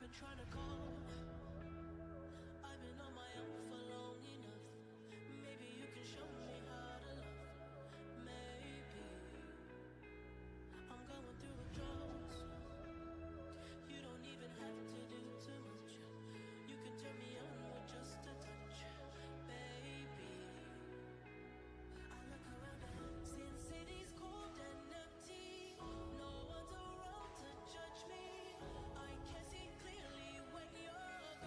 been trying to call. I've been on my own for long enough. Maybe you can show me how to love. Maybe I'm going through withdrawals. You don't even have to do too much. You can turn me on with just a touch, baby. I look around and Sin City's cold and empty. No one's around to judge me. I can see clearly when you're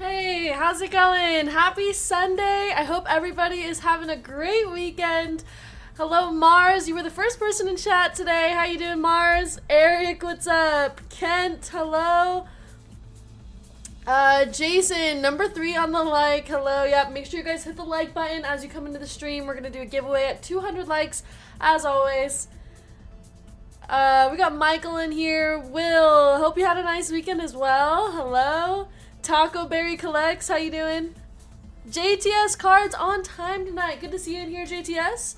Hey, how's it going? Happy Sunday. I hope everybody is having a great weekend. Hello, Mars. You were the first person in chat today. How you doing, Mars? Eric, what's up? Kent, hello. Jason, number 3 on the like. Hello. Yep, make sure you guys hit the like button as you come into the stream. We're going to do a giveaway at 200 likes, as always. We got Michael in here. Will, hope you had a nice weekend as well. Hello. Taco Berry Collects, how you doing? JTS cards on time tonight. Good to see you in here, JTS.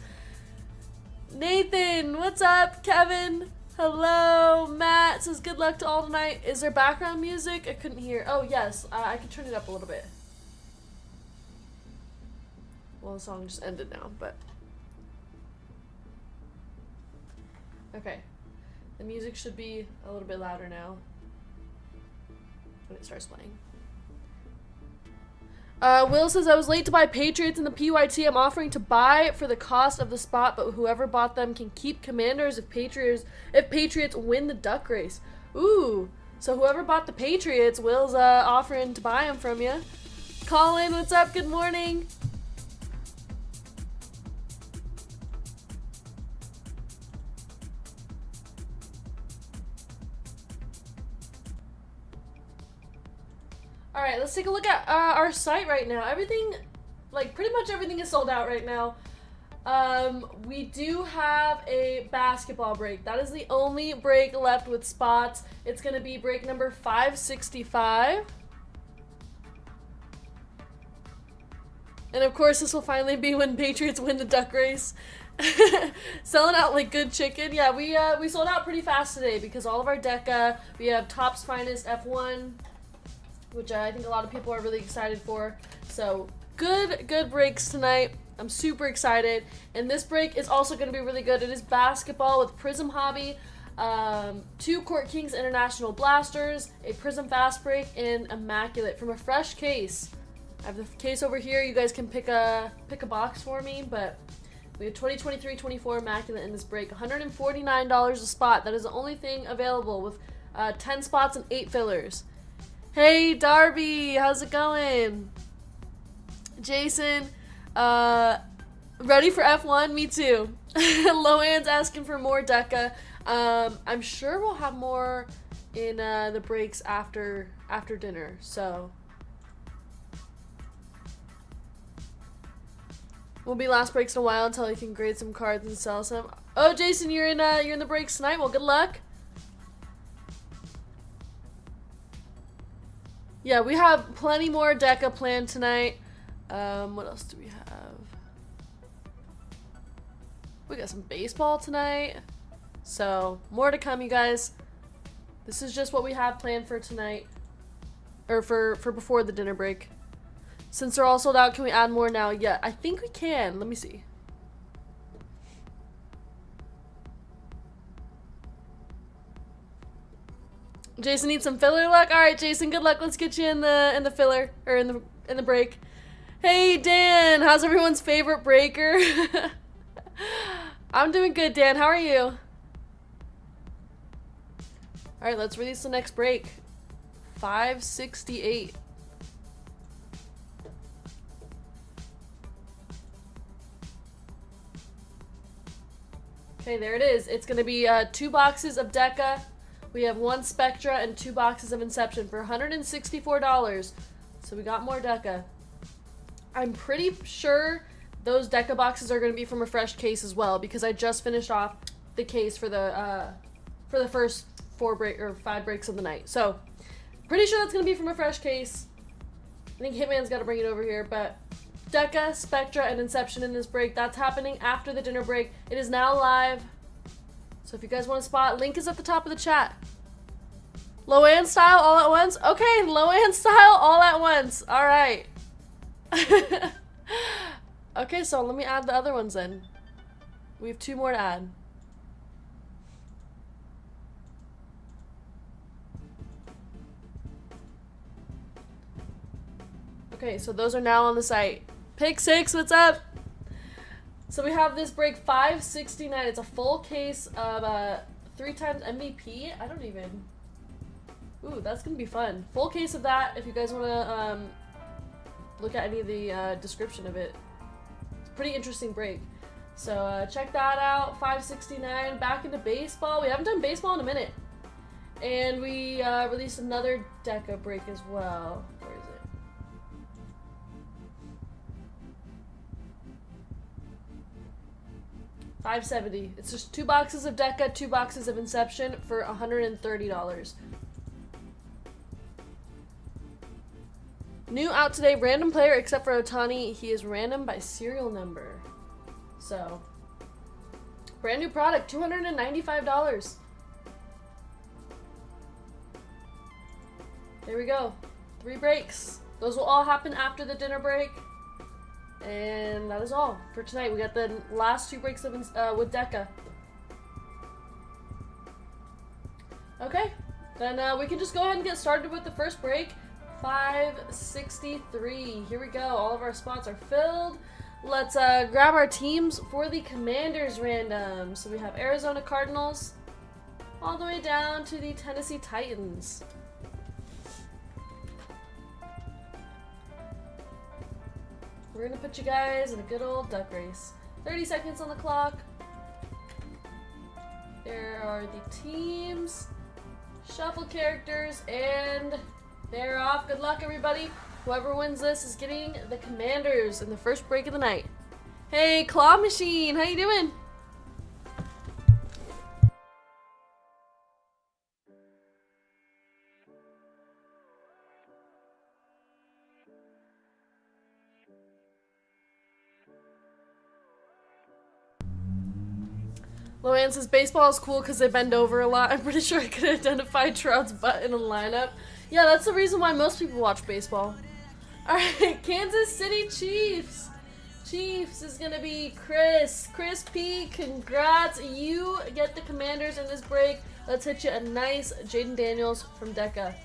Nathan, what's up? Kevin, hello. Matt says good luck to all tonight. Is there background music? I couldn't hear. Oh, yes. I can turn it up a little bit. Well, the song just ended now, but... Okay. The music should be a little bit louder now when it starts playing. Will says, I was late to buy Patriots in the PYT. I'm offering to buy for the cost of the spot, but whoever bought them can keep Commanders if Patriots win the duck race. Ooh, so whoever bought the Patriots, Will's offering to buy them from you. Colin, what's up? Good morning. Alright, let's take a look at our site right now. Everything, like pretty much everything is sold out right now. We do have a basketball break. That is the only break left with spots. It's going to be break number 565. And of course, this will finally be when Patriots win the duck race. Selling out like good chicken. Yeah, we sold out pretty fast today because all of our Deca, we have Topps Finest F1, which I think a lot of people are really excited for. So good breaks tonight. I'm super excited. And this break is also going to be really good. It is basketball with Prizm Hobby, 2 Court Kings International Blasters, a Prizm Fast Break, and Immaculate from a fresh case. I have the case over here. You guys can pick a box for me, but we have 2023-24 Immaculate in this break. $149 a spot. That is the only thing available with 10 spots and 8 fillers. Hey, Darby, how's it going? Jason, ready for F1? Me too. Loan's asking for more Deca. I'm sure we'll have more in the breaks after dinner, so. We'll be last breaks in a while until you can grade some cards and sell some. Oh, Jason, you're in the breaks tonight. Well, good luck. Yeah, we have plenty more Deca planned tonight. What else do we have? We got some baseball tonight. So, more to come, you guys. This is just what we have planned for tonight. Or for before the dinner break. Since they're all sold out, can we add more now? Yeah, I think we can. Let me see. Jason needs some filler luck. All right, Jason, good luck. Let's get you in the filler or in the break. Hey, Dan, how's everyone's favorite breaker? I'm doing good, Dan. How are you? All right, let's release the next break. 568. Okay, there it is. It's gonna be 2 boxes of Deca. We have 1 Spectra and 2 boxes of Inception for $164. So we got more Deca. I'm pretty sure those Deca boxes are going to be from a fresh case as well because I just finished off the case for the first 5 breaks of the night. So pretty sure that's going to be from a fresh case. I think Hitman's got to bring it over here, but Deca, Spectra, and Inception in this break. That's happening after the dinner break. It is now live. So if you guys want to spot, link is at the top of the chat. Loan style all at once? Okay, Loan style all at once. All right. Okay, so let me add the other ones in. We have 2 more to add. Okay, so those are now on the site. Pick 6, what's up? So we have this break 569. It's a full case of 3 times MVP. I don't even. Ooh, that's gonna be fun. Full case of that if you guys wanna look at any of the description of it. It's a pretty interesting break. So check that out. 569, back into baseball. We haven't done baseball in a minute. And we released another Deca break as well. Where is it? $570. It's just 2 boxes of Deca, 2 boxes of Inception for $130. New out today, random player except for Otani. He is random by serial number. So, brand new product, $295. There we go. 3 breaks. Those will all happen after the dinner break. And that is all for tonight. We got the last 2 breaks of with Deca. Okay, then we can just go ahead and get started with the first break. 563. Here we go. All of our spots are filled. Let's grab our teams for the Commanders random. So we have Arizona Cardinals all the way down to the Tennessee Titans. We're gonna put you guys in a good old duck race. 30 seconds on the clock. There are the teams, shuffle characters, and they're off. Good luck, everybody. Whoever wins this is getting the Commanders in the first break of the night. Hey, Claw Machine, how you doing? Loanne says baseball is cool because they bend over a lot. I'm pretty sure I could identify Trout's butt in a lineup. Yeah, that's the reason why most people watch baseball. Alright, Kansas City Chiefs. Chiefs is going to be Chris. Chris P, congrats. You get the Commanders in this break. Let's hit you a nice Jaden Daniels from Deca.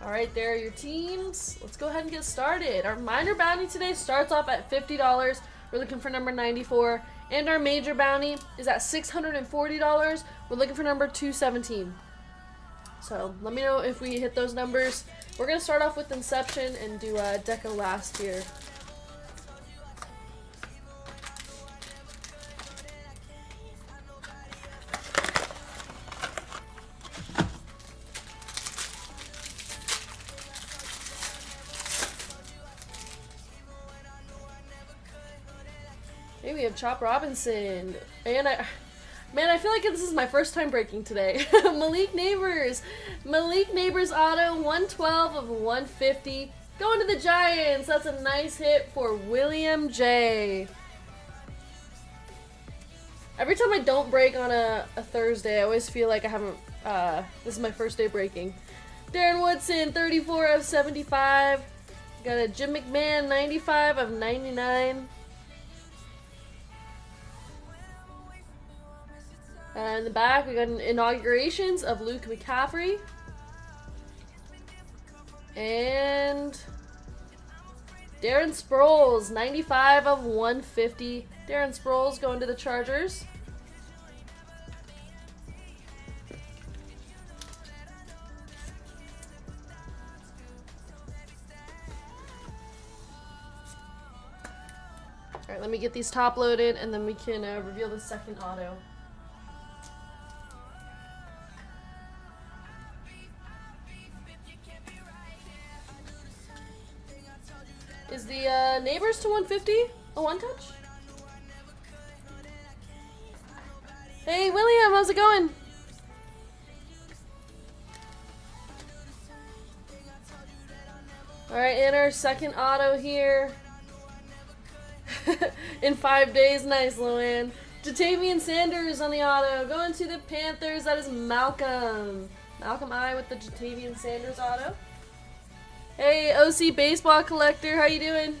Alright, there are your teams. Let's go ahead and get started. Our minor bounty today starts off at $50. We're looking for number 94. And our major bounty is at $640. We're looking for number 217. So let me know if we hit those numbers. We're going to start off with Inception and do Deca last here. Hey, we have Chop Robinson. And man, I feel like this is my first time breaking today. Malik Neighbors. Malik Neighbors auto, 112 of 150. Going to the Giants. That's a nice hit for William J. Every time I don't break on a Thursday, I always feel like I haven't, this is my first day breaking. Darren Woodson, 34 of 75. Got a Jim McMahon, 95 of 99. In the back, we got inaugurations of Luke McCaffrey. And Darren Sproles, 95 of 150. Darren Sproles going to the Chargers. Alright, let me get these top loaded and then we can reveal the second auto. Is the Neighbors to 150 a one touch? Hey William, how's it going? Alright, and our second auto here. In 5 days, nice, Loanne. Jatavian Sanders on the auto. Going to the Panthers, that is Malcolm. Malcolm I with the Jatavian Sanders auto. Hey, OC Baseball Collector, how you doing?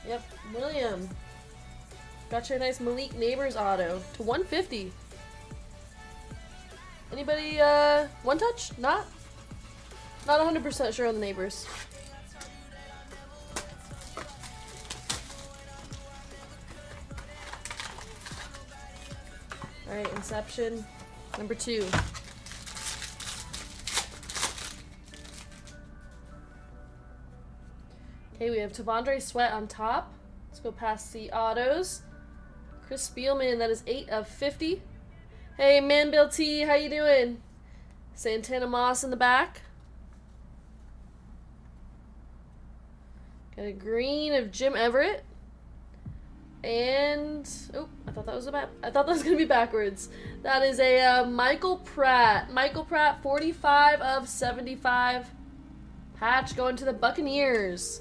Yep, William. Got your nice Malik Neighbors auto to 150. Anybody, one touch? Not 100% sure on the Neighbors. Alright, Inception. Number 2. Okay, we have Tavondre Sweat on top. Let's go past the autos. Chris Spielman, that is 8 of 50. Hey, Manbill T, how you doing? Santana Moss in the back. Got a green of Jim Everett. And oh, I thought that was gonna be backwards. That is a Michael Pratt. Michael Pratt, 45 of 75. Patch going to the Buccaneers.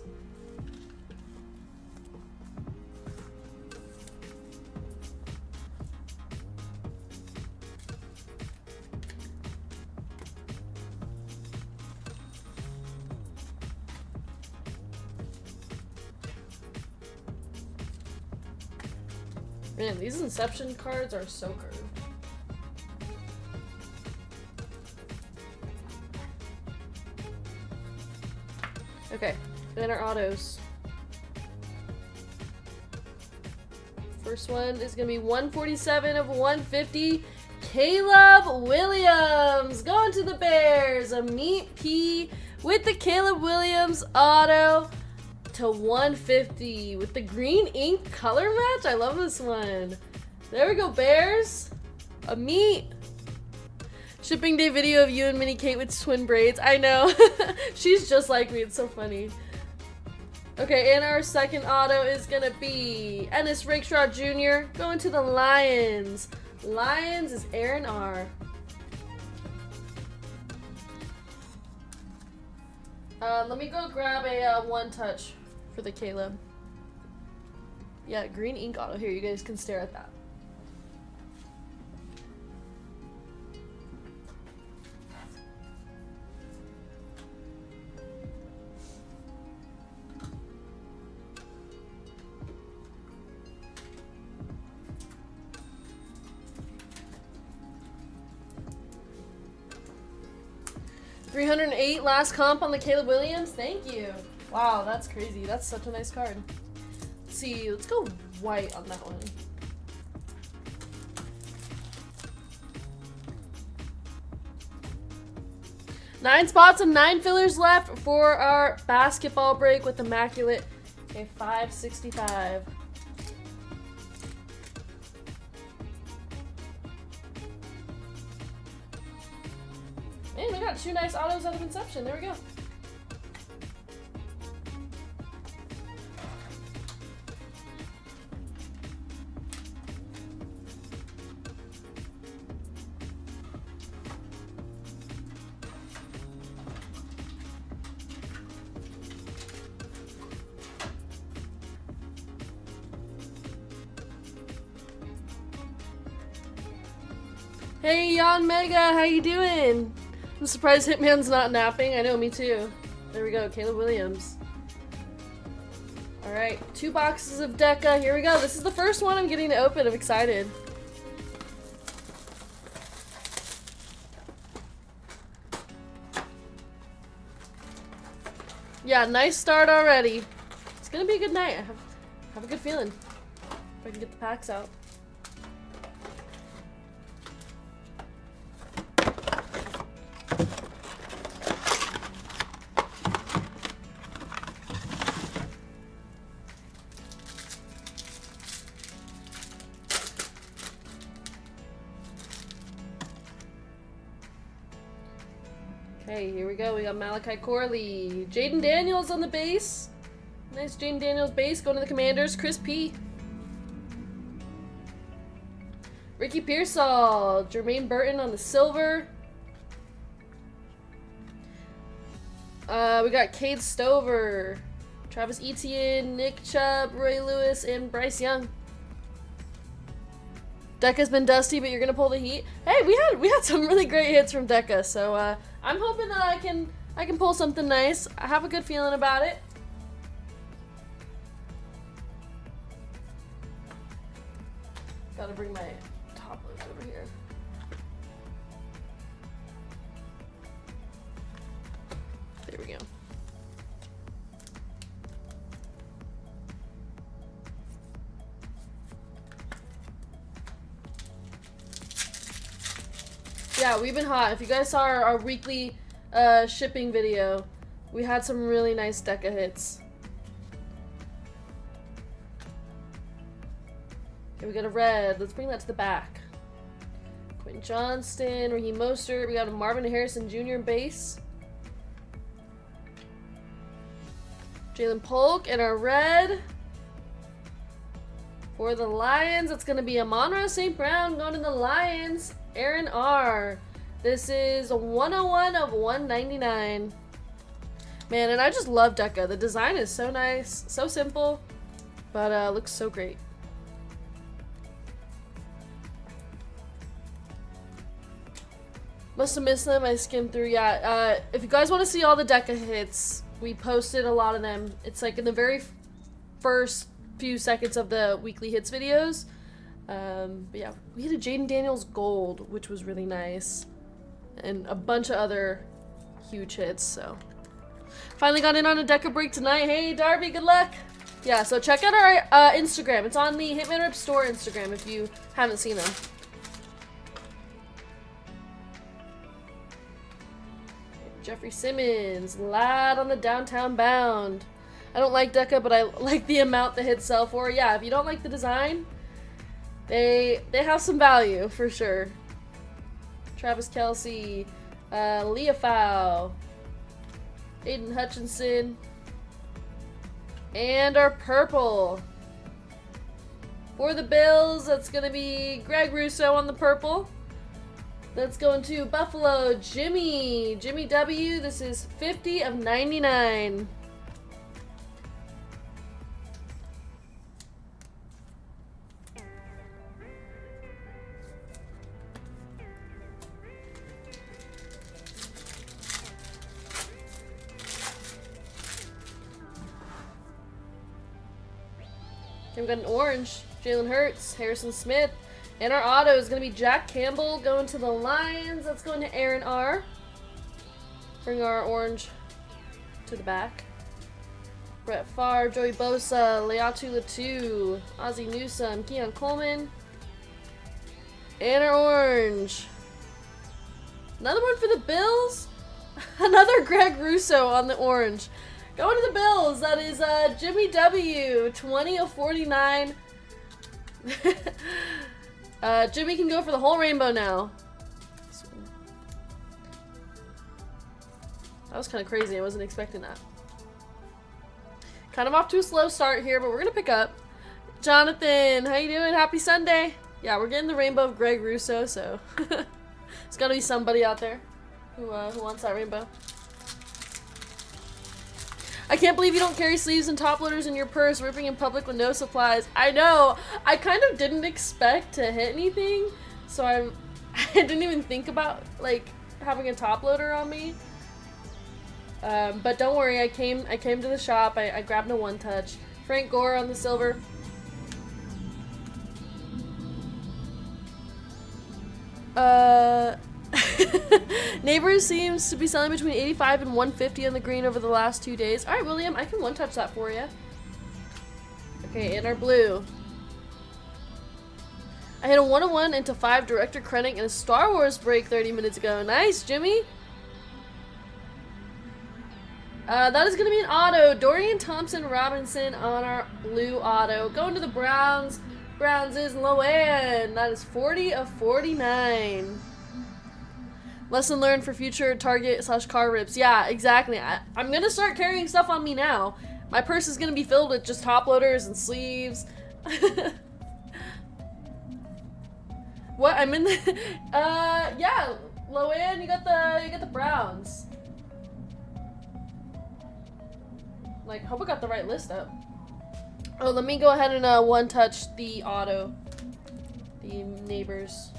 Man, these Inception cards are so curved. Okay, then our autos. First one is going to be 147 of 150. Caleb Williams going to the Bears. A Meat P with the Caleb Williams auto to 150 with the green ink color match. I love this one. There we go, Bears. A Meat. Shipping day video of you and Minnie Kate with twin braids. I know. She's just like me. It's so funny. Okay, and our second auto is gonna be Ennis Rakestraw Jr. going to the Lions. Lions is Aaron R. Let me go grab a one touch for the Caleb. Yeah, green ink auto. Here, you guys can stare at that. $308 last comp on the Caleb Williams. Thank you. Wow, that's crazy. That's such a nice card. Let's see. Let's go white on that one. Nine spots and 9 fillers left for our basketball break with Immaculate. Okay, 565. Man, we got 2 nice autos out of Inception. There we go. Hey, Yon Mega, how you doing? I'm surprised Hitman's not napping. I know, me too. There we go, Caleb Williams. Alright, 2 boxes of Deca. Here we go. This is the first one I'm getting to open. I'm excited. Yeah, nice start already. It's gonna be a good night. I have a good feeling. If I can get the packs out. Okay, here we go. We got Malachi Corley. Jaden Daniels on the base. Nice Jaden Daniels base. Going to the Commanders. Chris P. Ricky Pearsall. Jermaine Burton on the silver. We got Cade Stover. Travis Etienne. Nick Chubb. Ray Lewis. And Bryce Young. Deca's been dusty, but you're gonna pull the heat. Hey, we had some really great hits from Deca, so I'm hoping that I can pull something nice. I have a good feeling about it. Gotta bring my toppers over here. There we go. Yeah, we've been hot. If you guys saw our weekly shipping video, we had some really nice Deca hits. Okay, we got a red. Let's bring that to the back. Quentin Johnston, Raheem Mostert. We got a Marvin Harrison Jr. in base. Jalen Polk in our red. For the Lions, it's going to be Amon-Ra St. Brown going to the Lions. Aaron R. This is a 101 of 199. Man, and I just love Deca. The design is so nice, so simple, but looks so great. Must have missed them. I skimmed through. Yeah, if you guys want to see all the Deca hits, we posted a lot of them. It's like in the very first few seconds of the weekly hits videos. But yeah, we had a Jaden Daniels gold, which was really nice, and a bunch of other huge hits. So finally got in on a Deca break tonight. Hey Darby, good luck. Yeah, so check out our Instagram. It's on the Hitman Rip store Instagram if you haven't seen them. Jeffrey Simmons, lad on the downtown bound. I don't like Deca, but I like the amount the hits sell for. Yeah, if you don't like the design, they have some value for sure. Travis Kelce, Leah Fow, Aiden Hutchinson, and our purple. For the Bills, that's going to be Greg Russo on the purple. Let's go into Buffalo, Jimmy W. This is 50 of 99. Okay, we got an orange, Jalen Hurts, Harrison Smith. And our auto is going to be Jack Campbell going to the Lions. That's going to Aaron R. Bring our orange to the back. Brett Favre, Joey Bosa, Leatu Latu, Ozzie Newsome, Keon Coleman. And our orange. Another one for the Bills. Another Greg Russo on the orange. Going to the Bills. That is Jimmy W. 20 of 49. Jimmy can go for the whole rainbow now. That was kind of crazy. I wasn't expecting that. Kind of off to a slow start here, but we're going to pick up. Jonathan, how you doing? Happy Sunday. Yeah, we're getting the rainbow of Greg Russo, so there's got to be somebody out there who wants that rainbow. I can't believe you don't carry sleeves and top loaders in your purse, ripping in public with no supplies. I know. I kind of didn't expect to hit anything, so I didn't even think about like having a top loader on me. But don't worry, I came to the shop. I grabbed a one touch. Frank Gore on the silver. Neighbors seems to be selling between 85 and 150 on the green over the last 2 days. Alright, William, I can one-touch that for you. Okay, and our blue. I hit a 101 into 5 Director Krennic and a Star Wars break 30 minutes ago. Nice, Jimmy! That is going to be an auto. Dorian Thompson-Robinson on our blue auto. Going to the Browns. Browns is Loanne. That is 40 of 49. Lesson learned for future Target/car rips. Yeah, exactly. I'm going to start carrying stuff on me now. My purse is going to be filled with just top loaders and sleeves. What? I'm in the... yeah, Loanne, you got the Browns. Like, hope I got the right list up. Oh, let me go ahead and one-touch the auto. The neighbors.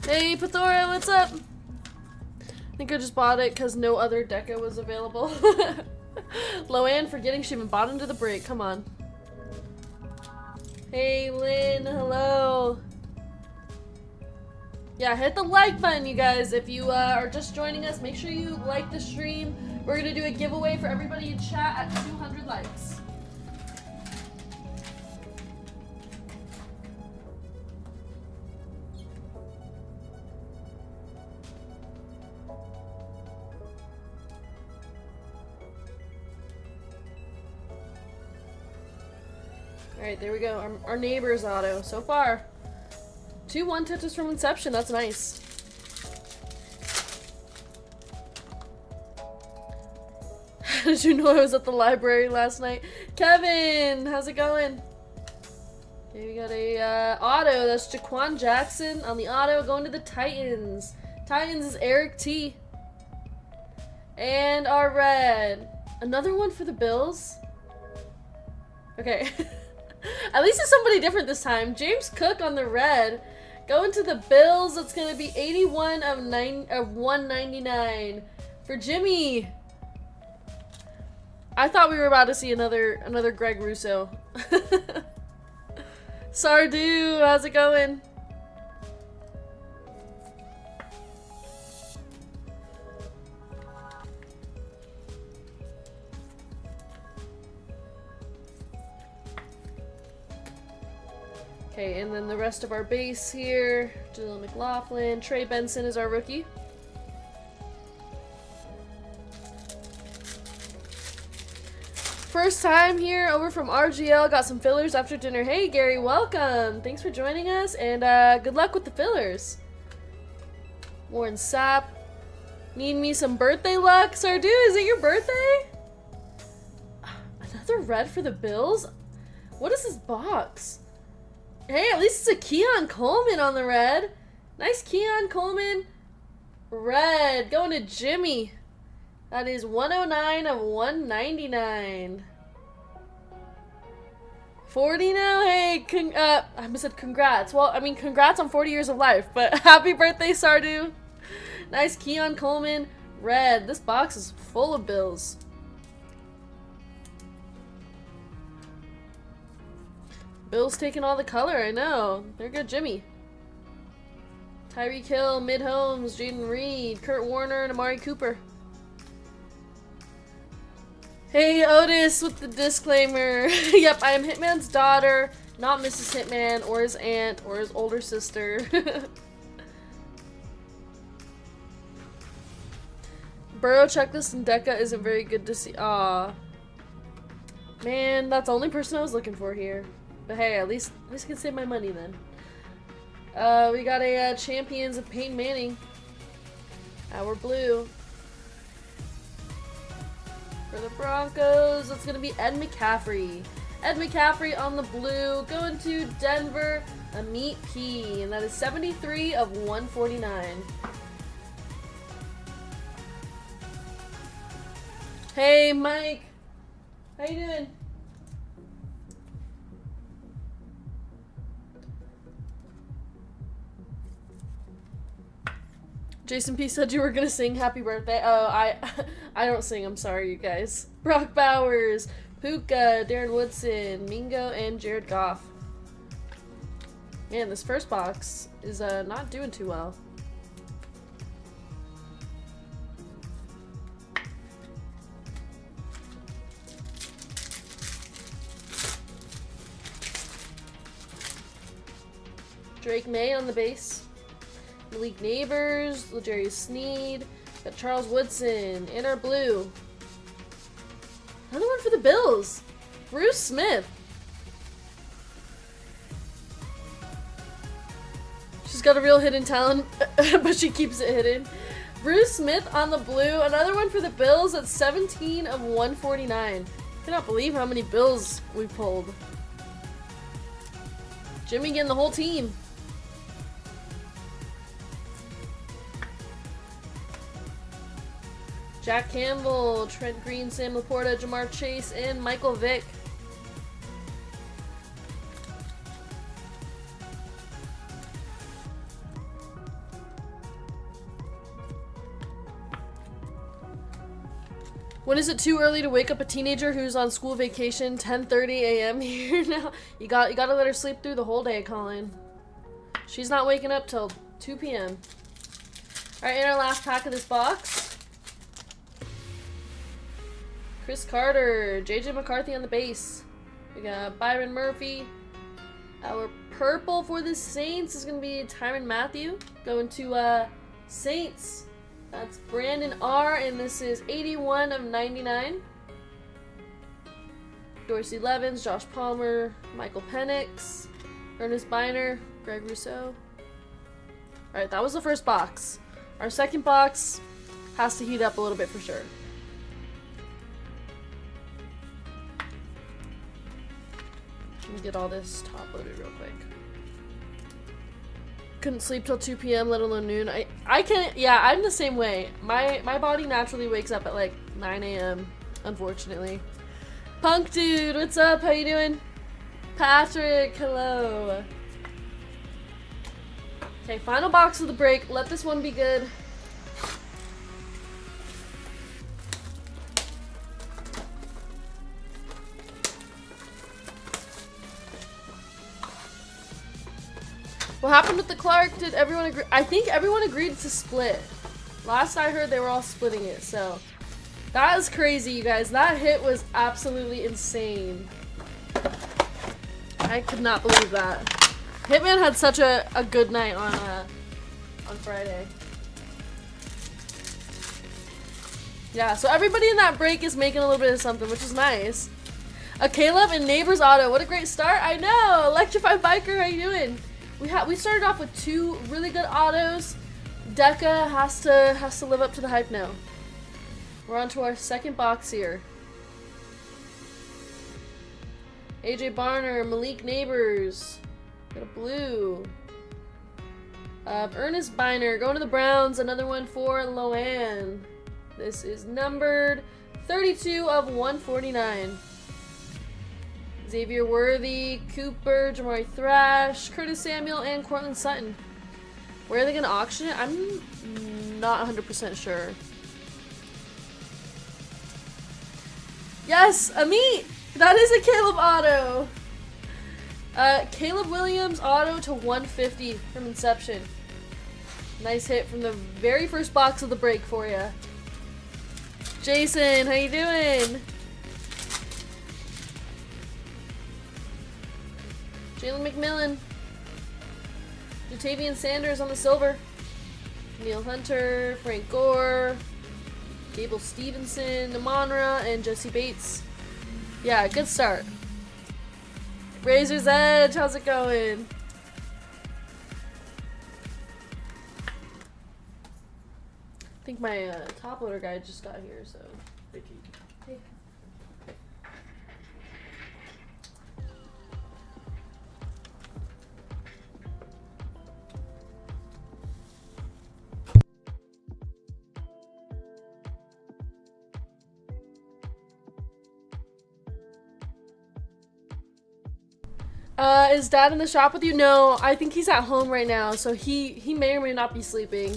Hey, Pathora, what's up? I think I just bought it because no other Deca was available. Loanne forgetting she even bought into the break. Come on. Hey, Lynn, hello. Yeah, hit the like button, you guys. If you are just joining us, make sure you like the stream. We're going to do a giveaway for everybody in chat at 200 likes. Alright, there we go. Our neighbor's auto. So far, 2 1-touches from Inception. That's nice. How did you know I was at the library last night? Kevin, how's it going? Okay, we got a auto. That's Jaquan Jackson on the auto going to the Titans. Titans is Eric T. And our red. Another one for the Bills? Okay. At least it's somebody different this time. James Cook on the red. Going to the Bills. It's going to be 81 of 199 for Jimmy. I thought we were about to see another Greg Russo. Sardu, how's it going? Okay, and then the rest of our base here. Jaleel McLaughlin. Trey Benson is our rookie. First time here over from RGL. Got some fillers after dinner. Hey, Gary, welcome. Thanks for joining us, and good luck with the fillers. Warren Sapp. Need me some birthday luck? Sardu, is it your birthday? Another red for the Bills? What is this box? Hey, at least it's a Keon Coleman on the red. Nice Keon Coleman. Red. Going to Jimmy. That is 109 of 199. 40 now? Hey, I said congrats. Well, I mean, congrats on 40 years of life, but happy birthday, Sardu. Nice Keon Coleman. Red. This box is full of Bills. Bills taking all the color, I know. They're good, Jimmy. Tyreek Hill, Mid Holmes, Jaden Reed, Kurt Warner, and Amari Cooper. Hey, Otis with the disclaimer. Yep, I am Hitman's daughter, not Mrs. Hitman, or his aunt, or his older sister. Burrow checklist and Deca isn't very good to see. Aw. Man, that's the only person I was looking for here. But hey, at least I can save my money then. We got a Champions of Peyton Manning. Our blue. For the Broncos, it's going to be Ed McCaffrey. Ed McCaffrey on the blue. Going to Denver, Amit P. And that is 73 of 149. Hey, Mike. How you doing? Jason P said you were gonna sing happy birthday. Oh, I don't sing, I'm sorry, you guys. Brock Bowers, Puka, Darren Woodson, Mingo, and Jared Goff. Man, this first box is not doing too well. Drake May on the base. Malik Neighbors, L'Jarius Sneed, got Charles Woodson, in our blue. Another one for the Bills. Bruce Smith. She's got a real hidden talent, but she keeps it hidden. Bruce Smith on the blue. Another one for the Bills at 17 of 149. Cannot believe how many Bills we pulled. Jimmy getting the whole team. Jack Campbell, Trent Green, Sam Laporta, Jamar Chase, and Michael Vick. When is it too early to wake up a teenager who's on school vacation? 10:30 a.m. here now. You gotta let her sleep through the whole day, Colin. She's not waking up till 2 p.m. Alright, in our last pack of this box. Chris Carter, JJ McCarthy on the base. We got Byron Murphy. Our purple for the Saints is going to be Tyrann Mathieu. Going to Saints. That's Brandon R. And this is 81 of 99. Dorsey Levens, Josh Palmer, Michael Penix, Ernest Biner, Greg Rousseau. Alright, that was the first box. Our second box has to heat up a little bit for sure. Let me get all this top loaded real quick. Couldn't sleep till 2 p.m. let alone noon. I can't. Yeah, I'm the same way. My body naturally wakes up at like 9 a.m. unfortunately. Punk dude, what's up? How you doing? Patrick, hello. Okay, final box of the break. Let this one be good. What happened with the Clark? Did everyone agree? I think everyone agreed to split. Last I heard, they were all splitting it, so. That is crazy, you guys. That hit was absolutely insane. I could not believe that. Hitman had such a good night on Friday. Yeah, so everybody in that break is making a little bit of something, which is nice. A Caleb and Neighbors Auto. What a great start. I know. Electrified Biker, how you doing? We started off with 2 really good autos. Deca has to live up to the hype now. We're on to our second box here. AJ Barner, Malik Neighbors. Got a blue. Ernest Biner going to the Browns. Another one for Loanne. This is numbered 32 of 149. Xavier Worthy, Cooper, Jamari Thrash, Curtis Samuel, and Cortland Sutton. Where are they going to auction it? I'm not 100% sure. Yes, Amit! That is a Caleb auto! Caleb Williams auto to 150 from Inception. Nice hit from the very first box of the break for you. Jason, how you doing? Jalen McMillan. Jatavian Sanders on the silver. Neil Hunter, Frank Gore, Gable Stevenson, Namonra, and Jesse Bates. Yeah, good start. Razor's Edge, how's it going? I think my top loader guy just got here, so. Hey. Is Dad in the shop with you? No, I think he's at home right now, so he may or may not be sleeping.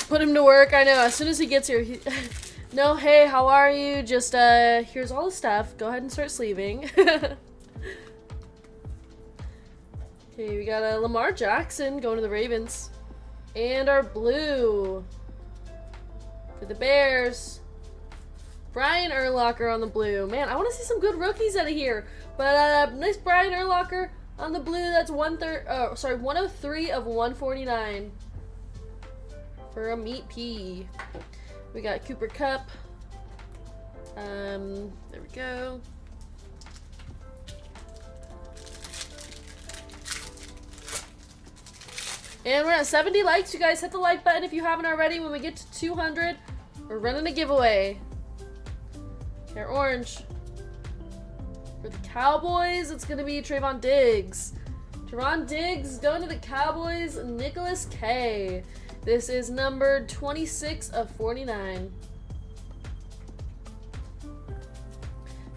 Put him to work, I know, as soon as he gets here. No, hey, how are you? Just, here's all the stuff. Go ahead and start sleeving. Okay, we got Lamar Jackson going to the Ravens. And our blue for the Bears. Brian Urlacher on the blue. Man, I want to see some good rookies out of here. But nice Brian Urlacher on the blue. That's 103 of 149 for a Meat P. We got Cooper Kupp. There we go. And we're at 70 likes. You guys hit the like button if you haven't already. When we get to 200, we're running a giveaway. They're orange. For the Cowboys, it's going to be Trayvon Diggs. Trayvon Diggs going to the Cowboys. Nicholas K. This is numbered 26 of 49.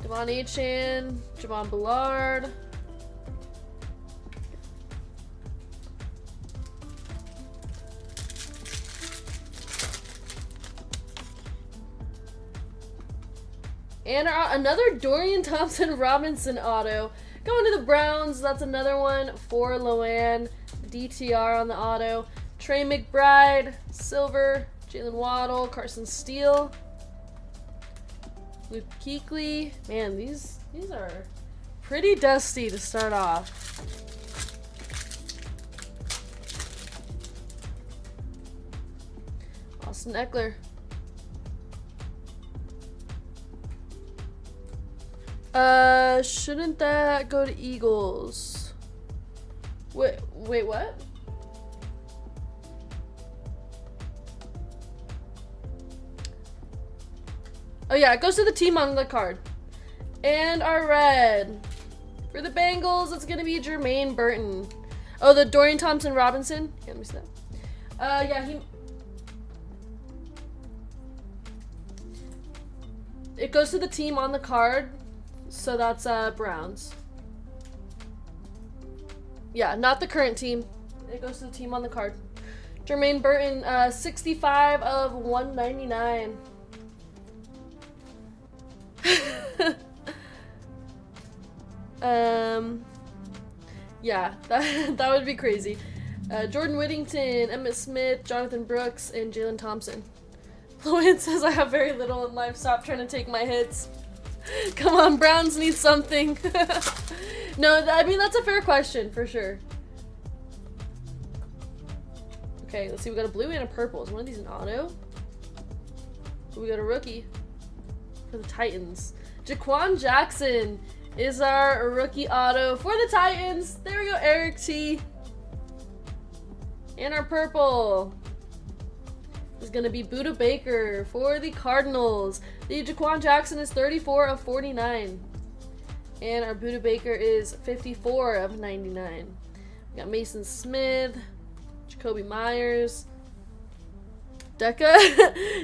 Devon Achane. Javon Ballard. And another Dorian Thompson-Robinson auto. Going to the Browns, that's another one for Loanne. DTR on the auto. Trey McBride, silver. Jalen Waddle, Carson Steele. Luke Kuechly. Man, these are pretty dusty to start off. Austin Eckler. Shouldn't that go to Eagles? Wait, what? Oh yeah, it goes to the team on the card. And our red. For the Bengals, it's gonna be Jermaine Burton. Oh, the Dorian Thompson-Robinson? Yeah, let me see that. Yeah, it goes to the team on the card. So that's Browns. Yeah, not the current team. It goes to the team on the card. Jermaine Burton, 65 of 199. Yeah, that would be crazy. Jordan Whittington, Emmitt Smith, Jonathan Brooks, and Jalen Thompson. Loanne says I have very little in life. Stop trying to take my hits. Come on, Browns need something. No, I mean, that's a fair question, for sure. Okay, let's see. We got a blue and a purple. Is one of these an auto? We got a rookie for the Titans. Jaquan Jackson is our rookie auto for the Titans. There we go, Eric T. And our purple is going to be Buda Baker for the Cardinals. The Jaquan Jackson is 34 of 49. And our Buda Baker is 54 of 99. We got Mason Smith, Jacoby Myers. Deca.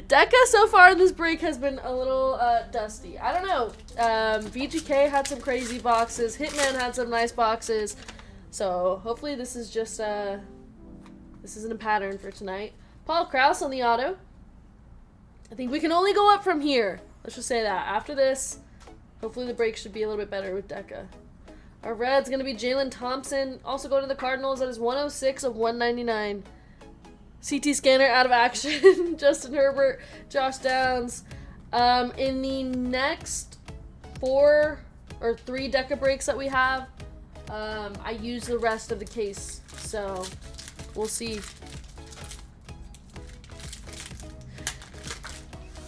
Deca so far in this break has been a little dusty. I don't know. VGK had some crazy boxes. Hitman had some nice boxes. So hopefully this is just this isn't a pattern for tonight. Paul Krause on the auto. I think we can only go up from here. Let's just say that. After this, hopefully the break should be a little bit better with Deca. Our red's going to be Jalen Thompson. Also going to the Cardinals. That is 106 of 199. CT scanner out of action. Justin Herbert, Josh Downs. In the next 4 or 3 Deca breaks that we have, I use the rest of the case. So we'll see.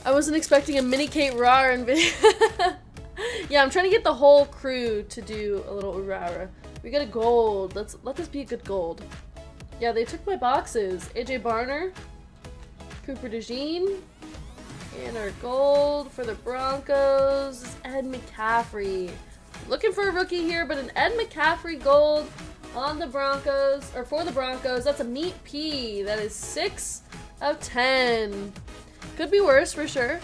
I wasn't expecting a mini Kate Rar in video. Yeah, I'm trying to get the whole crew to do a little Urara. We got a gold. Let this be a good gold. Yeah, they took my boxes. AJ Barner, Cooper DeJean, and our gold for the Broncos is Ed McCaffrey. Looking for a rookie here, but an Ed McCaffrey gold on the Broncos, or for the Broncos. That's a Meat P. That is 6 of 10. Could be worse for sure.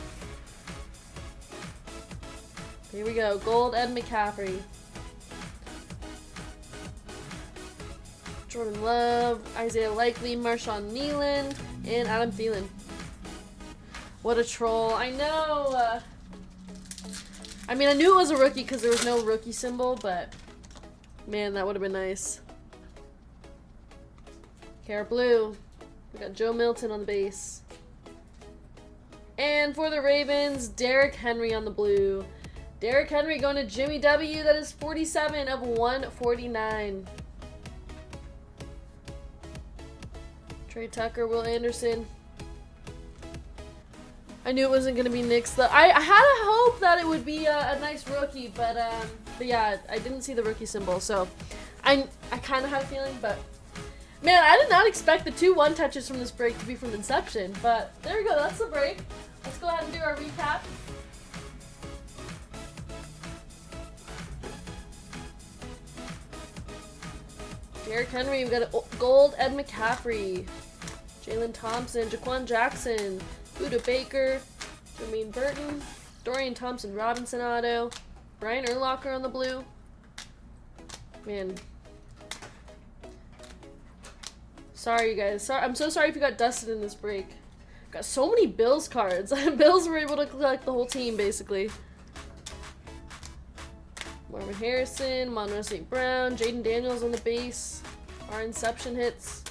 Here we go. Gold Ed McCaffrey. Jordan Love, Isaiah Likely, Marshawn Nealand, and Adam Thielen. What a troll. I know. I mean, I knew it was a rookie because there was no rookie symbol, but man, that would have been nice. Hair blue. We got Joe Milton on the base. And for the Ravens, Derrick Henry on the blue. Derrick Henry going to Jimmy W. That is 47 of 149. Trey Tucker, Will Anderson. I knew it wasn't going to be Knicks. I had a hope that it would be a nice rookie, but yeah, I didn't see the rookie symbol, so I kind of had a feeling, but man, I did not expect the 2 one-touches from this break to be from Inception, but there we go, that's the break. Let's go ahead and do our recap. Derrick Henry, we've got a gold Ed McCaffrey, Jalen Thompson, Jaquan Jackson, Buda Baker, Jermaine Burton, Dorian Thompson-Robinson auto, Brian Urlacher on the blue. Man. Sorry, you guys. I'm so sorry if you got dusted in this break. Got so many Bills cards. Bills were able to collect the whole team, basically. Marvin Harrison, Monroe St. Brown, Jaden Daniels on the base. Our Inception hits.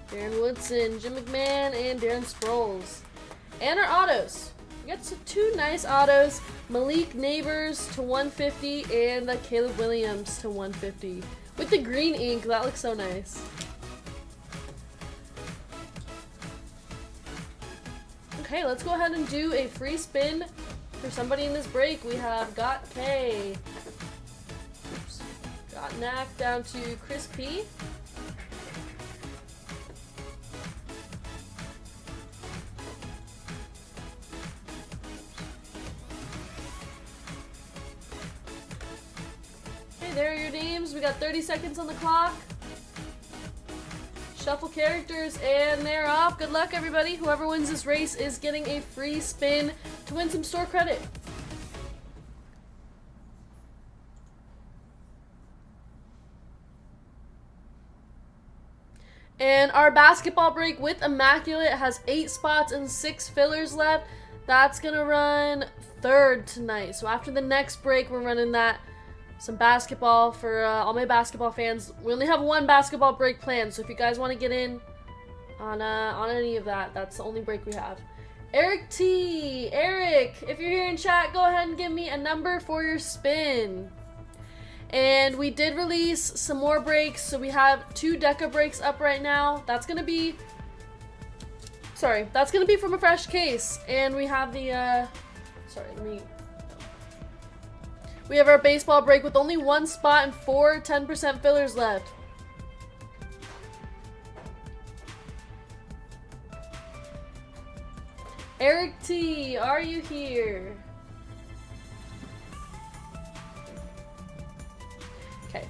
Darren Woodson, Jim McMahon, and Darren Sproles. And our autos. We got two nice autos. Malik Neighbors to 150 and Caleb Williams to 150. With the green ink, that looks so nice. Okay, let's go ahead and do a free spin for somebody in this break. We have Got K. Oops. Got Knack down to Chris P. Okay, there are your names. We got 30 seconds on the clock. Shuffle characters, and they're off. Good luck, everybody. Whoever wins this race is getting a free spin to win some store credit. And our basketball break with Immaculate has 8 spots and 6 fillers left. That's gonna run 3rd tonight. So after the next break, we're running that. Some basketball for all my basketball fans. We only have 1 basketball break planned, so if you guys want to get in on any of that, that's the only break we have. Eric T. Eric, if you're here in chat, go ahead and give me a number for your spin. And we did release some more breaks, so we have 2 Deca breaks up right now. That's gonna be from a fresh case, and we have the we have our baseball break with only 1 spot and 4 10% fillers left. Eric T, are you here? Okay,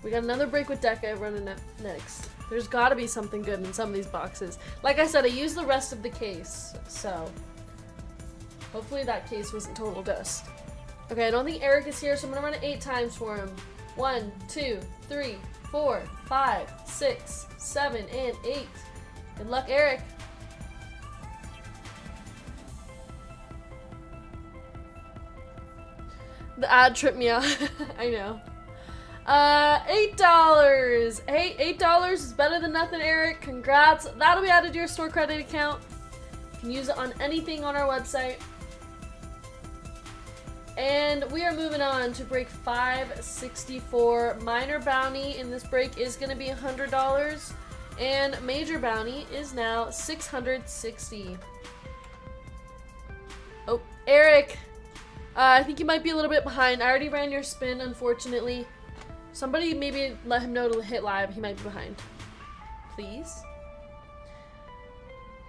we got another break with Deca running up next. There's gotta be something good in some of these boxes. Like I said, I used the rest of the case, so hopefully that case wasn't total dust. Okay, I don't think Eric is here, so I'm gonna run it 8 times for him. 1, 2, 3, 4, 5, 6, 7, and 8. Good luck, Eric. The ad tripped me out. I know. $8. Hey, $8 is better than nothing, Eric. Congrats. That'll be added to your store credit account. You can use it on anything on our website. And we are moving on to break 564. Minor bounty in this break is going to be $100. And major bounty is now $660. Oh, Eric. I think you might be a little bit behind. I already ran your spin, unfortunately. Somebody maybe let him know to hit live. He might be behind. Please.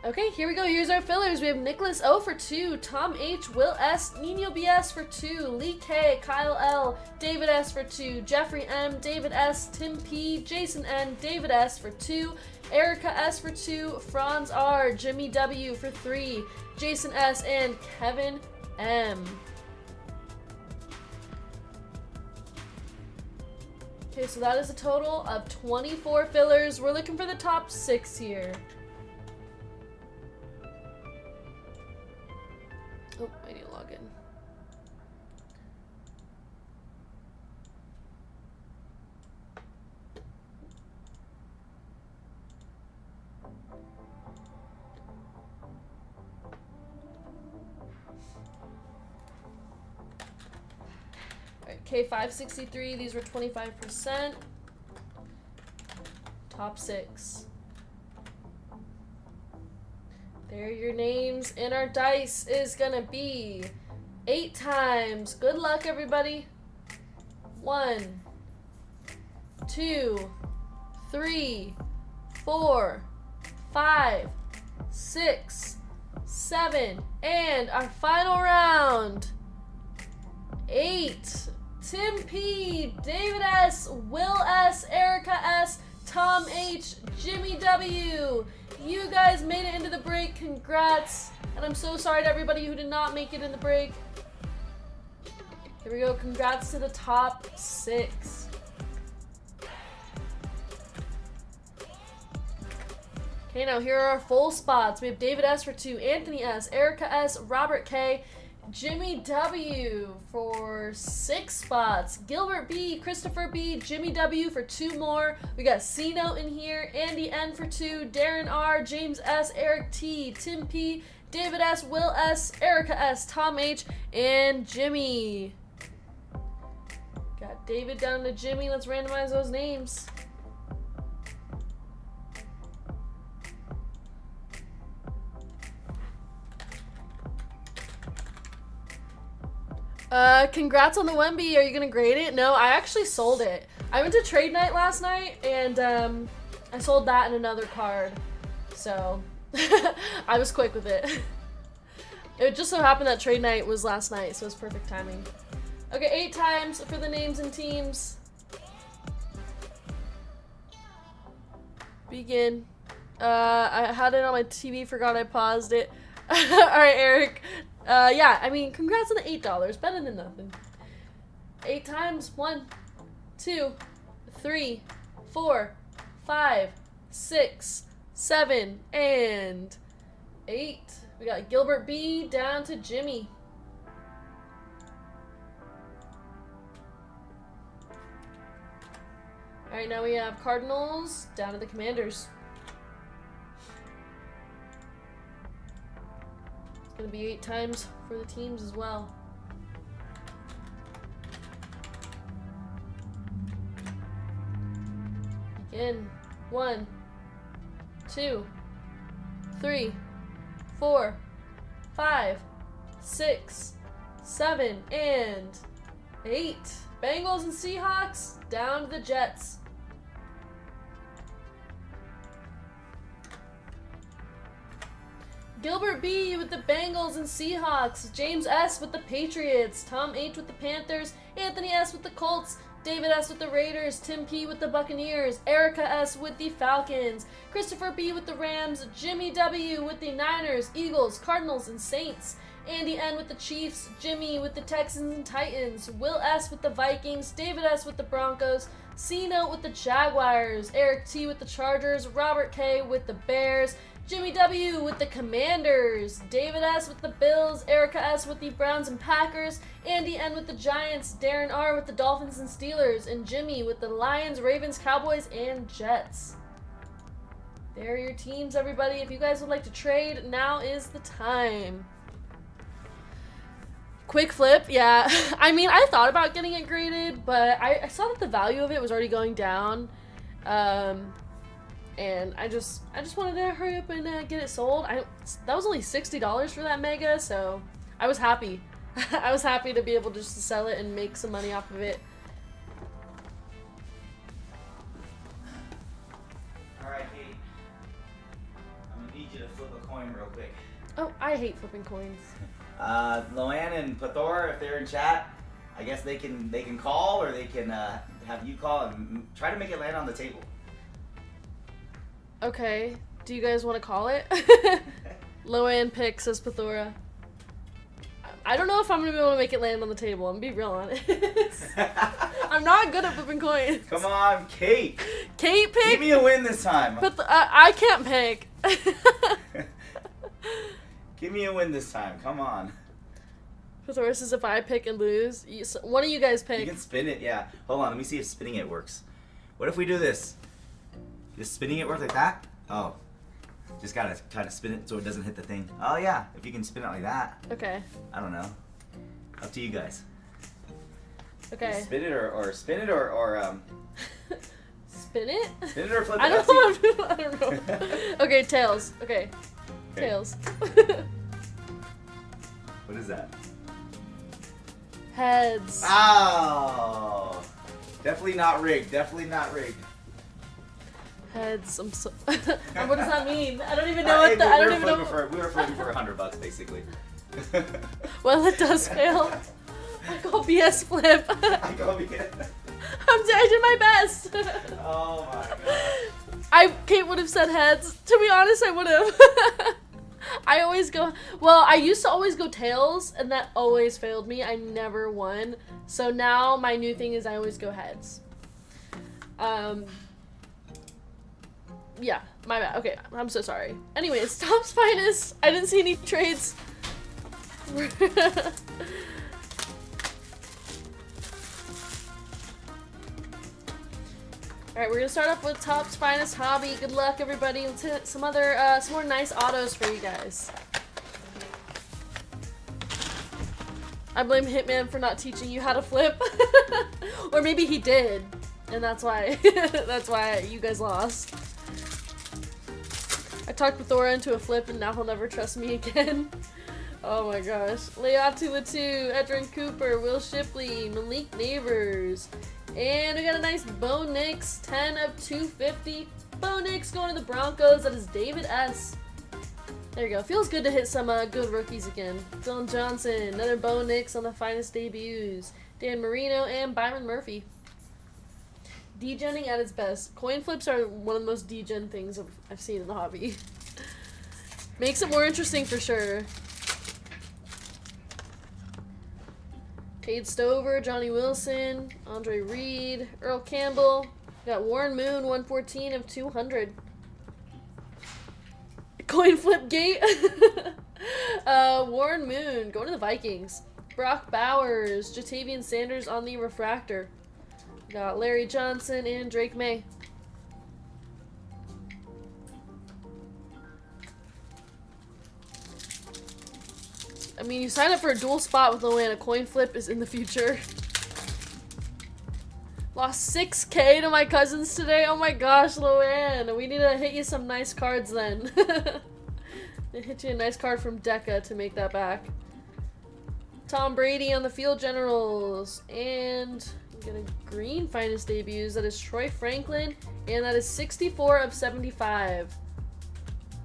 Okay, here we go. Here's our fillers. We have Nicholas O for 2, Tom H, Will S, Nino BS for 2, Lee K, Kyle L, David S for 2, Jeffrey M, David S, Tim P, Jason N, David S for 2, Erica S for 2, Franz R, Jimmy W for 3, Jason S, and Kevin M. Okay, so that is a total of 24 fillers. We're looking for the top 6 here. Oh, I need to log in. Alright, K563, these were 25%. Top 6. There are your names, and our dice is gonna be 8 times. Good luck, everybody. 1, 2, 3, 4, 5, 6, 7, and our final round. 8. Tim P, David S, Will S, Erica S, Tom H, Jimmy W. You guys made it into the break. Congrats. And I'm so sorry to everybody who did not make it in the break. Here we go. Congrats to the top 6. Okay, now here are our full spots. We have David S for 2, Anthony S, Erica S, Robert K, Jimmy W for 6 spots. Gilbert B, Christopher B, Jimmy W for 2 more. We got C-Note in here. Andy N for 2. Darren R, James S, Eric T, Tim P, David S, Will S, Erica S, Tom H, and Jimmy. Got David down to Jimmy. Let's randomize those names. Congrats on the Wemby. Are you gonna grade it? No, I actually sold it. I went to trade night last night, and I sold that and another card. So, I was quick with it. It just so happened that trade night was last night, so it was perfect timing. Okay, 8 times for the names and teams. Begin. I had it on my TV, forgot I paused it. Alright, Eric. Yeah, I mean, congrats on the $8. Better than nothing. 8 times. 1, 2, 3, 4, 5, 6, 7, and 8. We got Gilbert B down to Jimmy. Alright, now we have Cardinals down to the Commanders. It's going to be 8 times for the teams as well. Begin. 1, 2, 3, 4, 5, 6, 7, and 8. Bengals and Seahawks down to the Jets. Gilbert B with the Bengals and Seahawks. James S with the Patriots. Tom H with the Panthers. Anthony S with the Colts. David S with the Raiders. Tim P with the Buccaneers. Erica S with the Falcons. Christopher B with the Rams. Jimmy W with the Niners, Eagles, Cardinals, and Saints. Andy N with the Chiefs. Jimmy with the Texans and Titans. Will S with the Vikings. David S with the Broncos. C-Note with the Jaguars. Eric T with the Chargers. Robert K with the Bears. Jimmy W with the Commanders, David S with the Bills, Erica S with the Browns and Packers, Andy N with the Giants, Darren R with the Dolphins and Steelers, and Jimmy with the Lions, Ravens, Cowboys, and Jets. There are your teams, everybody. If you guys would like to trade, now is the time. Quick flip, yeah. I mean, I thought about getting it graded, but I saw that the value of it was already going down. And I just wanted to hurry up and get it sold. That was only $60 for that Mega, so I was happy. I was happy to be able just to sell it and make some money off of it. Alright, Kate. I'm gonna need you to flip a coin real quick. Oh, I hate flipping coins. Loanne and Pathor, if they're in chat, I guess they can call, or they can have you call and try to make it land on the table. Okay, do you guys want to call it? Loanne picks, says Pathora. I don't know if I'm going to be able to make it land on the table. I'm going to be real honest. I'm not good at flipping coins. Come on, Kate. Kate pick? Give me a win this time. I can't pick. Give me a win this time. Come on. Pathora says if I pick and lose, one of you guys pick. You can spin it, yeah. Hold on, let me see if spinning it works. What if we do this? Does spinning it work like that? Oh. Just gotta kind of spin it so it doesn't hit the thing. Oh yeah, if you can spin it like that. Okay. I don't know. Up to you guys. Okay. Spin it or spin it or Spin it? Spin it or flip it? I don't know. Okay, tails. Okay. Tails. What is that? Heads. Oh. Definitely not rigged. Definitely not rigged. Heads. I'm so. What does that mean? I don't even know what the. I don't even know. We were flipping for $100 basically. Well, it does fail. I go BS flip. I go BS. I did my best. Oh my god. Kate would have said heads. To be honest, I would have. I always go. Well, I used to always go tails, and that always failed me. I never won. So now my new thing is I always go heads. Yeah, my bad. Okay, I'm so sorry. Anyways, Tom's Finest. I didn't see any trades. Alright, we're gonna start off with Top's Finest Hobby. Good luck, everybody. Let's hit some more nice autos for you guys. I blame Hitman for not teaching you how to flip. Or maybe he did, and that's why that's why you guys lost. I talked Thora into a flip and now he'll never trust me again. Oh my gosh. Leatu Latu, Edrin Cooper, Will Shipley, Malik Neighbors. And we got a nice Bo Nix, 10 of 250. Bo Nix going to the Broncos. That is David S. There you go. Feels good to hit some good rookies again. Dylan Johnson, another Bo Nix on the finest debuts. Dan Marino and Byron Murphy. Degenning at its best. Coin flips are one of the most degen things I've seen in the hobby. Makes it more interesting for sure. Cade Stover, Johnny Wilson, Andre Reed, Earl Campbell. Got Warren Moon, 114 of 200. Coin flip gate. Warren Moon going to the Vikings. Brock Bowers, Jatavian Sanders on the refractor. Got Larry Johnson and Drake May. I mean, you sign up for a dual spot with Loanne. A coin flip is in the future. Lost 6K to my cousins today. Oh my gosh, Loanne. We need to hit you some nice cards then. Hit you a nice card from Deca to make that back. Tom Brady on the Field Generals. And we got a green finest debuts. That is Troy Franklin. And that is 64 of 75.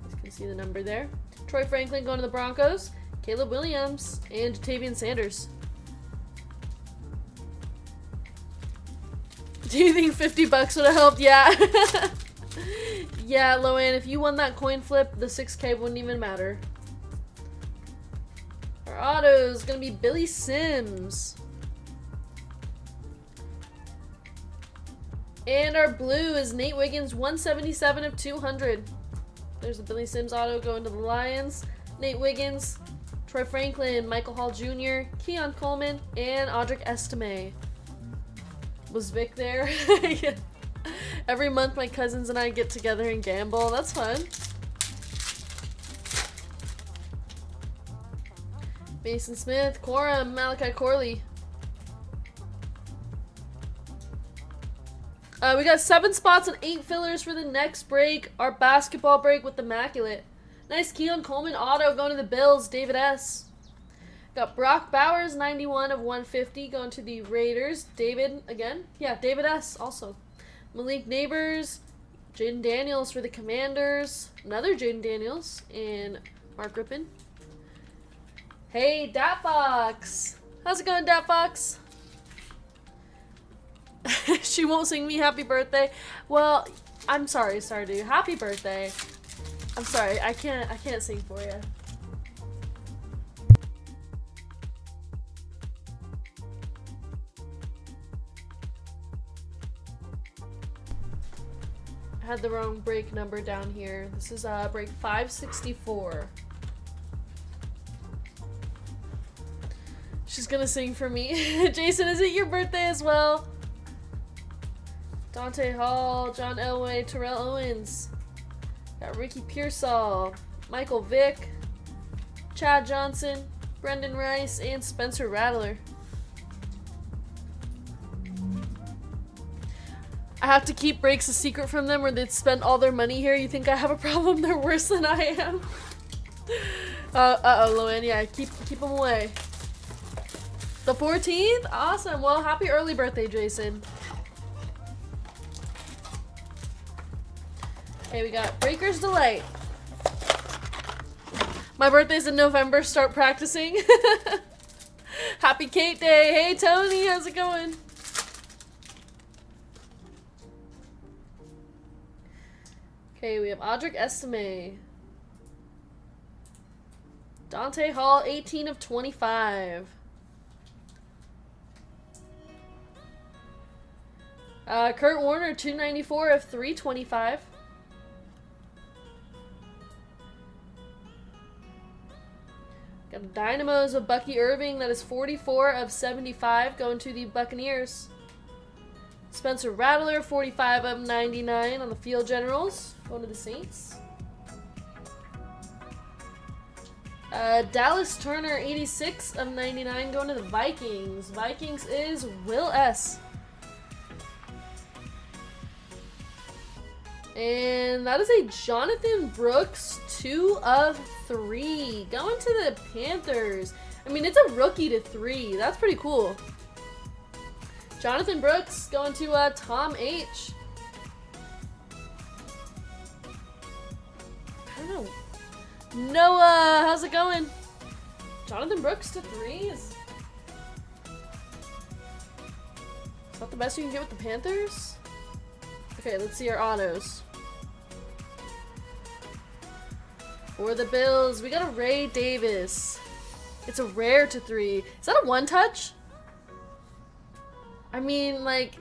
You can see the number there. Troy Franklin going to the Broncos. Caleb Williams and Jatavian Sanders. Do you think 50 bucks would have helped? Yeah. Yeah, Loanne, if you won that coin flip, the 6K wouldn't even matter. Our auto is going to be Billy Sims. And our blue is Nate Wiggins, 177 of 200. There's the Billy Sims auto going to the Lions. Nate Wiggins, Troy Franklin, Michael Hall Jr., Keon Coleman, and Audric Estime. Was Vic there? Yeah. Every month my cousins and I get together and gamble. That's fun. Mason Smith, Cora, Malachi Corley. We got 7 spots and 8 fillers for the next break. Our basketball break with Immaculate. Nice Keon Coleman auto going to the Bills, David S. Got Brock Bowers, 91 of 150 going to the Raiders. David again. Yeah, David S. also. Malik Neighbors, Jaden Daniels for the Commanders. Another Jaden Daniels and Mark Rippon. Hey, Dat Fox. How's it going, Dat Fox? She won't sing me happy birthday. Well, I'm sorry, Stardew. Happy birthday. I'm sorry, I can't sing for you. I had the wrong break number down here. This is break 564. She's gonna sing for me. Jason, is it your birthday as well? Dante Hall, John Elway, Terrell Owens. Got Ricky Pearsall, Michael Vick, Chad Johnson, Brendan Rice, and Spencer Rattler. I have to keep breaks a secret from them or they'd spend all their money here. You think I have a problem? They're worse than I am. Uh-oh, Loanne. Yeah, keep them away. The 14th? Awesome. Well, happy early birthday, Jason. Okay, we got Breaker's Delight. My birthday's in November. Start practicing. Happy Kate Day. Hey, Tony. How's it going? Okay, we have Audric Estime. Dante Hall, 18 of 25. Kurt Warner, 294 of 325. Got Dynamos of Bucky Irving. That is 44 of 75 going to the Buccaneers. Spencer Rattler, 45 of 99 on the Field Generals. Going to the Saints. Dallas Turner, 86 of 99 going to the Vikings. Vikings is Will S. And that is a Jonathan Brooks, 2 of 3. Going to the Panthers. I mean, it's a rookie to 3. That's pretty cool. Jonathan Brooks going to Tom H. I don't know. Noah, how's it going? Jonathan Brooks to 3s. Is that the best you can get with the Panthers? Okay, let's see our autos. For the Bills, we got a Ray Davis. It's a rare to 3. Is that a 1-touch? I mean, like,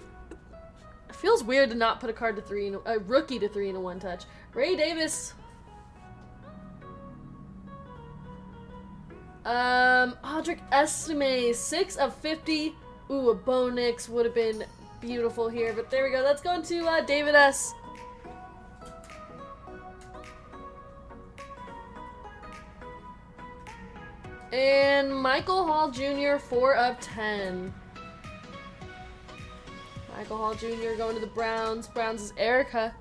it feels weird to not put a card to 3, a rookie to 3 in a 1-touch. Ray Davis. Audric Estime, 6 of 50. Ooh, a Bo Nix would have been beautiful here, but there we go. Let's go into David S. And Michael Hall Jr., 4 of 10. Michael Hall Jr. going to the Browns. Browns is Erica.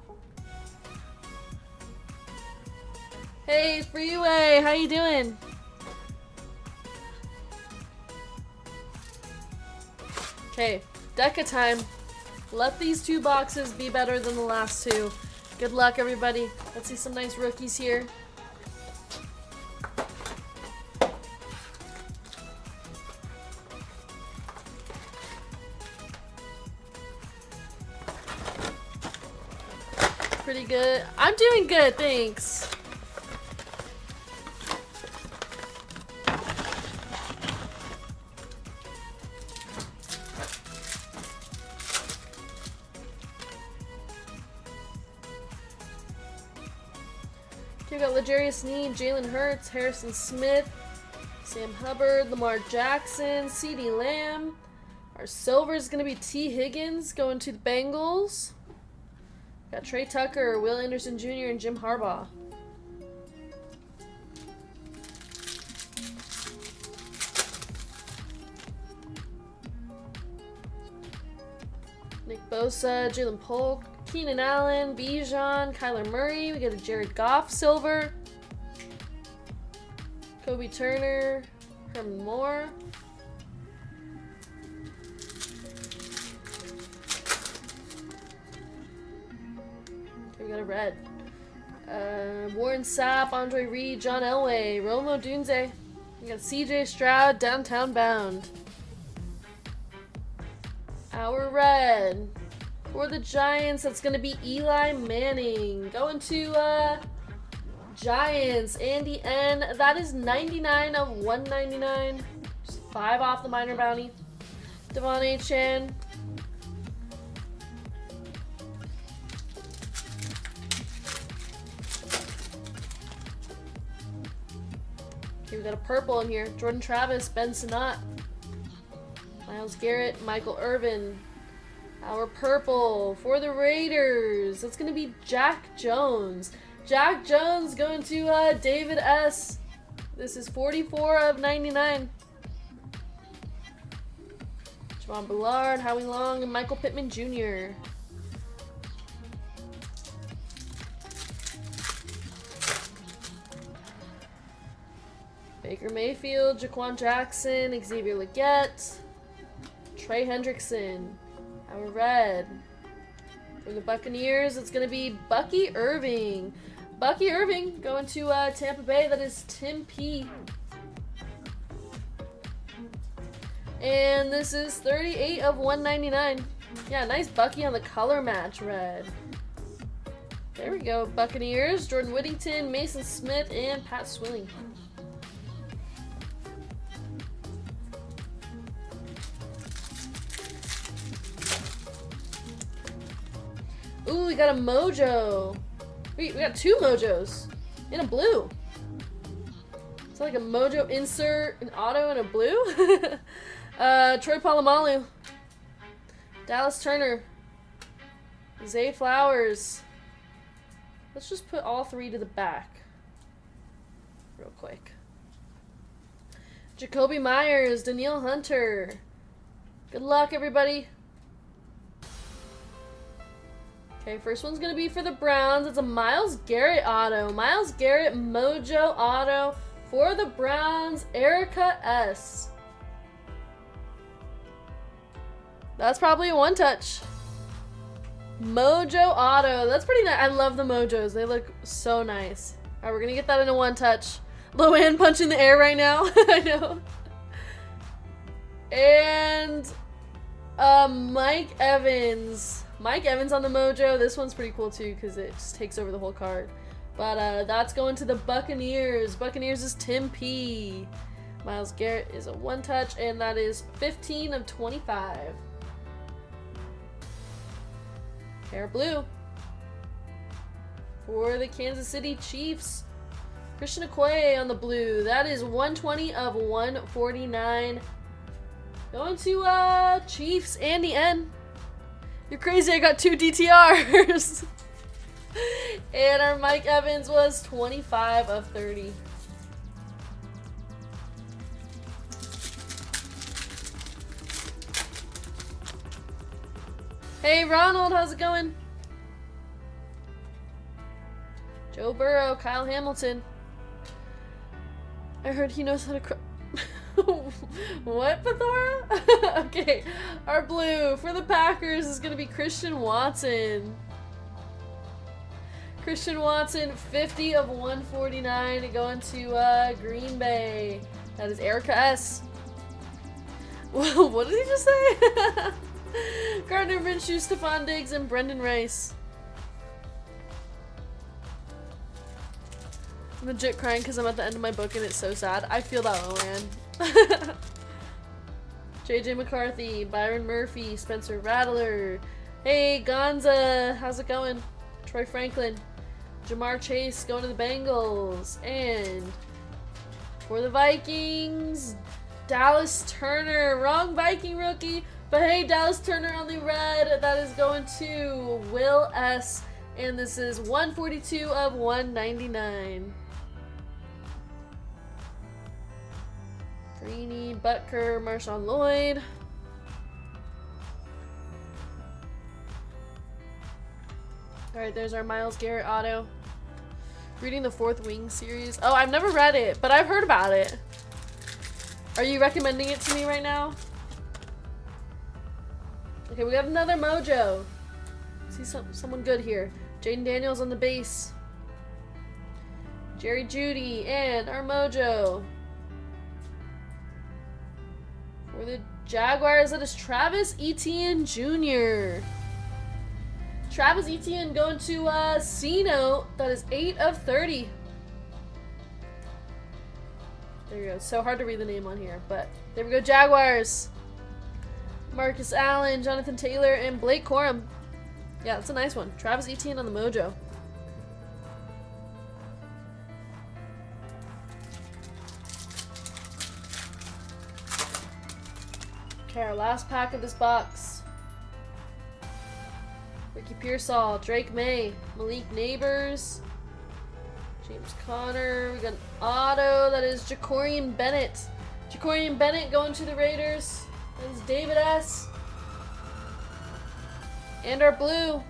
Hey, Freeway, how you doing? Okay, Deca time. Let these 2 boxes be better than the last 2. Good luck, everybody. Let's see some nice rookies here. Pretty good. I'm doing good, thanks. We got L'Jarius Sneed, Jalen Hurts, Harrison Smith, Sam Hubbard, Lamar Jackson, CeeDee Lamb. Our silver is going to be T. Higgins going to the Bengals. Got Trey Tucker, Will Anderson Jr., and Jim Harbaugh. Nick Bosa, Jalen Polk, Keenan Allen, Bijan, Kyler Murray. We got a Jared Goff silver. Kobe Turner, Herman Moore. Okay, we got a red. Warren Sapp, Andre Reed, John Elway, Romo Dunze. We got CJ Stroud, Downtown Bound. Our red. For the Giants, that's going to be Eli Manning. Going to Giants, Andy N. That is 99 of 199. Just 5 off the minor bounty. Devon A. Chan. Okay, we got a purple in here. Jordan Travis, Ben Sinnott. Myles Garrett, Michael Irvin. Our purple for the Raiders. That's going to be Jack Jones. Jack Jones going to David S. This is 44 of 99. Javon Ballard, Howie Long, and Michael Pittman Jr. Baker Mayfield, Jaquan Jackson, Xavier Legette, Trey Hendrickson. Our red. For the Buccaneers, it's going to be Bucky Irving. Bucky Irving going to Tampa Bay. That is Tim P. And this is 38 of 199. Yeah, nice Bucky on the color match red. There we go. Buccaneers, Jordan Whittington, Mason Smith, and Pat Swilling. Ooh, we got a Mojo. We got 2 Mojos in a blue. It's like a Mojo insert, an auto, and a blue. Troy Polamalu. Dallas Turner. Zay Flowers. Let's just put all 3 to the back. Real quick. Jacoby Myers. Danielle Hunter. Good luck, everybody. Okay, first one's gonna be for the Browns. It's a Myles Garrett auto. Myles Garrett Mojo auto for the Browns. Erica S. That's probably a 1-touch. Mojo auto. That's pretty nice. I love the Mojos. They look so nice. Alright, we're gonna get that in a 1-touch. Loanne punching the air right now. I know. And Mike Evans. Mike Evans on the Mojo. This one's pretty cool too because it just takes over the whole card. But that's going to the Buccaneers. Buccaneers is Tim P. Myles Garrett is a 1-touch, and that is 15 of 25. Hair blue. For the Kansas City Chiefs, Christian Okoye on the blue. That is 120 of 149. Going to Chiefs, Andy N. You're crazy, I got 2 DTRs. And our Mike Evans was 25 of 30. Hey Ronald, how's it going? Joe Burrow, Kyle Hamilton. I heard he knows how to cry. What, Pathora? Okay, our blue for the Packers is going to be Christian Watson. Christian Watson, 50 of 149, going to Green Bay. That is Erica S. What did he just say? Gardner Minshew, Stephon Diggs, and Brendan Rice. I'm legit crying because I'm at the end of my book and it's so sad. I feel that, Loanne. JJ McCarthy, Byron Murphy, Spencer Rattler. Hey, Gonza, how's it going? Troy Franklin. Jamar Chase going to the Bengals. And for the Vikings, Dallas Turner. Wrong Viking rookie. But hey, Dallas Turner on the red. That is going to Will S. And this is 142 of 199. Greeny, Butker, Marshawn Lloyd. Alright, there's our Myles Garrett auto. Reading the Fourth Wing series. Oh, I've never read it, but I've heard about it. Are you recommending it to me right now? Okay, we got another Mojo. See someone good here. Jaden Daniels on the base. Jerry Jeudy and our Mojo. For the Jaguars, that is Travis Etienne Jr. Travis Etienne going to C-Note. That is 8 of 30. There you go. So hard to read the name on here, but there we go. Jaguars. Marcus Allen, Jonathan Taylor, and Blake Corum. Yeah, that's a nice one. Travis Etienne on the Mojo. Okay, our last pack of this box. Ricky Pearsall, Drake May, Malik Neighbors, James Conner. We got an auto. That is Jacorian Bennett. Jacorian Bennett going to the Raiders. That is David S. And our blue.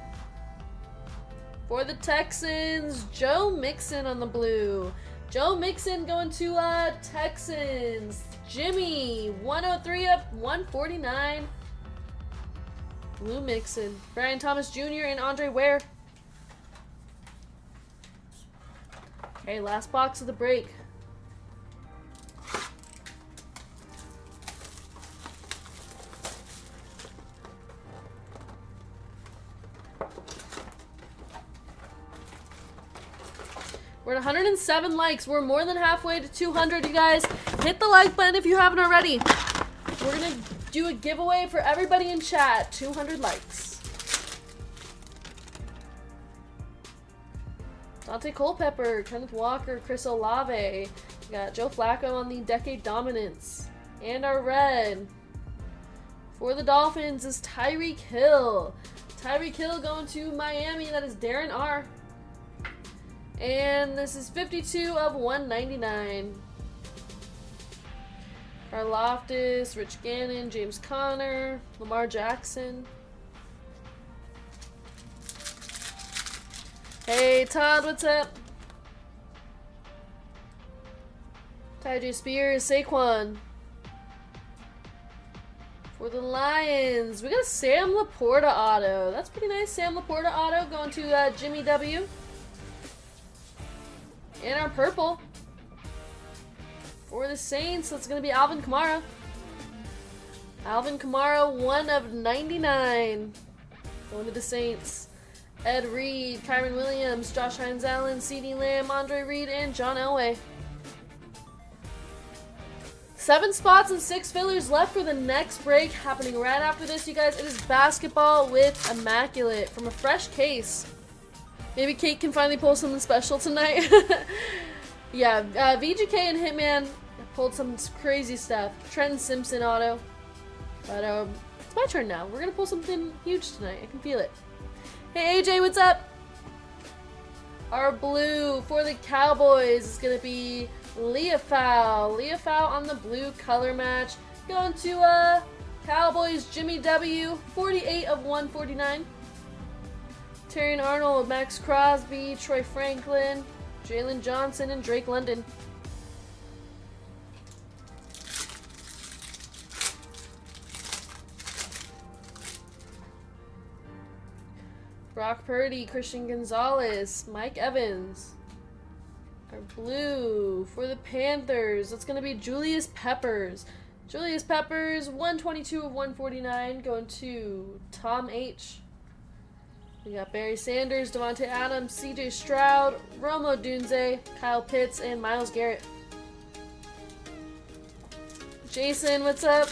For the Texans, Joe Mixon on the blue. Joe Mixon going to Texans. Jimmy, 103 of 149. Blue Mixon. Brian Thomas Jr. and Andre Ware. Okay, last box of the break. We're at 107 likes. We're more than halfway to 200, you guys. Hit the like button if you haven't already. We're going to do a giveaway for everybody in chat. 200 likes. That's Dante Culpepper, Kenneth Walker, Chris Olave. We got Joe Flacco on the Decade Dominance. And our red for the Dolphins is Tyreek Hill. Tyreek Hill going to Miami. That is Darren R. And this is 52 of 199. Karlaftis, Rich Gannon, James Conner, Lamar Jackson. Hey Todd, what's up? Tyjae Spears, Saquon. For the Lions, we got a Sam Laporta auto. That's pretty nice. Sam Laporta auto going to Jimmy W. And our purple for the Saints, that's going to be Alvin Kamara. Alvin Kamara, 1 of 99. Going to the Saints. Ed Reed, Kyron Williams, Josh Hines Allen, CeeDee Lamb, Andre Reed, and John Elway. 7 spots and 6 fillers left for the next break, happening right after this, you guys. It is basketball with Immaculate from a fresh case. Maybe Kate can finally pull something special tonight. Yeah, VGK and Hitman pulled some crazy stuff. Trenton Simpson auto. But it's my turn now. We're going to pull something huge tonight. I can feel it. Hey AJ, what's up? Our blue for the Cowboys is going to be Leafau. Leafau on the blue color match. Going to Cowboys Jimmy W. 48 of 149. Terrion Arnold, Max Crosby, Troy Franklin, Jalen Johnson, and Drake London. Brock Purdy, Christian Gonzalez, Mike Evans. Our blue for the Panthers, that's going to be Julius Peppers. Julius Peppers, 122 of 149, going to Tom H. We got Barry Sanders, Devontae Adams, CJ Stroud, Romo Dunze, Kyle Pitts, and Myles Garrett. Jason, what's up?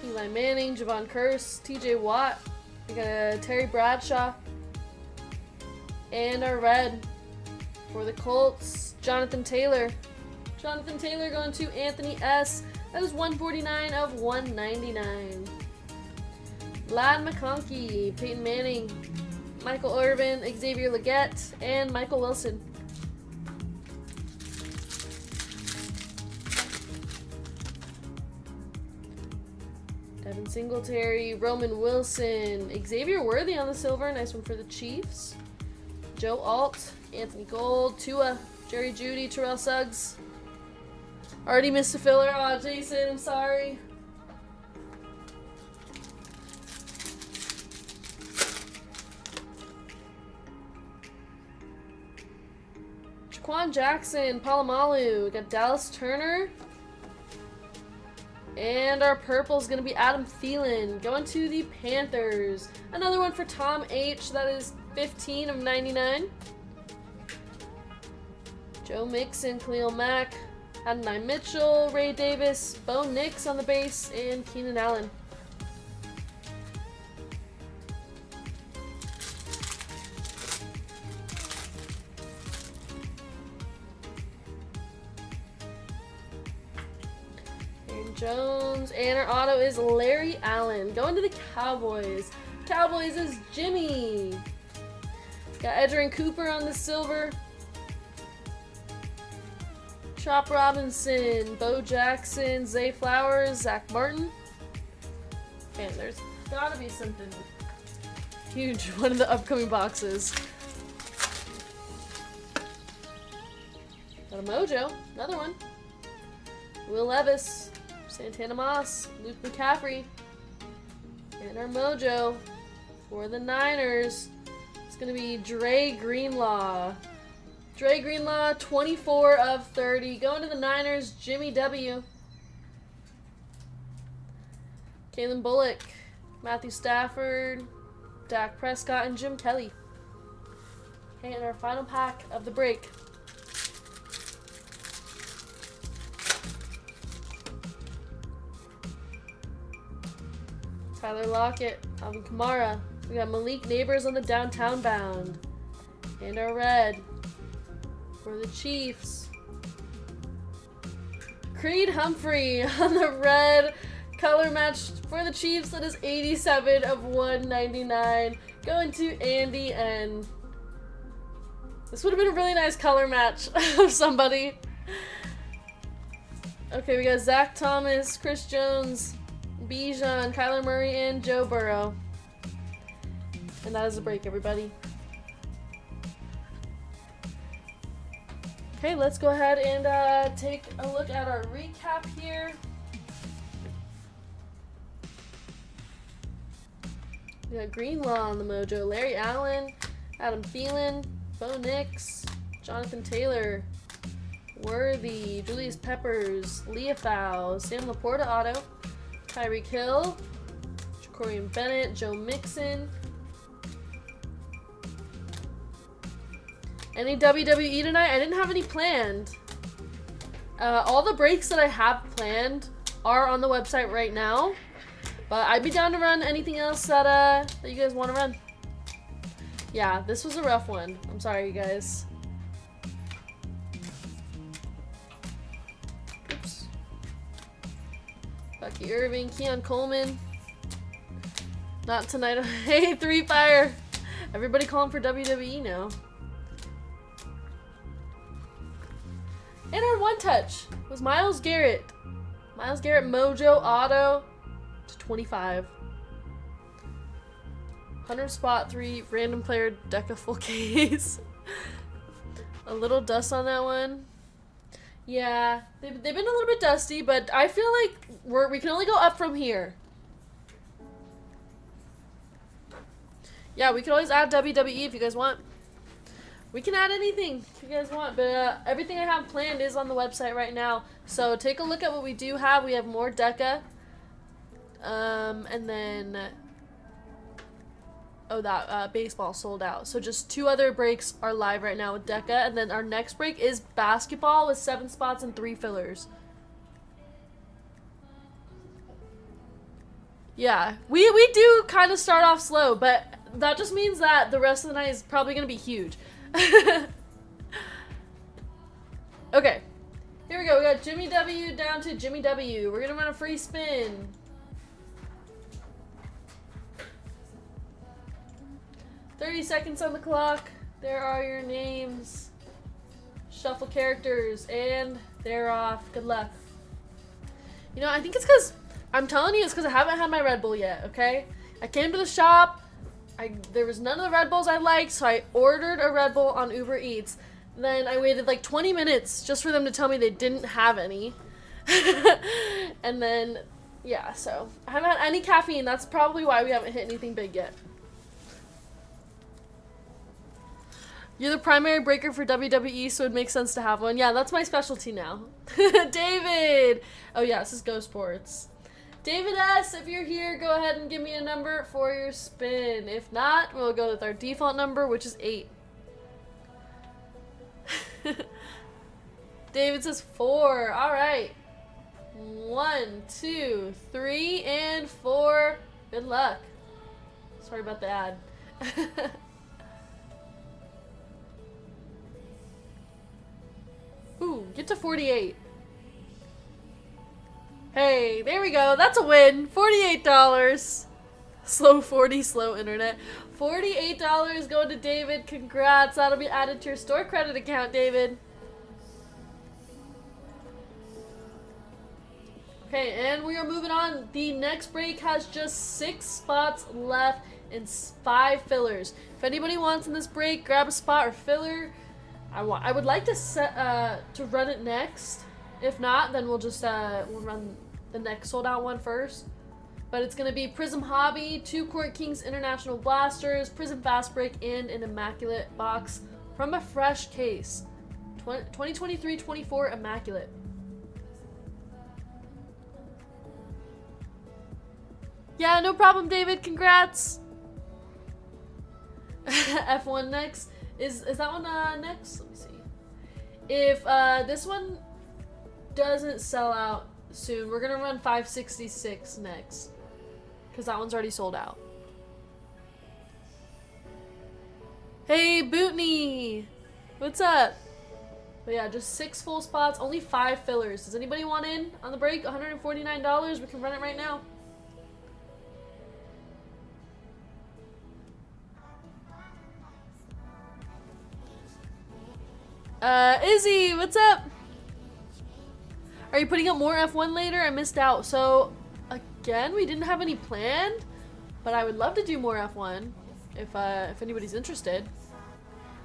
Eli Manning, Javon Curse, TJ Watt. We got Terry Bradshaw. And our red for the Colts, Jonathan Taylor. Jonathan Taylor going to Anthony S. That is 149 of 199. Vlad McConkey, Peyton Manning, Michael Irvin, Xavier Legette, and Michael Wilson. Devin Singletary, Roman Wilson, Xavier Worthy on the silver. Nice one for the Chiefs. Joe Alt, Anthony Gold, Tua, Jerry Jeudy, Terrell Suggs. Already missed a filler. Aw, Jason, I'm sorry. Jaquan Jackson, Palomalu. We got Dallas Turner. And our purple is going to be Adam Thielen. Going to the Panthers. Another one for Tom H. That is 15 of 99. Joe Mixon, Khalil Mack, Adonai Mitchell, Ray Davis, Bo Nix on the base, and Keenan Allen. Aaron Jones, and our auto is Larry Allen. Going to the Cowboys. Cowboys is Jimmy. Got Edgerrin Cooper on the silver. Chop Robinson, Bo Jackson, Zay Flowers, Zach Martin. Man, there's gotta be something huge one of the upcoming boxes. Got a Mojo, another one. Will Levis, Santana Moss, Luke McCaffrey. And our Mojo for the Niners. It's gonna be Dre Greenlaw. Dre Greenlaw, 24 of 30. Going to the Niners, Jimmy W. Kalen Bullock, Matthew Stafford, Dak Prescott, and Jim Kelly. Okay, and our final pack of the break. Tyler Lockett, Alvin Kamara. We got Malik Neighbors on the downtown bound. And our red for the Chiefs. Creed Humphrey on the red color match for the Chiefs. That is 87 of 199. Going to Andy N. This would have been a really nice color match of somebody. Okay, we got Zach Thomas, Chris Jones, Bijan, Kyler Murray, and Joe Burrow. And that is a break, everybody. Okay, let's go ahead and take a look at our recap here. We got Greenlaw on the mojo, Larry Allen, Adam Thielen, Bo Nix, Jonathan Taylor, Worthy, Julius Peppers, Leafau, Sam Laporta auto, Tyreek Hill, Jacorian Bennett, Joe Mixon. Any WWE tonight? I didn't have any planned. All the breaks that I have planned are on the website right now. But I'd be down to run anything else that you guys want to run. Yeah, this was a rough one. I'm sorry, you guys. Oops. Bucky Irving, Keon Coleman. Not tonight. Hey, 3 Fire. Everybody calling for WWE now. And our one touch was Myles Garrett. Myles Garrett Mojo Auto to 25. 100 spot 3 random player Deca full case. A little dust on that one. Yeah, they've been a little bit dusty, but I feel like we can only go up from here. Yeah, we can always add WWE if you guys want. We can add anything if you guys want, but everything I have planned is on the website right now. So take a look at what we do have. We have more Deca. And then... Oh, that baseball sold out. So just 2 other breaks are live right now with Deca. And then our next break is basketball with 7 spots and 3 fillers. Yeah, we do kind of start off slow, but that just means that the rest of the night is probably going to be huge. Okay, here we go. We got Jimmy W down to Jimmy W. We're going to run a free spin. $30 seconds on the clock. There are your names. Shuffle characters, and they're off. Good luck. You know, I think it's because, I'm telling you, it's because I haven't had my Red Bull yet, okay? I came to the shop. There was none of the Red Bulls I liked, so I ordered a Red Bull on Uber Eats. Then I waited like 20 minutes just for them to tell me they didn't have any. And then, yeah, so I haven't had any caffeine. That's probably why we haven't hit anything big yet. You're the primary breaker for WWE, so it makes sense to have one. Yeah, that's my specialty now. David! Oh yeah, this is Go Sports. David S., if you're here, go ahead and give me a number for your spin. If not, we'll go with our default number, which is 8. David says 4. All right. 1, 2, 3, and 4. Good luck. Sorry about the ad. Ooh, get to 48. Hey, there we go. That's a win. $48. Slow 40, slow internet. $48 going to David. Congrats. That'll be added to your store credit account, David. Okay, and we are moving on. The next break has just 6 spots left and 5 fillers. If anybody wants in this break, grab a spot or filler. I would like to run it next. If not, then we'll just we'll run the next sold out one first. But it's going to be Prizm Hobby, 2 Court Kings International Blasters, Prizm Fast Break, and an Immaculate box from a fresh case. 2023-24 Immaculate. Yeah, no problem, David. Congrats. F1 next. Is that one next? Let me see. If this one doesn't sell out soon, we're gonna run 566 next. because that one's already sold out. Hey, Bootney! What's up? But yeah, just 6 full spots, only 5 fillers. Does anybody want in on the break? $149. We can run it right now. Izzy, what's up? Are you putting up more F1 later? I missed out. So, again, we didn't have any planned, but I would love to do more F1 if anybody's interested.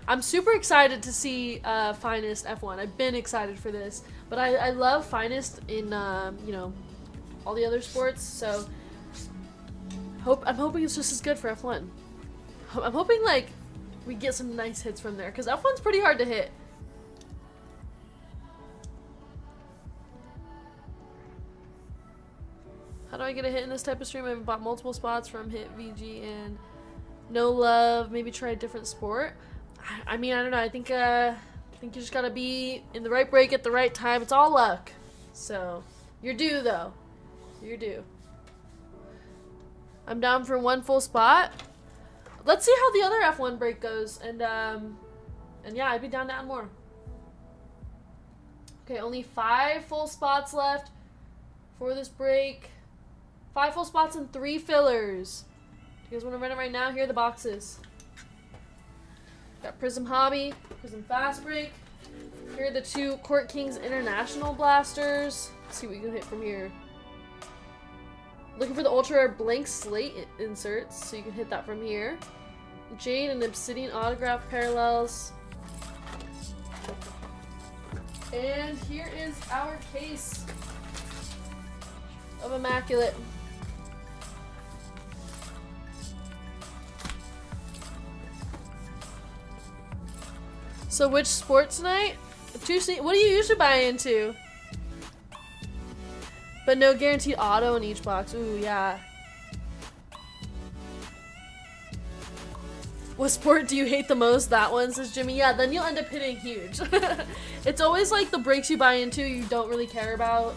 I'm super excited to see Finest F1. I've been excited for this, but I love Finest in you know, all the other sports. So I'm hoping it's just as good for F1. I'm hoping like we get some nice hits from there because F1's pretty hard to hit. How do I get a hit in this type of stream? I've bought multiple spots from Hit, VG, and No Love. Maybe try a different sport. I mean, I don't know. I think you just gotta be in the right break at the right time. It's all luck. So, you're due, though. You're due. I'm down for 1 full spot. Let's see how the other F1 break goes. And yeah, I'd be down to add more. Okay, only 5 full spots left for this break. 5 full spots and 3 fillers. Do you guys want to run it right now? Here are the boxes. Got Prizm Hobby, Prizm Fast Break. Here are the 2 Court Kings International Blasters. Let's see what you can hit from here. Looking for the ultra rare blank slate inserts, so you can hit that from here. Jade and Obsidian autograph parallels. And here is our case of Immaculate. So which sport tonight? What do you usually buy into? But no guaranteed auto in each box. Ooh, yeah. What sport do you hate the most? That one, says Jimmy. Yeah, then you'll end up hitting huge. It's always like the breaks you buy into you don't really care about.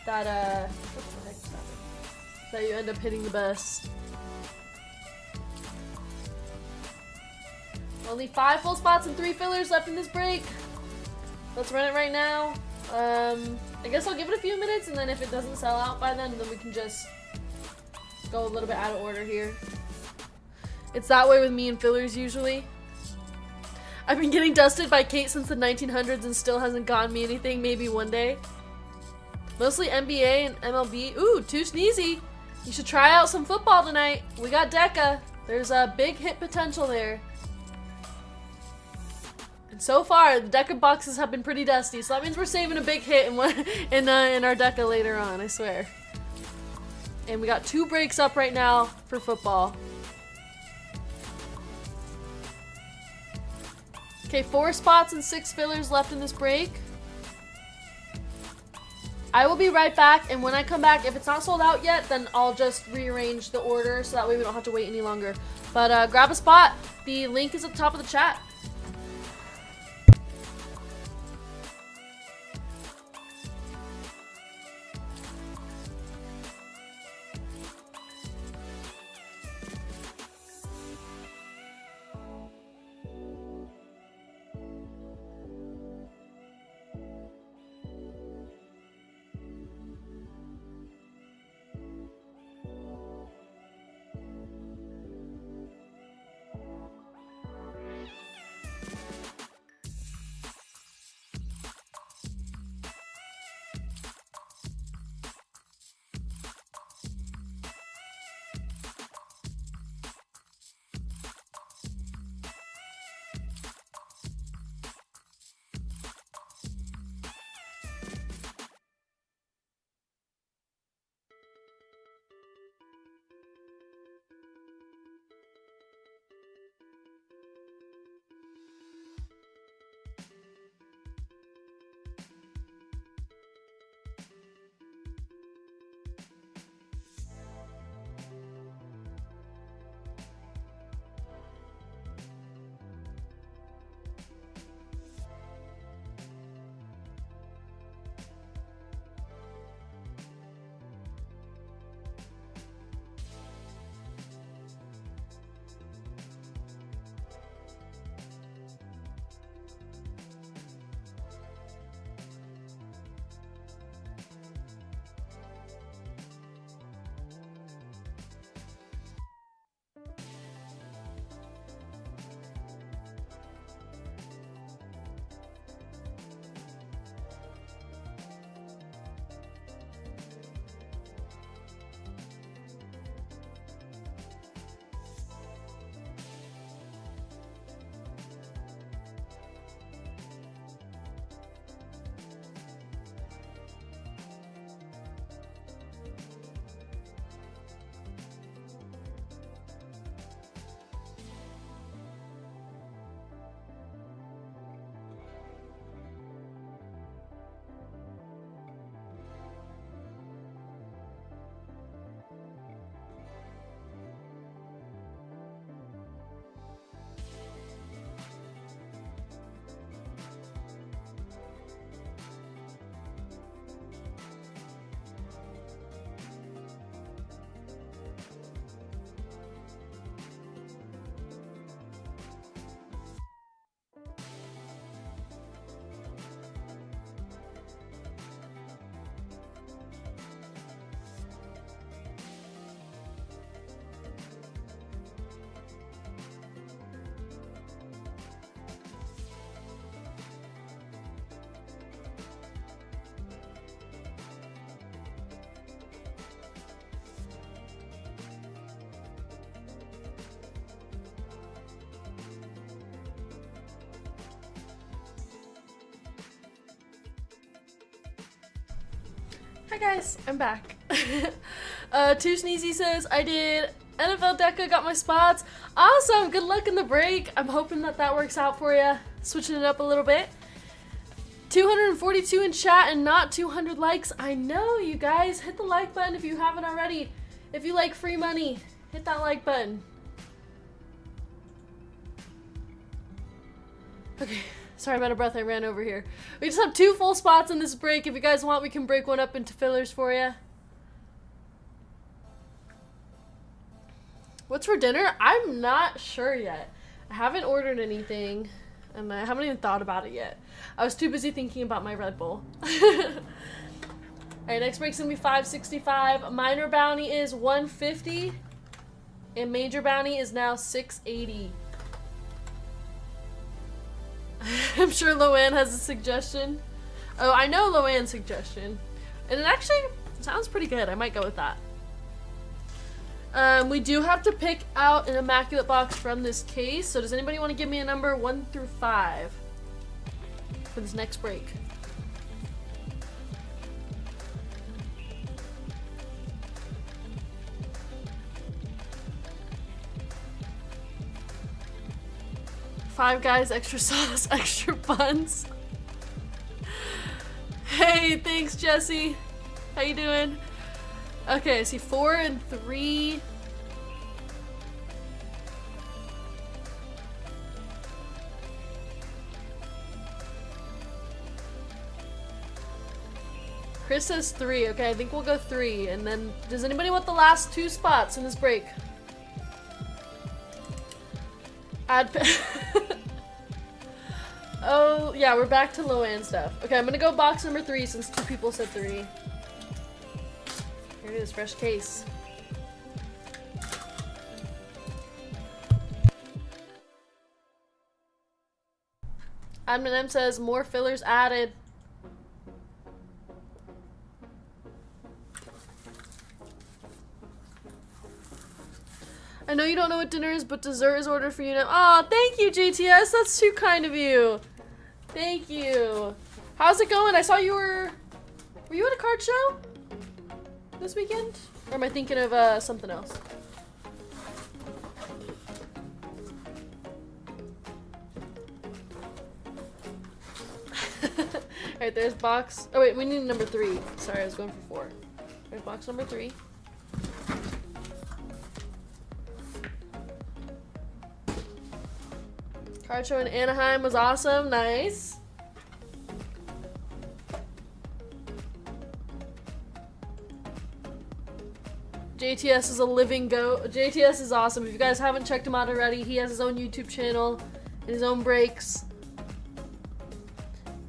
That, what the heck is that? That you end up hitting the best. Only 5 full spots and 3 fillers left in this break. Let's run it right now. I guess I'll give it a few minutes, and then if it doesn't sell out by then we can just go a little bit out of order here. It's that way with me and fillers usually. I've been getting dusted by Kate since the 1900s and still hasn't gotten me anything. Maybe one day. Mostly NBA and MLB. Ooh, too sneezy. You should try out some football tonight. We got Deca. There's a big hit potential there. And so far, the Deca boxes have been pretty dusty, so that means we're saving a big hit in our Deca later on, I swear. And we got 2 breaks up right now for football. Okay, 4 spots and 6 fillers left in this break. I will be right back, and when I come back, if it's not sold out yet, then I'll just rearrange the order so that way we don't have to wait any longer. But grab a spot. The link is at the top of the chat. Hi guys, I'm back. Too Sneezy says, I did NFL Deca, got my spots. Awesome, good luck in the break. I'm hoping that that works out for you. Switching it up a little bit. 242 in chat and not 200 likes. I know, you guys. Hit the like button if you haven't already. If you like free money, hit that like button. Okay, sorry, I'm out of breath. I ran over here. We just have 2 full spots in this break. If you guys want, we can break one up into fillers for you. What's for dinner? I'm not sure yet. I haven't ordered anything, and I haven't even thought about it yet. I was too busy thinking about my Red Bull. Alright, next break's gonna be 565. Minor bounty is 150, and major bounty is now 680. I'm sure Loanne has a suggestion. Oh, I know Loanne's suggestion. And it actually sounds pretty good. I might go with that. We do have to pick out an Immaculate box from this case. So does anybody want to give me a number 1 through 5 for this next break? Five Guys, extra sauce, extra buns. Hey, thanks, Jesse. How you doing? Okay, I see 4 and 3. Chris says 3. Okay, I think we'll go 3. And then, does anybody want the last 2 spots in this break? Oh, yeah, we're back to low-end stuff. Okay, I'm gonna go box number 3 since 2 people said 3. Here it is, fresh case. Admin M says, more fillers added. I know you don't know what dinner is, but dessert is ordered for you now. Aw, thank you, JTS. That's too kind of you. Thank you. How's it going? I saw you were you at a card show this weekend? Or am I thinking of something else? Alright, there's box. Oh wait, we need number 3. Sorry, I was going for 4. There's box number 3. Card show in Anaheim was awesome. Nice. JTS is a living goat. JTS is awesome. If you guys haven't checked him out already, he has his own YouTube channel and his own breaks.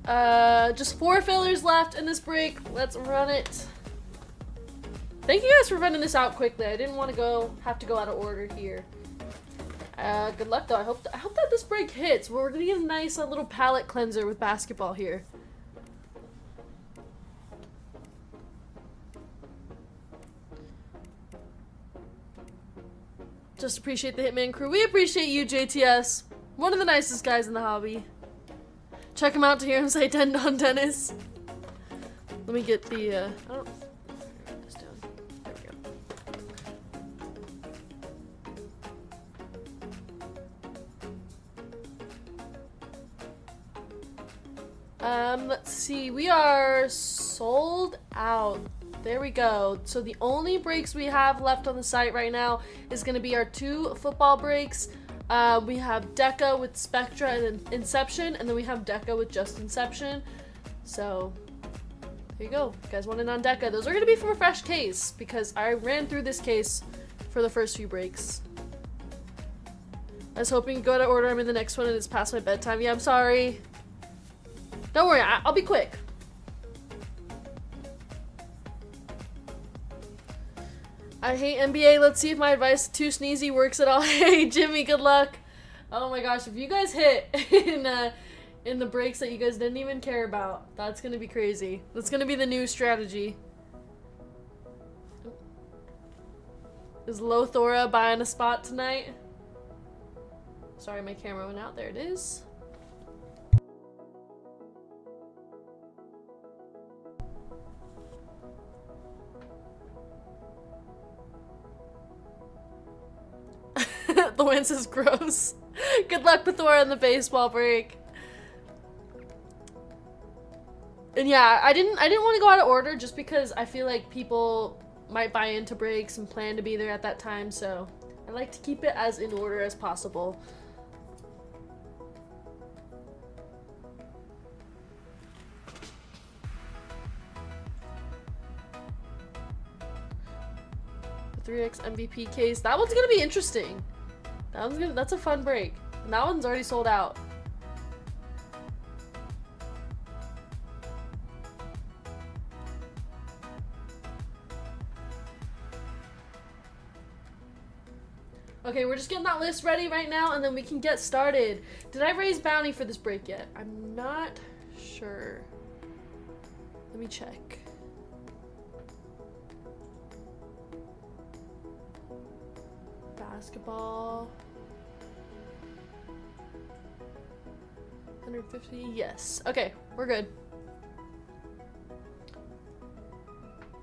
Just 4 fillers left in this break. Let's run it. Thank you guys for running this out quickly. I didn't want to have to go out of order here. Good luck though. I hope that this break hits. We're gonna get a nice little palate cleanser with basketball here. Just appreciate the Hitman crew. We appreciate you, JTS. One of the nicest guys in the hobby. Check him out to hear him say "Den on Dennis." Let me get the I don't write this down. There we go. Let's see. We are sold out. There we go. So the only breaks we have left on the site right now is going to be our 2 football breaks. We have Deca with Spectra and Inception, and then we have Deca with just Inception. So there you go. If you guys want it on Deca, those are going to be from a fresh case because I ran through this case for the first few breaks. I was hoping to go to order them in the next one and it's past my bedtime. Yeah, I'm sorry. Don't worry, I'll be quick. I hate NBA. Let's see if my advice to Too Sneezy works at all. Hey, Jimmy, good luck. Oh my gosh, if you guys hit in the breaks that you guys didn't even care about, that's gonna be crazy. That's gonna be the new strategy. Is Lothora buying a spot tonight? Sorry, my camera went out. There it is. The wind says gross. Good luck, Pithora, in the baseball break. And yeah, I didn't want to go out of order just because I feel like people might buy into breaks and plan to be there at that time, so I like to keep it as in order as possible. The 3x MVP case. That one's gonna be interesting. That's a fun break. And that one's already sold out. Okay, we're just getting that list ready right now, and then we can get started. Did I raise bounty for this break yet? I'm not sure. Let me check. Basketball. 150, yes. Okay, we're good.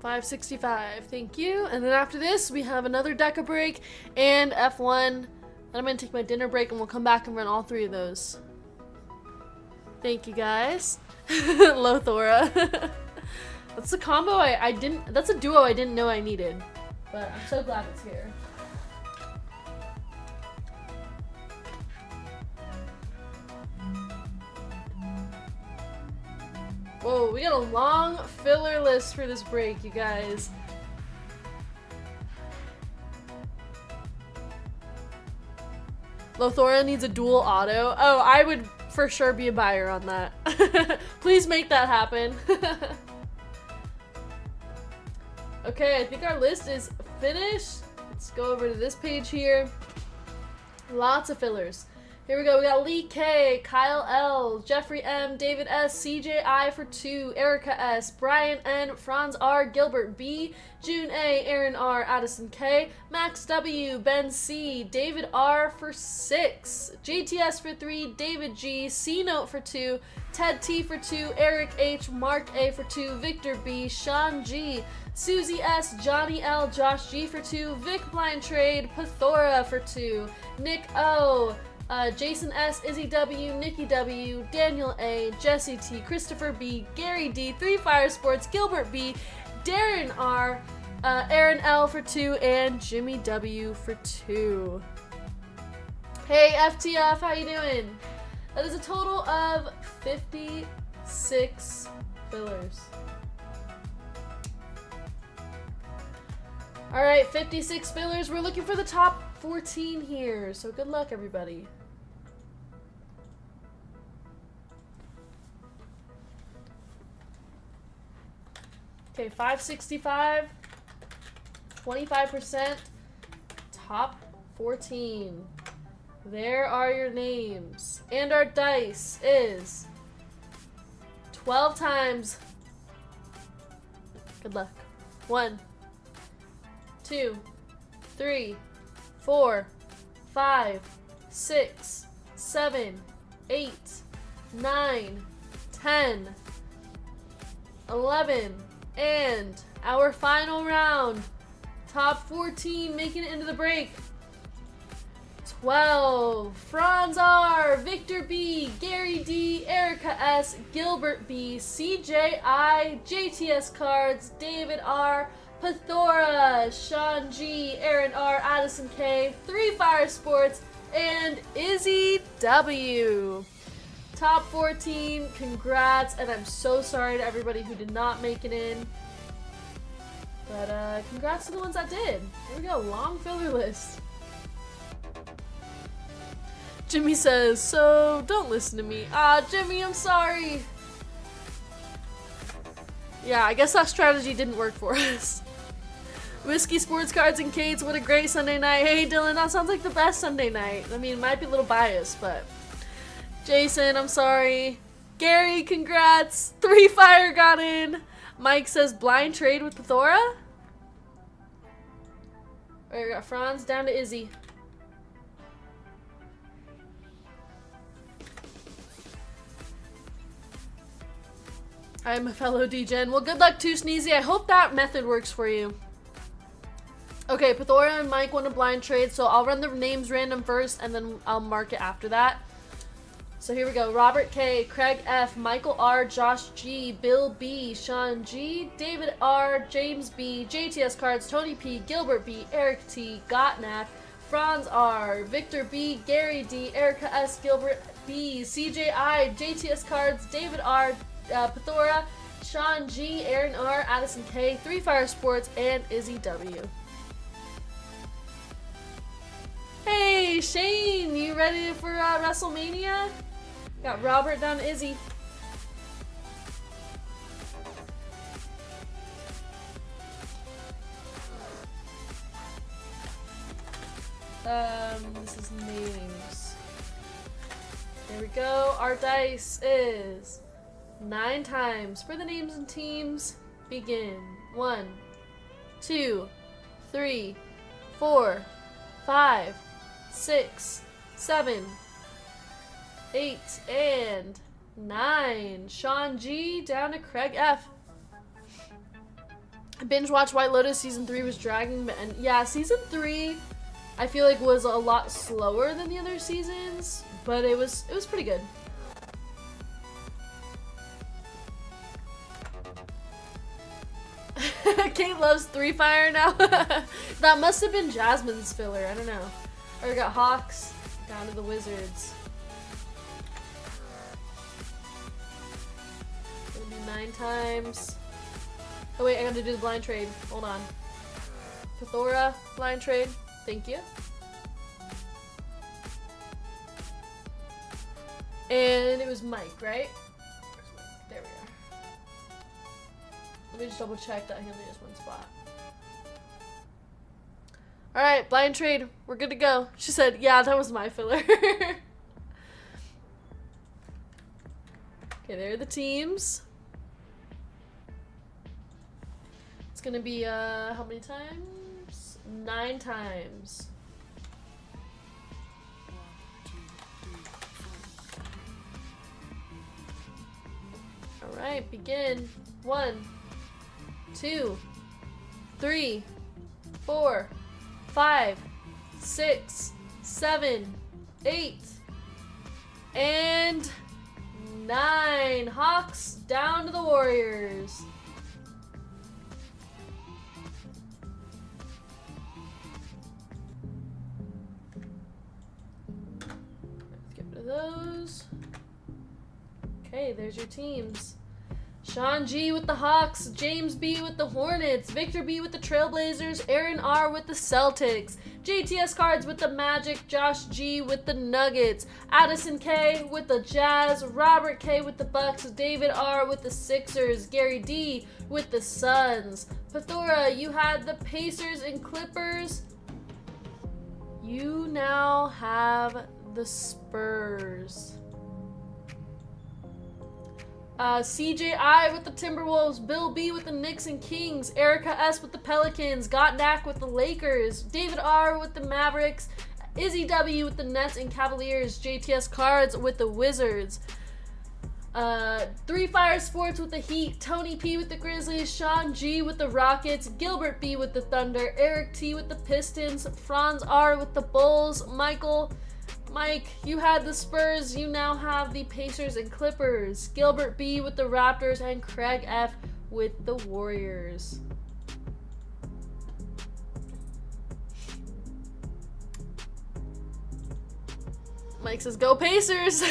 565, thank you. And then after this, we have another Deca break and F1. Then I'm gonna take my dinner break and we'll come back and run all three of those. Thank you guys. Lothora. That's a combo that's a duo I didn't know I needed. But I'm so glad it's here. Whoa, we got a long filler list for this break, you guys. Lothora needs a dual auto. Oh, I would for sure be a buyer on that. Please make that happen. Okay, I think our list is finished. Let's go over to this page here. Lots of fillers. Here we go. We got Lee K, Kyle L, Jeffrey M, David S, CJ I for 2, Erica S, Brian N, Franz R, Gilbert B, June A, Aaron R, Addison K, Max W, Ben C, David R for 6, JTS for 3, David G, C Note for 2, Ted T for 2, Eric H, Mark A for 2, Victor B, Sean G, Susie S, Johnny L, Josh G for 2, Vic Blind Trade, Pithora for 2, Nick O, Jason S, Izzy W, Nikki W, Daniel A, Jesse T, Christopher B, Gary D, 3 Fire Sports, Gilbert B, Darren R, Aaron L for 2, and Jimmy W for 2. Hey FTF, how you doing? That is a total of 56 fillers. Alright, 56 fillers. We're looking for the top 14 here, so good luck, everybody. Okay, 565, 25%, top 14. There are your names. And our dice is 12 times. Good luck. 1, 2, 3, 4, 5, 6, 7, 8, 9, 10, 11, and our final round. Top 14 making it into the break. 12, Franz R, Victor B, Gary D, Erica S, Gilbert B, CJ I, JTS Cards, David R, Pithora, Sean G, Aaron R, Addison K, 3 Fire Sports, and Izzy W. Top 14, congrats, and I'm so sorry to everybody who did not make it in. But congrats to the ones that did. Here we go, long filler list. Jimmy says, so don't listen to me. Ah, Jimmy, I'm sorry. Yeah, I guess that strategy didn't work for us. Whiskey, Sports Cards, and Kates, what a great Sunday night. Hey, Dylan, that sounds like the best Sunday night. I mean, it might be a little biased, but... Jason, I'm sorry. Gary, congrats. 3 Fire got in. Mike says, blind trade with Pithora? Alright, we got Franz down to Izzy. I'm a fellow DGen. Well, good luck too, Sneezy. I hope that method works for you. Okay, Pythora and Mike want a blind trade, so I'll run the names random first, and then I'll mark it after that. So here we go. Robert K, Craig F, Michael R, Josh G, Bill B, Sean G, David R, James B, JTS Cards, Tony P, Gilbert B, Eric T, Gottnack, Franz R, Victor B, Gary D, Erica S, Gilbert B, CJ I, JTS Cards, David R, Pythora, Sean G, Aaron R, Addison K, 3 Fire Sports, and Izzy W. Hey, Shane, you ready for WrestleMania? Got Robert down to Izzy. This is names. There we go. Our dice is 9 times. For the names and teams, begin. 1, 2, 3, 4, 5, 6, 7, 8, and 9. Sean G down to Craig F. I binge watched White Lotus. Season 3 was dragging, and yeah, season 3 I feel like was a lot slower than the other seasons, but it was pretty good. Kate loves 3 Fire now. That must have been Jasmine's filler. I don't know. Or we got Hawks down to the Wizards. Gonna be 9 times. Oh wait, I gotta do the blind trade. Hold on. Pythora, blind trade. Thank you. And it was Mike, right? There we are. Let me just double check that he only has 1 spot. Alright, blind trade. We're good to go. She said, yeah, that was my filler. Okay, there are the teams. It's gonna be, how many times? 9 times. Alright, begin. 1, 2, 3, 4, 5, 6, 7, 8, and 9. Hawks down to the Warriors. Let's get rid of those. Okay, there's your teams. Sean G with the Hawks, James B with the Hornets, Victor B with the Trailblazers, Aaron R with the Celtics, JTS Cards with the Magic, Josh G with the Nuggets, Addison K with the Jazz, Robert K with the Bucks, David R with the Sixers, Gary D with the Suns. Pythora, you had the Pacers and Clippers. You now have the Spurs. CJI with the Timberwolves, Bill B with the Knicks and Kings, Erica S with the Pelicans, Gottnack with the Lakers, David R with the Mavericks, Izzy W with the Nets and Cavaliers, JTS Cards with the Wizards, 3 Fire Sports with the Heat, Tony P with the Grizzlies, Sean G with the Rockets, Gilbert B with the Thunder, Eric T with the Pistons, Franz R with the Bulls, Mike, you had the Spurs, you now have the Pacers and Clippers. Gilbert B with the Raptors and Craig F with the Warriors. Mike says, go Pacers!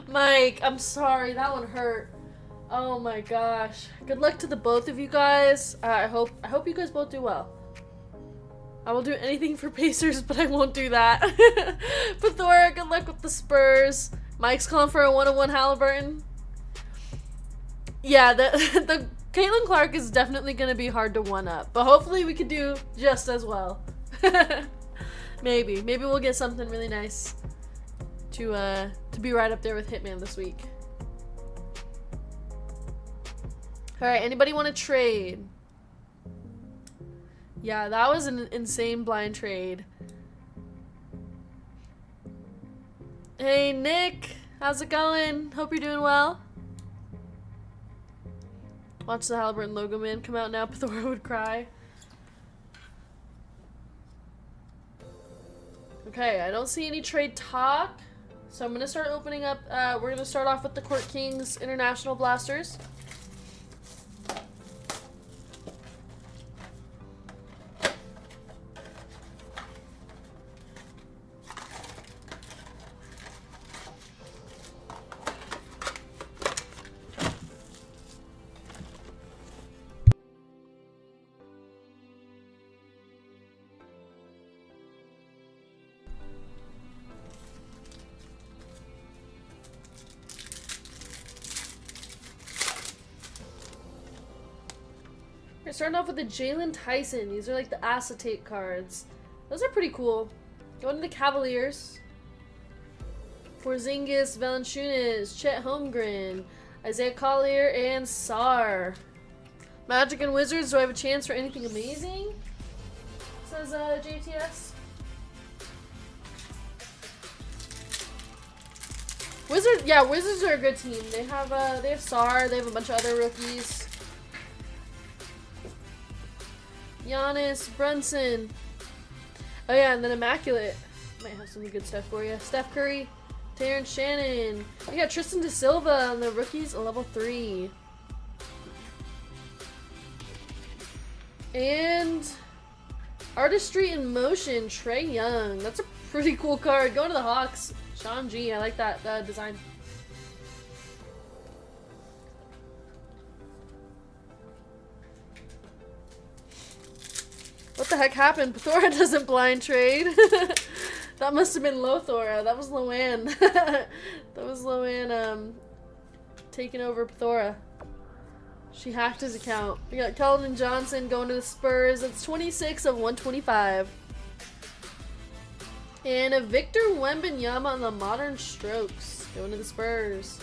Mike, I'm sorry, that one hurt. Oh my gosh. Good luck to the both of you guys. I hope you guys both do well. I will do anything for Pacers, but I won't do that. Pythora, good luck with the Spurs. Mike's calling for a 1-on-1 Halliburton. Yeah, the Caitlin Clark is definitely going to be hard to one-up, but hopefully we could do just as well. Maybe we'll get something really nice to be right up there with Hitman this week. All right, anybody want to trade? Yeah, that was an insane blind trade. Hey, Nick. How's it going? Hope you're doing well. Watch the Halliburton logo man come out now. Pythora would cry. Okay, I don't see any trade talk. So I'm going to start opening up. We're going to start off with the Court Kings International Blasters. We're starting off with the Jalen Tyson. These are like the acetate cards. Those are pretty cool. Going to the Cavaliers. Porzingis, Valanciunas, Chet Holmgren, Isaiah Collier, and Sarr. Magic and Wizards, do I have a chance for anything amazing? Says JTS. Wizards, yeah, Wizards are a good team. They have Sarr, they have a bunch of other rookies. Giannis, Brunson. Oh yeah, and then Immaculate. Might have some good stuff for you. Steph Curry, Terrence Shannon. We got Tristan Da Silva on the rookies, level 3. And Artistry in Motion, Trae Young. That's a pretty cool card. Going to the Hawks. Sean G. I like that design. What the heck happened? Thora doesn't blind trade. That must have been Lothora. That was Loanne. That was Loanne taking over Thora. She hacked his account. We got Keldon Johnson going to the Spurs. That's 26 of 125. And a Victor Wembanyama on the Modern Strokes. Going to the Spurs.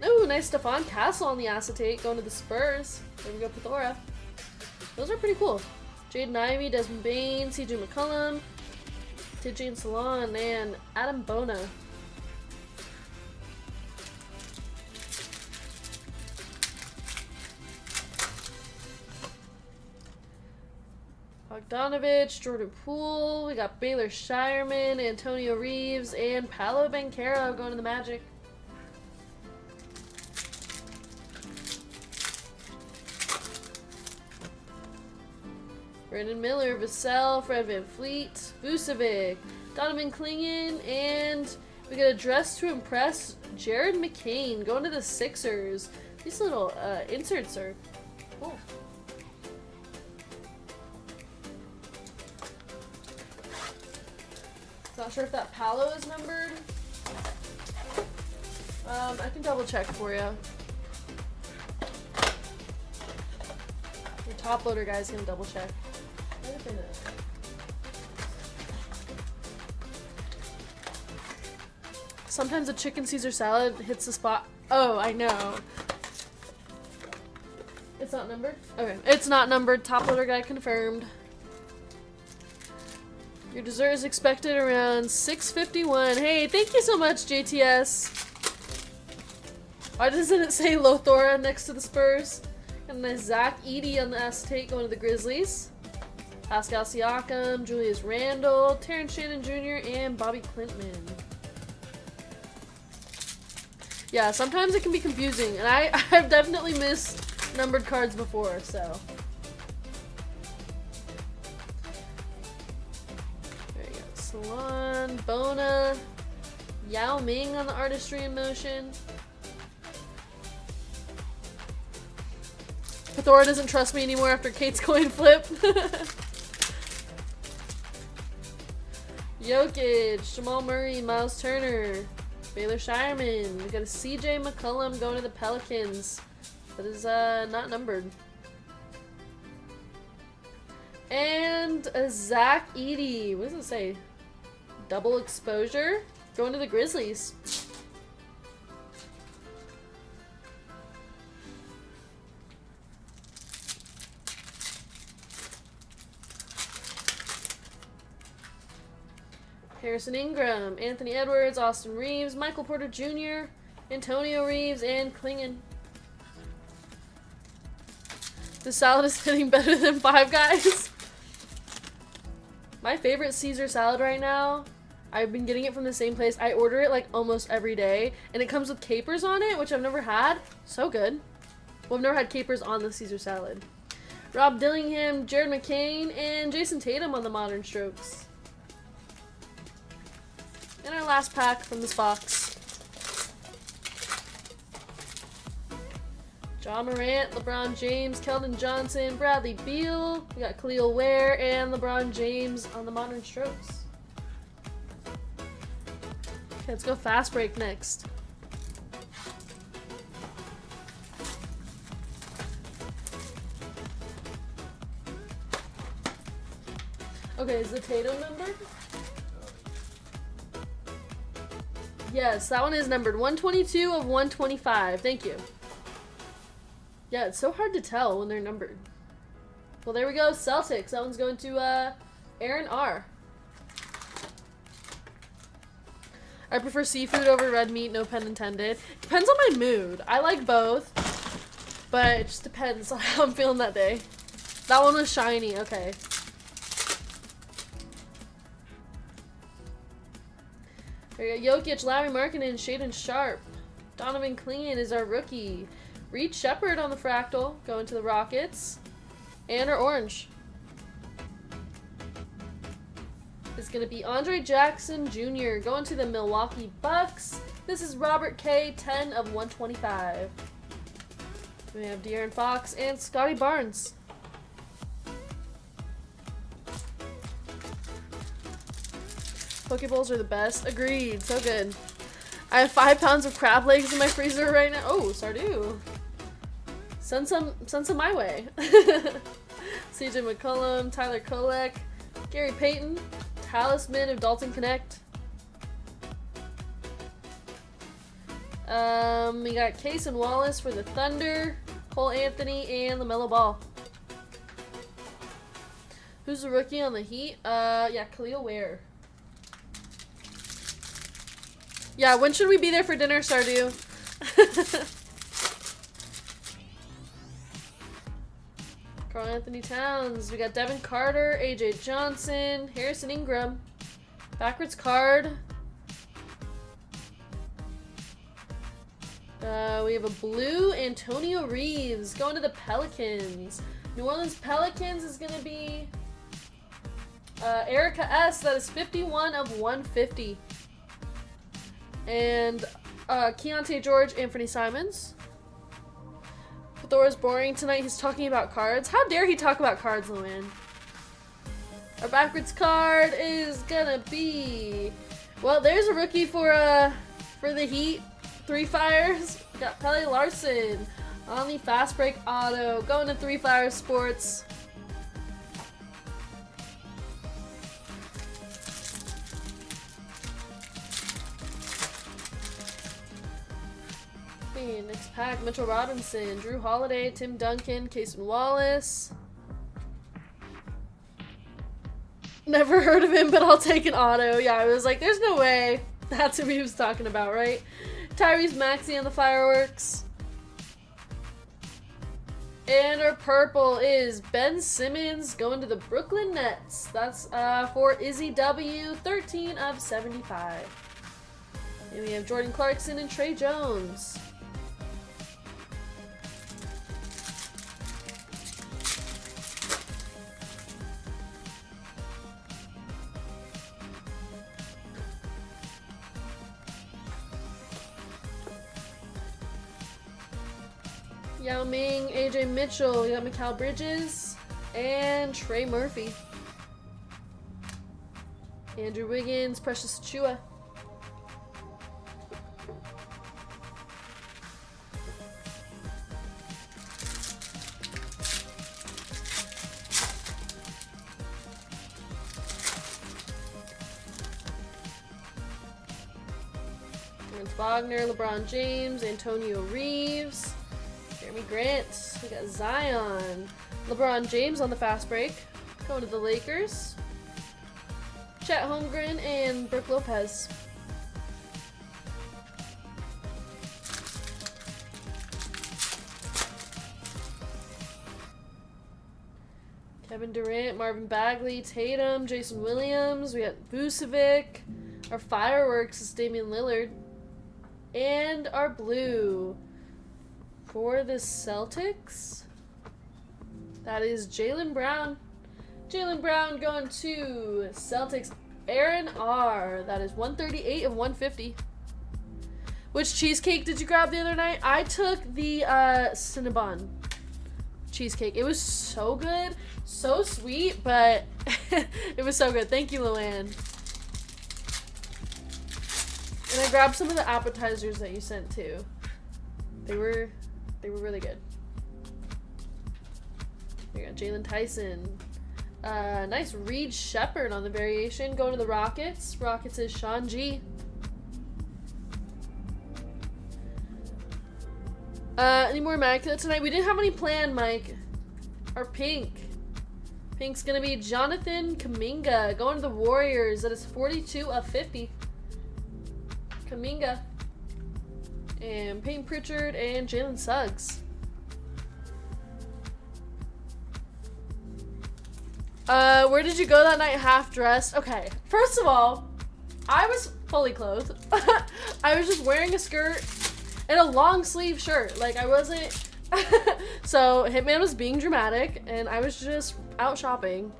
Ooh, nice Stephon Castle on the acetate. Going to the Spurs. There we go, Pithora. Those are pretty cool. Jaden Ivey, Desmond Bain, CJ McCollum, Tidjane Salon, and Adam Bona. Bogdanovich, Jordan Poole. We got Baylor Shireman, Antonio Reeves, and Paolo Banchero going to the Magic. Brandon Miller, Vassell, Fred VanVleet, Vucevic, Donovan Clingan, and we got a Dress to Impress, Jared McCain going to the Sixers. These little inserts are cool. Not sure if that Paolo is numbered. I can double check for you. Your top loader guy's gonna double check. Sometimes a chicken Caesar salad hits the spot. Oh, I know. It's not numbered? Okay. It's not numbered. Top loader guy confirmed. Your dessert is expected around 6:51. Hey, thank you so much, JTS. Why doesn't it say Lothora next to the Spurs? And then Zach Edey on the acetate going to the Grizzlies. Pascal Siakam, Julius Randle, Terrence Shannon Jr., and Bobby Clintman. Yeah, sometimes it can be confusing, and I've definitely missed numbered cards before, so. There you go. Salon, Bona, Yao Ming on the Artistry in Motion. Thora doesn't trust me anymore after Kate's coin flip. Jokic, Jamal Murray, Miles Turner, Baylor Shireman. We got a CJ McCollum going to the Pelicans. That is not numbered. And a Zach Edey. What does it say? Double exposure? Going to the Grizzlies. Harrison Ingram, Anthony Edwards, Austin Reeves, Michael Porter Jr., Antonio Reeves, and Clingan. The salad is getting better than Five Guys. My favorite Caesar salad right now, I've been getting it from the same place. I order it like almost every day, and it comes with capers on it, which I've never had. So good. Well, I've never had capers on the Caesar salad. Rob Dillingham, Jared McCain, and Jason Tatum on the Modern Strokes. And our last pack from this box. John Morant, LeBron James, Keldon Johnson, Bradley Beal. We got Khalil Ware and LeBron James on the Modern Strokes. Okay, let's go fast break next. Okay, is the Tatum numbered? Yes, that one is numbered. 122 of 125. Thank you. Yeah, it's so hard to tell when they're numbered. Well, there we go. Celtics. That one's going to Aaron R. I prefer seafood over red meat, no pun intended. Depends on my mood. I like both, but it just depends on how I'm feeling that day. That one was shiny. Okay. There we go. Jokic, Larry Markkinen, Shaden Sharp. Donovan Clingan is our rookie. Reed Shepard on the Fractal, going to the Rockets. And our orange is going to be Andre Jackson Jr. going to the Milwaukee Bucks. This is Robert K, 10 of 125. We have De'Aaron Fox and Scotty Barnes. Pokeballs are the best. Agreed. So good. I have 5 pounds of crab legs in my freezer right now. Oh, Sardu. Send some my way. CJ McCollum, Tyler Kolek, Gary Payton, Talisman of Dalton Connect. We got Case and Wallace for the Thunder, Cole Anthony, and LaMelo Ball. Who's the rookie on the Heat? Yeah, Khalil Ware. Yeah, when should we be there for dinner, Sardu? Karl Anthony Towns. We got Devin Carter, AJ Johnson, Harrison Ingram. Backwards card. We have a blue Antonio Reeves going to the Pelicans. New Orleans Pelicans is going to be Erica S. That is 51 of 150. And Keontae George, Anthony Simons. Thor's boring tonight. He's talking about cards. How dare he talk about cards, Luann? Our backwards card is gonna be... Well, there's a rookie for the Heat. 3 Fires. We got Pele Larson on the Fast Break Auto. Going to 3 Fires Sports. Okay, next pack. Mitchell Robinson, Drew Holiday, Tim Duncan, Cason Wallace. Never heard of him, but I'll take an auto. Yeah, I was like, there's no way. That's who he was talking about, right? Tyrese Maxey on the Fireworks. And our purple is Ben Simmons going to the Brooklyn Nets. That's for Izzy W, 13 of 75. And we have Jordan Clarkson and Trey Jones. Yao Ming, AJ Mitchell, we got Mikal Bridges, and Trey Murphy. Andrew Wiggins, Precious Achua. Lawrence Wagner, LeBron James, Antonio Reeves. Jeremy Grant, we got Zion, LeBron James on the fast break, going to the Lakers, Chet Holmgren, and Brook Lopez. Kevin Durant, Marvin Bagley, Tatum, Jason Williams. We got Vucevic. Our fireworks is Damian Lillard. And our blue for the Celtics, that is Jaylen Brown. Jaylen Brown going to Celtics. Aaron R. That is 138 of 150. Which cheesecake did you grab the other night? I took the Cinnabon cheesecake. It was so good. So sweet, but it was so good. Thank you, Luann. And I grabbed some of the appetizers that you sent too. They were really good. We got Jalen Tyson. Nice Reed Shepherd on the variation. Going to the Rockets. Rockets is Sean G. Any more Immaculate tonight? We didn't have any planned, Mike. Our pink. Pink's gonna be Jonathan Kuminga. Going to the Warriors. That is 42 of 50. Kuminga. And Peyton Pritchard and Jalen Suggs. Where did you go that night half dressed? Okay, first of all, I was fully clothed. I was just wearing a skirt and a long sleeve shirt. Like, I wasn't... So, Hitman was being dramatic, and I was just out shopping.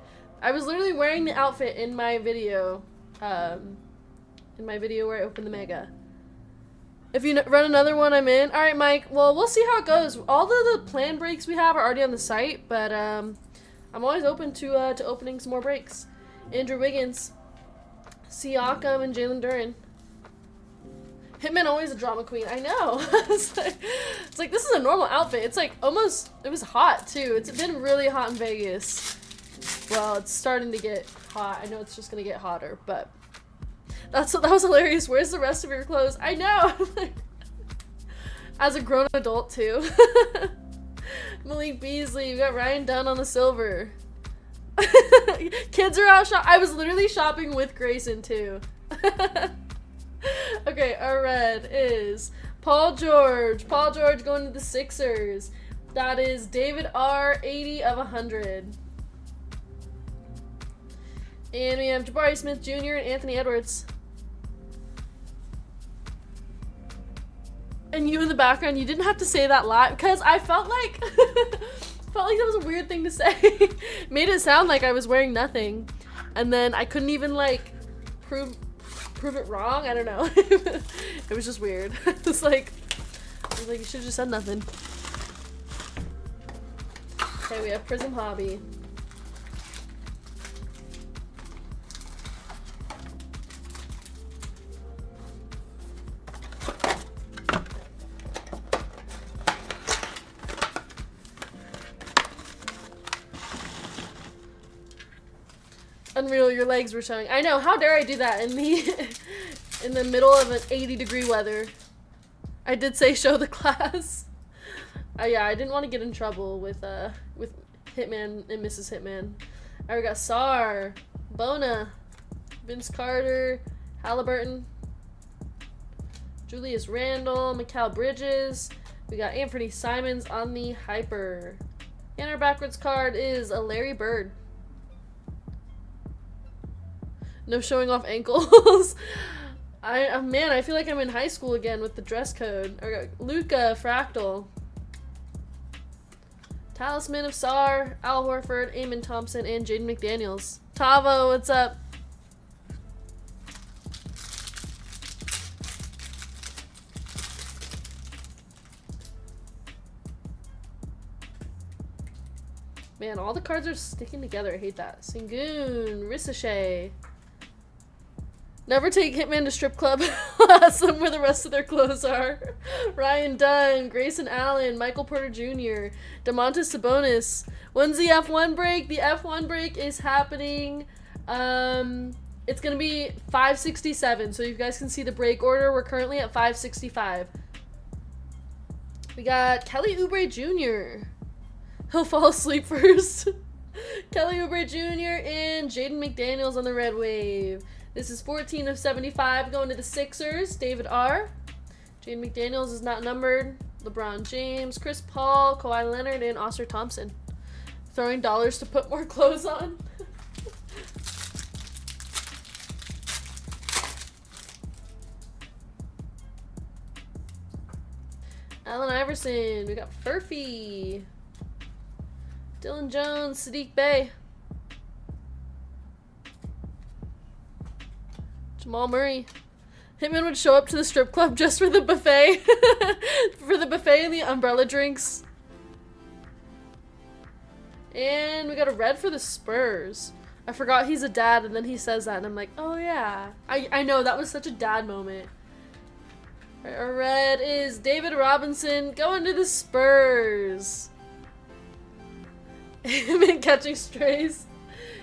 I was literally wearing the outfit in my video. In my video where I opened the Mega. If you run another one, I'm in. Alright, Mike. Well, we'll see how it goes. All the planned breaks we have are already on the site, but I'm always open to opening some more breaks. Andrew Wiggins, Siakam, and Jalen Duren. Hitman always a drama queen. I know. It's like this is a normal outfit. It's like almost, it was hot too. It's been really hot in Vegas. Well, it's starting to get hot. I know it's just gonna get hotter, but that was hilarious. Where's the rest of your clothes? I know. As a grown adult too. Malik Beasley. We got Ryan Dunn on the silver. Kids are out I was literally shopping with Grayson too. Okay, our red is Paul George. Paul George going to the Sixers. That is David R. 80 of 100. And we have Jabari Smith Jr. and Anthony Edwards. And you in the background, you didn't have to say that live because I felt like that was a weird thing to say. Made it sound like I was wearing nothing, and then I couldn't even like prove it wrong. I don't know. It was just weird. I was like you should have just said nothing. Okay, we have Prizm Hobby. Unreal, your legs were showing. I know, how dare I do that in the middle of an 80-degree weather. I did say show the class. Yeah, I didn't want to get in trouble with Hitman and Mrs. Hitman. We got Sar, Bona, Vince Carter, Halliburton, Julius Randle, Mikal Bridges. We got Anthony Simons on the Hyper. And our backwards card is a Larry Bird. No showing off ankles. Man, I feel like I'm in high school again with the dress code. I got Luca Fractal. Talisman of Sar, Al Horford, Eamon Thompson, and Jaden McDaniels. Tavo, what's up? Man, all the cards are sticking together. I hate that. Sengun, Ricochet. Never take Hitman to strip club. Ask them where the rest of their clothes are. Ryan Dunn, Grayson Allen, Michael Porter Jr., DeMontis Sabonis. When's the F1 break? The F1 break is happening. It's going to be 567. So you guys can see the break order. We're currently at 565. We got Kelly Oubre Jr. He'll fall asleep first. Kelly Oubre Jr. and Jaden McDaniels on the red wave. This is 14 of 75 going to the Sixers. David R. Jaden McDaniels is not numbered. LeBron James, Chris Paul, Kawhi Leonard, and Oscar Thompson. throwing dollars to put more clothes on. Allen Iverson. We got Furphy. Dylan Jones. Sadiq Bey. Jamal Murray. Hitman would show up to the strip club just for the buffet. For the buffet and the umbrella drinks. And we got a red for the Spurs. I forgot he's a dad, and then he says that, and I'm like, oh yeah. I know, that was such a dad moment. Right, our red is David Robinson going to the Spurs. Hitman catching strays.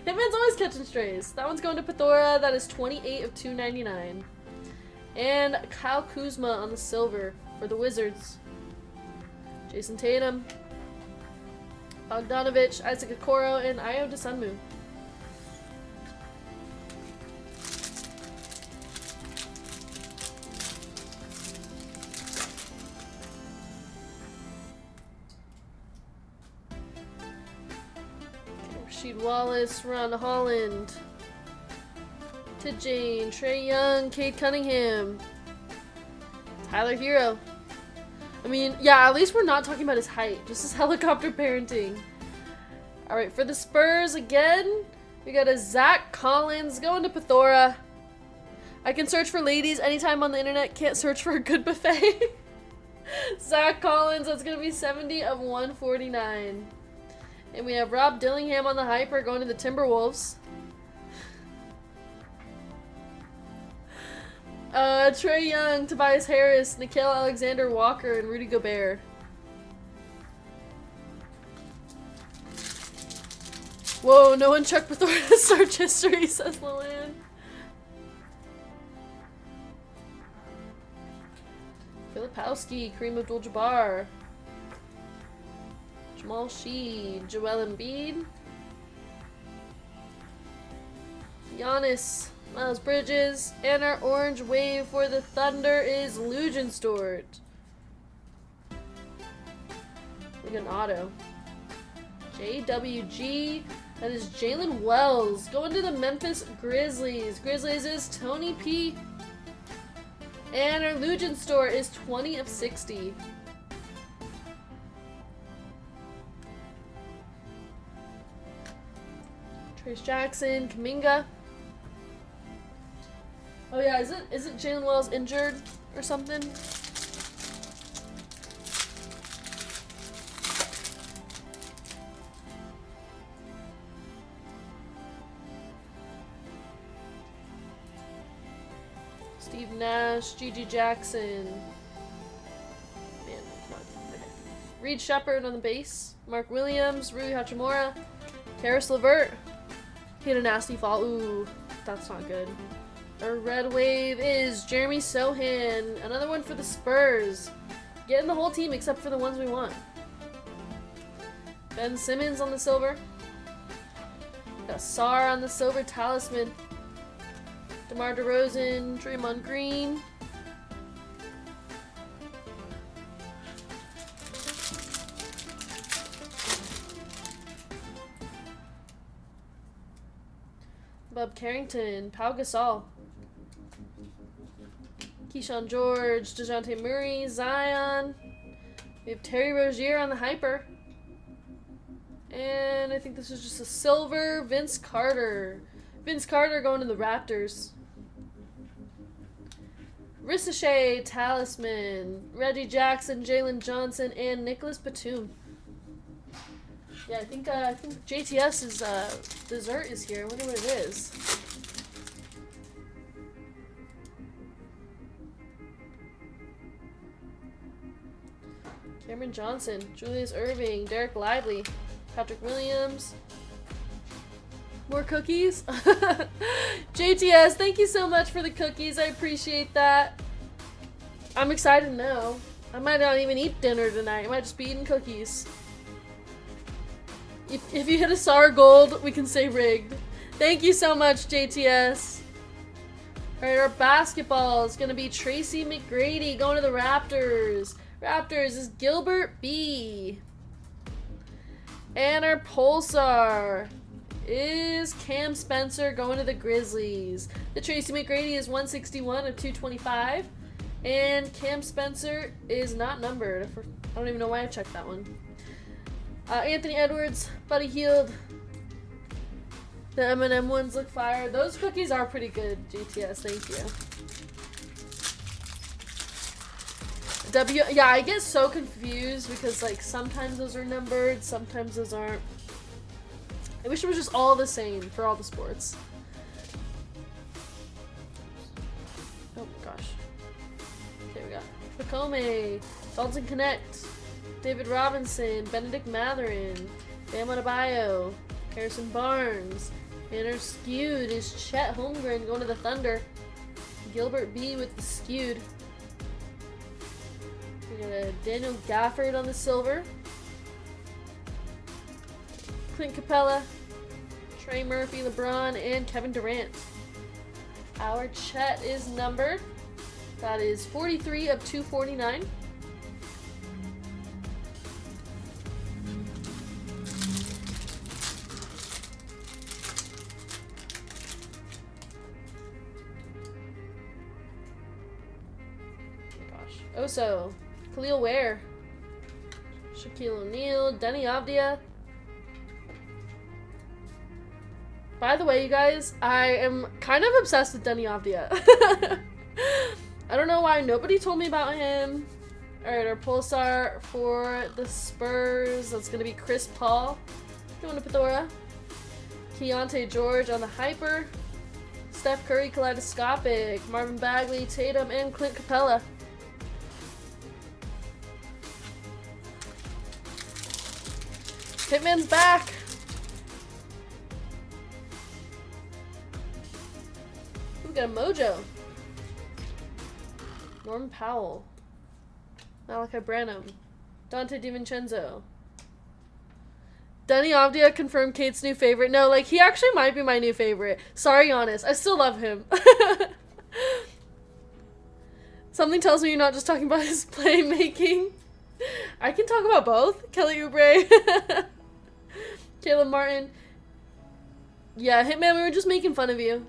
Hitman's always catching strays. That one's going to Pathora. That is 28 of 299. And Kyle Kuzma on the silver for the Wizards. Jason Tatum. Bogdanovich, Isaac Okoro, and Ayo Dosunmu. Rasheed Wallace, Ron Holland. Jane, Trae Young, Cade Cunningham, Tyler Hero. I mean, yeah, at least we're not talking about his height, just his helicopter parenting. Alright, for the Spurs again, we got a Zach Collins going to Pathora. I can search for ladies anytime on the internet, can't search for a good buffet. Zach Collins, that's going to be 70 of 149. And we have Rob Dillingham on the Hyper going to the Timberwolves. Trae Young, Tobias Harris, Nickeil Alexander-Walker, and Rudy Gobert. Whoa, no one checked Pathora's search history, says Luann. Filipowski, Kareem Abdul-Jabbar. Jamal Sheed, Joel Embiid. Giannis. Miles Bridges, and our orange wave for the Thunder is Lugenstort. Look at an auto. JWG, that is Jalen Wells, going to the Memphis Grizzlies. Grizzlies is Tony P. And our Lugenstort is 20 of 60. Trace Jackson, Kuminga. Oh yeah, isn't Jalen Wells injured or something? Steve Nash, Gigi Jackson. Man, come on. Okay. Reed Shepard on the base. Mark Williams, Rui Hachimura, Karis LeVert. He had a nasty fall. Ooh, that's not good. Our red wave is Jeremy Sohan. Another one for the Spurs. Getting the whole team except for the ones we want. Ben Simmons on the silver. Got Sar on the silver talisman. DeMar DeRozan, Draymond Green. Bob Carrington, Pau Gasol. Keyshawn George, DeJounte Murray, Zion. We have Terry Rozier on the Hyper. And I think this is just a silver Vince Carter. Vince Carter going to the Raptors. Ricochet, Talisman, Reggie Jackson, Jalen Johnson, and Nicholas Batum. Yeah, I think JTS's dessert is here. I wonder what it is. Cameron Johnson, Julius Erving, Derek Lively, Patrick Williams. More cookies? JTS, thank you so much for the cookies. I appreciate that. I'm excited now. I might not even eat dinner tonight. I might just be eating cookies. If you hit a SAR gold, we can say rigged. Thank you so much, JTS. Alright, our basketball is going to be Tracy McGrady going to the Raptors. Raptors is Gilbert B. And our Pulsar is Cam Spencer going to the Grizzlies. The Tracy McGrady is 161 of 225. And Cam Spencer is not numbered. I don't even know why I checked that one. Anthony Edwards, Buddy Hield. The M&M ones look fire. Those cookies are pretty good, GTS. Thank you. Yeah, I get so confused because like sometimes those are numbered, sometimes those aren't. I wish it was just all the same for all the sports. Oh gosh. Okay, we got Pacome, Dalton Connect, David Robinson, Benedict Matherin, Bam Adebayo, Harrison Barnes, and our skewed is Chet Holmgren going to the Thunder. Gilbert B with the skewed. We got a Daniel Gafford on the silver. Clint Capella, Trey Murphy, LeBron, and Kevin Durant. Our Chet is numbered. That is 43 of 249. Oso, Khalil Ware, Shaquille O'Neal, Denny Avdia. By the way, you guys, I am kind of obsessed with Denny Avdia. I don't know why nobody told me about him. Alright, our Pulsar for the Spurs. That's going to be Chris Paul going to Pandora. Keontae George on the Hyper. Steph Curry Kaleidoscopic. Marvin Bagley, Tatum, and Clint Capella. Hitman's back! We got a Mojo. Norman Powell. Malachi Branham. Dante DiVincenzo. Denny Avdia confirmed Kate's new favorite. No, like, he actually might be my new favorite. Sorry, Giannis. I still love him. Something tells me you're not just talking about his playmaking. I can talk about both. Kelly Oubre. Caleb Martin. Yeah, Hitman, we were just making fun of you.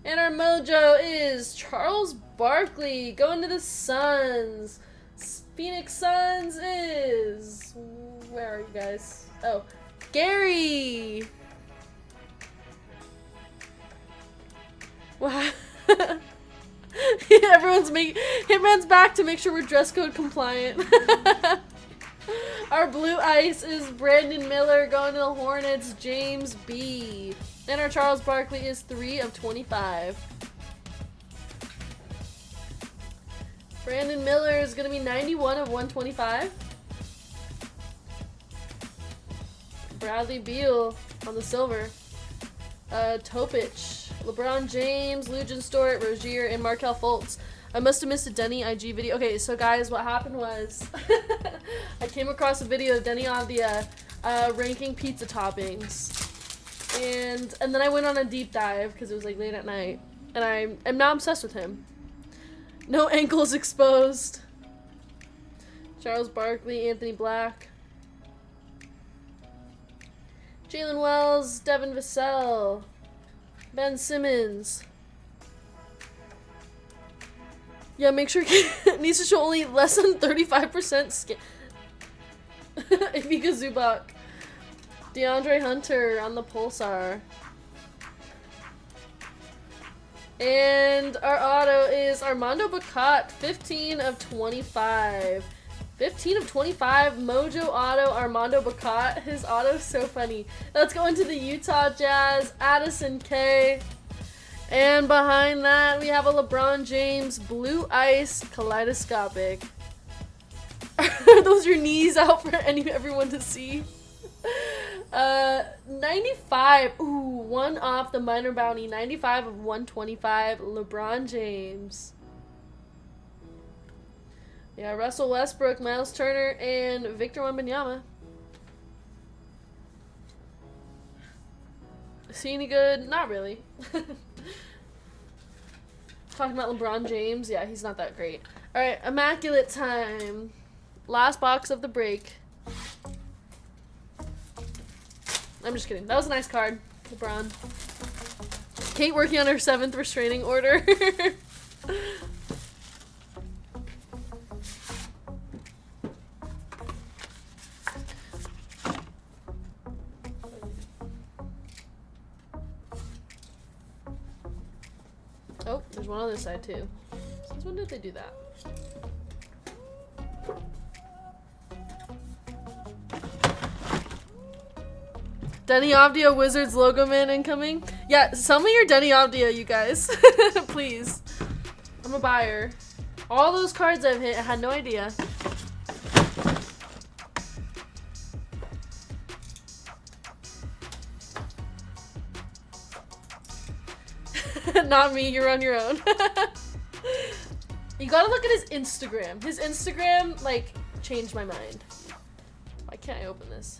And our Mojo is Charles Barkley going to the Suns. Phoenix Suns is... Where are you guys? Oh, Gary. Wow. Everyone's making... Hitman's back to make sure we're dress code compliant. Our blue ice is Brandon Miller going to the Hornets, James B. And our Charles Barkley is 3 of 25. Brandon Miller is going to be 91 of 125. Bradley Beal on the silver. Topic, LeBron James, Lujan Stort, Rozier, and Markelle Fultz. I must have missed a Denny IG video. Okay, so guys, what happened was I came across a video of Denny Avdia ranking pizza toppings. And then I went on a deep dive because it was like late at night. And I am now obsessed with him. No ankles exposed. Charles Barkley, Anthony Black. Jalen Wells, Devin Vassell, Ben Simmons. Yeah, make sure it needs to show only less than 35% skin. Ivica Zubac. DeAndre Hunter on the Pulsar. And our auto is Armando Bacot, 15 of 25. 15 of 25, Mojo auto, Armando Bacot. His auto is so funny. Let's go into the Utah Jazz, Addison K. And behind that, we have a LeBron James blue ice kaleidoscopic. Are those your knees out for everyone to see? 95. Ooh, one off the minor bounty. 95 of 125, LeBron James. Yeah, Russell Westbrook, Miles Turner, and Victor Wembanyama. Is he any good? Not really. Talking about LeBron James, yeah, he's not that great. Alright, Immaculate time. Last box of the break. I'm just kidding. That was a nice card. LeBron. Kate working on her 7th restraining order. Oh, there's one on this side too. Since when did they do that? Denny Avdia Wizards logo man incoming. Yeah, sell me your Denny Avdia, you guys. Please. I'm a buyer. All those cards I've hit, I had no idea. Not me, you're on your own. You gotta look at his Instagram. His Instagram, like, changed my mind. Why can't I open this?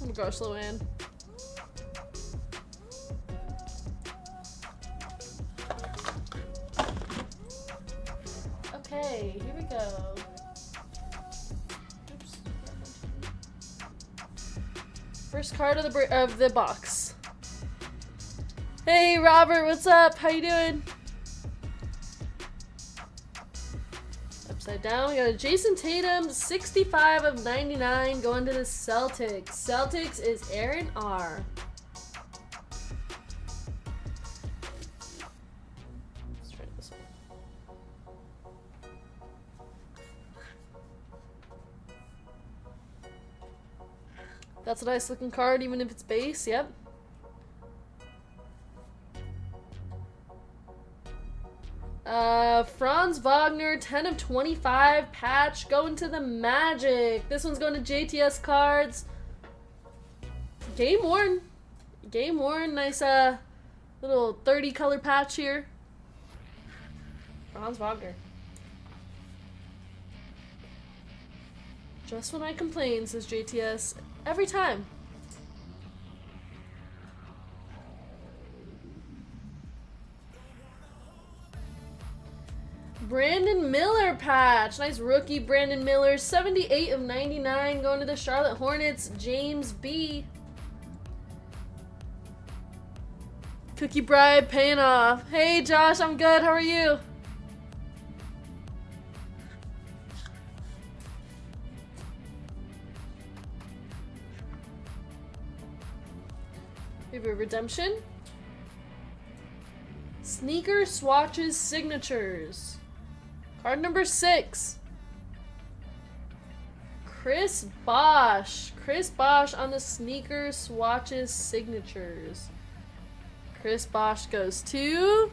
Oh my gosh, Loanne. Okay, here we go. Oops. First card of the box. Hey Robert, what's up? How you doing? Upside down, we got a Jason Tatum, 65 of 99, going to the Celtics. Celtics is Aaron R. Let's try this one. That's a nice looking card, even if it's base, yep. Franz Wagner, 10 of 25, patch, going to the Magic. This one's going to JTS cards. Game worn. Game worn, nice little 30 color patch here. Franz Wagner. Just when I complain, says JTS, every time. Brandon Miller patch. Nice rookie Brandon Miller. 78 of 99 going to the Charlotte Hornets. James B. Cookie Bribe paying off. Hey Josh, I'm good. How are you? We have a redemption. Sneaker swatches signatures. Card number 6. Chris Bosh. Chris Bosh on the sneaker swatches signatures. Chris Bosh goes to...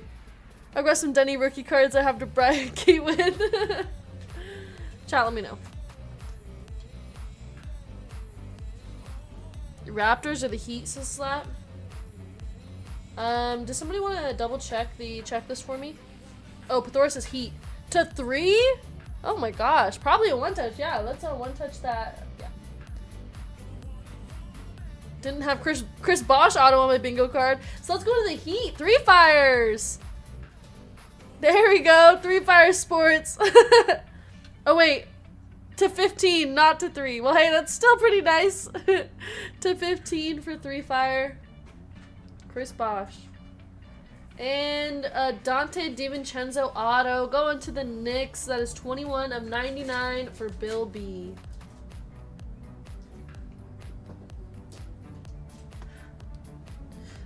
I've got some Denny rookie cards I have to bribe Kate with. Chat, let me know. The Raptors or the Heat, says Slap. Does somebody want to double check the checklist for me? Oh, Pythagoras says Heat. To 3? Oh my gosh. Probably a one-touch. Yeah, let's one-touch that. Yeah. Didn't have Chris Bosh auto on my bingo card. So let's go to the Heat. 3 fires. There we go. 3 fire sports. Oh, wait. To 15, not to 3. Well, hey, that's still pretty nice. To 15 for 3 fire. Chris Bosh. And Dante DiVincenzo auto going to the Knicks. That is 21 of 99 for Bill B.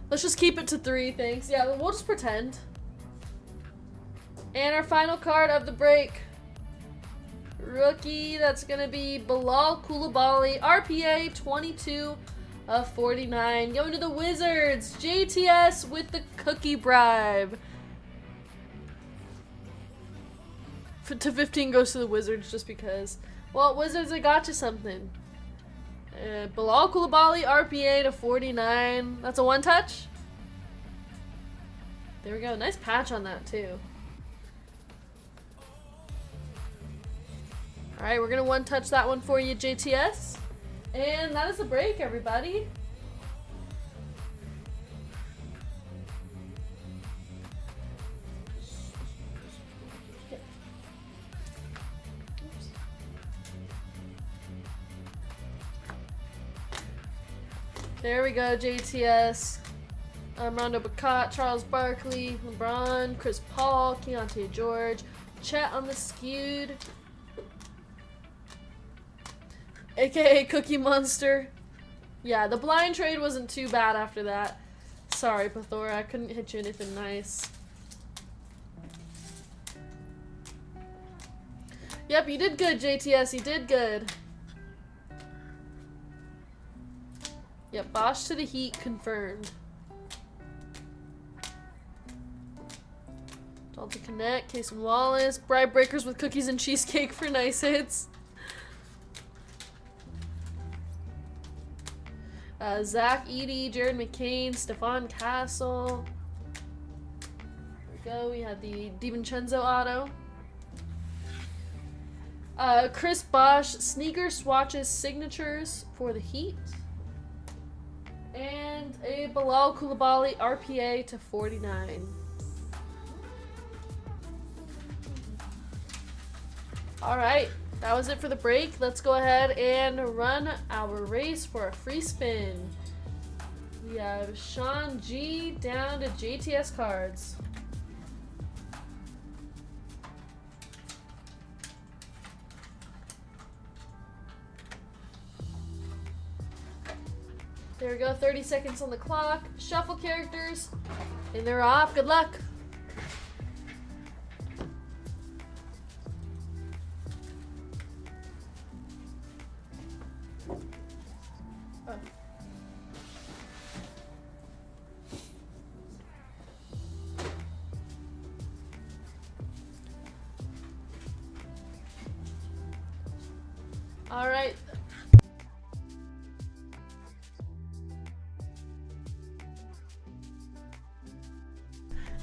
Let's just keep it to 3, thanks. Yeah, we'll just pretend. And our final card of the break. Rookie, that's going to be Bilal Coulibaly. RPA 22 of 49. Going to the Wizards. JTS with the cookie bribe. To 15 goes to the Wizards just because. Well, Wizards, I got you something. Bilal Coulibaly, RPA to 49. That's a one-touch. There we go. Nice patch on that, too. Alright, we're going to one-touch that one for you, JTS. And that is the break, everybody. There we go, JTS. Rondo Bacot, Charles Barkley, LeBron, Chris Paul, Keontae George, Chet on the skewed, aka Cookie Monster. Yeah, the blind trade wasn't too bad after that. Sorry, Pathora, I couldn't hit you anything nice. Yep, you did good, JTS, you did good. Yep, Bosch to the Heat confirmed. Dalton Connect, Casey Wallace, Bribe Breakers with cookies and cheesecake for nice hits. Zach Edey, Jared McCain, Stephon Castle. There we go, we have the DiVincenzo auto. Chris Bosch, sneaker swatches signatures for the Heat. And a Bilal Coulibaly RPA to 49. Alright, that was it for the break. Let's go ahead and run our race for a free spin. We have Sean G down to JTS cards. There we go, 30 seconds on the clock. Shuffle characters, and they're off. Good luck. Oh. All right.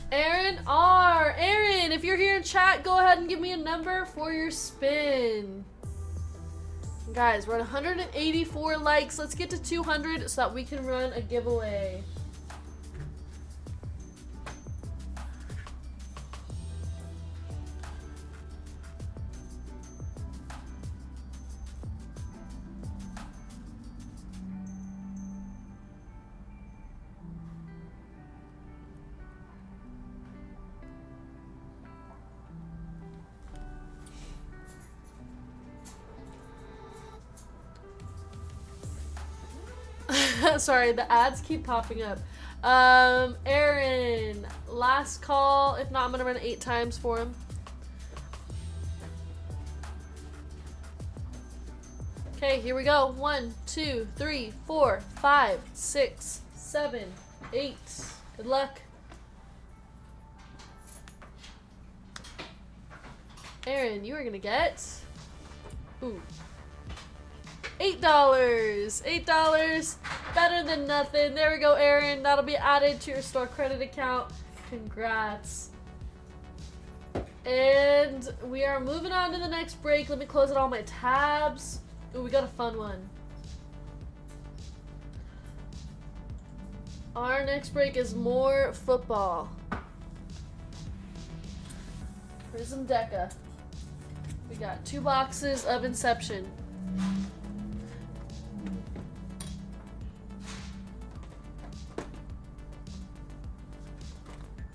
Aaron R. Aaron, if you're here in chat, go ahead and give me a number for your spin. Guys, we're at 184 likes. Let's get to 200 so that we can run a giveaway. Sorry, the ads keep popping up. Aaron, last call. If not, I'm gonna run 8 times for him. Okay, here we go. 1, 2, 3, 4, 5, 6, 7, 8. Good luck. Aaron, you are gonna get ooh, $8. $8. Better than nothing. There we go, Aaron. That'll be added to your store credit account. Congrats. And we are moving on to the next break. Let me close out all my tabs. Ooh, we got a fun one. Our next break is more football. Prizm Deca. We got 2 boxes of Inception.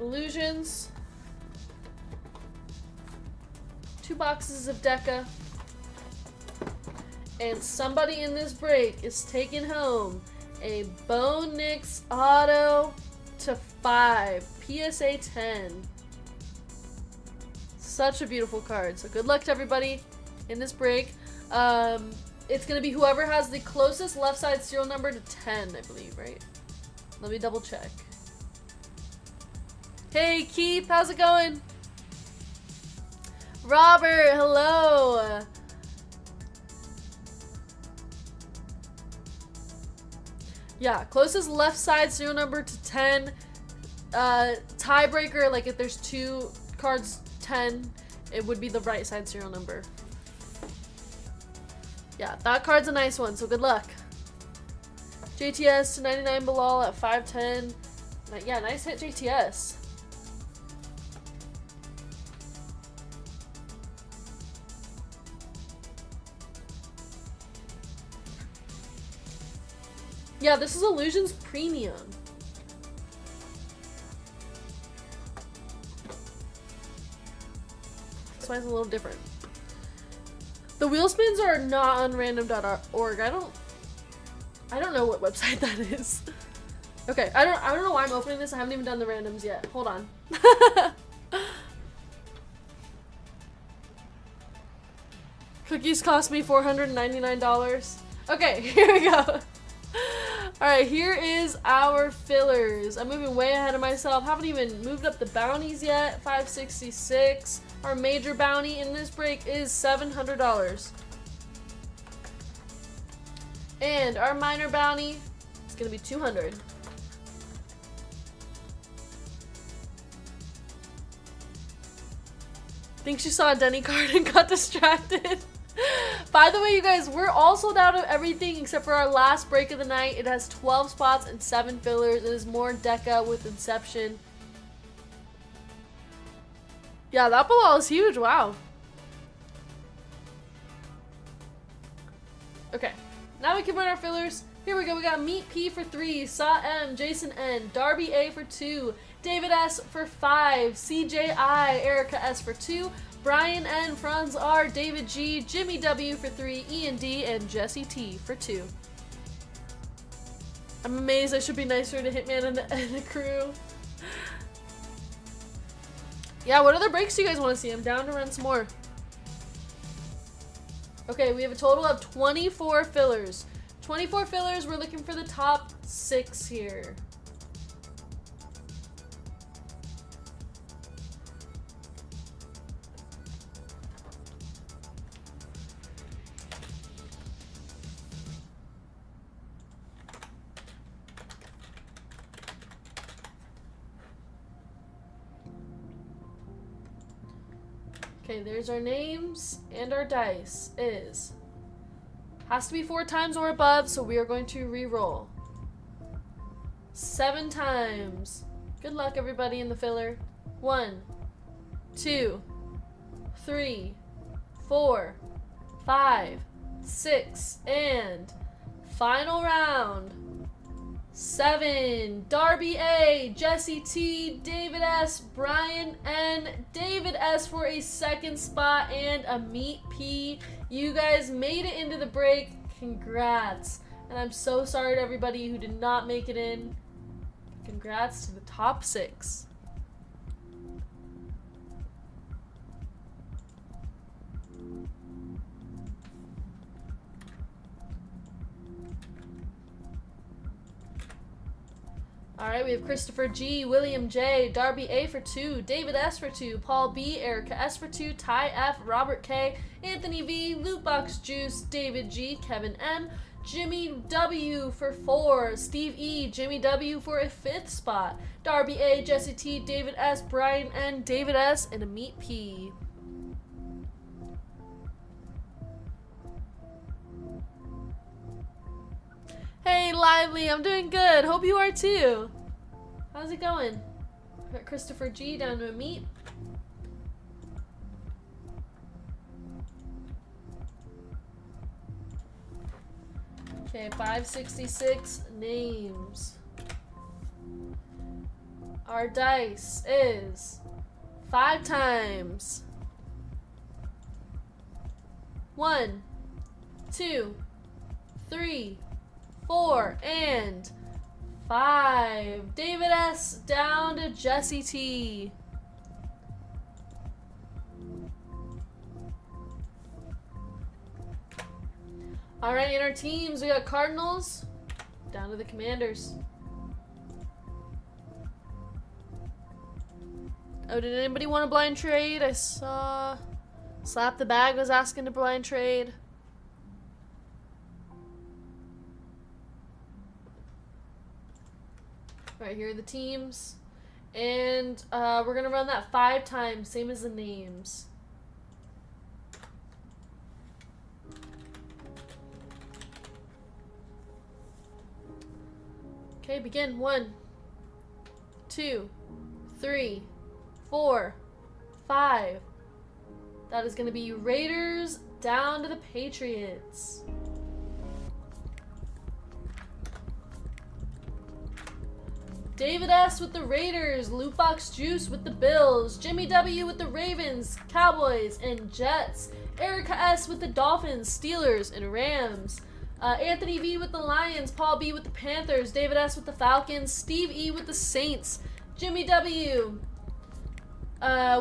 Illusions. 2 boxes of Deca. And somebody in this break is taking home a Bo Nix auto to 5. PSA 10. Such a beautiful card. So good luck to everybody in this break. It's going to be whoever has the closest left side serial number to 10, I believe, right? Let me double check. Hey Keith, how's it going? Robert, hello. Yeah, closest left side serial number to 10. Tiebreaker, like if there's 2 cards 10, it would be the right side serial number. Yeah, that card's a nice one, so good luck. JTS to 99 Bilal at 510. Yeah, nice hit, JTS. Yeah, this is Illusions Premium. That's why it's a little different. The wheel spins are not on random.org. I don't know what website that is. Okay, I don't know why I'm opening this. I haven't even done the randoms yet. Hold on. Cookies cost me $499. Okay, here we go. Alright, here is our fillers. I'm moving way ahead of myself. Haven't even moved up the bounties yet. 566. Our major bounty in this break is $700. And our minor bounty is going to be $200. Think she saw a Denny card and got distracted. By the way, you guys, we're all sold out of everything except for our last break of the night. It has 12 spots and 7 fillers. It is more Deca with Inception. Yeah, that ball is huge. Wow. Okay, now we can run our fillers. Here we go. We got Meat P for 3, Saw M, Jason N, Darby A for 2, David S for 5, CJ I, Erica S for 2, Brian N, Franz R, David G, Jimmy W for 3, Ian D, and Jesse T for 2. I'm amazed. I should be nicer to Hitman and the crew. Yeah, what other breaks do you guys want to see? I'm down to run some more. Okay, we have a total of 24 fillers. 24 fillers. We're looking for the top 6 here. Okay, there's our names, and our dice has to be 4 times or above, so we are going to re-roll 7 times. Good luck, everybody in the filler. 1, 2, 3, 4, 5, 6, and final round. 7, Darby A, Jesse T, David S, Brian N, David S for a 2nd spot, and a Meat P. You guys made it into the break. Congrats. And I'm so sorry to everybody who did not make it in. Congrats to the top 6. Alright, we have Christopher G, William J, Darby A for 2, David S for 2, Paul B, Erica S for 2, Ty F, Robert K, Anthony V, Lootbox Juice, David G, Kevin M, Jimmy W for 4, Steve E, Jimmy W for a 5th spot, Darby A, Jesse T, David S, Brian N, David S, and a Meat P. Hey, Lively, I'm doing good. Hope you are too. How's it going? Got Christopher G down to a Meat. Okay, 566 names. Our dice is 5 times. 1, 2, 3, 4, and 5. David S down to Jesse T. Alright, in our teams, we got Cardinals down to the Commanders. Oh, did anybody want a blind trade? I saw Slap the Bag was asking to blind trade. Right, here are the teams. And we're going to run that 5 times, same as the names. Okay, begin. 1, 2, 3, 4, 5. That is going to be Raiders down to the Patriots. David S. with the Raiders, Lootbox Juice with the Bills, Jimmy W. with the Ravens, Cowboys, and Jets, Erica S. with the Dolphins, Steelers, and Rams, Anthony V. with the Lions, Paul B. with the Panthers, David S. with the Falcons, Steve E. with the Saints, Jimmy W.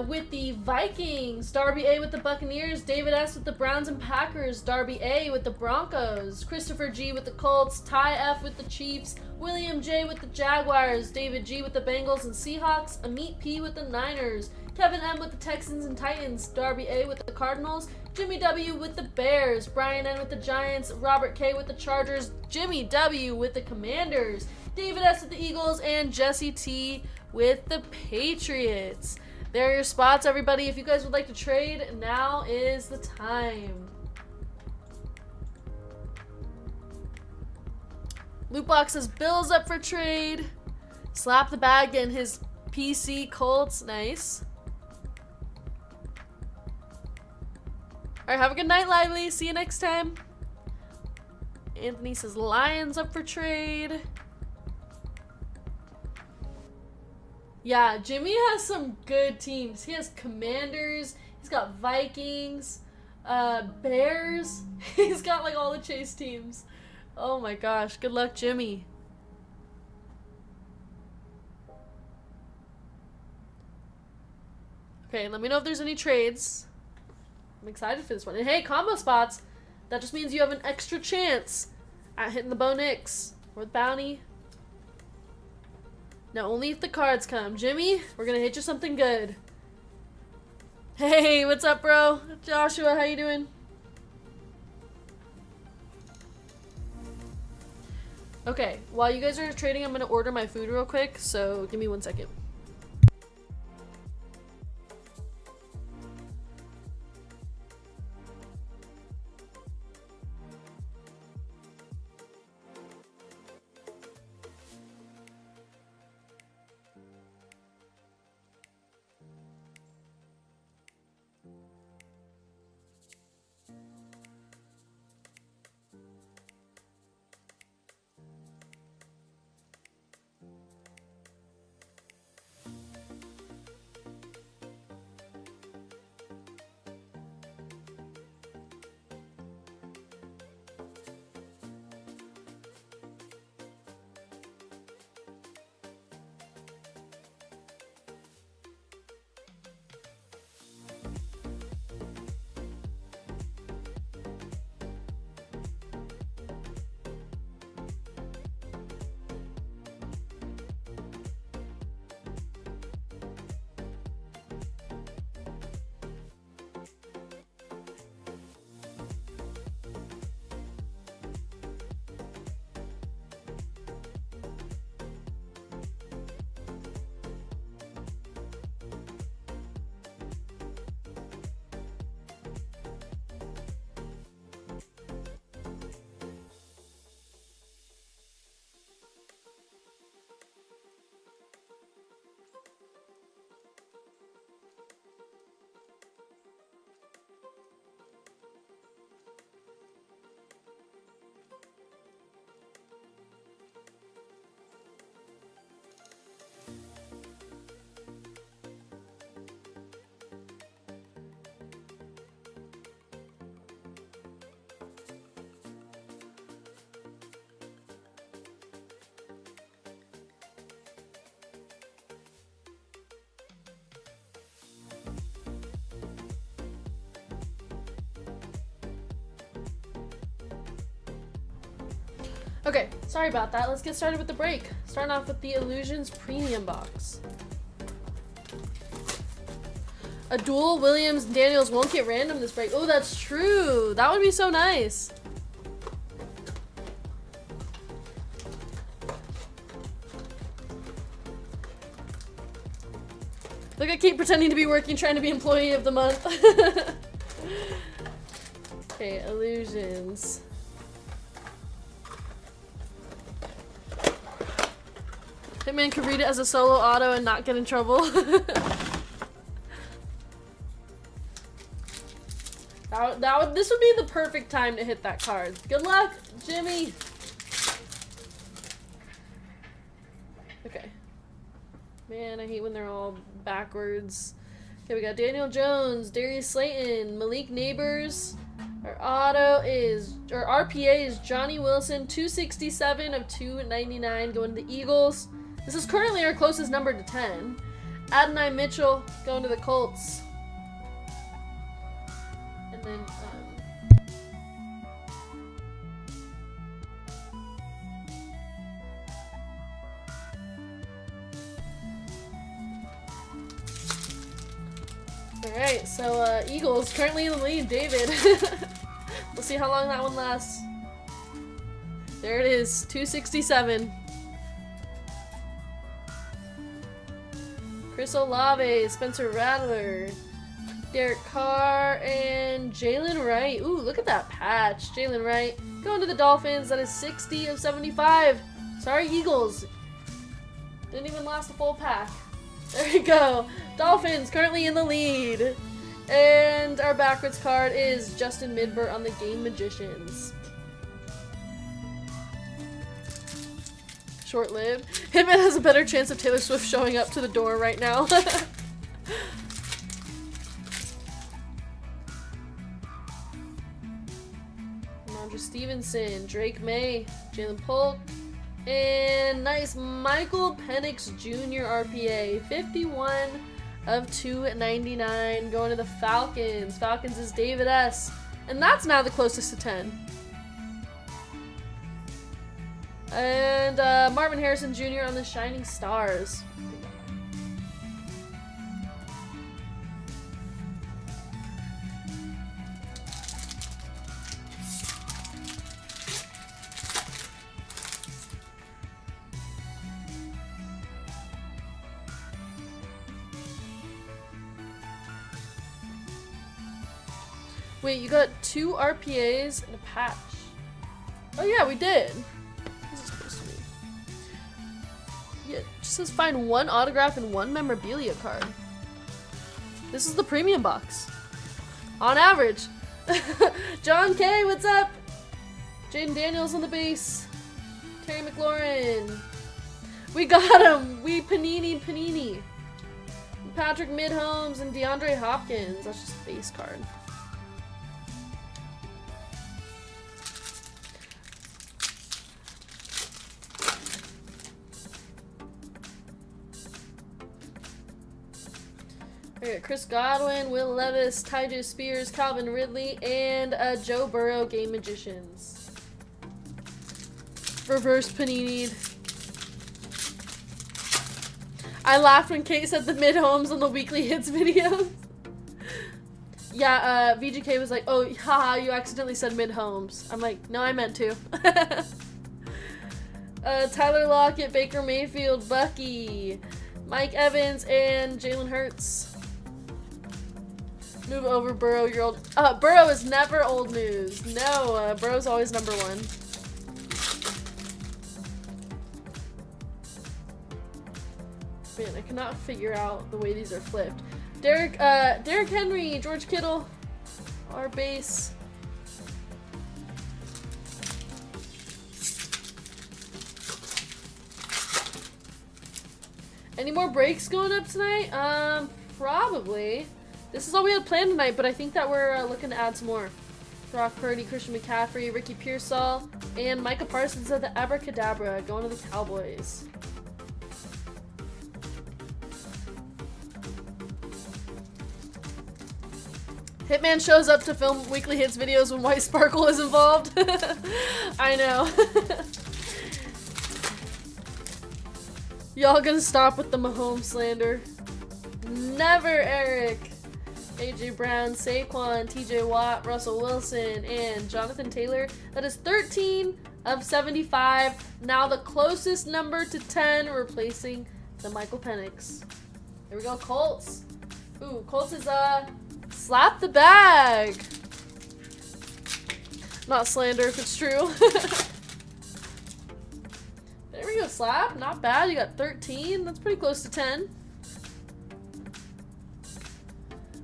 With the Vikings, Darby A. with the Buccaneers, David S. with the Browns and Packers, Darby A. with the Broncos, Christopher G. with the Colts, Ty F. with the Chiefs, William J. with the Jaguars, David G. with the Bengals and Seahawks, Amit P. with the Niners, Kevin M. with the Texans and Titans, Darby A. with the Cardinals, Jimmy W. with the Bears, Brian N. with the Giants, Robert K. with the Chargers, Jimmy W. with the Commanders, David S. with the Eagles, and Jesse T. with the Patriots. There are your spots, everybody. If you guys would like to trade, now is the time. Lootbox says Bill's up for trade. Slap the bag in his PC Colts. Nice. Alright, have a good night, Lively. See you next time. Anthony says Lions up for trade. Yeah, Jimmy has some good teams. He has Commanders, he's got Vikings, Bears. He's got like all the Chase teams. Oh my gosh, good luck, Jimmy. Okay, let me know if there's any trades. I'm excited for this one. And hey, combo spots, that just means you have an extra chance at hitting the Bo Nix or the bounty. Now, only if the cards come. Jimmy, we're gonna hit you something good. Hey, what's up, bro? Joshua, how you doing? Okay, while you guys are trading, I'm gonna order my food real quick, so give me 1 second. Okay, sorry about that. Let's get started with the break. Starting off with the Illusions Premium Box. A dual Williams and Daniels won't get random this break. Oh, that's true. That would be so nice. Look, I keep pretending to be working, trying to be employee of the month. Okay, Illusions. Hitman could read it as a solo auto and not get in trouble. This would be the perfect time to hit that card. Good luck, Jimmy. Okay. Man, I hate when they're all backwards. Okay, we got Daniel Jones, Darius Slayton, Malik Neighbors. Our RPA is Johnny Wilson, 267 of 299, going to the Eagles. This is currently our closest number to 10. Adonai Mitchell going to the Colts. And then, Alright, so Eagles currently in the lead, David. We'll see how long that one lasts. There it is, 267. Chris Olave, Spencer Rattler, Derek Carr, and Jalen Wright. Ooh, look at that patch. Jalen Wright going to the Dolphins. That is 60 of 75. Sorry, Eagles. Didn't even last a full pack. There you go. Dolphins currently in the lead. And our backwards card is Justin Midbert on the Game Magicians. Short-lived. Hitman has a better chance of Taylor Swift showing up to the door right now. Ramondre Stevenson, Drake May, Jalen Polk, and nice Michael Penix Jr. RPA, 51 of 299, going to the Falcons. Falcons is David S. And that's now the closest to 10. And Marvin Harrison Jr. on the Shining Stars. Wait, you got 2 RPAs and a patch. Oh yeah, we did. What's it supposed to be? Yeah, it just says find 1 autograph and 1 memorabilia card. This is the premium box. On average. John K, what's up? Jaden Daniels on the base. Terry McLaurin. We got him. We Panini. Patrick Midholmes and DeAndre Hopkins. That's just a base card. We got Chris Godwin, Will Levis, Tyjae Spears, Calvin Ridley, and Joe Burrow Game Magicians. Reverse panini'd. I laughed when Kate said the Midholmes on the Weekly Hits videos. Yeah, VGK was like, oh, haha, you accidentally said Midholmes. I'm like, no, I meant to. Tyler Lockett, Baker Mayfield, Bucky, Mike Evans, and Jalen Hurts. Move over, Burrow. You're old. Burrow is never old news. No, Burrow's always number 1. Man, I cannot figure out the way these are flipped. Derrick Henry, George Kittle, our base. Any more breaks going up tonight? Probably. This is all we had planned tonight, but I think that we're looking to add some more. Brock Purdy, Christian McCaffrey, Ricky Pearsall, and Micah Parsons of the Abracadabra going to the Cowboys. Hitman shows up to film Weekly Hits videos when White Sparkle is involved. I know. Y'all gonna stop with the Mahomes slander? Never, Eric. AJ Brown, Saquon, TJ Watt, Russell Wilson, and Jonathan Taylor. That is 13 of 75. Now the closest number to 10, replacing the Michael Penix. Here we go, Colts. Ooh, Colts is slap the bag. Not slander if it's true. There we go, slap. Not bad. You got 13. That's pretty close to 10.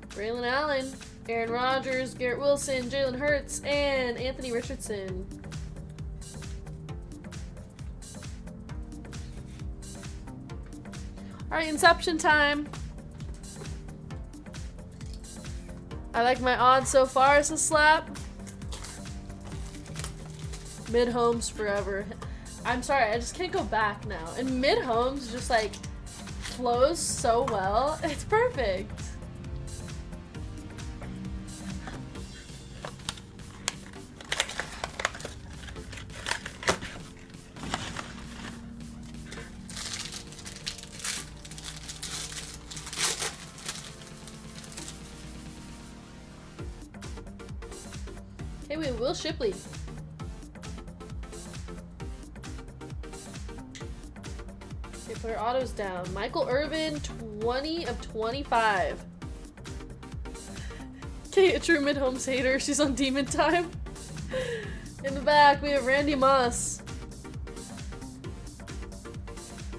Braylon Allen, Aaron Rodgers, Garrett Wilson, Jalen Hurts, and Anthony Richardson. Alright, Inception time. I like my odds so far as a slap. Mid-homes forever. I'm sorry, I just can't go back now. And mid-homes just like flows so well. It's perfect. Hey, wait, Will Shipley. Okay, put our autos down. Michael Irvin, 20 of 25. Okay, a true mid-homes hater. She's on demon time. In the back, we have Randy Moss.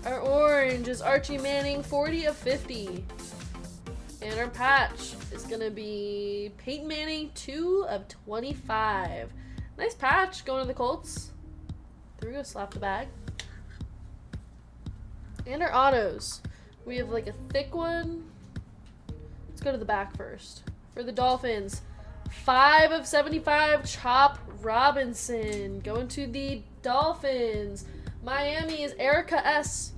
Our orange is Archie Manning, 40 of 50. And our patch is gonna be Peyton Manning, 2 of 25. Nice patch going to the Colts. There we go, slap the bag. And our autos. We have like a thick one. Let's go to the back first. For the Dolphins, 5 of 75, Chop Robinson. Going to the Dolphins. Miami is Erica S.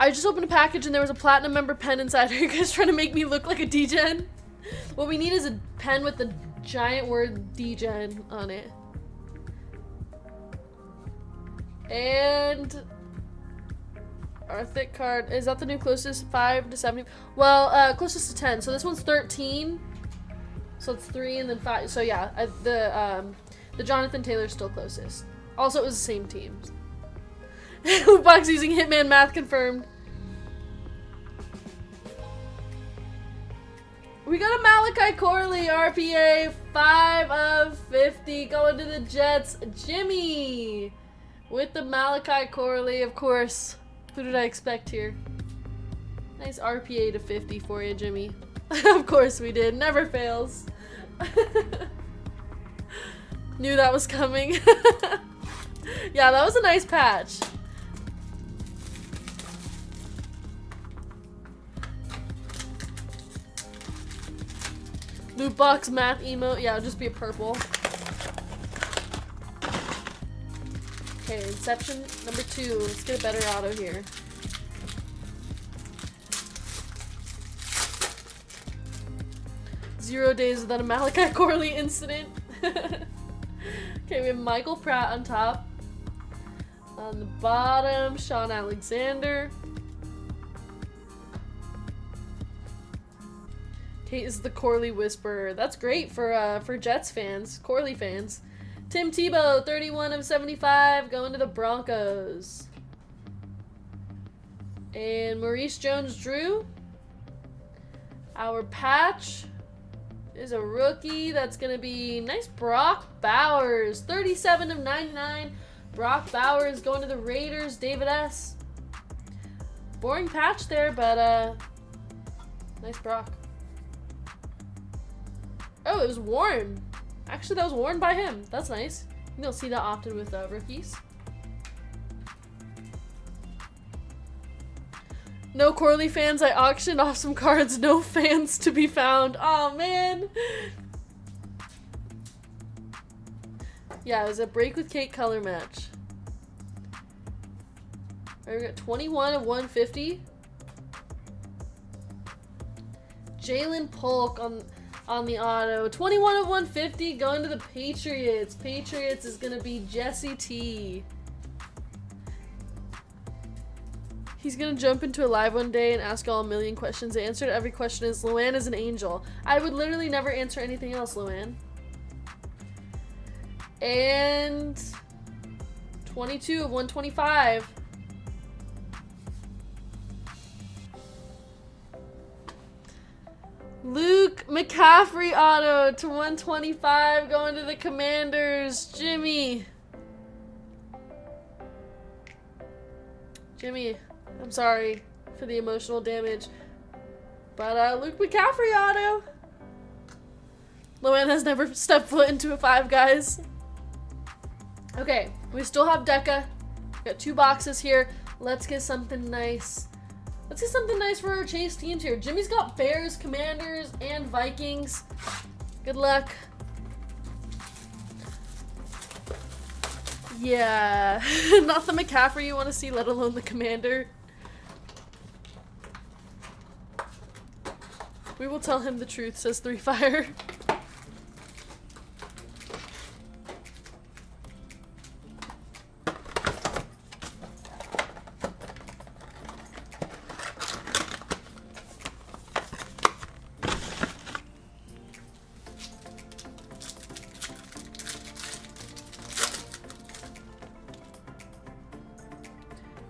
I just opened a package and there was a platinum member pen inside. Are you guys trying to make me look like a D-Gen? What we need is a pen with the giant word D-Gen on it. And our thick card, is that the new closest? 5 to 70? Well, closest to 10. So this one's 13. So it's 3 and then 5. So yeah, the Jonathan Taylor's still closest. Also, it was the same team. Box using Hitman math confirmed. We got a Malachi Corley RPA, 5 of 50, going to the Jets. Jimmy with the Malachi Corley, of course. Who did I expect here? Nice RPA to 50 for you, Jimmy. Of course we did. Never fails. Knew that was coming. Yeah, that was a nice patch. Loot box math emote. Yeah, it'll just be a purple. Okay, Inception number 2. Let's get a better auto here. Zero days without a Malachi Corley incident. Okay, we have Michael Pratt on top. On the bottom, Sean Alexander. Kate is the Corley Whisperer. That's great for Jets fans, Corley fans. Tim Tebow, 31 of 75, going to the Broncos. And Maurice Jones-Drew. Our patch is a rookie. That's going to be nice Brock Bowers, 37 of 99. Brock Bowers going to the Raiders. David S. Boring patch there, but nice Brock. Oh, it was worn. Actually, that was worn by him. That's nice. You don't see that often with rookies. No Corley fans. I auctioned off some cards. No fans to be found. Oh, man. Yeah, it was a break with Kate color match. All right, we got 21 of 150. Jalen Polk on the auto. 21 of 150 going to the Patriots. Patriots is going to be Jesse T. He's going to jump into a live one day and ask all a million questions. The answer to every question is, Luann is an angel. I would literally never answer anything else, Luann. And 22 of 125. Luke McCaffrey auto to 125 going to the Commanders. Jimmy, I'm sorry for the emotional damage. But Luke McCaffrey auto. Luann has never stepped foot into a 5, guys. Okay, We still have Deca. Got 2 boxes here. Let's get something nice. Let's get something nice for our chase teams here. Jimmy's got Bears, Commanders, and Vikings. Good luck. Yeah, not the McCaffrey you want to see, let alone the Commander. We will tell him the truth, says 3Fire.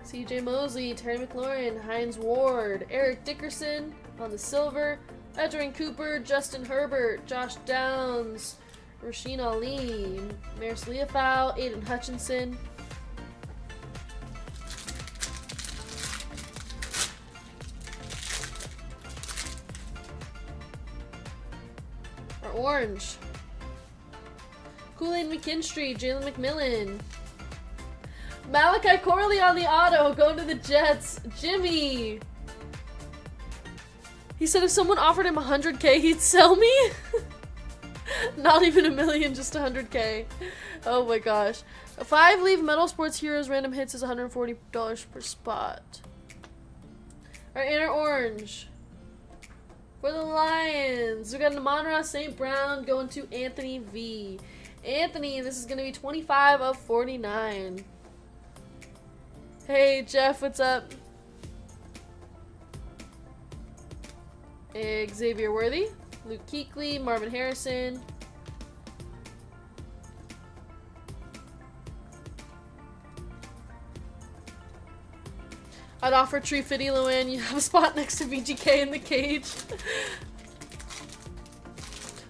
CJ Mosley, Terry McLaurin, Hines Ward, Eric Dickerson on the silver, Edwin Cooper, Justin Herbert, Josh Downs, Rasheen Ali, Maris Leofau, Aiden Hutchinson. Our orange. Kool-Aid McKinstry, Jalen McMillan. Malachi Corley on the auto, going to the Jets. Jimmy! He said if someone offered him 100K, he'd sell me? Not even $1 million, just 100K. Oh my gosh. 5 leave Metal Sports Heroes random hits is $140 per spot. Alright, and our orange. For the Lions, we got Amon-Ra St. Brown going to Anthony V. Anthony, this is going to be 25 of 49. Hey, Jeff, what's up? Xavier Worthy, Luke Kuechly, Marvin Harrison. I'd offer Tree Fitty, Luann. You have a spot next to VGK in the cage.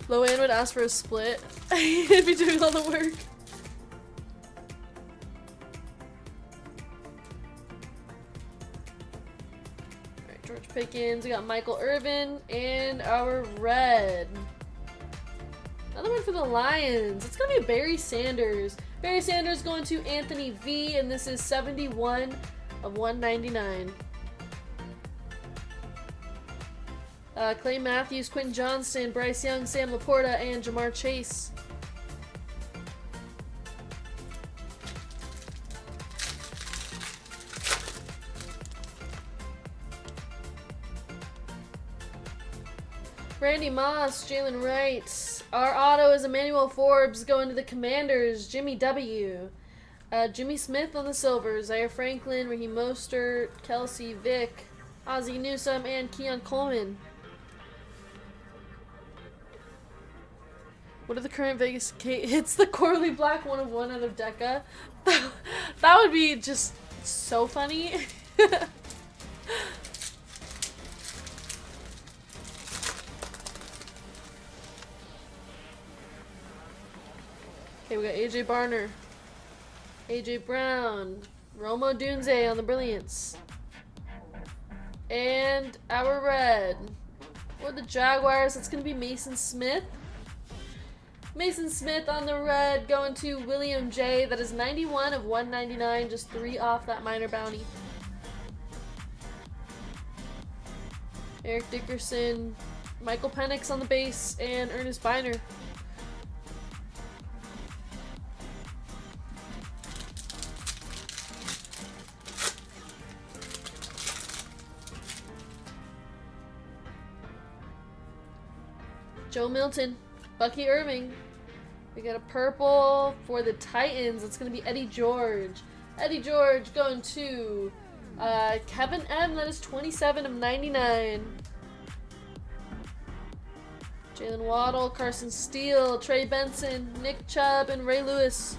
Luann would ask for a split. He'd be doing all the work. George Pickens, we got Michael Irvin, and our red. Another one for the Lions. It's going to be Barry Sanders. Barry Sanders going to Anthony V, and this is 71 of 199. Clay Matthews, Quentin Johnston, Bryce Young, Sam Laporta, and Jamar Chase. Randy Moss, Jalen Wright. Our auto is Emmanuel Forbes going to the Commanders. Jimmy W. Jimmy Smith on the silver. Zaire Franklin, Raheem Mostert, Kelsey Vick, Ozzie Newsome, and Keon Coleman. What are the current Vegas hits? The Corley Black 1 of 1 out of Deca. That would be just so funny. Okay, we got AJ Barner, AJ Brown, Romo Dunze on the Brilliance, and our red. For the Jaguars, it's going to be Mason Smith. Mason Smith on the red going to William J. That is 91 of 199, just 3 off that minor bounty. Eric Dickerson, Michael Penix on the base, and Ernest Biner. Joe Milton, Bucky Irving. We got a purple for the Titans. It's going to be Eddie George. Eddie George going to Kevin M. That is 27 of 99. Jalen Waddle, Carson Steele, Trey Benson, Nick Chubb, and Ray Lewis.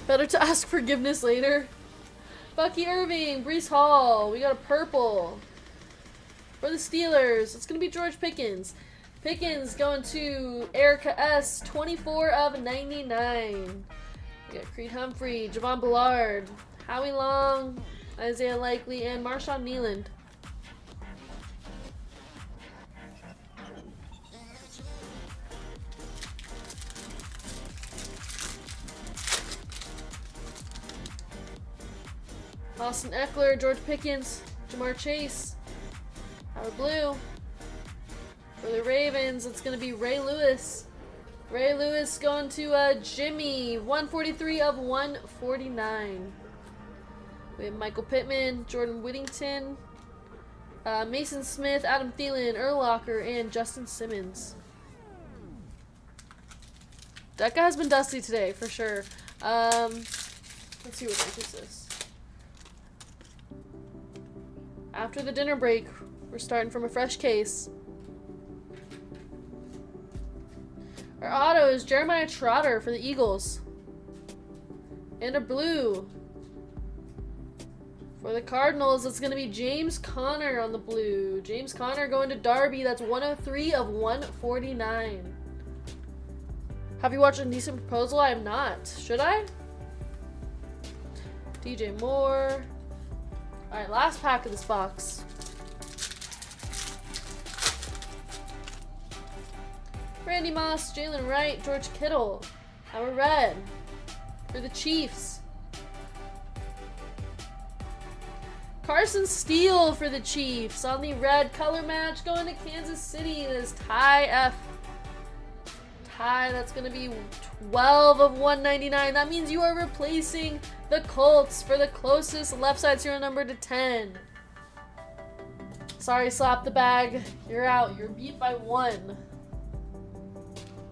Better to ask forgiveness later. Bucky Irving, Breece Hall. We got a purple. For the Steelers, it's going to be George Pickens. Pickens going to Erica S. 24 of 99. We got Creed Humphrey, Javon Ballard, Howie Long, Isaiah Likely, and Marshawn Nealand. Austin Eckler, George Pickens, Jamar Chase, Howard Blue. For the Ravens, it's going to be Ray Lewis. Ray Lewis going to Jimmy, 143 of 149. We have Michael Pittman, Jordan Whittington, Mason Smith, Adam Thielen, Urlacher, and Justin Simmons. Deca has been dusty today, for sure. Let's see what rank is this. After the dinner break, we're starting from a fresh case. Our auto is Jeremiah Trotter for the Eagles. And a blue. For the Cardinals, it's going to be James Conner on the blue. James Conner going to Darby. That's 103 of 149. Have you watched Indecent Proposal? I have not. Should I? DJ Moore. Alright, last pack of this box. Randy Moss, Jalen Wright, George Kittle. Our red. For the Chiefs. Carson Steele for the Chiefs. On the red color match going to Kansas City. That is Ty F. Ty, that's going to be 12 of 199. That means you are replacing the Colts for the closest left side serial number to 10. Sorry, slap the bag. You're out. You're beat by 1.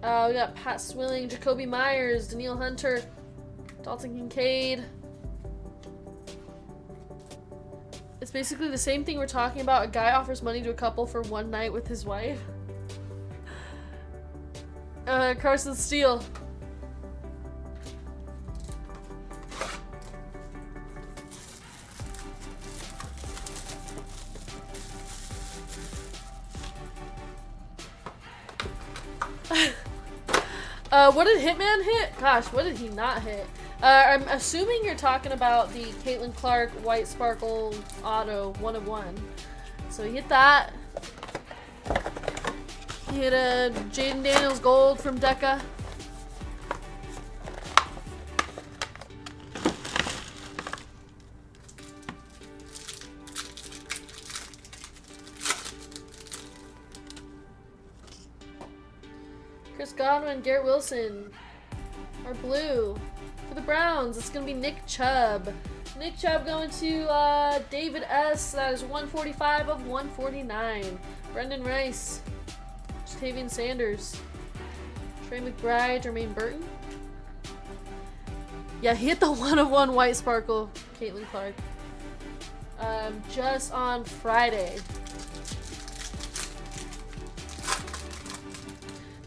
We got Pat Swilling, Jacoby Myers, Daniil Hunter, Dalton Kincaid. It's basically the same thing we're talking about. A guy offers money to a couple for one night with his wife. Carson Steele. What did Hitman hit? Gosh, what did he not hit? I'm assuming you're talking about the Caitlin Clark White Sparkle Auto 1 of 1. So he hit that. He hit a Jaden Daniels Gold from Deca. Chris Godwin, Garrett Wilson. Our blue. For the Browns, it's going to be Nick Chubb. Nick Chubb going to David S. That is 145 of 149. Brendan Rice. Tavian Sanders. Trey McBride, Jermaine Burton. Yeah, he hit the 1 of 1 White Sparkle, Caitlin Clark. Just on Friday.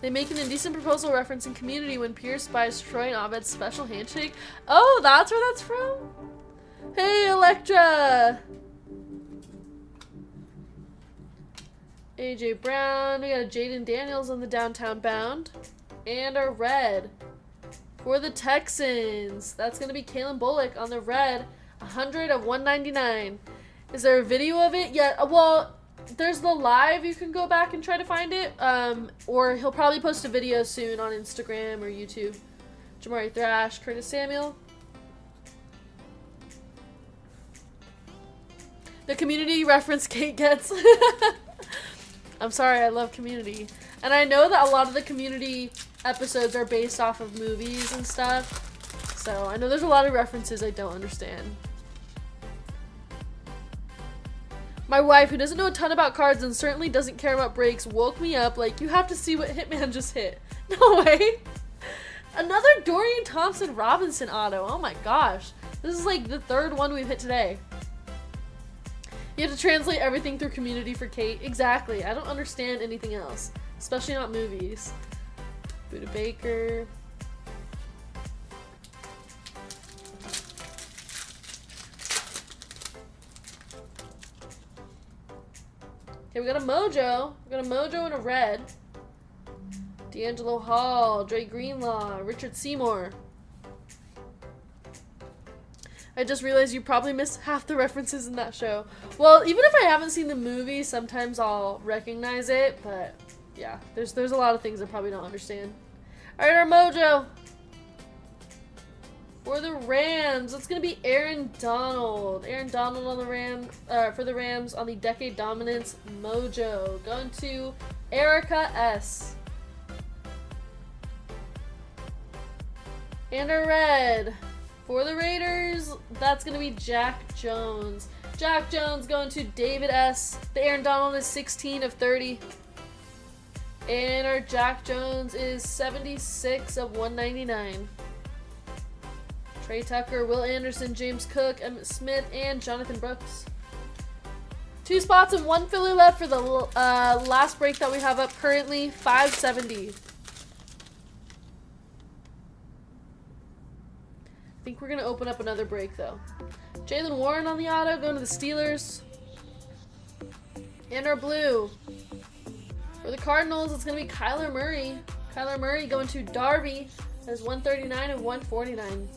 They make an Indecent Proposal reference in Community when Pierce buys Troy and Abed's special handshake. Oh, that's where that's from? Hey, Electra! AJ Brown. We got a Jaden Daniels on the Downtown Bound. And a red for the Texans. That's going to be Kalen Bullock on the red. 100 of 199. Is there a video of it? Yeah, well, there's the live. You can go back and try to find it. Or he'll probably post a video soon on Instagram or YouTube. Jamari Thrash, Curtis Samuel. The Community reference Kate gets. I'm sorry, I love Community. And I know that a lot of the Community episodes are based off of movies and stuff. So I know there's a lot of references I don't understand. My wife, who doesn't know a ton about cards and certainly doesn't care about breaks, woke me up like, you have to see what Hitman just hit. No way. Another Dorian Thompson Robinson auto. Oh my gosh. This is like the third one we've hit today. You have to translate everything through Community for Kate. Exactly. I don't understand anything else. Especially not movies. Buda Baker. Okay, we got a Mojo. We got a Mojo and a red. D'Angelo Hall. Dre Greenlaw. Richard Seymour. I just realized you probably missed half the references in that show. Well, even if I haven't seen the movie, sometimes I'll recognize it, but yeah, there's a lot of things I probably don't understand. Alright, our mojo. For the Rams, it's gonna be Aaron Donald. Aaron Donald on the for the Rams on the Decade Dominance mojo. Going to Erica S. And our red. For the Raiders, that's going to be Jack Jones. Jack Jones going to David S. The Aaron Donald is 16 of 30. And our Jack Jones is 76 of 199. Trey Tucker, Will Anderson, James Cook, Emmett Smith, and Jonathan Brooks. 2 spots and 1 filler left for the last break that we have up currently, 570. I think we're going to open up another break, though. Jaylen Warren on the auto, going to the Steelers. And our blue. For the Cardinals, it's going to be Kyler Murray. Kyler Murray going to Darby. That's 139 and 149.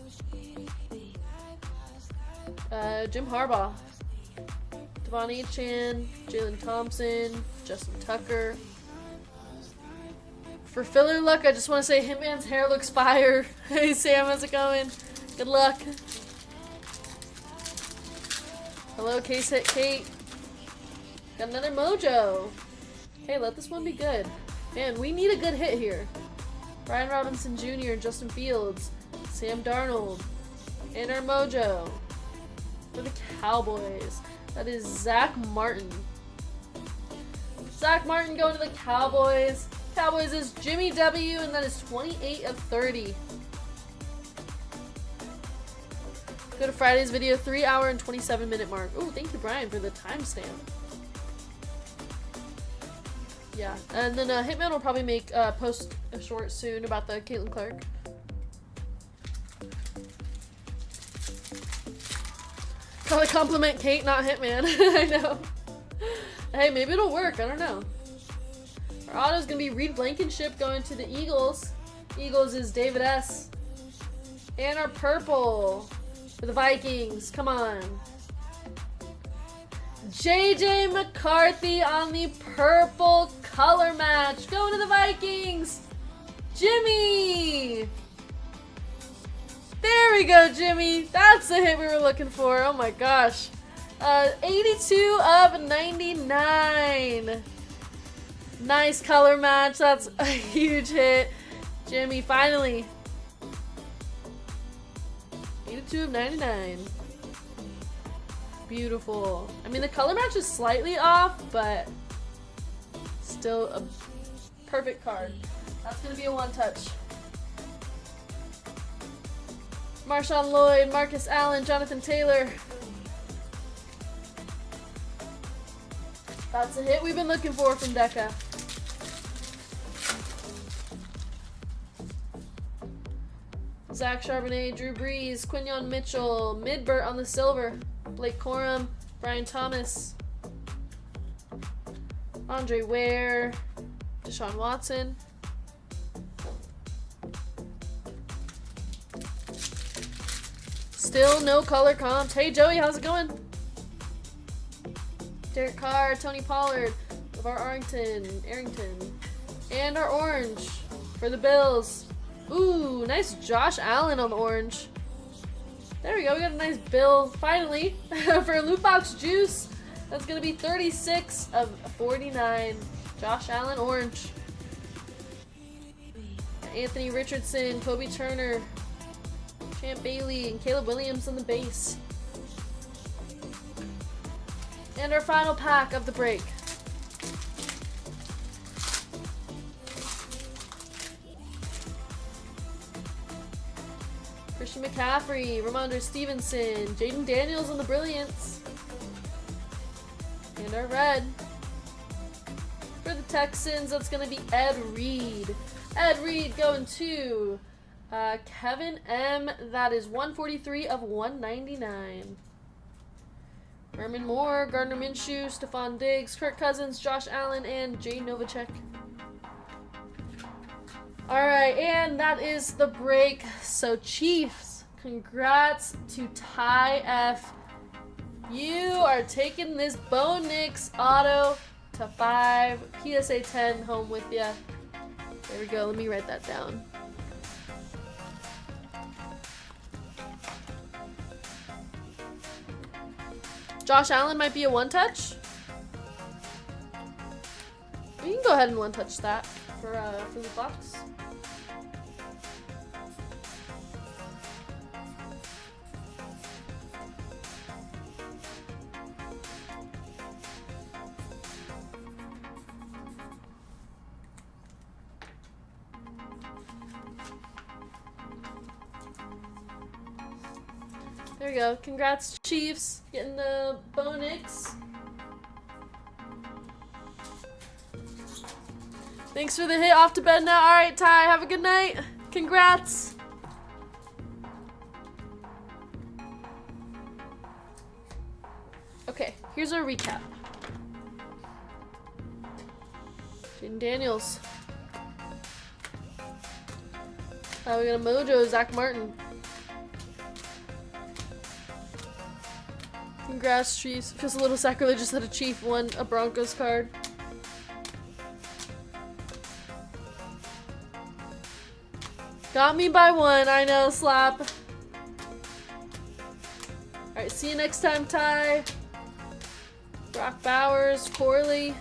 Jim Harbaugh. Devon Achane, Jalen Thompson, Justin Tucker. For filler luck, I just want to say Hitman's hair looks fire. Hey Sam, how's it going? Good luck. Hello, Case Hit Kate. Got another mojo. Hey, let this one be good. Man, we need a good hit here. Brian Robinson Jr., Justin Fields, Sam Darnold, and our mojo. For the Cowboys, that is Zach Martin. Zach Martin going to the Cowboys. Cowboys is Jimmy W, and that is 28 of 30. Go to Friday's video, 3 hour and 27 minute mark. Oh, thank you, Brian, for the timestamp. Yeah, and then Hitman will probably make post a short soon about the Caitlin Clark. Probably compliment Kate, not Hitman. I know. Hey, maybe it'll work. I don't know. Our auto's gonna be Reed Blankenship going to the Eagles. Eagles is David S. And our purple for the Vikings. Come on. JJ McCarthy on the purple color match. Going to the Vikings. Jimmy. There we go, Jimmy. That's the hit we were looking for. Oh my gosh. 82 of 99. Nice color match. That's a huge hit. Jimmy, finally. 82 of 99. Beautiful. I mean, the color match is slightly off, but still a perfect card. That's going to be a one-touch. Marshawn Lloyd, Marcus Allen, Jonathan Taylor. That's a hit we've been looking for from Deca. Zach Charbonnet, Drew Brees, Quinyon Mitchell, Midbert on the silver, Blake Corum, Brian Thomas, Andre Ware, Deshaun Watson. Still no color comps. Hey Joey, how's it going? Derek Carr, Tony Pollard, LeVar Arrington, and our orange for the Bills. Ooh, nice Josh Allen on the orange. There we go, we got a nice bill, finally, for Loot Box Juice. That's going to be 36 of 49. Josh Allen orange. Anthony Richardson, Kobe Turner, Champ Bailey, and Caleb Williams on the base. And our final pack of the break. Christian McCaffrey, Ramondre Stevenson, Jaden Daniels on the Brilliance. And our red. For the Texans, that's going to be Ed Reed. Ed Reed going to Kevin M. That is 143 of 199. Herman Moore, Gardner Minshew, Stephon Diggs, Kirk Cousins, Josh Allen, and Jay Novacek. Alright, and that is the break. So Chiefs, Congrats to Ty F. You are taking this Bo Nix auto to 5. PSA 10 home with ya. There we go. Let me write that down. Josh Allen might be a one-touch. We can go ahead and one-touch that for the box. There we go. Congrats, Chiefs, getting the Bo Nix. Thanks for the hit. Off to bed now. All right, Ty. Have a good night. Congrats. Okay, here's our recap. Jaden Daniels. We got a Mojo, Zach Martin. Congrats, Chiefs. Feels a little sacrilegious that a Chief won a Broncos card. Got me by 1, I know, slap. Alright, see you next time, Ty. Brock Bowers, Corley.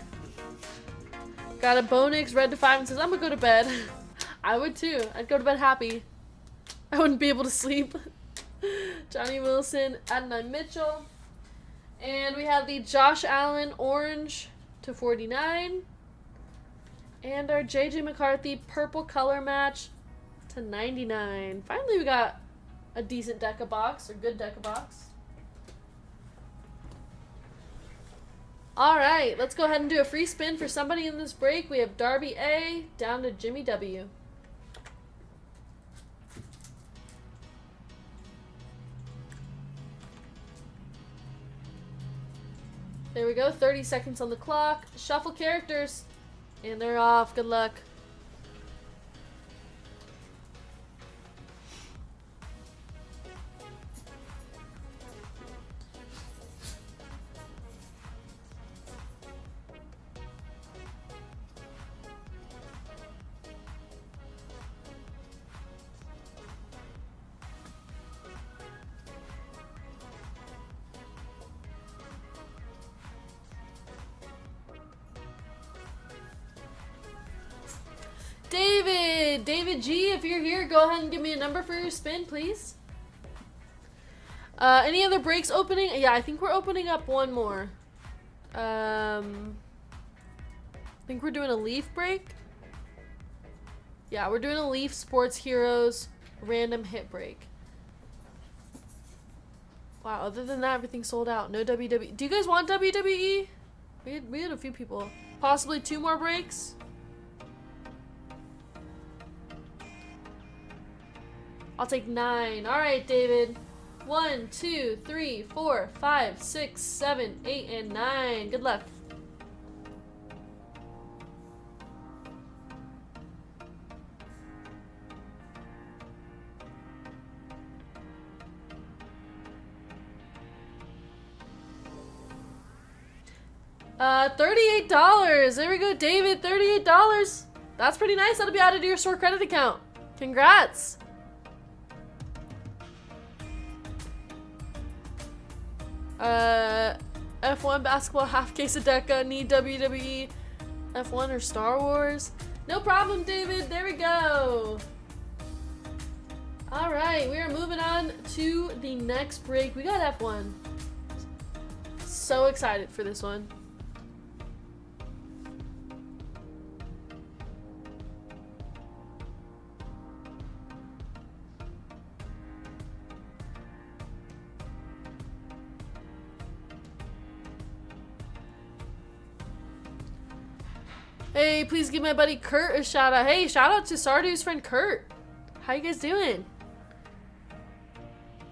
Got a Bo Nix, red to 5, and says, I'm gonna go to bed. I would too. I'd go to bed happy. I wouldn't be able to sleep. Johnny Wilson, Adonai Mitchell. And we have the Josh Allen orange to 49. And our JJ McCarthy purple color match to 99. Finally, we got a decent Deca box, or good Deca box. Alright, let's go ahead and do a free spin for somebody in this break. We have Darby A down to Jimmy W. There we go, 30 seconds on the clock. Shuffle characters. And they're off. Good luck. David G, if you're here, go ahead and give me a number for your spin, please. Any other breaks opening? Yeah, I think we're opening up one more. I think we're doing a Leaf break. Yeah, we're doing a Leaf Sports Heroes random hit break. Wow, other than that, everything's sold out. No WWE. Do you guys want WWE? We had a few people. Possibly 2 more breaks. I'll take 9. Alright, David. 1, 2, 3, 4, 5, 6, 7, 8, and 9. Good luck. $38. There we go, David. $38. That's pretty nice. That'll be added to your store credit account. Congrats. F1 basketball, half case of Deca, need WWE, F1 or Star Wars. No problem, David. There we go. Alright, we are moving on to the next break. We got F1. So excited for this one. Hey, please give my buddy Kurt a shout out. Hey, shout out to Sardew's friend Kurt. How you guys doing?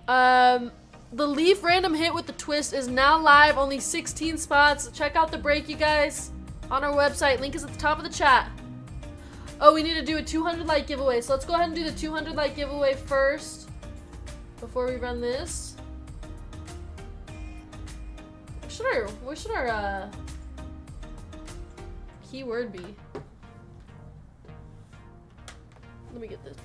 The Leaf random hit with the twist is now live. Only 16 spots. Check out the break, you guys, on our website. Link is at the top of the chat. Oh, we need to do a 200 like giveaway. So let's go ahead and do the 200 like giveaway first before we run this. What should our keyword be? Let me get this.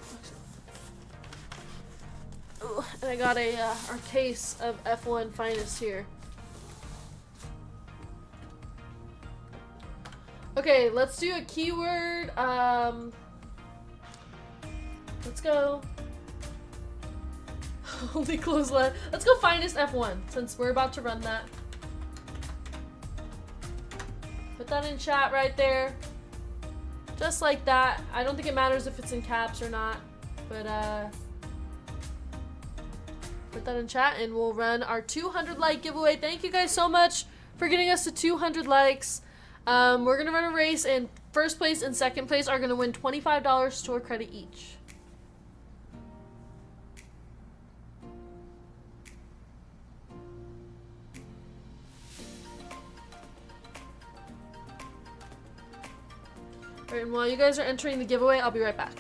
Ooh, and I got our case of F1 Finest here. Okay, let's do a keyword. Let's go. Only close left. Let's go Finest F1 since we're about to run that. Put that in chat right there. Just like that. I don't think it matters if it's in caps or not, but put that in chat and we'll run our 200 like giveaway. Thank you guys so much for getting us to 200 likes. We're gonna run a race and first place and second place are gonna win $25 store credit each. Alright, and while you guys are entering the giveaway, I'll be right back.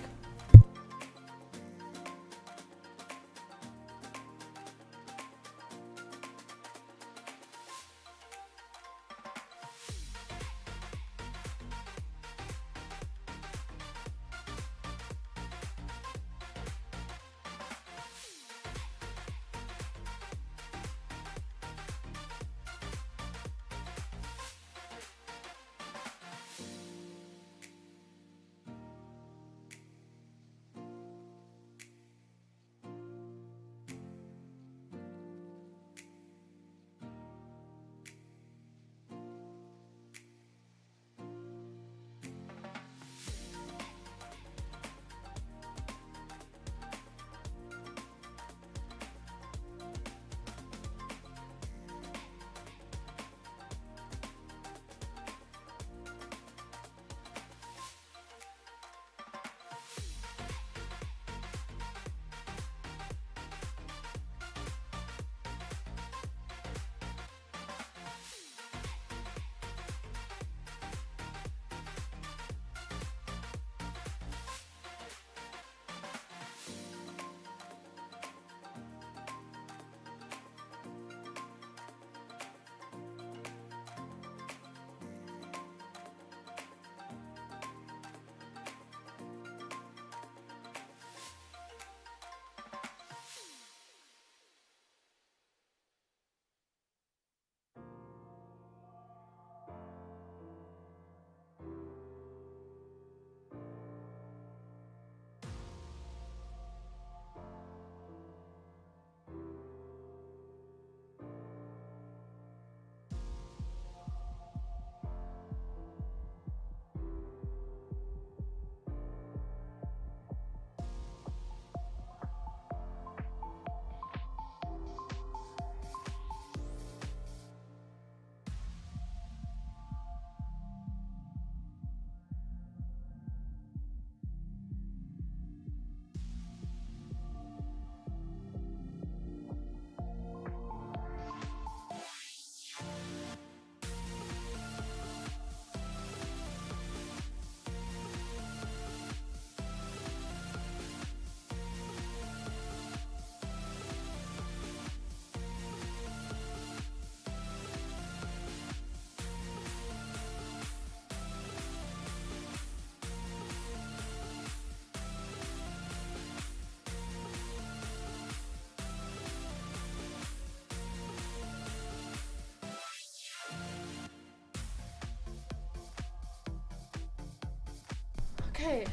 Okay.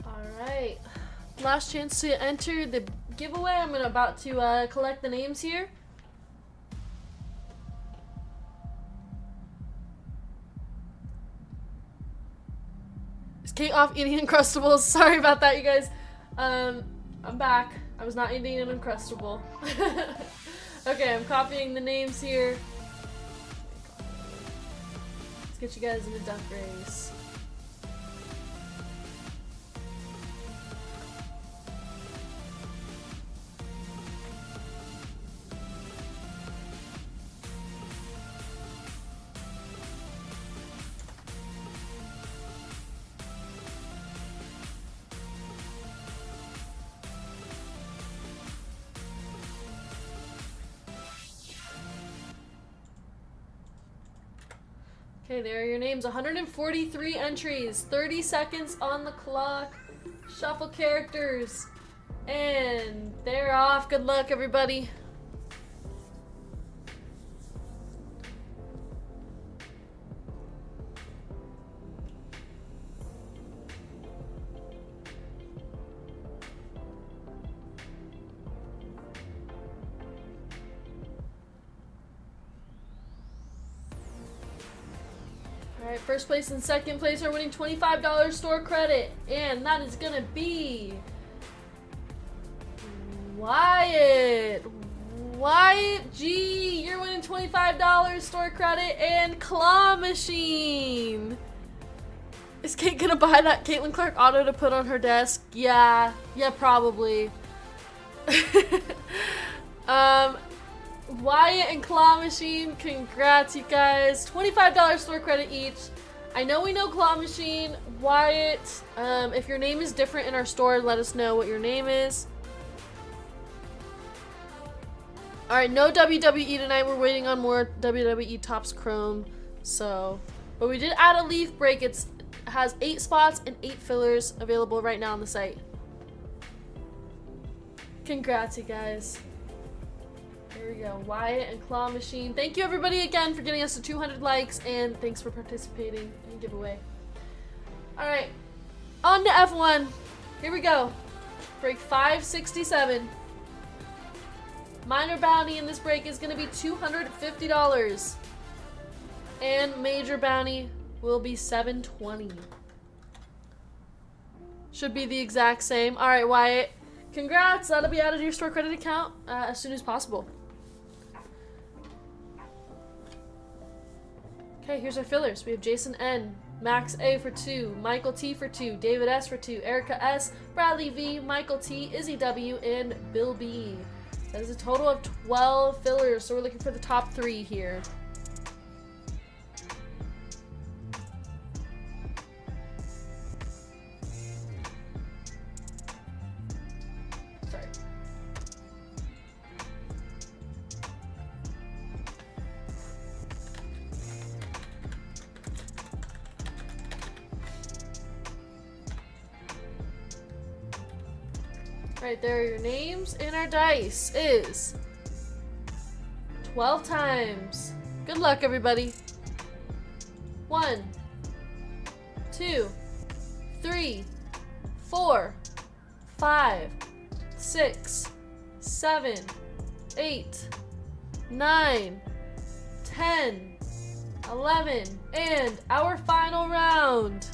Alright. Last chance to enter the giveaway. I'm about to collect the names here. Is Kate off eating Uncrustables? Sorry about that, you guys. I'm back. I was not eating an Uncrustable. Okay, I'm copying the names here. Let's get you guys in a duck race. Okay, there are your names. 143 entries. 30 seconds on the clock. Shuffle characters. And they're off. Good luck, everybody. Alright, first place and second place are winning $25 store credit. And that is gonna be Wyatt. Wyatt G, you're winning $25 store credit and Claw Machine. Is Kate gonna buy that Caitlin Clark auto to put on her desk? Yeah, probably. Wyatt and Claw Machine, congrats you guys. $25 store credit each. I know we know Claw Machine. Wyatt, if your name is different in our store, let us know what your name is. Alright, no WWE tonight. We're waiting on more WWE Topps Chrome. So, but we did add a leaf break. It has 8 spots and 8 fillers available right now on the site. Congrats, you guys. There we go. Wyatt and Claw Machine. Thank you, everybody, again for getting us to 200 likes, and thanks for participating in the giveaway. Alright, on to F1. Here we go. Break 567. Minor bounty in this break is going to be $250. And major bounty will be $720. Should be the exact same. Alright, Wyatt. Congrats. That'll be out of your store credit account as soon as possible. Okay, here's our fillers. We have Jason N, Max A for 2, Michael T for 2, David S for 2, Erica S, Bradley V, Michael T, Izzy W, and Bill B. That is a total of 12 fillers, so we're looking for the top 3 here. Sorry. Right, there are your names, and our dice is 12 times. Good luck, everybody. 1, 2, 3, 4, 5, 6, 7, 8, 9, 10, 11, and our final round.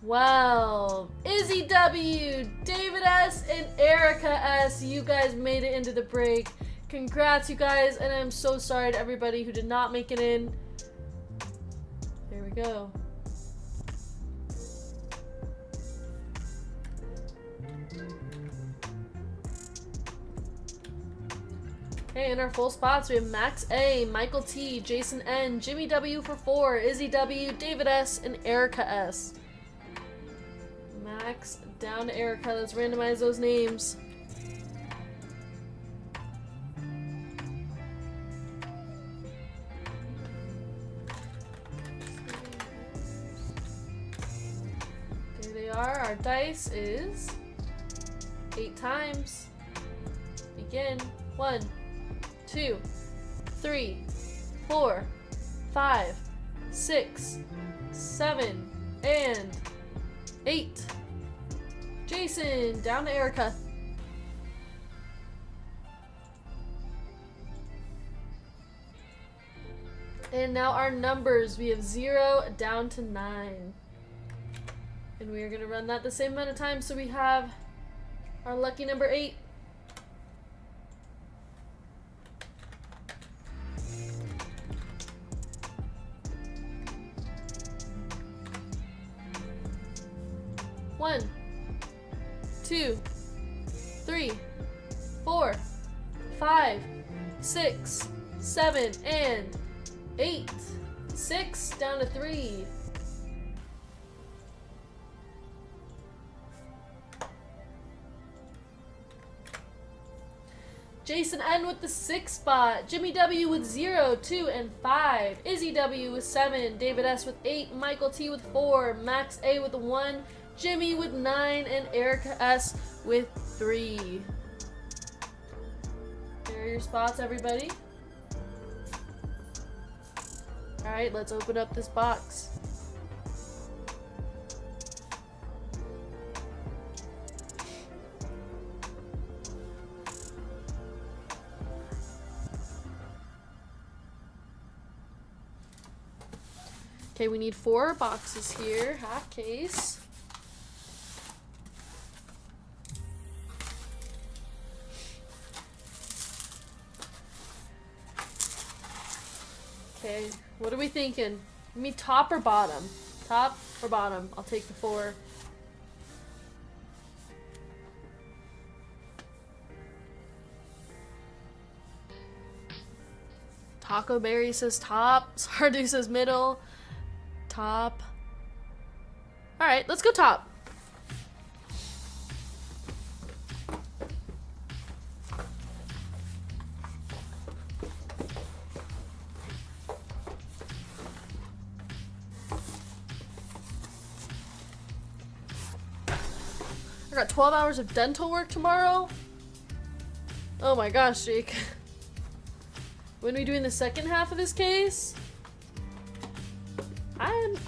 12. Izzy W, David S, and Erica S. You guys made it into the break. Congrats, you guys, and I'm so sorry to everybody who did not make it in. There we go. Okay, in our full spots, we have Max A, Michael T, Jason N, Jimmy W for 4, Izzy W, David S, and Erica S. Max down to Erica. Let's randomize those names. There they are. Our dice is 8 times. Begin. 1, 2, 3, 4, 5, 6, 7, and 8. Jason, down to Erica. And now our numbers. We have 0 down to 9. And we are going to run that the same amount of times. So we have our lucky number 8. One, 2, 3, 4, 5, 6, 7, and 8. 6 down to 3. Jason N with the 6 spot. Jimmy W with 0, 2, and 5. Izzy W with 7. David S with 8. Michael T with 4. Max A with 1. Jimmy with 9. And Erica S with 3. There are your spots, everybody. Alright, let's open up this box. Okay, we need 4 boxes here, half case. Okay, what are we thinking? Give me top or bottom? Top or bottom? I'll take the 4. Taco Berry says top. Sardu says middle. Top. Alright, let's go top. I got 12 hours of dental work tomorrow. Oh my gosh, Jake. When are we doing the second half of this case?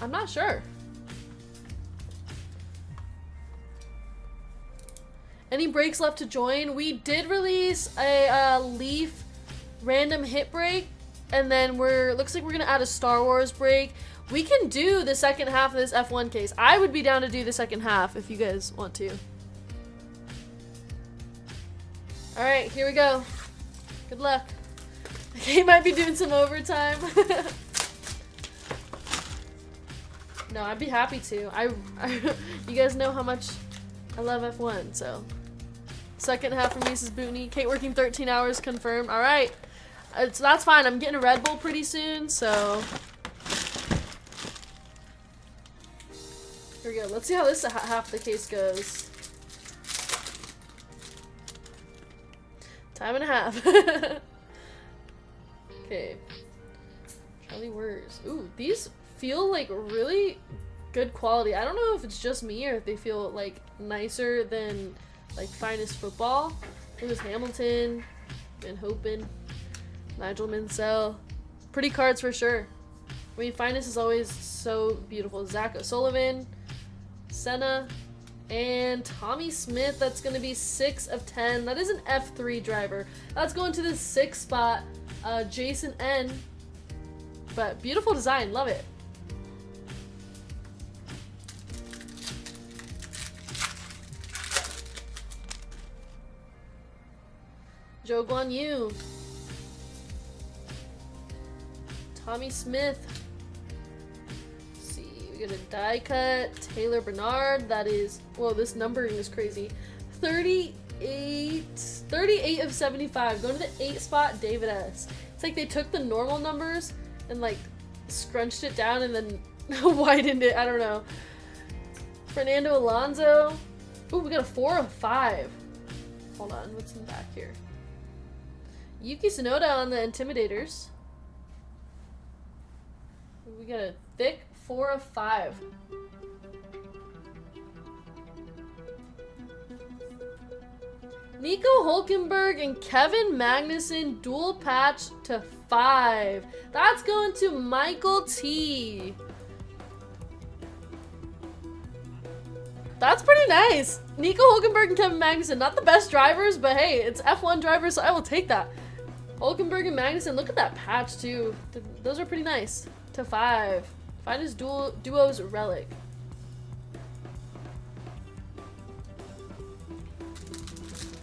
I'm not sure. Any breaks left to join? We did release a Leaf random hit break, and then looks like we're gonna add a Star Wars break. We can do the second half of this F1 case. I would be down to do the second half if you guys want to. Alright, here we go. Good luck. Okay, might be doing some overtime. No, I'd be happy to. You guys know how much I love F1, so. Second half from Mrs. Booney. Kate working 13 hours, confirmed. Alright. So that's fine. I'm getting a Red Bull pretty soon, so. Here we go. Let's see how this half the case goes. Time and a half. Okay. Charlie Wurs. Ooh, these feel like really good quality. I don't know if it's just me or if they feel like nicer than like Finest Football. Lewis Hamilton, Van Hopen, Nigel Mansell. Pretty cards for sure. I mean, Finest is always so beautiful. Zach O'Sullivan, Senna, and Tommy Smith. That's going to be 6 of 10. That is an F3 driver. That's going to the 6th spot. Jason N. But beautiful design. Love it. Joe Guan Yu. Tommy Smith. Let's see, we got a die cut. Taylor Bernard. That is, whoa, this numbering is crazy. 38 of 75. Going to the 8th spot, David S. It's like they took the normal numbers and like scrunched it down and then widened it. I don't know. Fernando Alonso. Ooh, we got a 4 of 5. Hold on, what's in the back here? Yuki Tsunoda on the Intimidators. We got a thick 4 of 5. Nico Hulkenberg and Kevin Magnussen dual patch to 5. That's going to Michael T. That's pretty nice. Nico Hulkenberg and Kevin Magnussen, not the best drivers, but hey, it's F1 drivers, so I will take that. Hulkenberg and Magnussen, look at that patch too. Those are pretty nice. To 5. Finest duos relic.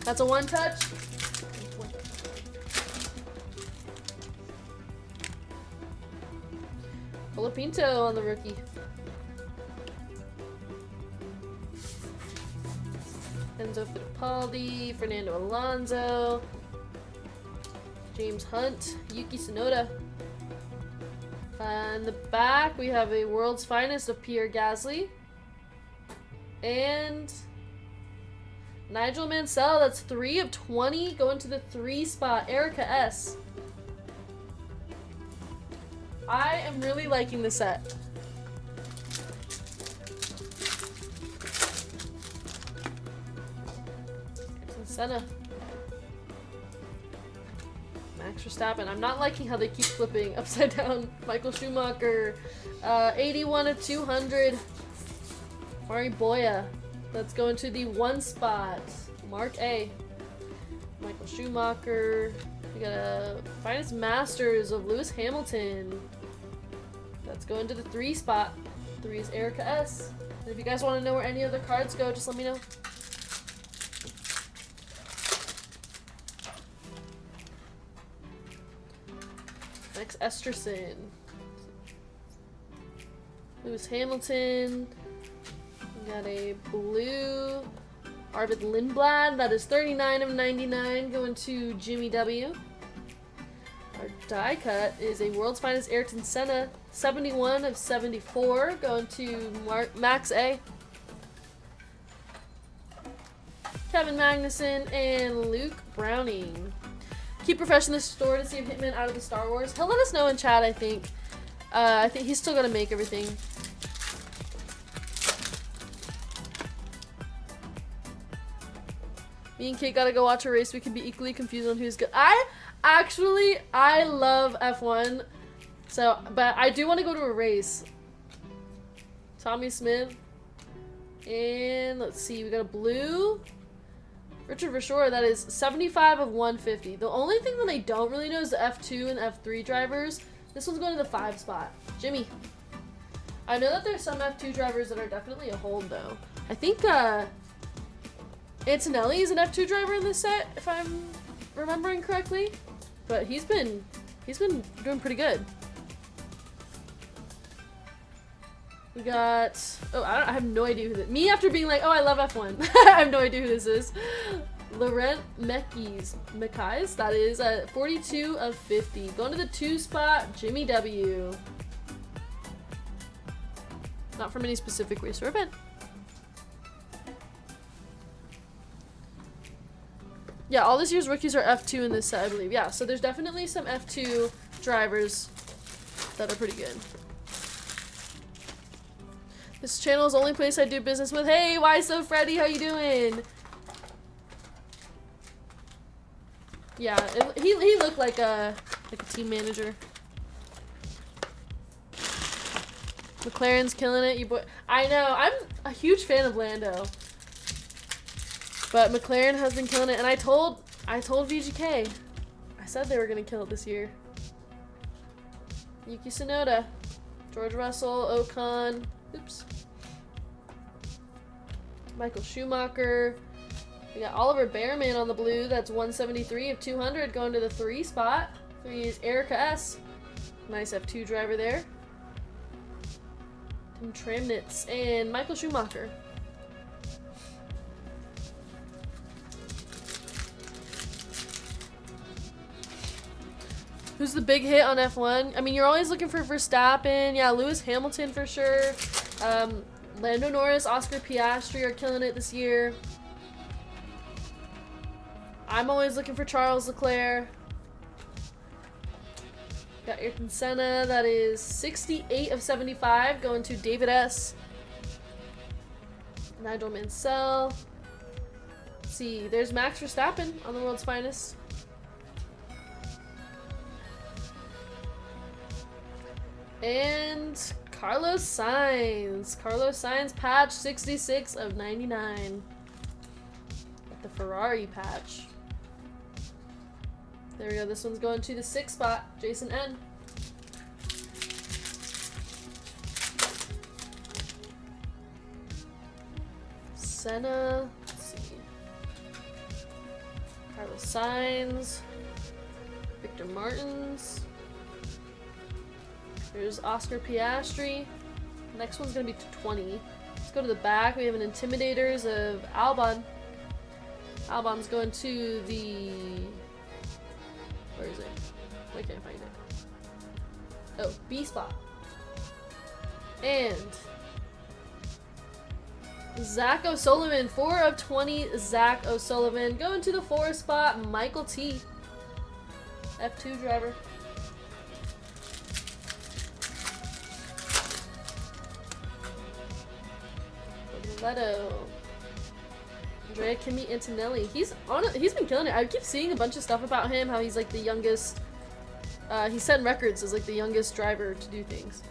That's a 1 touch. Colapinto on the rookie. Enzo Fittipaldi, Fernando Alonso, James Hunt, Yuki Tsunoda. In the back, we have a World's Finest of Pierre Gasly. And Nigel Mansell, that's 3 of 20. Going to the 3 spot. Erica S. I am really liking this set. Senna. Max Verstappen. I'm not liking how they keep flipping upside down. Michael Schumacher. 81 of 200. Mari Boya. That's going to the 1 spot. Mark A. Michael Schumacher. We got a Finest Masters of Lewis Hamilton. That's going to the 3 spot. 3 is Erica S. And if you guys want to know where any other cards go, just let me know. Max Esterson. Lewis Hamilton. We got a blue Arvid Lindblad. That is 39 of 99 going to Jimmy W. Our die cut is a World's Finest Ayrton Senna. 71 of 74 going to Max A. Kevin Magnuson and Luke Browning. Keep refreshing the store to see if Hitman out of the Star Wars. He'll let us know in chat, I think. I think he's still gonna make everything. Me and Kate gotta go watch a race. We can be equally confused on who's good. I love F1. So, but I do want to go to a race. Tommy Smith. And let's see, we got a blue. Richard Verschoor, that is 75 of 150. The only thing that I don't really know is the F2 and F3 drivers. This one's going to the 5 spot. Jimmy. I know that there's some F2 drivers that are definitely a hold, though. I think Antonelli is an F2 driver in this set, if I'm remembering correctly. But he's been doing pretty good. We got... Oh, I have no idea who this... Me after being like, oh, I love F1. I have no idea who this is. Laurent Mekies. That is 42 of 50. Going to the 2 spot, Jimmy W. Not from any specific race or event. Yeah, all this year's rookies are F2 in this set, I believe. Yeah, so there's definitely some F2 drivers that are pretty good. This channel is the only place I do business with. Hey, why so Freddy? How you doing? Yeah, he looked like a team manager. McLaren's killing it, you boy. I know. I'm a huge fan of Lando, but McLaren has been killing it. And I told VGK, I said they were gonna kill it this year. Yuki Tsunoda, George Russell, Ocon. Oops. Michael Schumacher. We got Oliver Behrman on the blue. That's 173 of 200 going to the 3 spot. 3 is Erica S. Nice F2 driver there. Tim Tramnitz and Michael Schumacher. Who's the big hit on F1? I mean, you're always looking for Verstappen. Yeah, Lewis Hamilton for sure. Lando Norris, Oscar Piastri are killing it this year. I'm always looking for Charles Leclerc. Got Ayrton Senna. That is 68 of 75 going to David S. Nigel Mansell. Let's see, there's Max Verstappen on the World's Finest. And Carlos Sainz. Carlos Sainz patch 66 of 99. The Ferrari patch. There we go. This one's going to the 6th spot. Jason N. Senna. Let's see. Carlos Sainz. Victor Martins. There's Oscar Piastri. Next one's going to be 20. Let's go to the back. We have an Intimidators of Albon. Albon's going to the... Where is it? I can't find it. Oh, B spot. And Zach O'Sullivan, 4 of 20, Zach O'Sullivan. Going to the 4 spot, Michael T. F2 driver. Leto. Andrea Kimi Antonelli. He's been killing it. I keep seeing a bunch of stuff about him, how he's like the youngest. He's setting records as like the youngest driver to do things.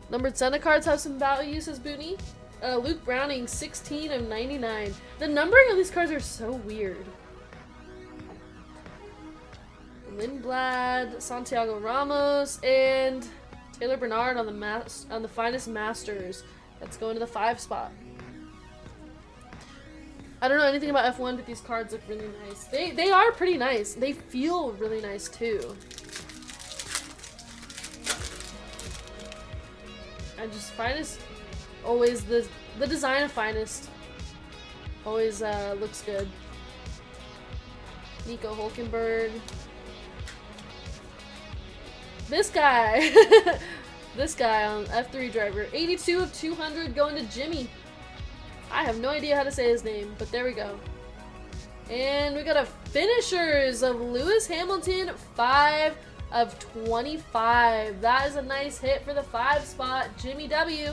Numbered Senna cards have some value, says Booney. Luke Browning, 16 of 99. The numbering of these cards are so weird. Lindblad, Santiago Ramos, and Taylor Bernard on the Finest Masters. That's going to the 5 spot. I don't know anything about F1, but these cards look really nice. They are pretty nice. They feel really nice too. And just Finest, always the design of Finest always looks good. Nico Hulkenberg. This guy. This guy on F3 driver. 82 of 200 going to Jimmy. I have no idea how to say his name, but there we go. And we got a finishers of Lewis Hamilton, 5 of 25. That is a nice hit for the 5 spot, Jimmy W.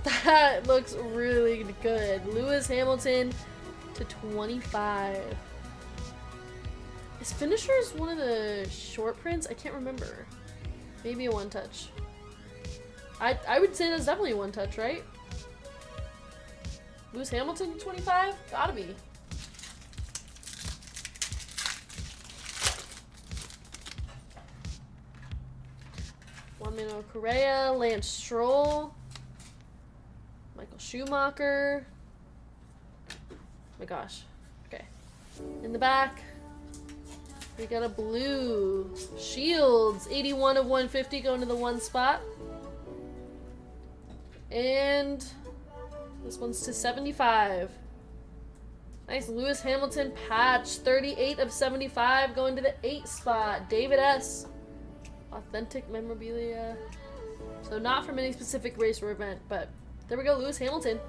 That looks really good. Lewis Hamilton to 25. Is finishers one of the short prints? I can't remember. Maybe a one touch. I would say that's definitely a one touch, right? Lewis Hamilton, 25? Gotta be. Juan Manuel Correa, Lance Stroll, Michael Schumacher. Oh my gosh. Okay. In the back, we got a blue Shields, 81 of 150 going to the 1 spot. And this one's to 75. Nice Lewis Hamilton patch, 38 of 75 going to the 8 spot. David S. Authentic memorabilia. So not from any specific race or event, but there we go, Lewis Hamilton.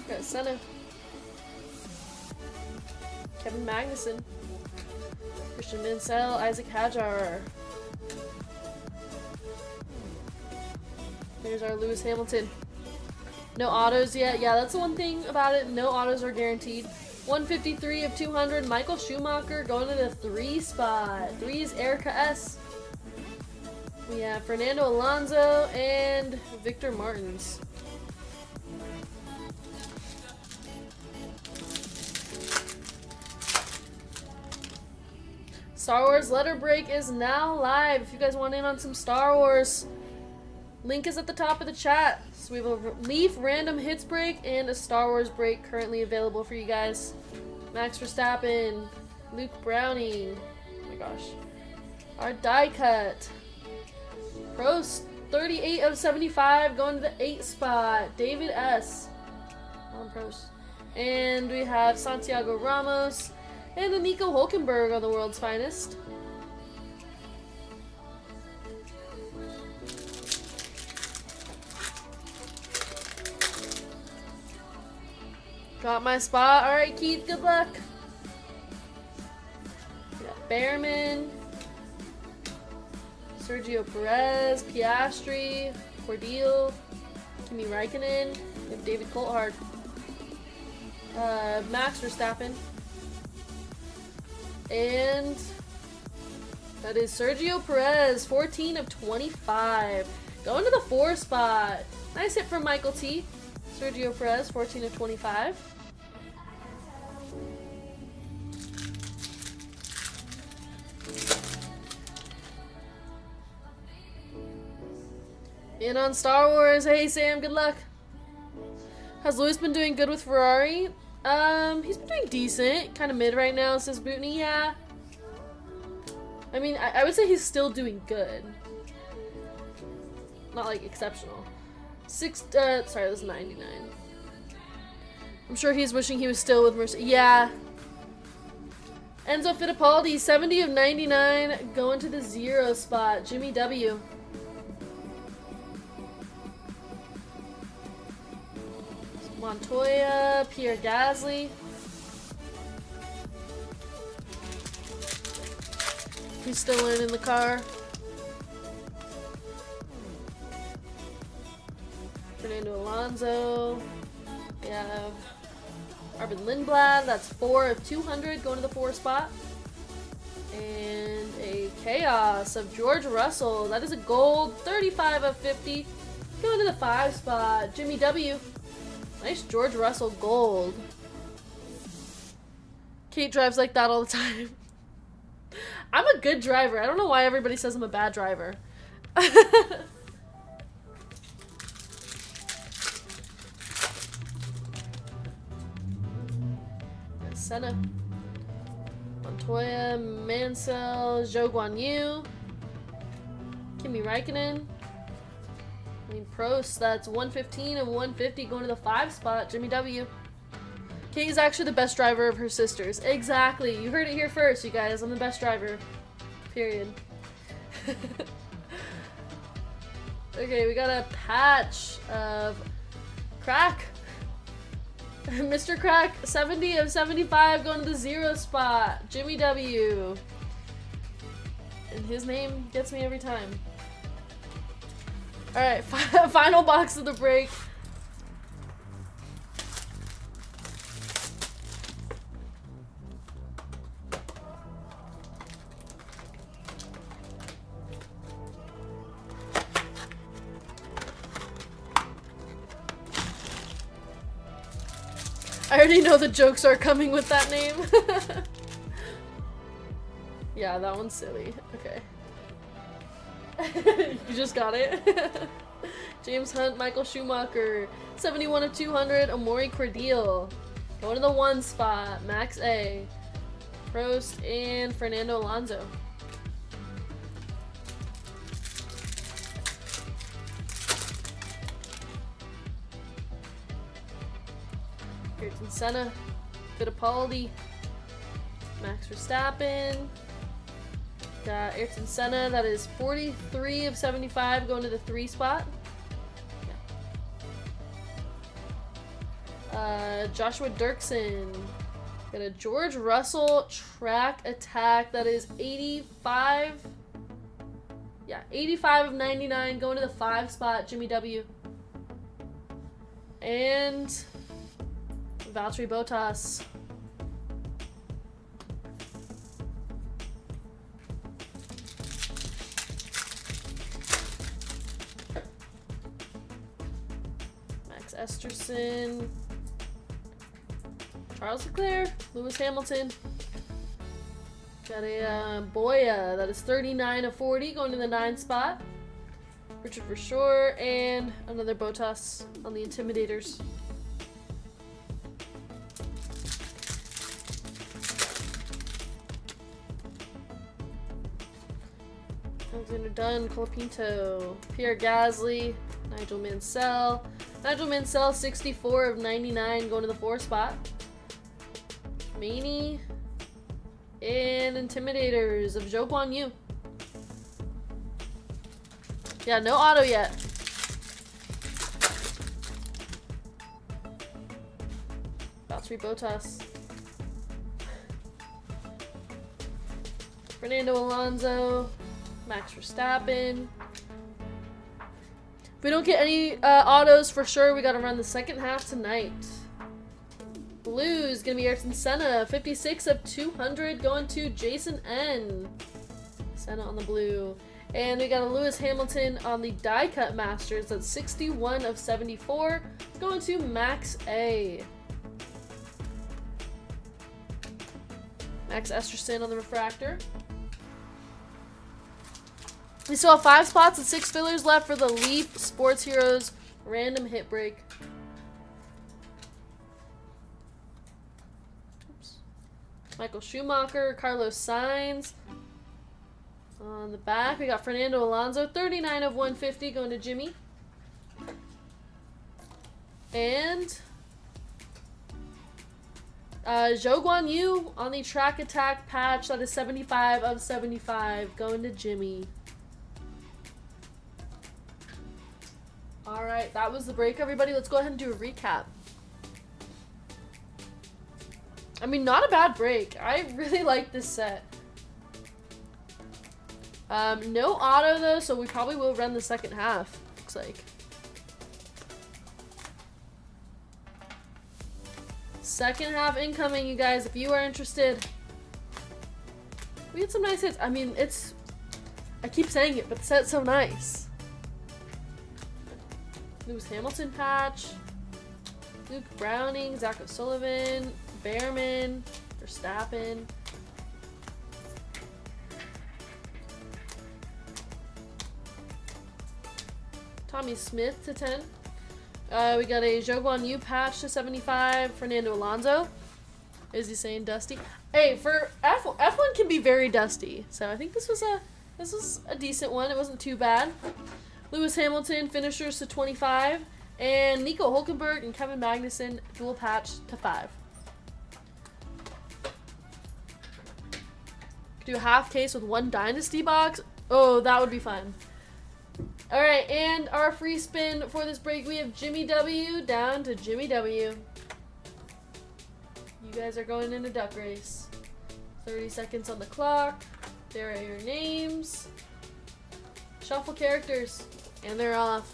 Got Senna, Kevin Magnussen, Christian Mansell, Isaac Hadjar. There's our Lewis Hamilton. No autos yet. Yeah, that's the one thing about it. No autos are guaranteed. 153 of 200. Michael Schumacher going to the 3 spot. 3 is Erica S. We have Fernando Alonso and Victor Martins. Star Wars Letter Break is now live. If you guys want in on some Star Wars, link is at the top of the chat. So we have a Leaf Random Hits Break and a Star Wars break currently available for you guys. Max Verstappen, Luke Browning, oh my gosh, our die cut. Prost, 38 of 75 going to the 8 spot. David S. On Prost. And we have Santiago Ramos. And a Nico Hulkenberg on the world's finest. Got my spot. Alright, Keith, good luck. We got Behrman, Sergio Perez, Piastri, Cordeal, Kimi Räikkönen, and David Coulthard. Max Verstappen. And that is Sergio Perez, 14 of 25. Going to the 4 spot. Nice hit from Michael T. Sergio Perez, 14 of 25. In on Star Wars. Hey Sam, good luck. Has Lewis been doing good with Ferrari? He's been doing decent. Kind of mid right now, says Bootney. Yeah. I mean, I would say he's still doing good. Not like exceptional. Sorry, that was 99. I'm sure he's wishing he was still with Mercedes. Yeah. Enzo Fittipaldi, 70 of 99, going to the 0 spot. Jimmy W. Montoya, Pierre Gasly. He's still learning the car. Fernando Alonso. We have Arvin Lindblad. That's 4 of 200 going to the 4 spot. And a chaos of George Russell. That is a gold. 35 of 50 going to the 5 spot. Jimmy W. Nice George Russell gold. Kate drives like that all the time. I'm a good driver. I don't know why everybody says I'm a bad driver. Senna. Montoya, Mansell, Zhou Guanyu. Kimi Räikkönen. I mean, Prost, that's 115 and 150 going to the 5 spot. Jimmy W. Kate is actually the best driver of her sisters. Exactly. You heard it here first, you guys. I'm the best driver. Period. Okay, we got a patch of Crack. Mr. Crack, 70 of 75 going to the 0 spot. Jimmy W. And his name gets me every time. Alright, final box of the break. I already know the jokes are coming with that name. Yeah, that one's silly. Okay. You just got it. James Hunt, Michael Schumacher, 71 of 200, Amaury Cordial. Going to the 1 spot, Max A. Prost and Fernando Alonso. Ayrton Senna, Fittipaldi, Max Verstappen. Got Ayrton Senna, that is 43 of 75 going to the 3 spot. Yeah. Joshua Dirksen. Got a George Russell Track Attack, that is 85. Yeah, 85 of 99 going to the 5 spot. Jimmy W. And Valtteri Bottas. Max Esterson. Charles Leclerc. Lewis Hamilton. Got a Boya. That is 39 of 40 going to the 9 spot. Richard Versure. And another Bottas on the Intimidators. Alexander Dunn, Colapinto, Pierre Gasly, Nigel Mansell. Nigel Mansell, 64 of 99, going to the 4 spot. Maney and Intimidators of Zhou Guanyu. Yeah, no auto yet. Valtteri Bottas. Fernando Alonso. Max Verstappen. If we don't get any autos for sure, we gotta run the second half tonight. Blue is gonna be Ayrton Senna, 56 of 200, going to Jason N. Senna on the blue. And we got a Lewis Hamilton on the die cut Masters, that's 61 of 74, going to Max A. Max Esterson on the refractor. We still have 5 spots and 6 fillers left for the Leaf Sports Heroes random hit break. Oops. Michael Schumacher, Carlos Sainz. On the back, we got Fernando Alonso, 39 of 150 going to Jimmy. And Zhou Guan Yu on the track attack patch. That is 75 of 75 going to Jimmy. Alright, that was the break, everybody. Let's go ahead and do a recap. I mean, not a bad break. I really like this set. No auto, though, so we probably will run the second half, looks like. Second half incoming, you guys, if you are interested. We had some nice hits. I mean, I keep saying it, but the set's so nice. Lewis Hamilton patch, Luke Browning, Zach O'Sullivan, Behrman, Verstappen. Tommy Smith to 10. We got a Zhou Guan Yu patch to 75. Fernando Alonso. Is he saying dusty? Hey, for F1 can be very dusty. So I think this was a decent one. It wasn't too bad. Lewis Hamilton finishers to 25, and Nico Hulkenberg and Kevin Magnussen dual patch to 5. Do a half case with 1 dynasty box. Oh, that would be fun. All right, and our free spin for this break, we have Jimmy W down to Jimmy W. You guys are going in a duck race. 30 seconds on the clock. There are your names. Shuffle characters, and they're off.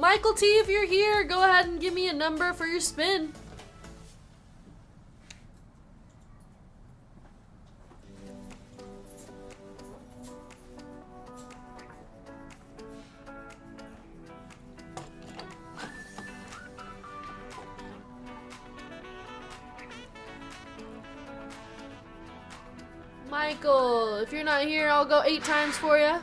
Michael T, if you're here, go ahead and give me a number for your spin. Michael, if you're not here, I'll go 8 times for you.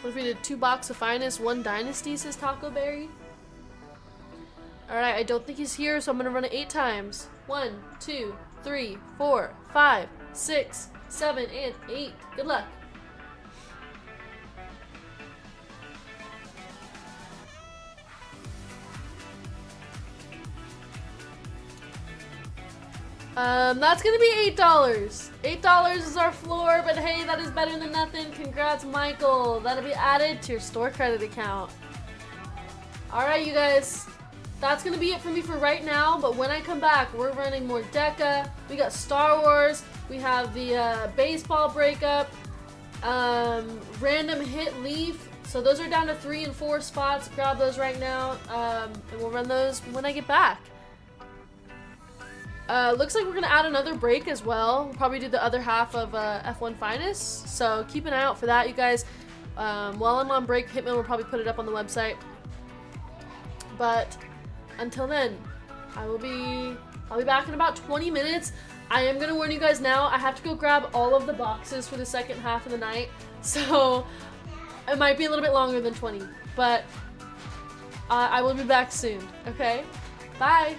What if we did 2 box of finest, 1 dynasty, says Taco Berry? Alright, I don't think he's here, so I'm gonna run it 8 times. 1, 2, 3, 4, 5, 6, 7, and 8. Good luck. That's gonna be $8. $8 is our floor, but hey, that is better than nothing. Congrats, Michael. That'll be added to your store credit account. Alright, you guys. That's gonna be it for me for right now, but when I come back, we're running more Deca. We got Star Wars. We have the baseball breakup. Random hit Leaf. So those are down to 3 and 4 spots. Grab those right now, and we'll run those when I get back. Looks like we're going to add another break as well. We'll probably do the other half of F1 Finest. So keep an eye out for that, you guys. While I'm on break, Hitman will probably put it up on the website. But until then, I'll be back in about 20 minutes. I am going to warn you guys now, I have to go grab all of the boxes for the second half of the night. So it might be a little bit longer than 20. But I will be back soon. Okay? Bye!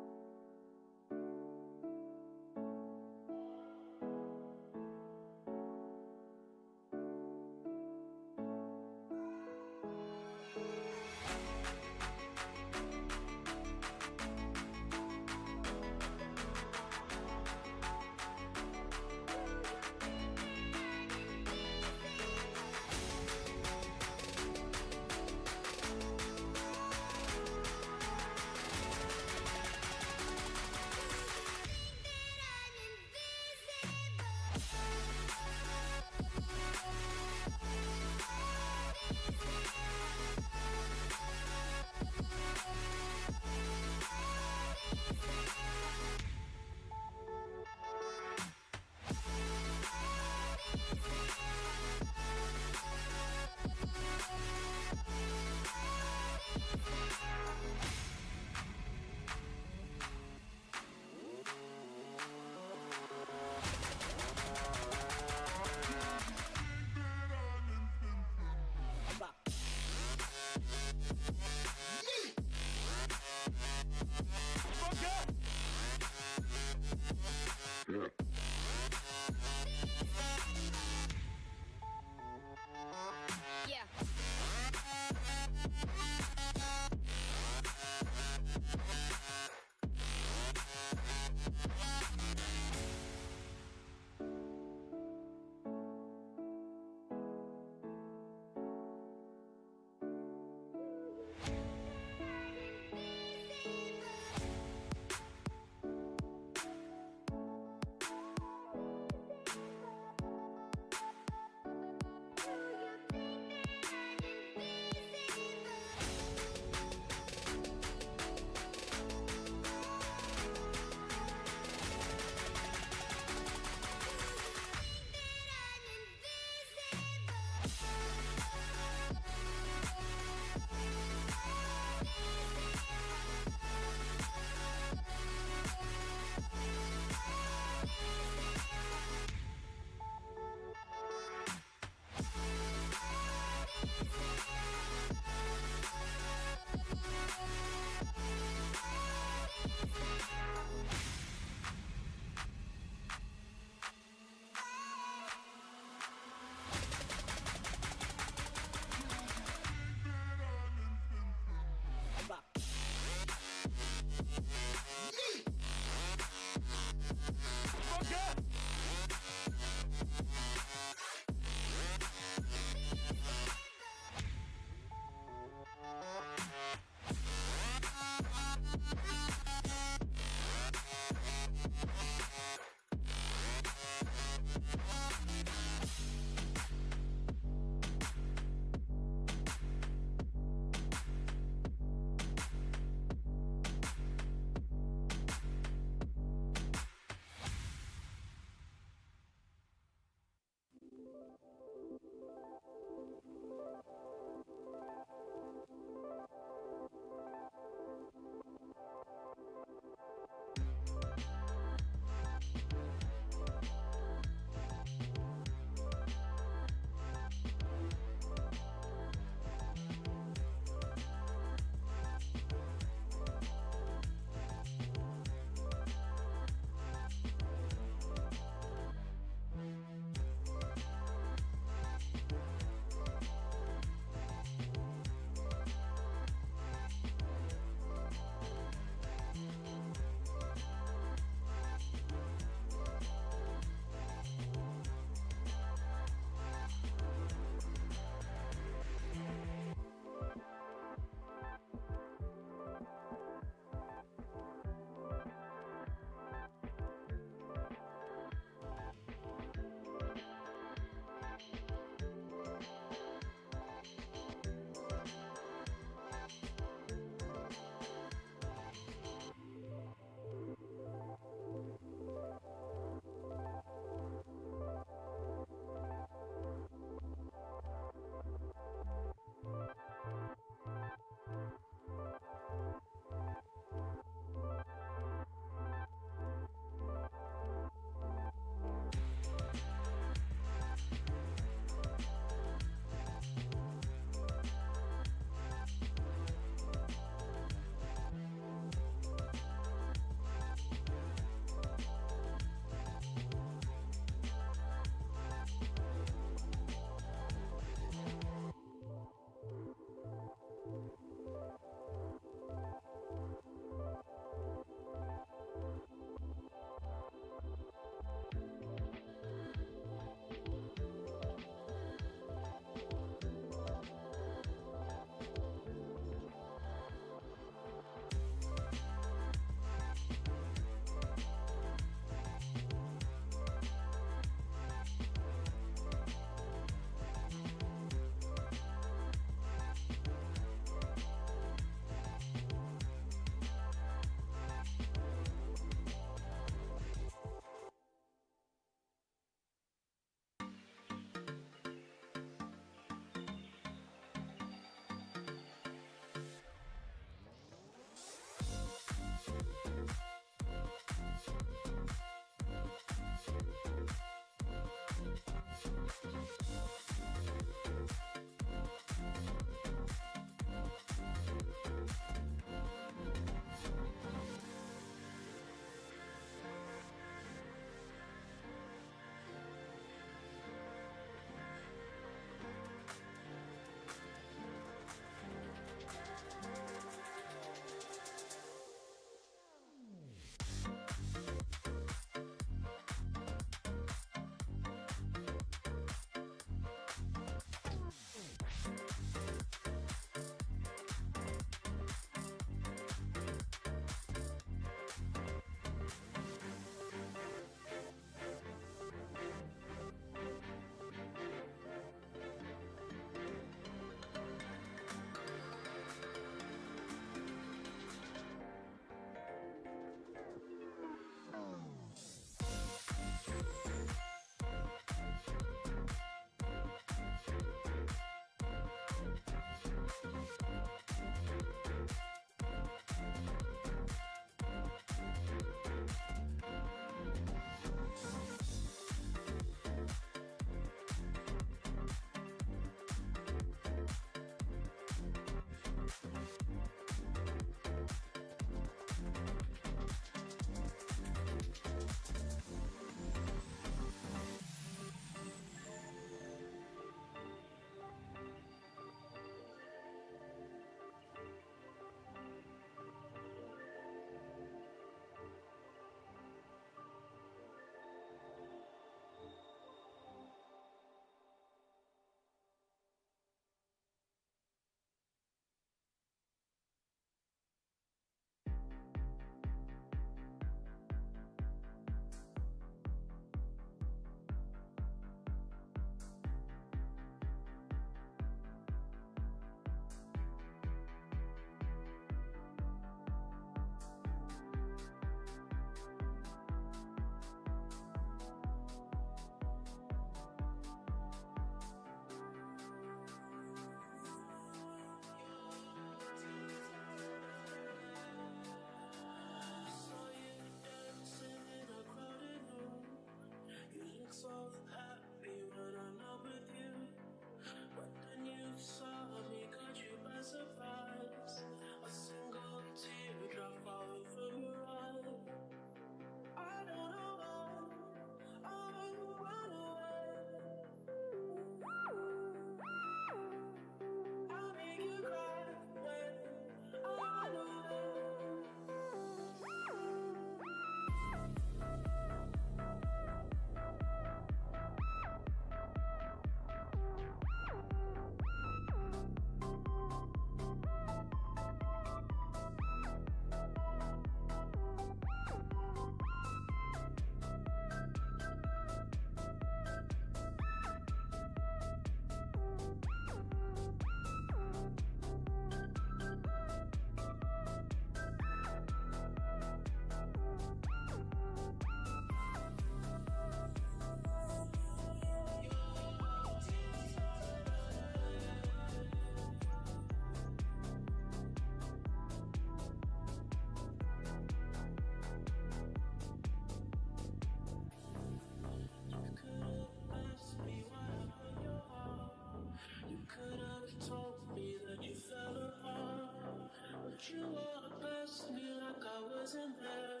wasn't there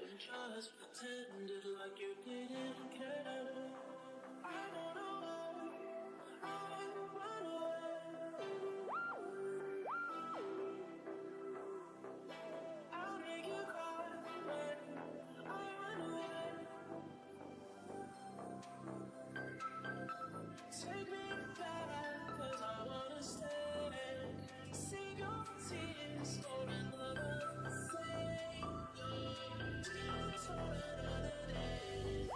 and just pretended like you didn't care. I don't know why I run away. I'll make you cry when I run away. Take me back, 'cause I wanna stay. Save your tears for another day. Tears for another day.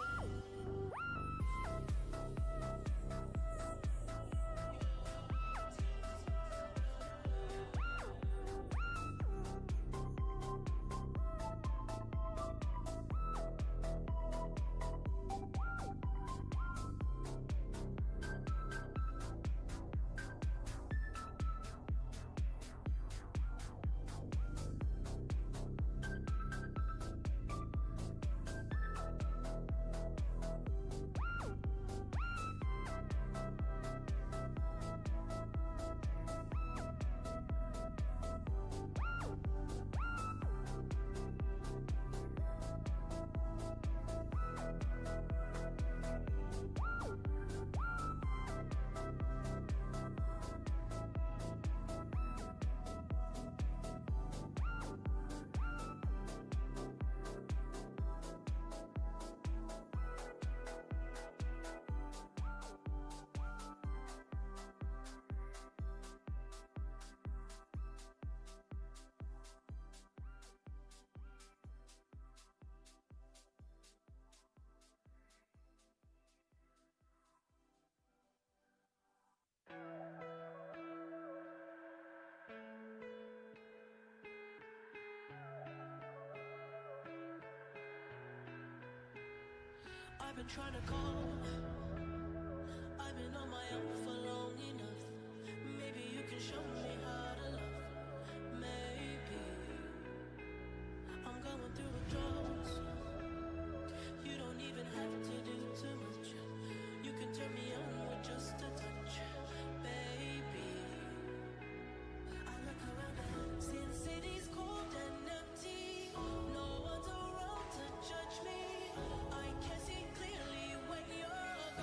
I've been trying to call. I've been on my own for long enough. Maybe you can show me how to love. Maybe I'm going through withdrawals. You don't even have to do too much. You can turn me on with just a touch, baby. I look around and see the city's cold and empty. No one's around to judge me. I can see clearly when you're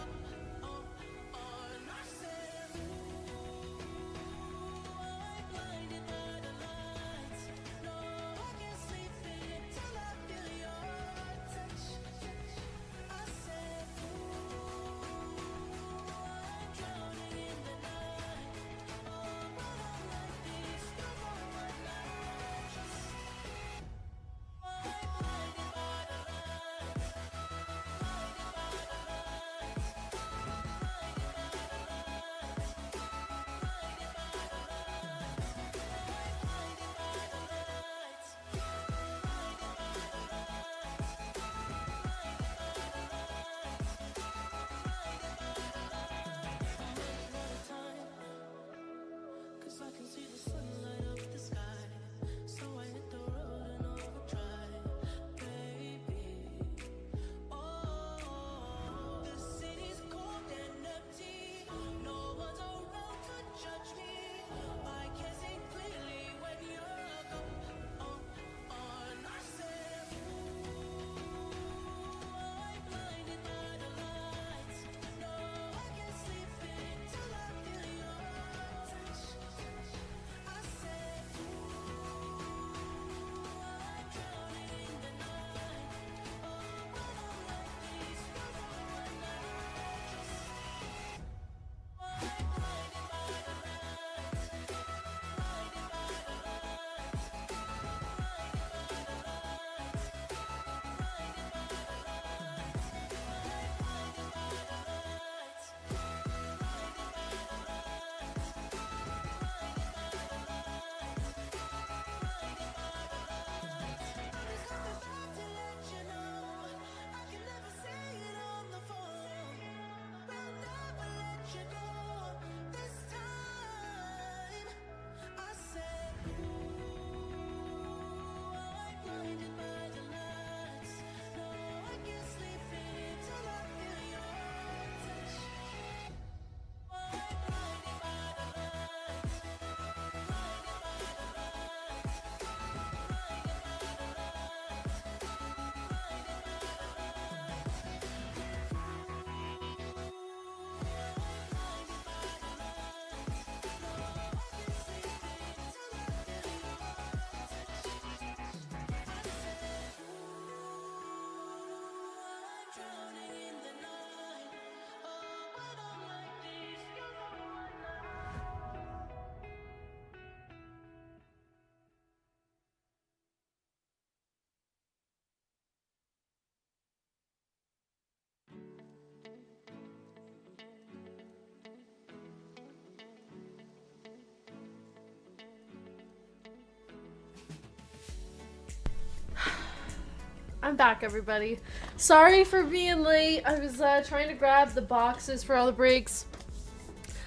I'm back, everybody. Sorry for being late. I was trying to grab the boxes for all the breaks.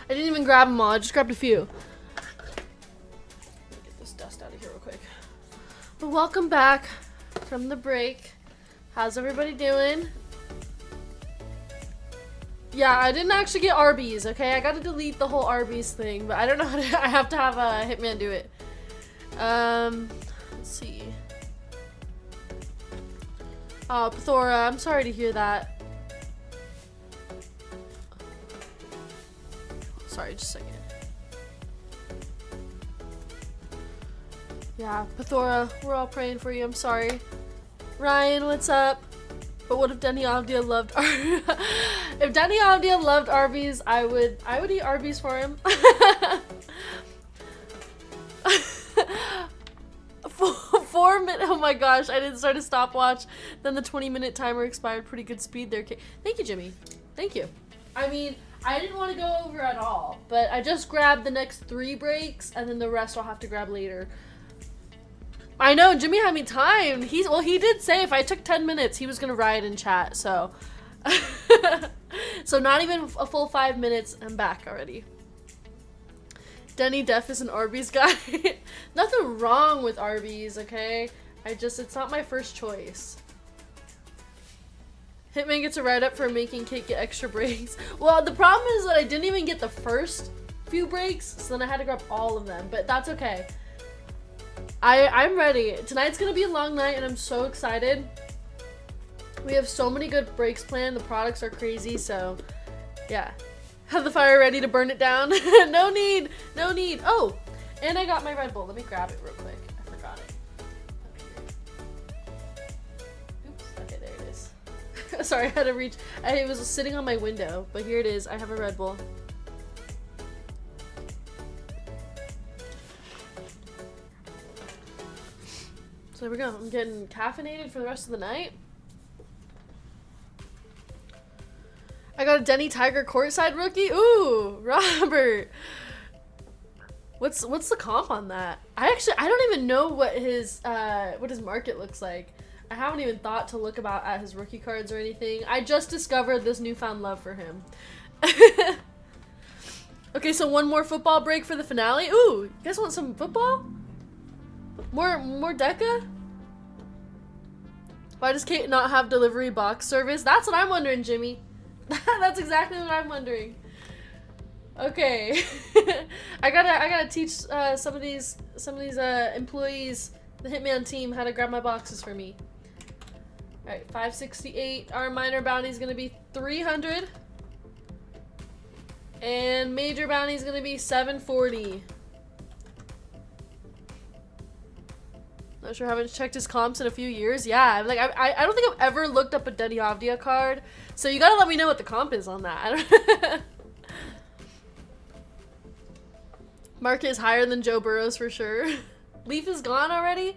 I didn't even grab them all. I just grabbed a few. Get this dust out of here real quick. But welcome back from the break. How's everybody doing? Yeah, I didn't actually get Arby's, okay? I gotta delete the whole Arby's thing, but I don't know how to. I have to have a Hitman do it. Let's see. Oh, Pthora, I'm sorry to hear that. Sorry, just a second. Yeah, Pthora, we're all praying for you. I'm sorry. Ryan, what's up? But what if Denny Avdia loved if Denny Avdia loved Arby's, I would eat Arby's for him. 4 minutes. Oh my gosh, I didn't start a stopwatch. Then the 20-minute timer expired. Pretty good speed there. Thank you, Jimmy. Thank you. I mean, I didn't want to go over at all, but I just grabbed the next 3 breaks, and then the rest I'll have to grab later. I know, Jimmy had me timed. He did say if I took 10 minutes, he was gonna riot in chat, so. So not even a full 5 minutes, I'm back already. Denny Def is an Arby's guy. Nothing wrong with Arby's, okay? It's not my first choice. Hitman gets a write-up for making Kate get extra breaks. Well, the problem is that I didn't even get the first few breaks, so then I had to grab all of them, but that's okay. I'm ready. Tonight's gonna be a long night and I'm so excited. We have so many good breaks planned. The products are crazy, so yeah. Have the fire ready to burn it down. No need. No need. Oh, and I got my Red Bull. Let me grab it real quick. I forgot it. Oops. Okay, there it is. Sorry, I had to reach. I was sitting on my window, but here it is. I have a Red Bull. So there we go. I'm getting caffeinated for the rest of the night. I got a Denny Tiger courtside rookie. Ooh, Robert. What's the comp on that? I don't even know what his market looks like. I haven't even thought to look at his rookie cards or anything. I just discovered this newfound love for him. Okay, so one more football break for the finale. Ooh, you guys want some football? More Deca? Why does Kate not have delivery box service? That's what I'm wondering, Jimmy. That's exactly what I'm wondering. Okay. I gotta teach some of these employees, the Hitman team, how to grab my boxes for me. Alright, 568. Our minor bounty is gonna be 300. And major bounty is gonna be 740. Not sure, haven't checked his comps in a few years. Yeah, like I don't think I've ever looked up a Denny Avdia card. So you gotta let me know what the comp is on that. Market is higher than Joe Burrow's for sure. Leaf is gone already?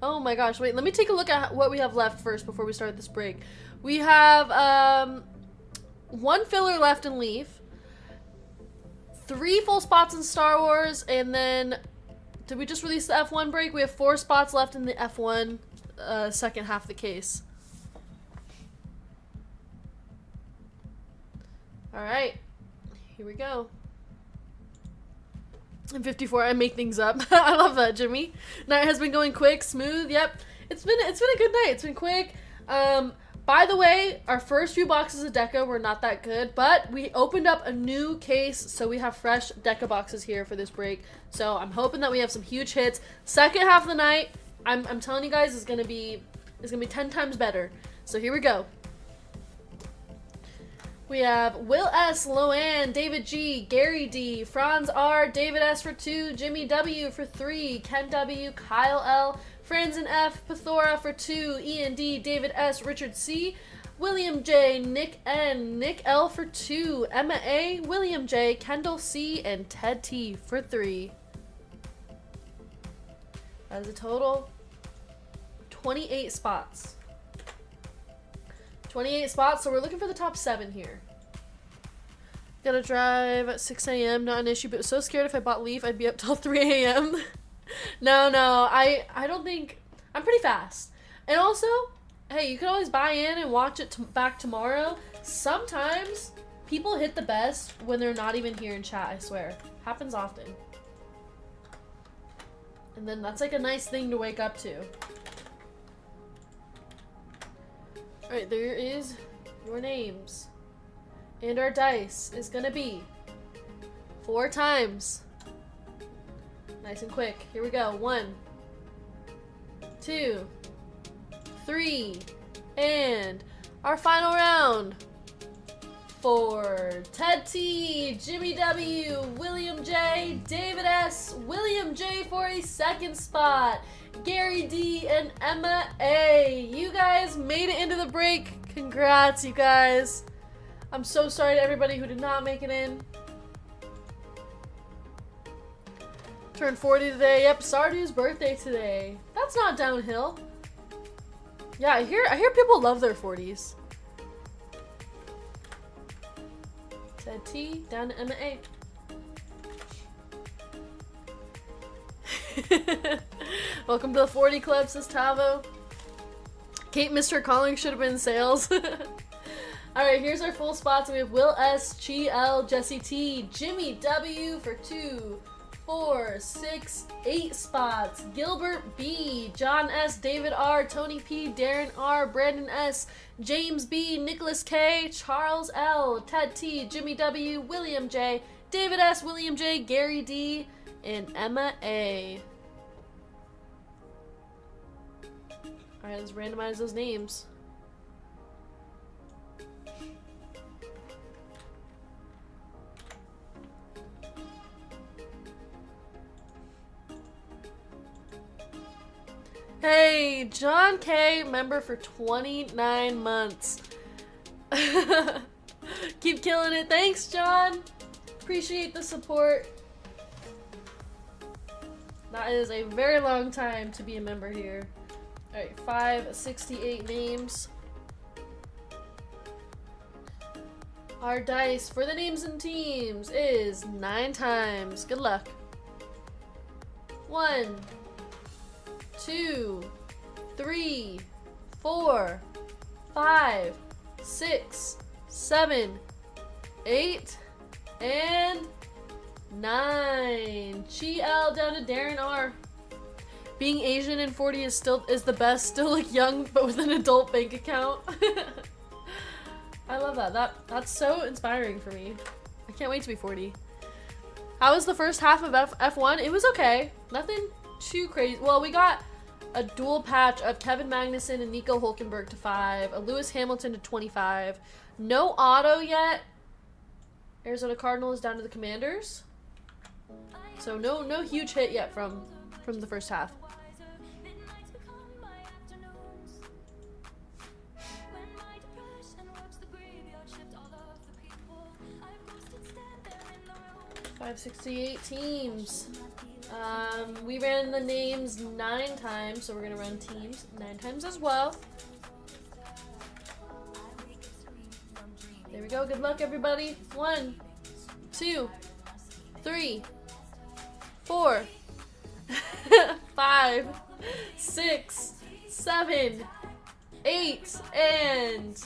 Oh my gosh, wait, let me take a look at what we have left first before we start this break. We have 1 filler left in Leaf, 3 full spots in Star Wars, and then did we just release the F1 break? We have 4 spots left in the F1 second half of the case. Alright, here we go. I'm 54, I make things up. I love that, Jimmy. Night has been going quick, smooth, yep. It's been a good night, it's been quick. By the way, our first few boxes of Deca were not that good, but we opened up a new case, so we have fresh Deca boxes here for this break. So I'm hoping that we have some huge hits. Second half of the night, I'm telling you guys, is gonna be 10 times better. So here we go. We have Will S, Loanne, David G, Gary D, Franz R, David S for 2, Jimmy W for 3, Ken W, Kyle L, Franzen F, Pthora for 2, Ian D, David S, Richard C, William J, Nick N, Nick L for 2, Emma A, William J, Kendall C, and Ted T for 3. That is a total 28 spots. 28 spots, so we're looking for the top 7 here. Gotta drive at 6 a.m., not an issue, but so scared if I bought Leaf, I'd be up till 3 a.m. No, I don't think, I'm pretty fast. And also, Hey, you can always buy in and watch it back tomorrow. Sometimes people hit the best when they're not even here in chat, I swear. Happens often. And then that's like a nice thing to wake up to. Alright, there is your names. And our dice is gonna be 4 times. Nice and quick. Here we go. 1, 2, 3, and our final round. 4. Ted T, Jimmy W, William J, David S, William J for a 2nd spot, Gary D, and Emma A. You guys made it into the break. Congrats, you guys. I'm so sorry to everybody who did not make it in. Turned 40 today. Yep, Sardew's birthday today. That's not downhill. Yeah, I hear people love their 40s. Ted T, down to Emma A. Welcome to the 40 Club, says Tavo. Kate Mr. Calling should have been sales. Alright, here's our full spots. We have Will S, Chi L, Jesse T, Jimmy W for 2, 4, 6, 8 spots. Gilbert B, John S, David R, Tony P, Darren R, Brandon S, James B, Nicholas K, Charles L, Ted T, Jimmy W, William J, David S, William J, Gary D, and Emma A. Alright, let's randomize those names. Hey, John K, member for 29 months. Keep killing it. Thanks, John. Appreciate the support. That is a very long time to be a member here. Alright, 568 names. Our dice for the names and teams is 9 times. Good luck. 1, 2, 3, 4, 5, 6, 7, 8, and 9. Chi L down to Darren R. Being Asian and 40 is the best. Still like young, but with an adult bank account. I love that. That's so inspiring for me. I can't wait to be 40. How was the first half of F1? It was okay. Nothing too crazy. Well, we got a dual patch of Kevin Magnussen and Nico Hulkenberg to 5, a Lewis Hamilton to 25. No auto yet. Arizona Cardinals down to the Commanders. So no huge hit yet from the first half. $568 teams. We ran the names 9 times, so we're gonna run teams 9 times as well. There we go. Good luck, everybody. 1, 2, 3, 4, 5, 6, 7, 8, and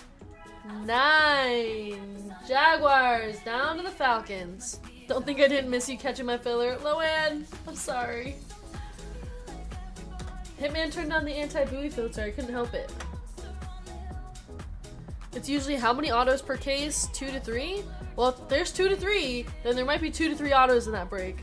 9. Jaguars down to the Falcons. Don't think I didn't miss you catching my filler. Loanne, I'm sorry. Hitman turned on the anti-buoy filter. I couldn't help it. It's usually how many autos per case? 2 to 3? Well, if there's 2 to 3, then there might be 2 to 3 autos in that break.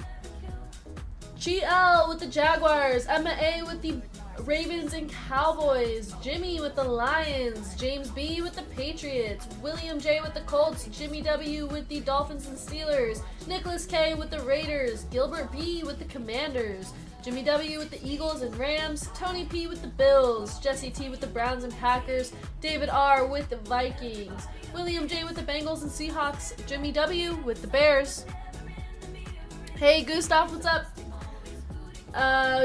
GL with the Jaguars. Emma A with the Ravens and Cowboys. Jimmy with the Lions. James B with the Patriots. William J with the Colts. Jimmy W with the Dolphins and Steelers. Nicholas K with the Raiders. Gilbert B with the Commanders. Jimmy W with the Eagles and Rams. Tony P with the Bills. Jesse T with the Browns and Packers. David R with the Vikings. William J with the Bengals and Seahawks. Jimmy W with the Bears. Hey Gustav, what's up?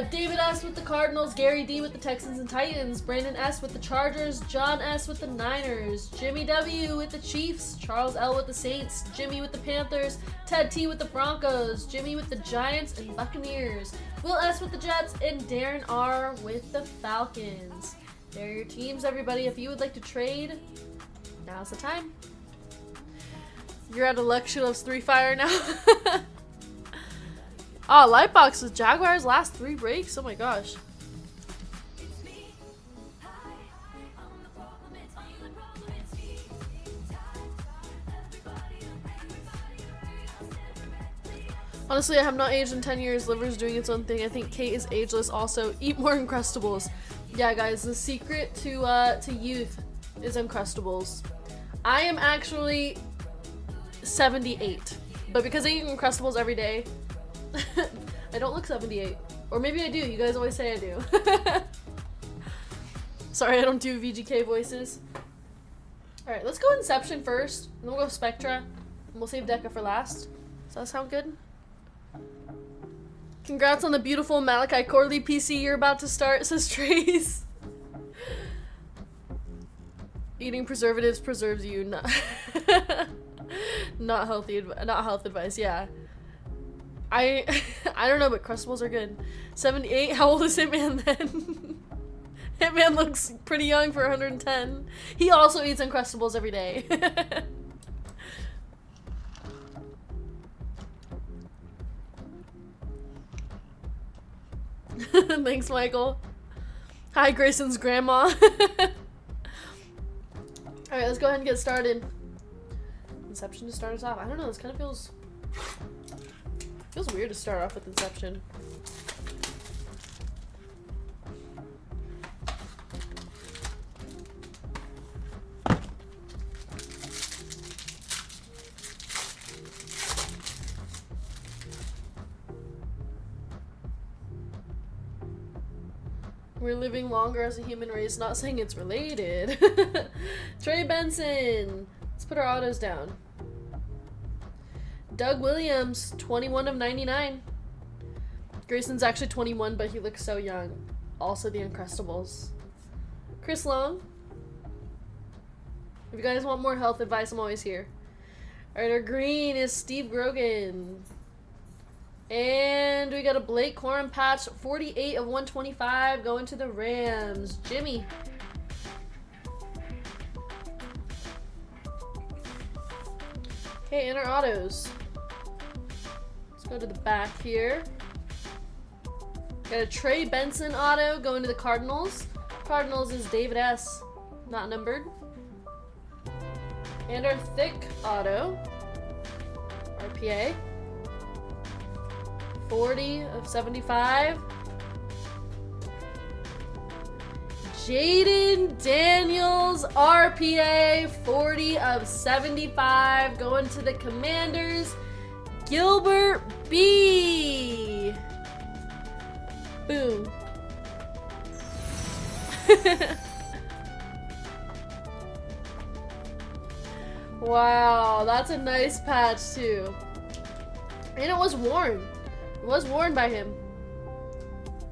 David S with the Cardinals, Gary D with the Texans and Titans, Brandon S with the Chargers, John S with the Niners, Jimmy W with the Chiefs, Charles L with the Saints, Jimmy with the Panthers, Ted T with the Broncos, Jimmy with the Giants and Buccaneers, Will S with the Jets, and Darren R with the Falcons. There are your teams, everybody. If you would like to trade, now's the time. You're at election of 3 fire now. Oh, Lightbox with Jaguars last 3 breaks. Oh my gosh. Honestly, I have not aged in 10 years. Liver's doing its own thing. I think Kate is ageless also. Eat more Uncrustables. Yeah, guys, the secret to youth is Uncrustables. I am actually 78. But because I eat Uncrustables every day, I don't look 78. Or maybe I do. You guys always say I do. Sorry, I don't do VGK voices. Alright, let's go Inception first. And then we'll go Spectra. And we'll save Deca for last. Does that sound good? Congrats on the beautiful Malachi Corley PC you're about to start, says Trace. Eating preservatives preserves you. Not health advice, yeah. I don't know, but Crustables are good. 78, how old is Hitman then? Hitman looks pretty young for 110. He also eats Uncrustables every day. Thanks, Michael. Hi, Grayson's grandma. Alright, let's go ahead and get started. Inception to start us off. I don't know, this kind of feels weird to start off with Inception. We're living longer as a human race, not saying it's related. Trey Benson. Let's put our autos down. Doug Williams, 21 of 99. Grayson's actually 21, but he looks so young. Also the Uncrustables. Chris Long. If you guys want more health advice, I'm always here. Alright, our green is Steve Grogan. And we got a Blake Corum patch, 48 of 125, going to the Rams. Jimmy. Okay, and our autos. Let's go to the back here. Got a Trey Benson auto going to the Cardinals. Cardinals is David S. Not numbered. And our thick auto. RPA. 40 of 75. Jaden Daniels, RPA, 40 of 75. Going to the Commanders. Gilbert B. Boom. Wow, that's a nice patch too. And it was worn. It was worn by him.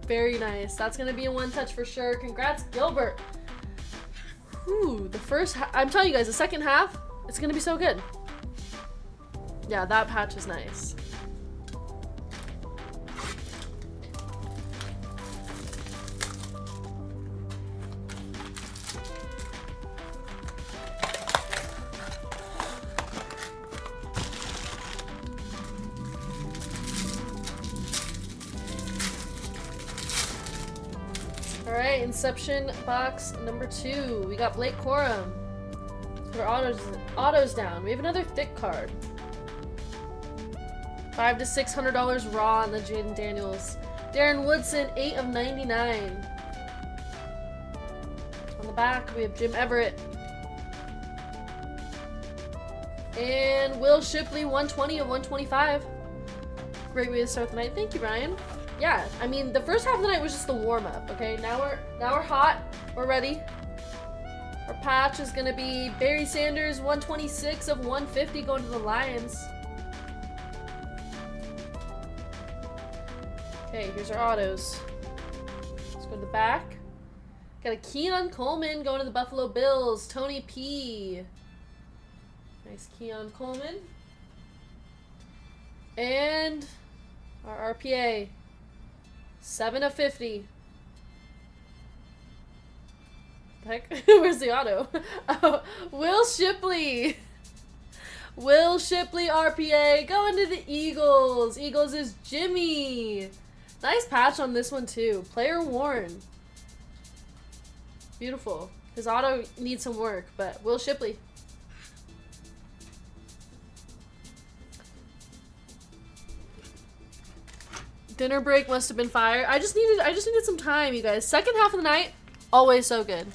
Very nice. That's gonna be a one touch for sure. Congrats, Gilbert. Whew, the first I'm telling you guys, the second half, it's gonna be so good. Yeah, that patch is nice. Alright, Inception box number 2. We got Blake Corum. Let's put our autos down. We have another thick card. $500 to $600 raw on the Jaden Daniels. Darren Woodson, 8 of 99. On the back, we have Jim Everett. And Will Shipley, 120 of 125. Great way to start the night. Thank you, Ryan. Yeah, I mean, the first half of the night was just the warm-up, okay? Now we're hot. We're ready. Our patch is gonna be Barry Sanders, 126 of 150, going to the Lions. Okay, here's our autos. Let's go to the back. Got a Keon Coleman going to the Buffalo Bills. Tony P. Nice Keon Coleman. And our RPA. 7 of 50. the heck? Where's the auto? Oh, Will Shipley. Will Shipley RPA going to the Eagles. Eagles is Jimmy. Nice patch on this one too. Player worn. Beautiful. His auto needs some work, but Will Shipley. Dinner break must have been fire. I just needed some time, you guys. Second half of the night, always so good.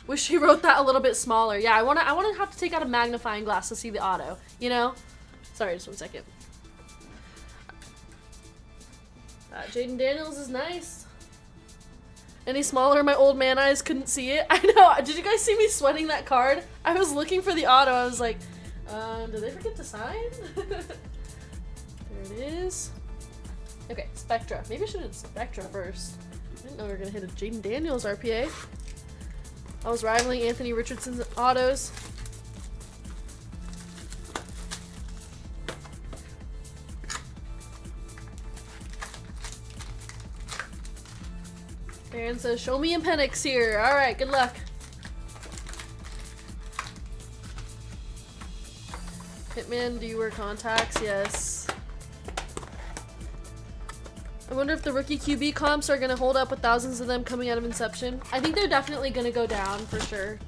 Wish she wrote that a little bit smaller. Yeah, I wanna have to take out a magnifying glass to see the auto, you know? Sorry, just one second. Jaden Daniels is nice. Any smaller, my old man eyes couldn't see it. I know. Did you guys see me sweating that card? I was looking for the auto. I was like, did they forget to sign? There it is. Okay, Spectra. Maybe I should have Spectra first. I didn't know we were gonna hit a Jaden Daniels RPA. I was rivaling Anthony Richardson's autos. Aaron says, show me a Penix here. Alright, good luck. Hitman, do you wear contacts? Yes. I wonder if the rookie QB comps are going to hold up with thousands of them coming out of Inception. I think they're definitely going to go down for sure.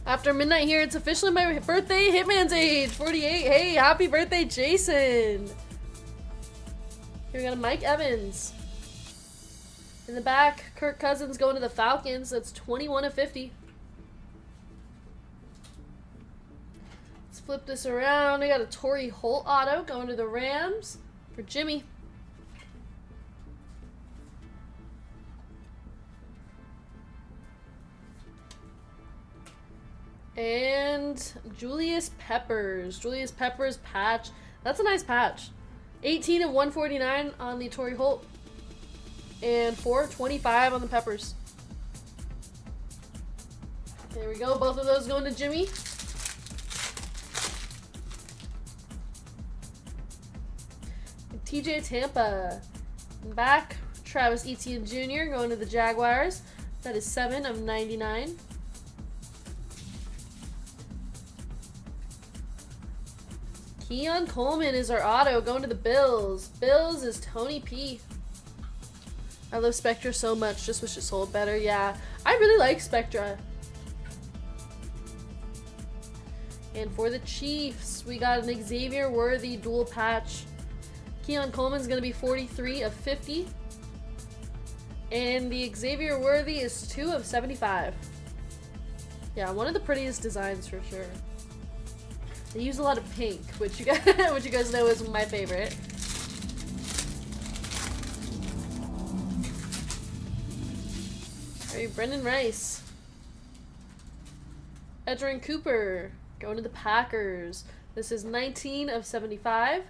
After midnight here, it's officially my birthday. Hitman's age, 48. Hey, happy birthday, Jason. Here we got a Mike Evans. In the back, Kirk Cousins going to the Falcons. That's 21 of 50. Let's flip this around. We got a Torrey Holt auto going to the Rams for Jimmy. And Julius Peppers. Julius Peppers patch. That's a nice patch. 18 of 149 on the Torrey Holt. And 425 on the Peppers. There we go. Both of those going to Jimmy. And TJ Tampa. Back. Travis Etienne Jr. going to the Jaguars. That is 7 of 99. Keon Coleman is our auto going to the Bills. Bills is Tony P. I love Spectra so much. Just wish it sold better. Yeah, I really like Spectra. And for the Chiefs, we got an Xavier Worthy dual patch. Keon Coleman's going to be 43 of 50. And the Xavier Worthy is 2 of 75. Yeah, one of the prettiest designs for sure. They use a lot of pink, which you guys know is my favorite. Alright, Brendan Rice. Edgerrin Cooper going to the Packers. This is 19 of 75.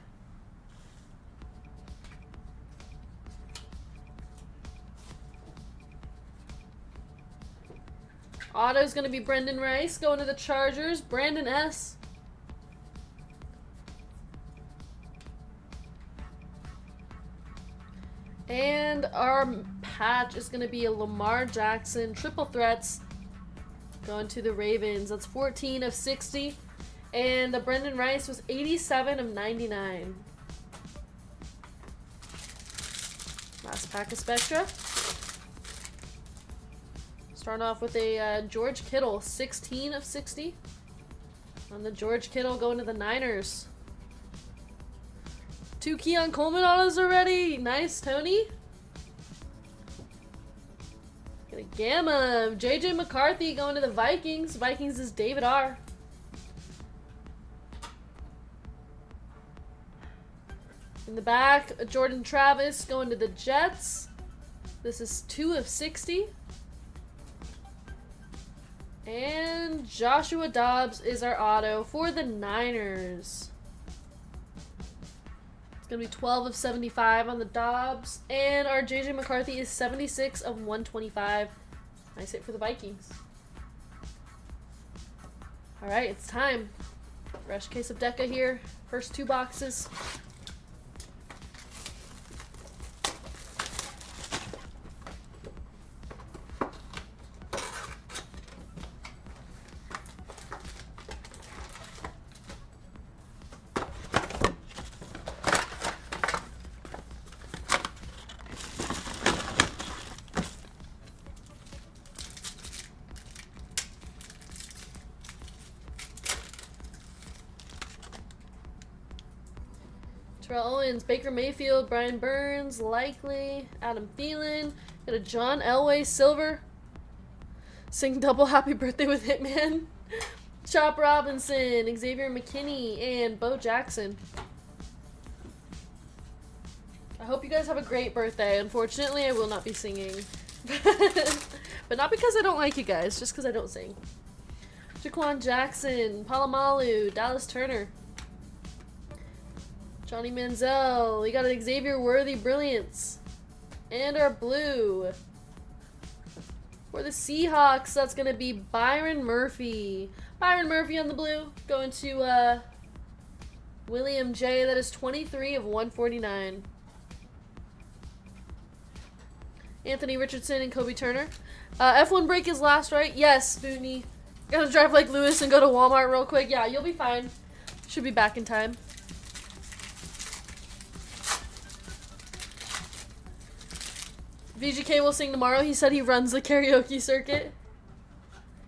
Auto's going to be Brendan Rice going to the Chargers. Brandon S. And our patch is going to be a Lamar Jackson triple threats going to the Ravens. That's 14 of 60. And the Brendan Rice was 87 of 99. Last pack of Spectra. Starting off with a George Kittle, 16 of 60. On the George Kittle going to the Niners. 2 Keon Coleman autos already. Nice, Tony. Got a gamma. JJ McCarthy going to the Vikings. Vikings is David R. In the back, Jordan Travis going to the Jets. This is 2 of 60. And Joshua Dobbs is our auto for the Niners. It's going to be 12 of 75 on the Dobbs. And our JJ McCarthy is 76 of 125. Nice hit for the Vikings. Alright, it's time. Fresh case of Deca here. First 2 boxes. Terrell Owens, Baker Mayfield, Brian Burns, Likely, Adam Thielen. Got a John Elway silver. Sing double happy birthday with Hitman. Chop Robinson, Xavier McKinney, and Bo Jackson. I hope you guys have a great birthday. Unfortunately, I will not be singing. But not because I don't like you guys, just because I don't sing. Jaquan Jackson, Palomalu, Dallas Turner. Johnny Manziel. We got an Xavier Worthy Brilliance. And our blue. For the Seahawks, that's going to be Byron Murphy. Byron Murphy on the blue. Going to William J. That is 23 of 149. Anthony Richardson and Kobe Turner. F1 break is last, right? Yes, Booney. Gotta drive like Lewis and go to Walmart real quick. Yeah, you'll be fine. Should be back in time. VGK will sing tomorrow. He said he runs the karaoke circuit.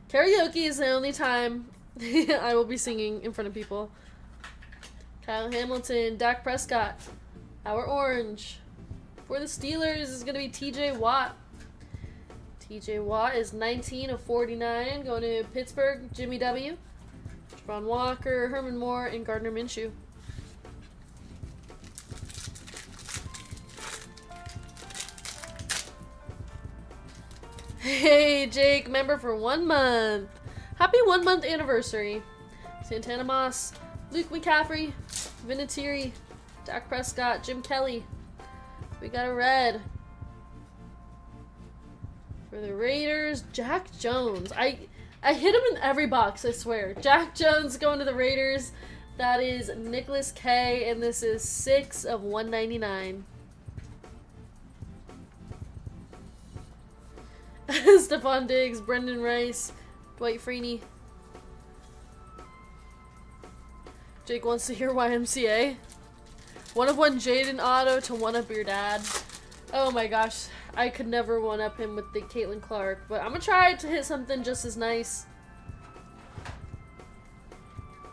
Karaoke is the only time I will be singing in front of people. Kyle Hamilton, Dak Prescott, our orange. For the Steelers is going to be TJ Watt. TJ Watt is 19 of 49. Going to Pittsburgh, Jimmy W. Javon Walker, Herman Moore, and Gardner Minshew. Hey, Jake, member for 1 month. Happy 1 month anniversary. Santana Moss, Luke McCaffrey, Vinatieri, Dak Prescott, Jim Kelly. We got a red. For the Raiders, Jack Jones. I hit him in every box, I swear. Jack Jones going to the Raiders. That is Nicholas K, and this is 6 of 199. Stephon Diggs, Brendan Rice, Dwight Freeney. Jake wants to hear YMCA. 1 of 1 Jaden Auto to 1-up your dad. Oh my gosh, I could never 1-up him with the Caitlin Clark, but I'm gonna try to hit something just as nice.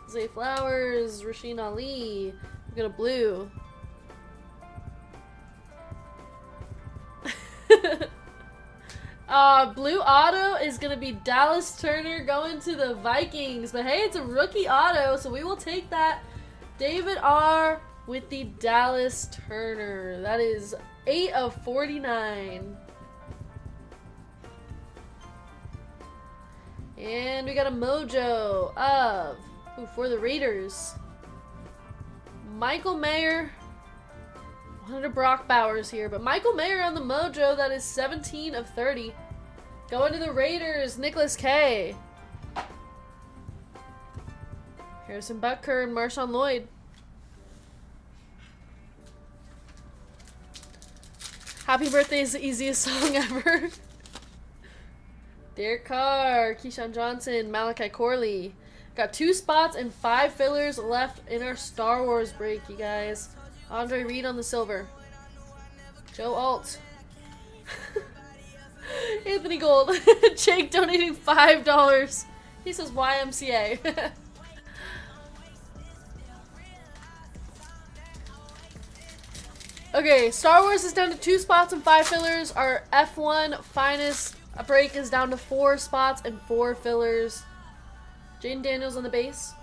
Zay Flowers, Rasheen Ali. We got a blue. Blue auto is going to be Dallas Turner going to the Vikings. But hey, it's a rookie auto, so we will take that. David R. with the Dallas Turner. That is 8 of 49. And we got a mojo of, for the Raiders, Michael Mayer. Wanted a Brock Bowers here, but Michael Mayer on the mojo. That is 17 of 30. Going to the Raiders, Nicholas K. Harrison Butker and Marshawn Lloyd. Happy Birthday is the easiest song ever. Derek Carr, Keyshawn Johnson, Malachi Corley. Got 2 spots and 5 fillers left in our Star Wars break, you guys. Andre Reed on the silver. Joe Alt. Anthony Gold. Jake donating $5. He says YMCA. Okay, Star Wars is down to 2 spots and 5 fillers. Our F1 finest break is down to 4 spots and 4 fillers. Jaden Daniels on the base.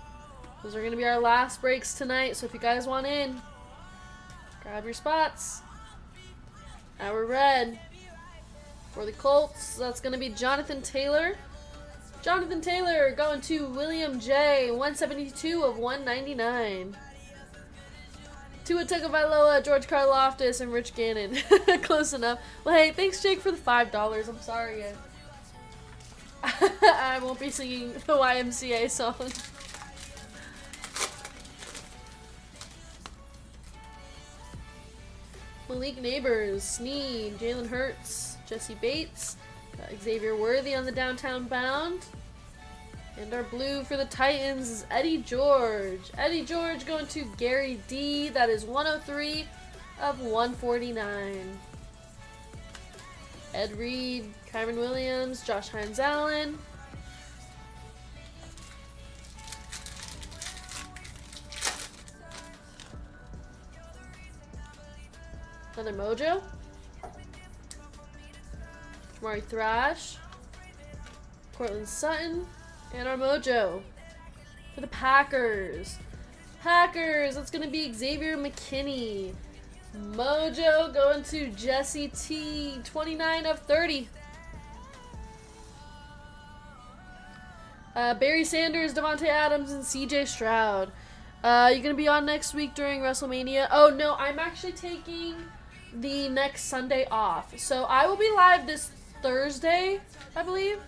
Those are going to be our last breaks tonight, so if you guys want in, grab your spots. Our red. For the Colts, that's going to be Jonathan Taylor. Jonathan Taylor going to William J. 172 of 199. Tua Tagovailoa, George Karlaftis, and Rich Gannon. Close enough. Well, hey, thanks, Jake, for the $5. I'm sorry. I won't be singing the YMCA song. Malik Neighbors, Sneed, Jalen Hurts, Jesse Bates, Xavier Worthy on the downtown bound. And our blue for the Titans is Eddie George. Eddie George going to Gary D. That is 103 of 149. Ed Reed, Kyron Williams, Josh Hines Allen. Another Mojo. Jamari Thrash. Cortland Sutton. And our Mojo for the Packers. Packers, that's going to be Xavier McKinney. Mojo going to Jesse T. 29 of 30. Barry Sanders, Devontae Adams, and CJ Stroud. You're going to be on next week during WrestleMania. Oh, no, I'm actually taking the next Sunday off. So I will be live this Thursday, I believe.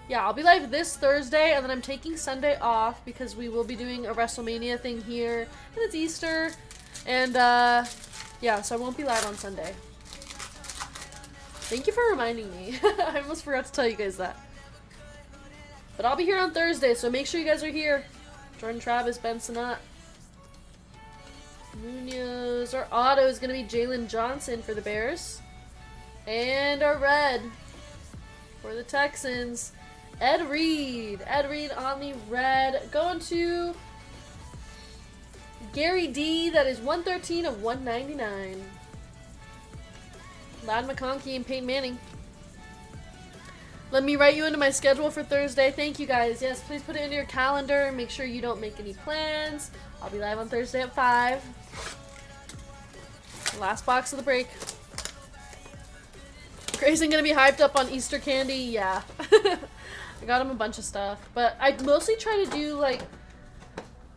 Yeah, I'll be live this Thursday, and then I'm taking Sunday off because we will be doing a WrestleMania thing here, and it's Easter, and, yeah, so I won't be live on Sunday. Thank you for reminding me. I almost forgot to tell you guys that. But I'll be here on Thursday, so make sure you guys are here. Jordan Travis, Ben Sinnott. Munoz. Our auto is going to be Jalen Johnson for the Bears. And our red for the Texans. Ed Reed. Ed Reed on the red. Going to Gary D. That is 113 of 199. Ladd McConkey and Peyton Manning. Let me write you into my schedule for Thursday. Thank you guys. Yes, please put it into your calendar. Make sure you don't make any plans. I'll be live on Thursday at 5. Last box of the break. Grayson gonna be hyped up on Easter candy? Yeah. I got him a bunch of stuff. But I mostly try to do, like,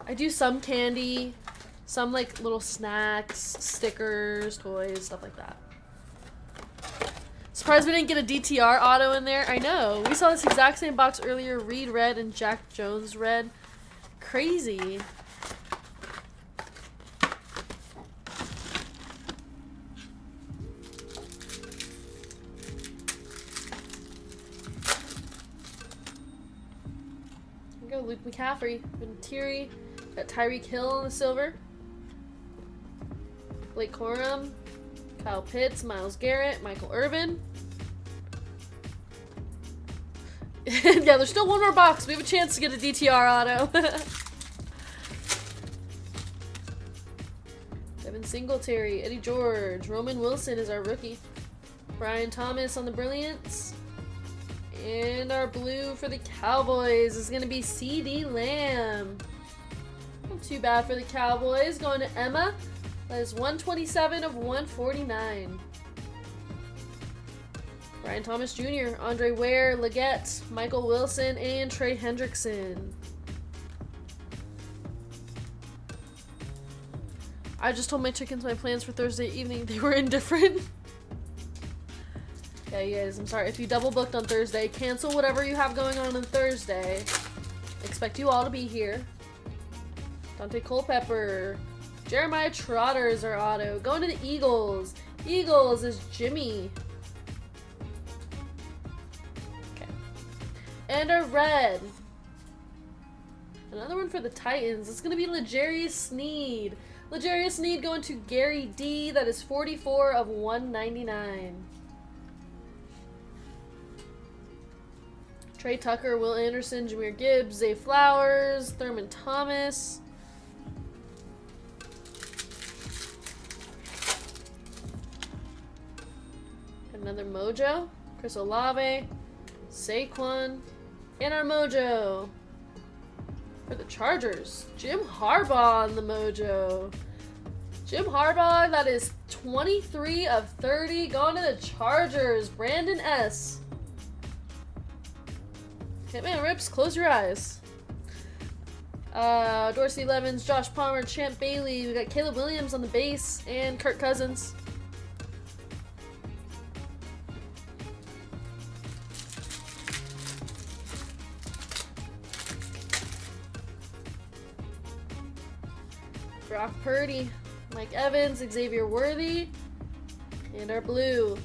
I do some candy, some, like, little snacks, stickers, toys, stuff like that. Surprised we didn't get a DTR auto in there. I know. We saw this exact same box earlier. Reed red and Jack Jones red. Crazy. There we go. Luke McCaffrey. Vinatieri. Got Tyreek Hill on the silver. Blake Corum. Kyle Pitts, Myles Garrett, Michael Irvin. Yeah, there's still one more box. We have a chance to get a DTR auto. Devin Singletary, Eddie George, Roman Wilson is our rookie. Brian Thomas on the Brilliance. And our blue for the Cowboys is going to be CeeDee Lamb. Not too bad for the Cowboys. Going to Emma. That is 127 of 149. Brian Thomas Jr., Andre Ware, Leggett, Michael Wilson, and Trey Hendrickson. I just told my chickens my plans for Thursday evening. They were indifferent. Yeah, you guys, I'm sorry. If you double booked on Thursday, cancel whatever you have going on Thursday. Expect you all to be here. Dante Culpepper. Jeremiah Trotter is our auto. Going to the Eagles. Eagles is Jimmy. Okay. And our red. Another one for the Titans. It's going to be L'Jarius Sneed. L'Jarius Sneed going to Gary D. That is 44 of 199. Trey Tucker, Will Anderson, Jameer Gibbs, Zay Flowers, Thurman Thomas. Another Mojo, Chris Olave, Saquon, and our Mojo for the Chargers. Jim Harbaugh on the Mojo. Jim Harbaugh, that is 23 of 30, going to the Chargers. Brandon S. Hitman Rips, close your eyes. Dorsey Levens, Josh Palmer, Champ Bailey. We got Caleb Williams on the base, and Kirk Cousins. Brock Purdy, Mike Evans, Xavier Worthy. And our blue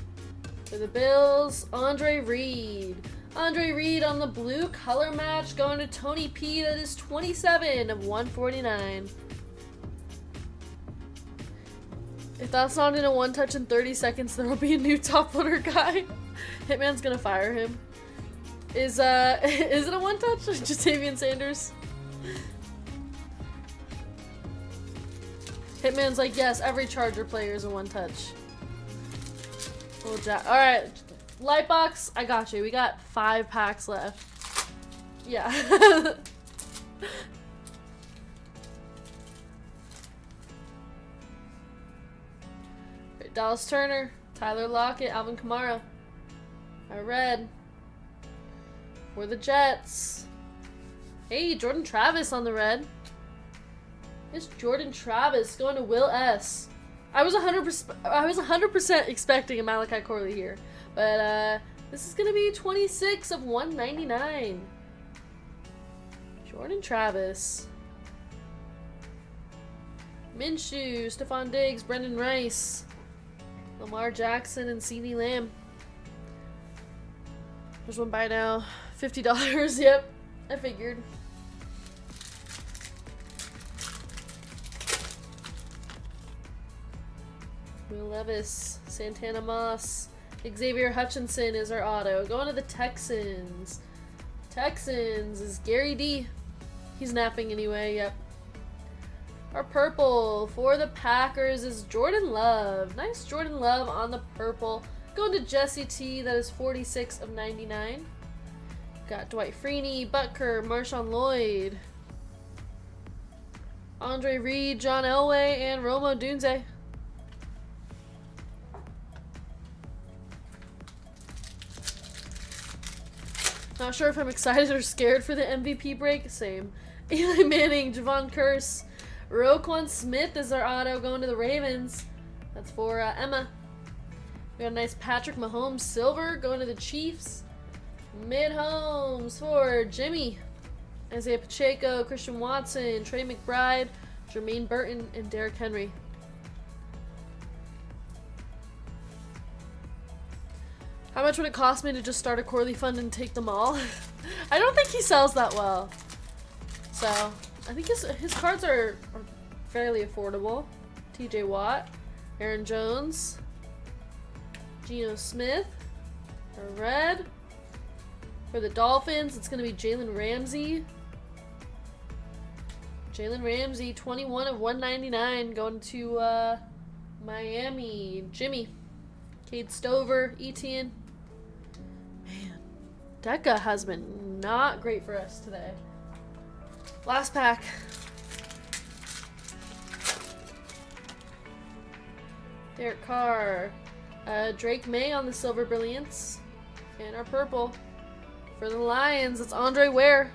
for the Bills, Andre Reed. Andre Reed on the blue color match going to Tony P. That is 27 of 149. If that's not in a one touch in 30 seconds, there will be a new top loader guy. Hitman's gonna fire him. Is it a one touch? Jatavian Sanders. Hitman's like, yes, every Charger player is a one touch. Alright. Lightbox, I got you. We got 5 packs left. Yeah. Dallas Turner, Tyler Lockett, Alvin Kamara. Our red. For the Jets. Hey, Jordan Travis on the red. It's Jordan Travis going to Will S. I was 100% expecting a Malachi Corley here. But this is gonna be 26 of 199. Jordan Travis. Minshew, Stephon Diggs, Brendan Rice. Lamar Jackson and CeeDee Lamb. There's one buy now. $50. Yep, I figured. Will Levis, Santana Moss. Xavier Hutchinson is our auto. Going to the Texans. Texans is Gary D. He's napping anyway, yep. Our purple for the Packers is Jordan Love. Nice Jordan Love on the purple. Going to Jesse T. That is 46 of 99. Got Dwight Freeney, Butker, Marshawn Lloyd. Andre Reed, John Elway, and Rome Odunze. Not sure if I'm excited or scared for the MVP break. Same. Eli Manning, Javon Curse. Roquan Smith is our auto going to the Ravens. That's for Emma. We got a nice Patrick Mahomes silver going to the Chiefs. Mid-homes for Jimmy. Isaiah Pacheco, Christian Watson, Trey McBride, Jermaine Burton, and Derrick Henry. How much would it cost me to just start a Corley fund and take them all? I don't think he sells that well. So, I think his cards are fairly affordable. TJ Watt, Aaron Jones, Geno Smith, a red. For the Dolphins, it's going to be Jalen Ramsey. Jalen Ramsey, 21 of 199, going to Miami. Jimmy, Cade Stover, Etienne. Man, Deca has been not great for us today. Last pack. Derek Carr. Drake May on the Silver Brilliance. And our purple. For the Lions, it's Andre Ware.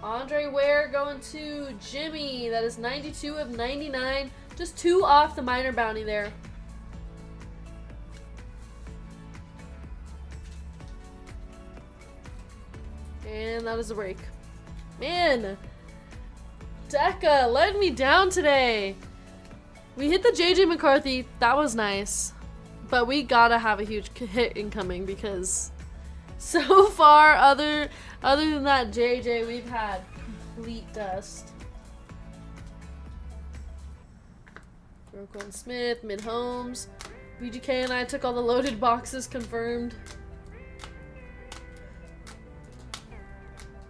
Andre Ware going to Jimmy. That is 92 of 99. Just 2 off the minor bounty there. And that is a break. Man, Deca let me down today. We hit the JJ McCarthy. That was nice. But we gotta have a huge hit incoming because so far, other than that JJ, we've had complete dust. Roquan Smith, Mid-Homes. VGK and I took all the loaded boxes confirmed.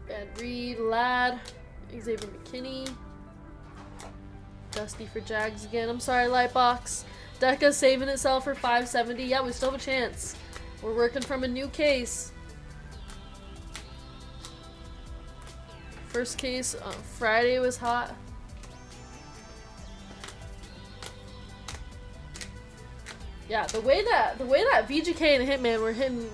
Ed Reed, Ladd, Xavier McKinney. Dusty for Jags again. I'm sorry, Lightbox. Deca saving itself for 570. Yeah, we still have a chance. We're working from a new case. First case on Friday was hot. Yeah, the way that VGK and Hitman were hitting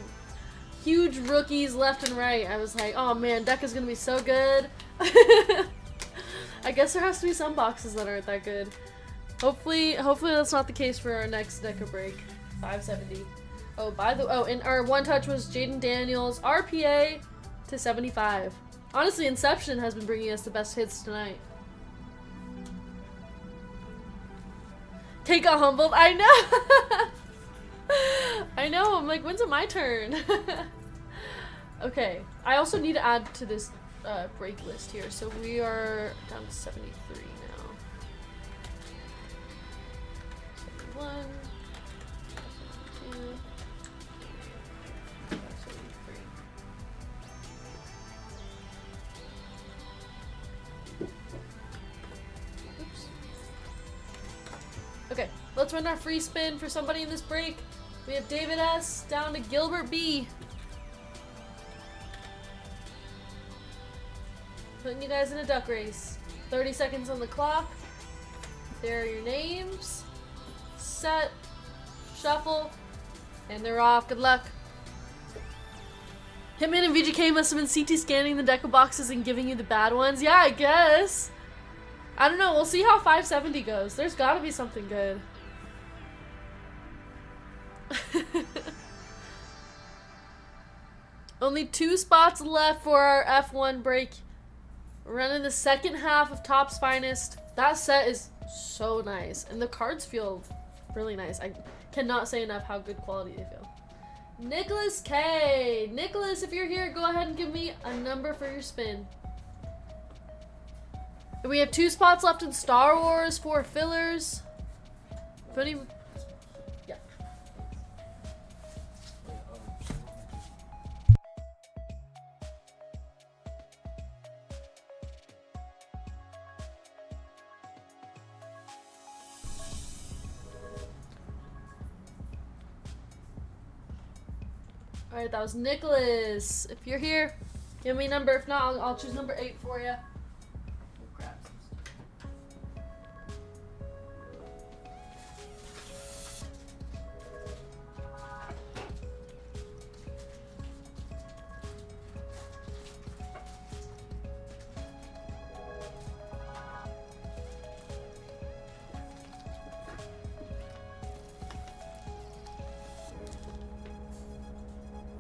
huge rookies left and right, I was like, oh man, Deca's gonna be so good. I guess there has to be some boxes that aren't that good. Hopefully that's not the case for our next Deca break. 570. And our one touch was Jaden Daniels, RPA to 75. Honestly, Inception has been bringing us the best hits tonight. Kate got humbled. I know. I know. I'm like, when's it my turn? Okay. I also need to add to this break list here. So we are down to 73 now. 71. 72. 73. Oops. Okay, let's run our free spin for somebody in this break. We have David S. down to Gilbert B. Putting you guys in a duck race. 30 seconds on the clock. There are your names. Set. Shuffle. And they're off. Good luck. Hitman and VGK must have been CT scanning the deck of boxes and giving you the bad ones. Yeah, I guess. I don't know. We'll see how 570 goes. There's gotta be something good. Only 2 spots left for our F1 break. We're running the second half of Top's Finest. That set is so nice. And the cards feel really nice. I cannot say enough how good quality they feel. Nicholas K. Nicholas, if you're here, go ahead and give me a number for your spin. We have 2 spots left in Star Wars, 4 fillers. If any... Yeah. Alright, that was Nicholas. If you're here, give me a number. If not, I'll choose number 8 for you.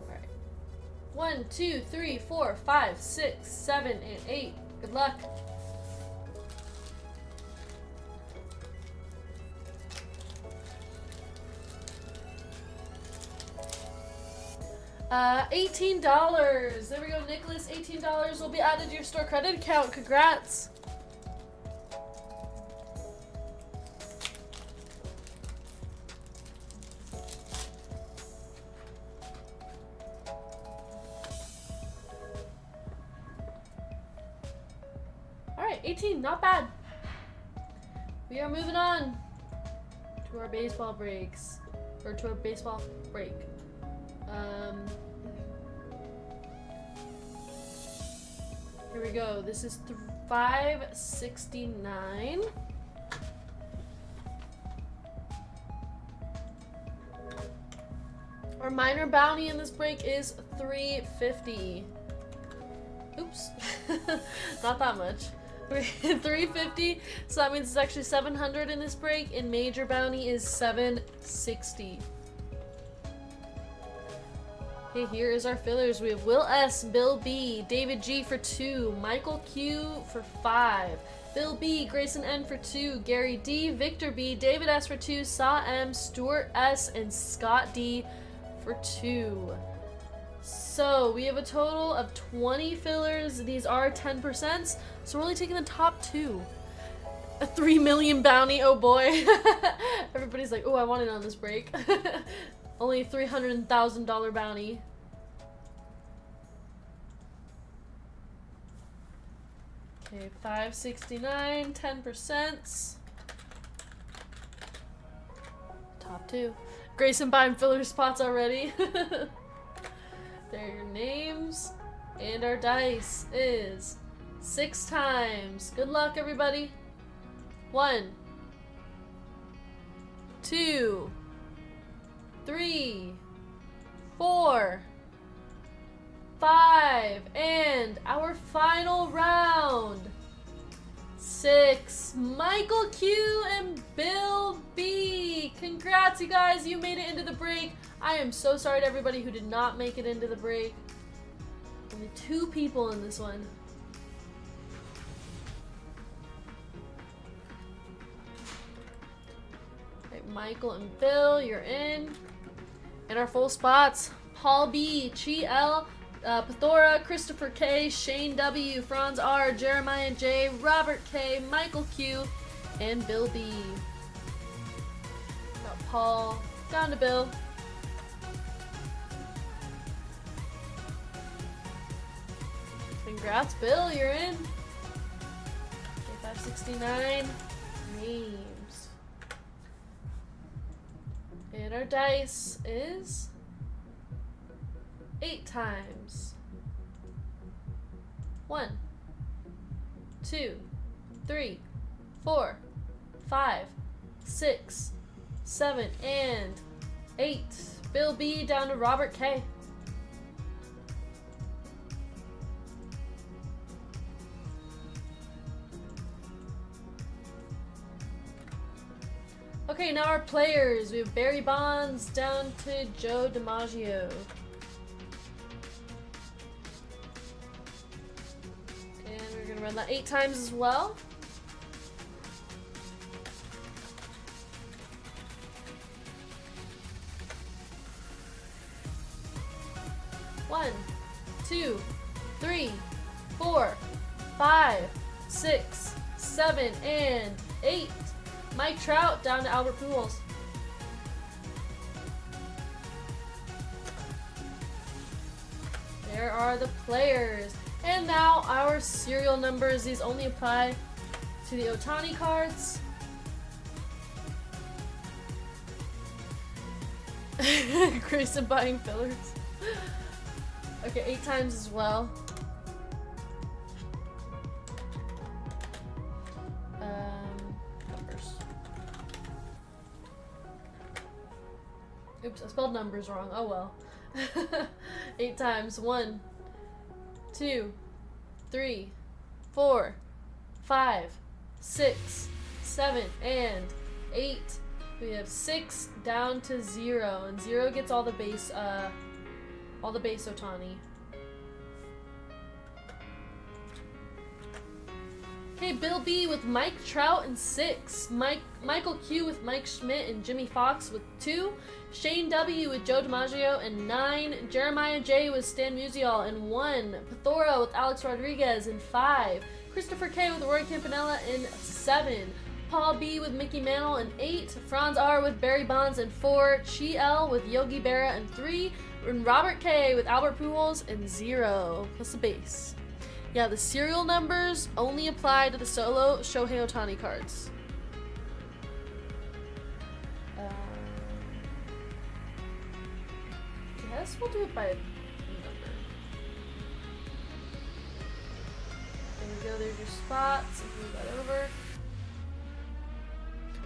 Alright. 1, 2, 3, 4, 5, 6, 7, and 8. Good luck. $18. There we go, Nicholas. $18 will be added to your store credit account. Congrats. Alright, 18, not bad. We are moving on to our baseball breaks. Or to our baseball break. Here we go. This is 569. Our minor bounty in this break is 350. Oops. Not that much. 350, so that means it's actually 700 in this break, and major bounty is 760. Okay, here is our fillers. We have Will S, Bill B, David G for 2, Michael Q for 5, Bill B, Grayson N for 2, Gary D, Victor B, David S for 2, Sa M, Stuart S, and Scott D for 2. So we have a total of 20 fillers. These are 10%, so we're only taking the top 2. A 3 million bounty, oh boy. Everybody's like, oh, I want it on this break. Only a $300,000 bounty. Okay, 569, 10%. Top 2. Grayson buying filler spots already. There are your names. And our dice is 6 times. Good luck, everybody. 1, 2, 3, 4, 5, and our final round. 6. Michael Q and Bill B. Congrats, you guys. You made it into the break. I am so sorry to everybody who did not make it into the break. Only 2 people in this one. Michael and Bill, you're in. And our full spots: Paul B, Chi L, Pathora, Christopher K, Shane W, Franz R, Jeremiah J, Robert K, Michael Q, and Bill B. Got Paul, down to Bill. Congrats, Bill, you're in. K569, names. And our dice is 8 times. 1, 2, 3, 4, 5, 6, 7, and 8. Bill B down to Robert K. Okay, now our players. We have Barry Bonds down to Joe DiMaggio. And we're going to run that 8 times as well. One, 2, 3, 4, 5, 6, 7, and 8. Mike Trout down to Albert Pujols. There are the players. And now our serial numbers. These only apply to the Ohtani cards. Grayson buying fillers. Okay, 8 times as well. Numbers. Oops, I spelled numbers wrong. Oh well. 8 times. 1, 2, 3, 4, 5, 6, 7, and 8. We have 6 down to 0, and 0 gets all the base Ohtani. Okay, Bill B with Mike Trout and 6. Michael Q with Mike Schmidt and Jimmy Fox with 2. Shane W with Joe DiMaggio and 9. Jeremiah J with Stan Musial and 1. Pathora with Alex Rodriguez and 5. Christopher K with Roy Campanella and 7. Paul B with Mickey Mantle and 8. Franz R with Barry Bonds and 4. Chi L with Yogi Berra and 3. And Robert K with Albert Pujols and 0. Plus the base. Yeah, the serial numbers only apply to the solo Shohei Ohtani cards. Yes, we'll do it by number. There we go, there's your spots. Move that over.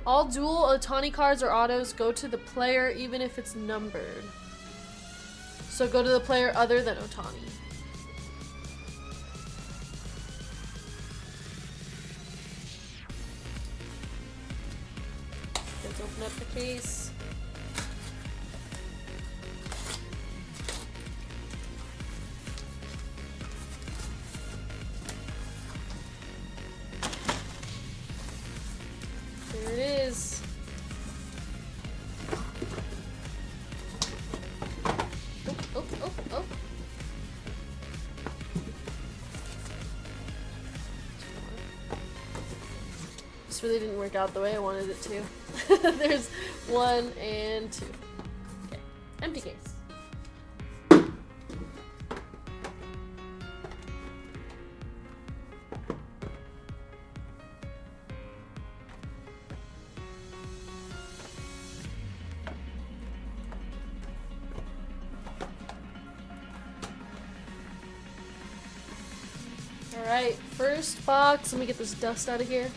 All dual Ohtani cards or autos go to the player even if it's numbered. So go to the player other than Ohtani. Let's open up the case. There it is. Oh. This really didn't work out the way I wanted it to. There's 1 and 2. Okay. Empty case. Alright, first box. Let me get this dust out of here.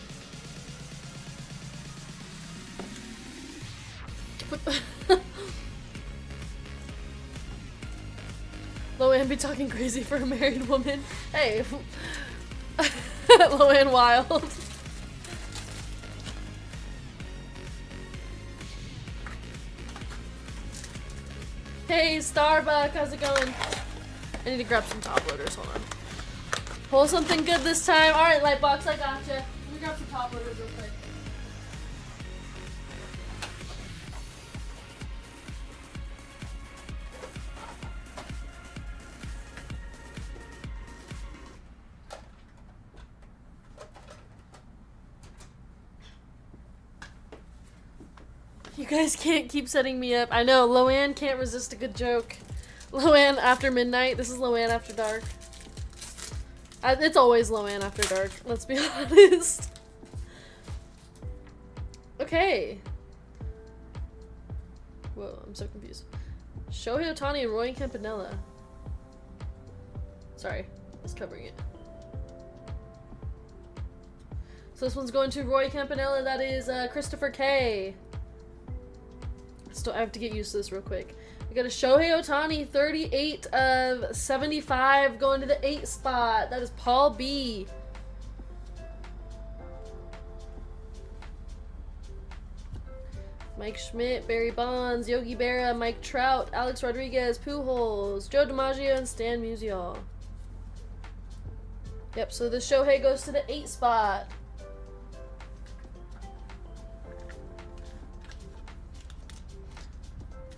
Loanne be talking crazy for a married woman. Hey. Loanne Wild. Hey, Starbuck, how's it going? I need to grab some top loaders, hold on. Pull something good this time. Alright, Lightbox, I gotcha. Let me grab some top loaders real quick. You guys can't keep setting me up. I know, Loanne can't resist a good joke. Loanne after midnight. This is Loanne after dark. It's always Loanne after dark, let's be honest. Okay. Whoa, I'm so confused. Shohei Ohtani and Roy Campanella. Sorry, I was covering it. So this one's going to Roy Campanella, that is Christopher K. Still, I have to get used to this real quick. We got a Shohei Ohtani, 38 of 75, going to the 8 spot. That is Paul B. Mike Schmidt, Barry Bonds, Yogi Berra, Mike Trout, Alex Rodriguez, Pujols, Joe DiMaggio, and Stan Musial. Yep, so the Shohei goes to the 8 spot.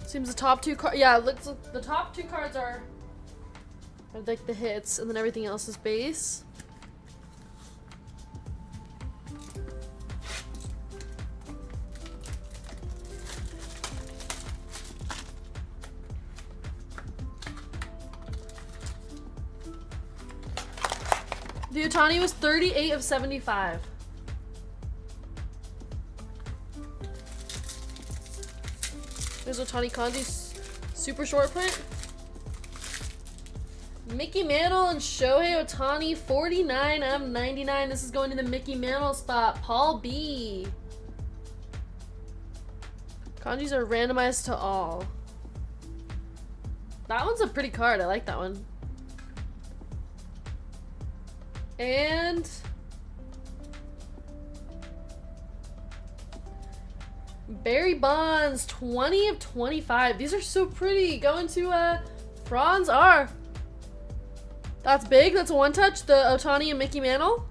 Seems the top 2 cards, yeah, looks the top 2 cards are like the hits, and then everything else is base. The Ohtani was 38 of 75. There's Ohtani Kanji's super short print. Mickey Mantle and Shohei Ohtani, 49 of 99. This is going to the Mickey Mantle spot. Paul B. Kanjis are randomized to all. That one's a pretty card. I like that one. And Barry Bonds, 20 of 25. These are so pretty. Going to Franz R. That's big. That's a one touch. The Ohtani and Mickey Mantle.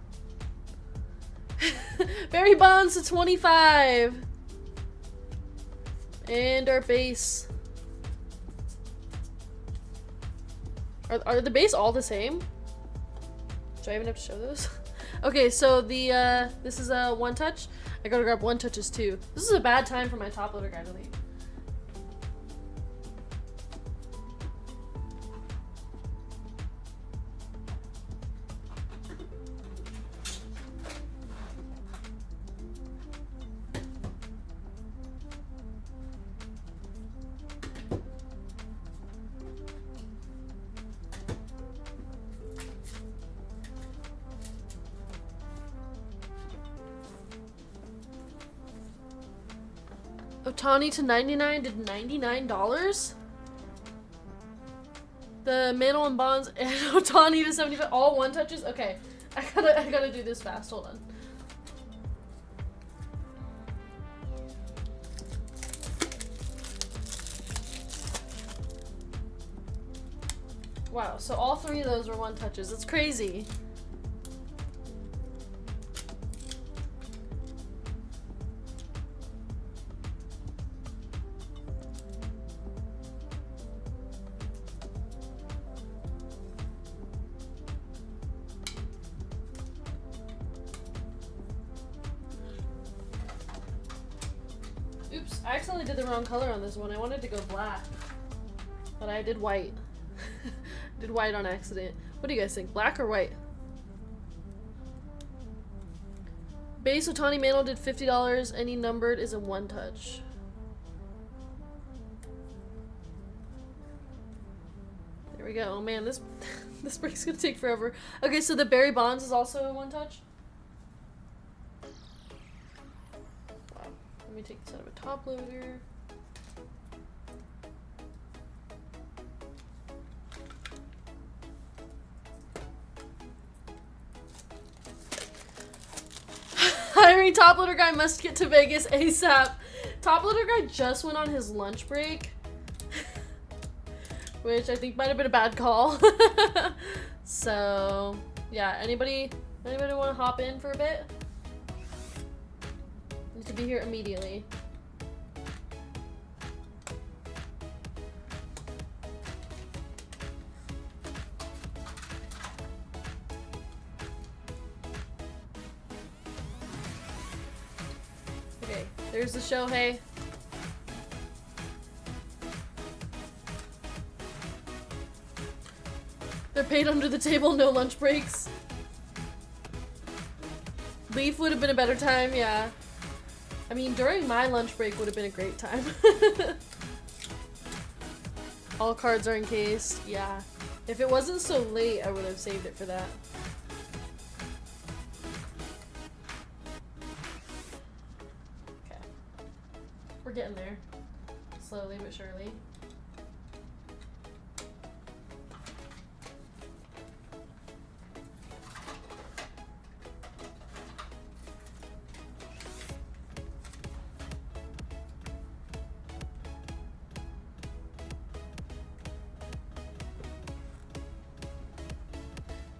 Barry Bonds to 25. And our base. Are the base all the same? Do I even have to show those? Okay, so the this is a one touch. I gotta grab one touches too. This is a bad time for my top loader guy to leave. Ohtani to 99 did $99. The Mantle and Bonds and Ohtani to 75, all one touches. Okay, I gotta do this fast. Hold on. Wow, so all 3 of those were one touches. It's crazy. Oops, I accidentally did the wrong color on this one. I wanted to go black, but I did white. Did white on accident. What do you guys think? Black or white? Base Ohtani Mantle did $50. Any numbered is a one touch. There we go. Oh man, this this break's gonna take forever. Okay, so the Barry Bonds is also a one touch. Wow. Let me take this out of a top loader. Hiring top loader guy must get to Vegas ASAP. Top loader guy just went on his lunch break, which I think might have been a bad call. So yeah, anybody want to hop in for a bit? Need to be here immediately. Okay, there's the Shohei. They're paid under the table, no lunch breaks. Leaf would have been a better time, yeah. I mean, during my lunch break would have been a great time. All cards are encased, yeah. If it wasn't so late, I would have saved it for that. Okay. We're getting there. Slowly but surely.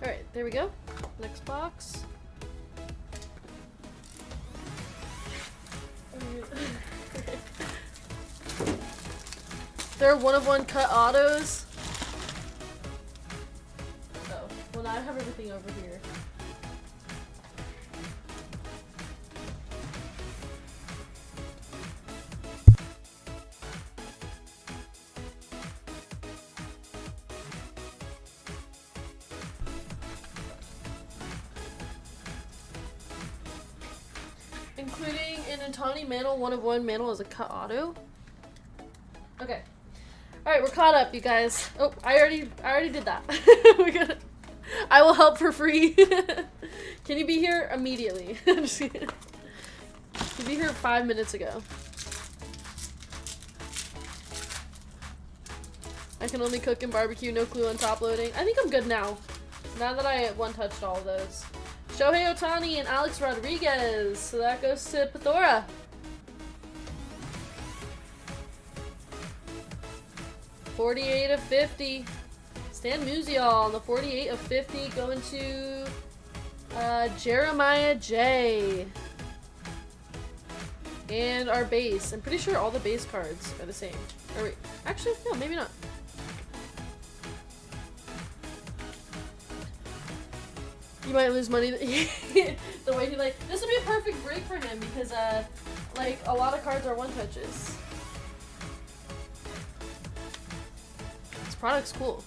Alright, there we go. Next box. There are one-of-one cut autos. Oh, well now I have everything over here. Including an Otani Mantle, one-of-one Mantle as a cut auto. Okay. Alright, we're caught up, you guys. Oh, I already did that. I will help for free. Can you be here immediately? I'm just kidding. You be here 5 minutes ago. I can only cook and barbecue, no clue on top loading. I think I'm good now. Now that I one-touched all of those. Shohei Ohtani and Alex Rodriguez. So that goes to Pathora. $48 of 50. Stan Musial on the 48 of 50 going to Jeremiah J. And our base. I'm pretty sure all the base cards are the same. Or wait, actually, no, maybe not. You might lose money. The way he like, this would be a perfect break for him because like a lot of cards are one touches. This product's cool.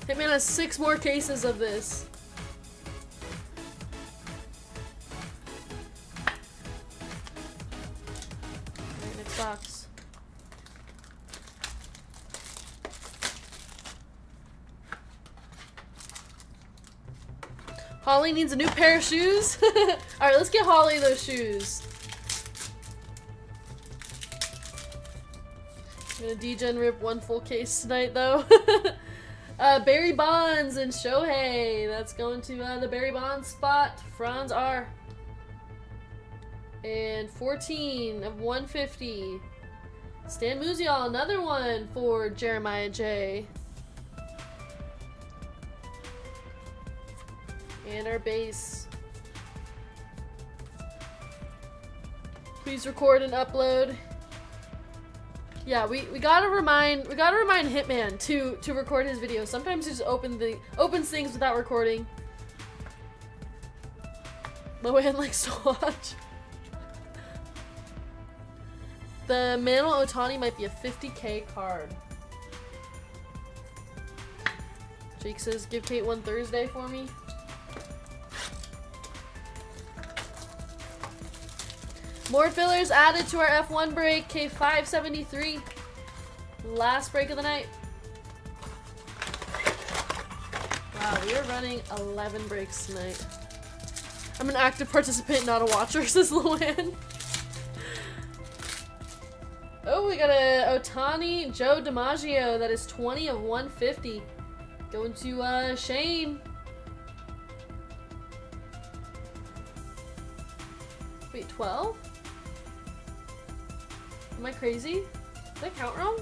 Hitman has 6 more cases of this. Alright, next box. Holly needs a new pair of shoes. Alright, let's get Holly those shoes. I'm gonna degen rip 1 full case tonight though. Barry Bonds and Shohei. That's going to the Barry Bonds spot. Franz R. And 14 of 150. Stan Musial, another one for Jeremiah J. And our base. Please record and upload. Yeah, we gotta remind Hitman to record his videos. Sometimes he just opens things without recording. Lohan likes to watch. The Mantle Ohtani might be a 50k card. Jake says, give Kate one Thursday for me. More fillers added to our F1 break. K573. Last break of the night. Wow, we are running 11 breaks tonight. I'm an active participant, not a watcher, says Luann. Oh, we got a Ohtani Joe DiMaggio. That is 20 of 150. Going to Shane. Wait, 12? Am I crazy? Did I count wrong?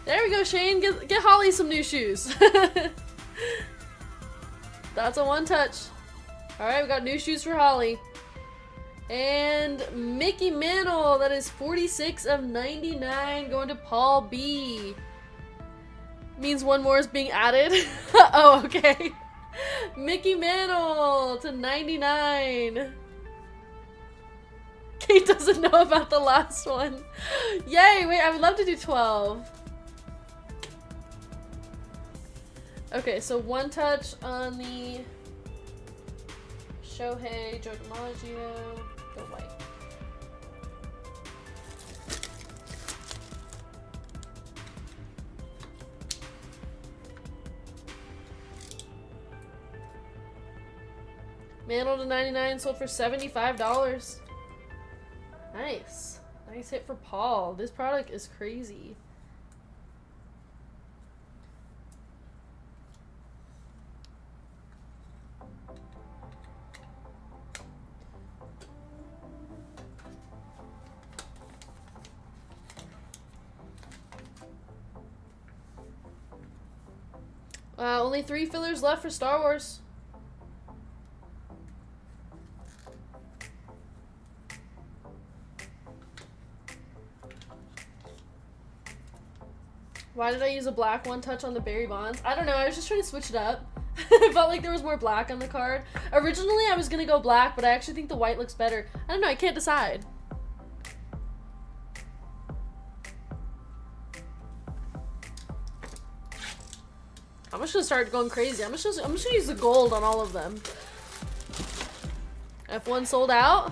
There we go, Shane. Get Holly some new shoes. That's a one touch. Alright, we got new shoes for Holly. And Mickey Mantle. That is 46 of 99 going to Paul B. Means one more is being added. Oh, okay. Mickey Mantle to 99. Kate doesn't know about the last one. Yay, wait, I would love to do 12. Okay, so one touch on the Shohei, Joe DiMaggio, the white. Mantle to 99 sold for $75. Nice. Nice hit for Paul. This product is crazy. Only 3 fillers left for Star Wars. Why did I use a black one touch on the Barry Bonds? I don't know, I was just trying to switch it up. I felt like there was more black on the card. Originally I was gonna go black, but I actually think the white looks better. I don't know, I can't decide. I'm just gonna start going crazy. I'm just gonna use the gold on all of them. F1 sold out.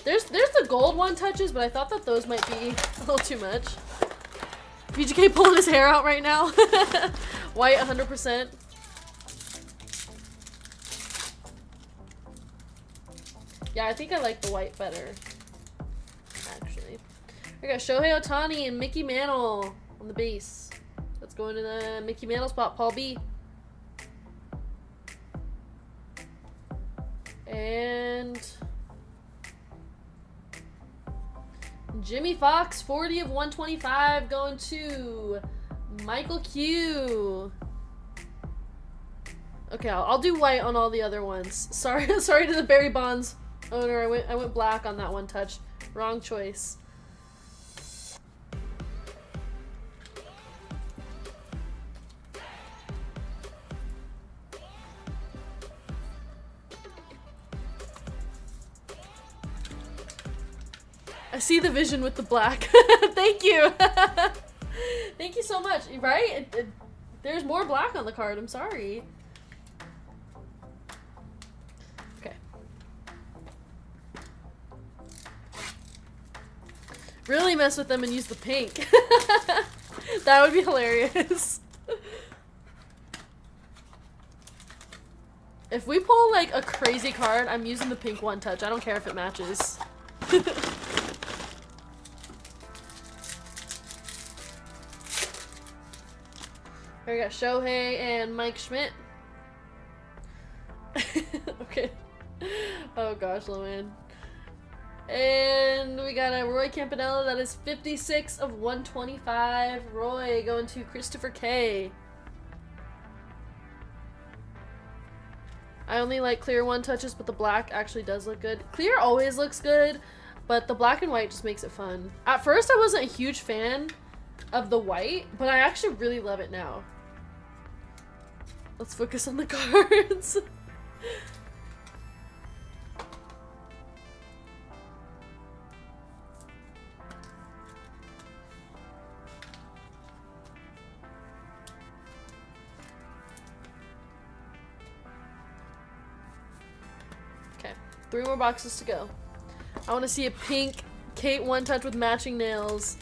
There's the gold one touches, but I thought that those might be a little too much. VGK pulling his hair out right now. White 100%. Yeah, I think I like the white better, actually. I got Shohei Ohtani and Mickey Mantle on the base. Let's go into the Mickey Mantle spot, Paul B. And Jimmy Fox, 40 of 125, going to Michael Q. Okay, I'll do white on all the other ones. Sorry to the Barry Bonds owner. I went black on that one touch. Wrong choice. I see the vision with the black. Thank you. Thank you so much. Right? There's more black on the card. I'm sorry. Okay. Really mess with them and use the pink. That would be hilarious. If we pull like a crazy card, I'm using the pink one touch. I don't care if it matches. Here we got Shohei and Mike Schmidt. Okay. Oh gosh, Loman. And we got a Roy Campanella that is 56 of 125. Roy going to Christopher K. I only like clear one touches, but the black actually does look good. Clear always looks good, but the black and white just makes it fun. At first I wasn't a huge fan of the white, but I actually really love it now. Let's focus on the cards. Okay, 3 more boxes to go. I want to see a pink Kate one touch with matching nails.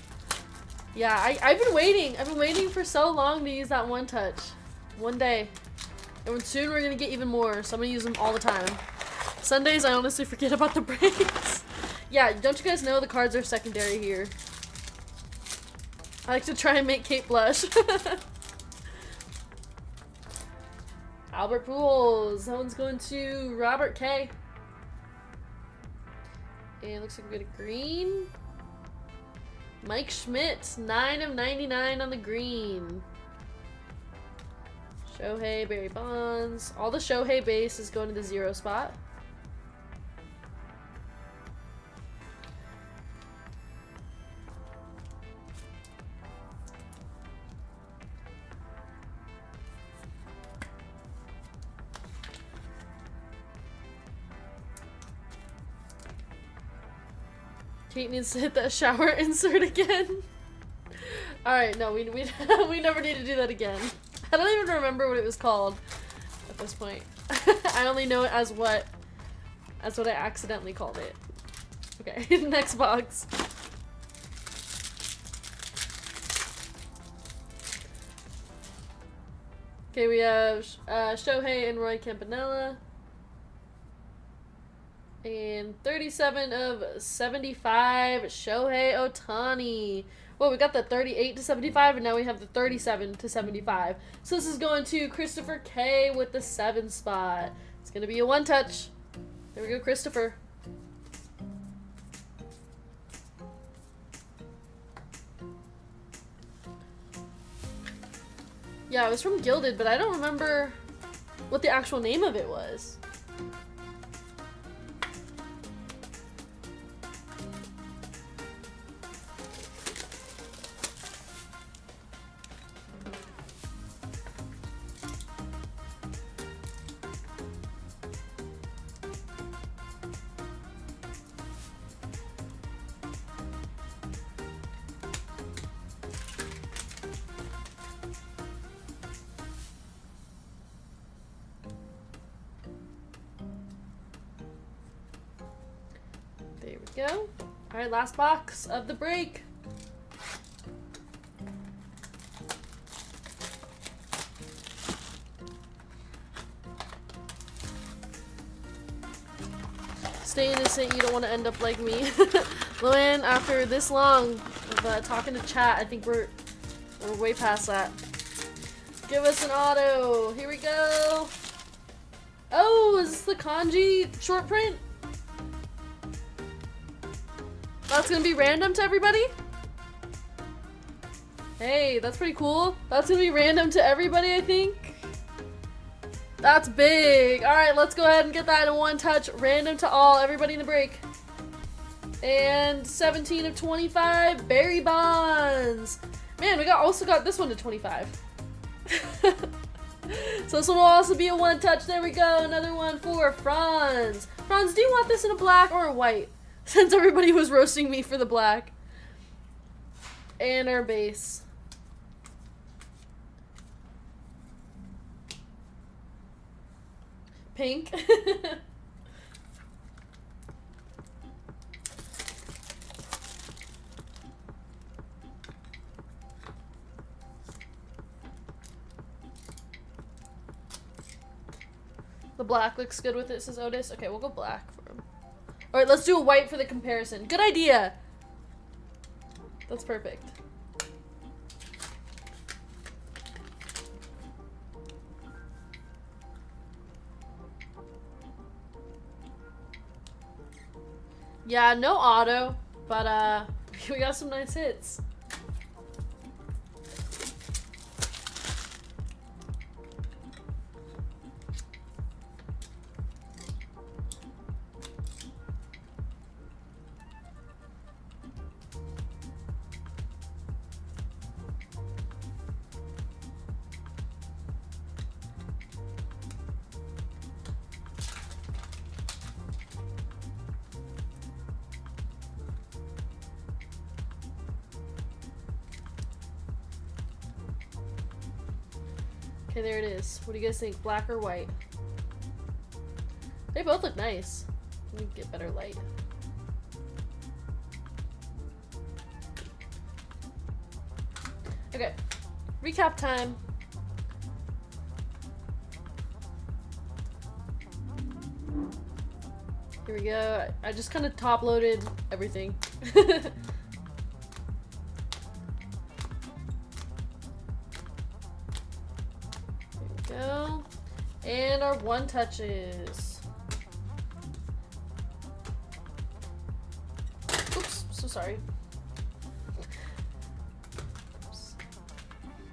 Yeah, I've been waiting. I've been waiting for so long to use that one touch. One day. And soon we're gonna get even more, so I'm gonna use them all the time. Sundays, I honestly forget about the breaks. Yeah, don't you guys know the cards are secondary here? I like to try and make Kate blush. Albert Pujols. That one's going to Robert K. And looks like we got a green. Mike Schmidt, 9 of 99 on the green. Shohei, Barry Bonds. All the Shohei base is going to the 0 spot. Kate needs to hit that shower insert again. Alright, no, we we never need to do that again. I don't even remember what it was called at this point. I only know it as what I accidentally called it. Okay, next box. Okay, we have Shohei and Roy Campanella. And 37 of 75, Shohei Ohtani. Well, we got the 38 to 75, and now we have the 37 to 75. So this is going to Christopher K with the 7 spot. It's going to be a one touch. There we go, Christopher. Yeah, it was from Gilded, but I don't remember what the actual name of it was. There we go. Alright, last box of the break. Stay innocent, you don't want to end up like me. Luann, after this long of talking to chat, I think we're way past that. Give us an auto. Here we go. Oh, is this the kanji short print? That's gonna be random to everybody? Hey, that's pretty cool. That's gonna be random to everybody, I think. That's big. Alright, let's go ahead and get that in one touch. Random to all, everybody in the break. And 17 of 25, Barry Bonds. Man, we also got this one to 25. So this one will also be a one touch. There we go. Another one for Franz. Franz, do you want this in a black or a white? Since everybody was roasting me for the black. And our base. Pink. The black looks good with it, says Otis. Okay, we'll go black for him. Alright, let's do a white for the comparison. Good idea! That's perfect. Yeah, no auto, but we got some nice hits. Okay, there it is. What do you guys think? Black or white? They both look nice. Let me get better light. Okay. Recap time. Here we go. I just kind of top loaded everything. Go. And our one touches. Oops, so sorry. Oops.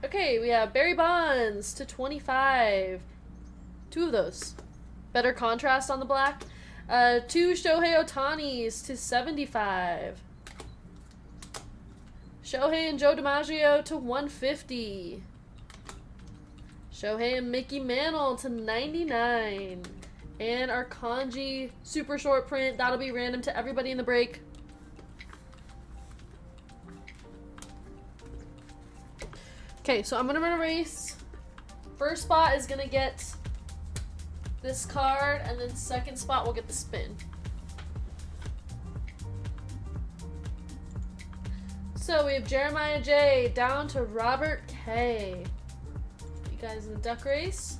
Okay, we have Barry Bonds to 25. Two of those. Better contrast on the black. Two Shohei Ohtani's to 75. Shohei and Joe DiMaggio to 150. Shohei and Mickey Mantle to 99. And our kanji super short print. That'll be random to everybody in the break. Okay, so I'm gonna run a race. First spot is gonna get this card, and then second spot will get the spin. So we have Jeremiah J down to Robert K. You guys in the duck race.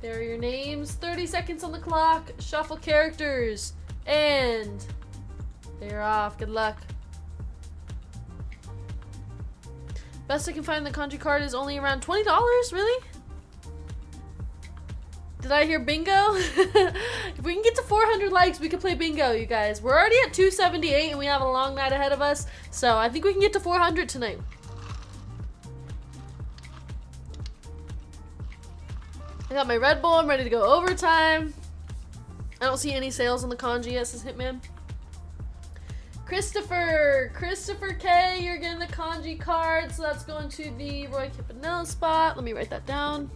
There are your names. 30 seconds on the clock. Shuffle characters. And they're off. Good luck. Best I can find the kanji card is only around $20. Really? Did I hear bingo? If we can get to 400 likes, we can play bingo, you guys. We're already at 278 and we have a long night ahead of us. So I think we can get to 400 tonight. I got my Red Bull. I'm ready to go overtime. I don't see any sales on the kanji yet, says Hitman. Christopher K, you're getting the kanji card. So that's going to the Roy Campanella spot. Let me write that down.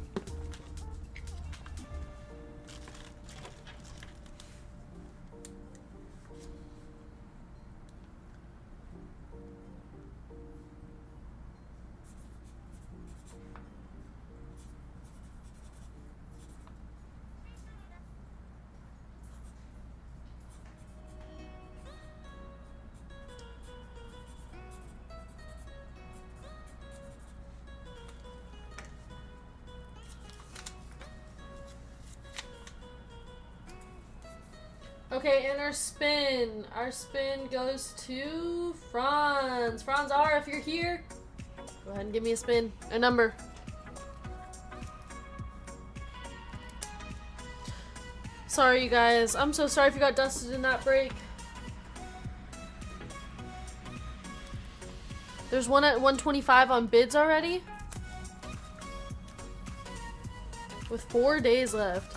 Okay, and our spin goes to Franz. Franz R, if you're here, go ahead and give me a spin, a number. Sorry, you guys. I'm so sorry if you got dusted in that break. There's one at 125 on bids already, with 4 days left.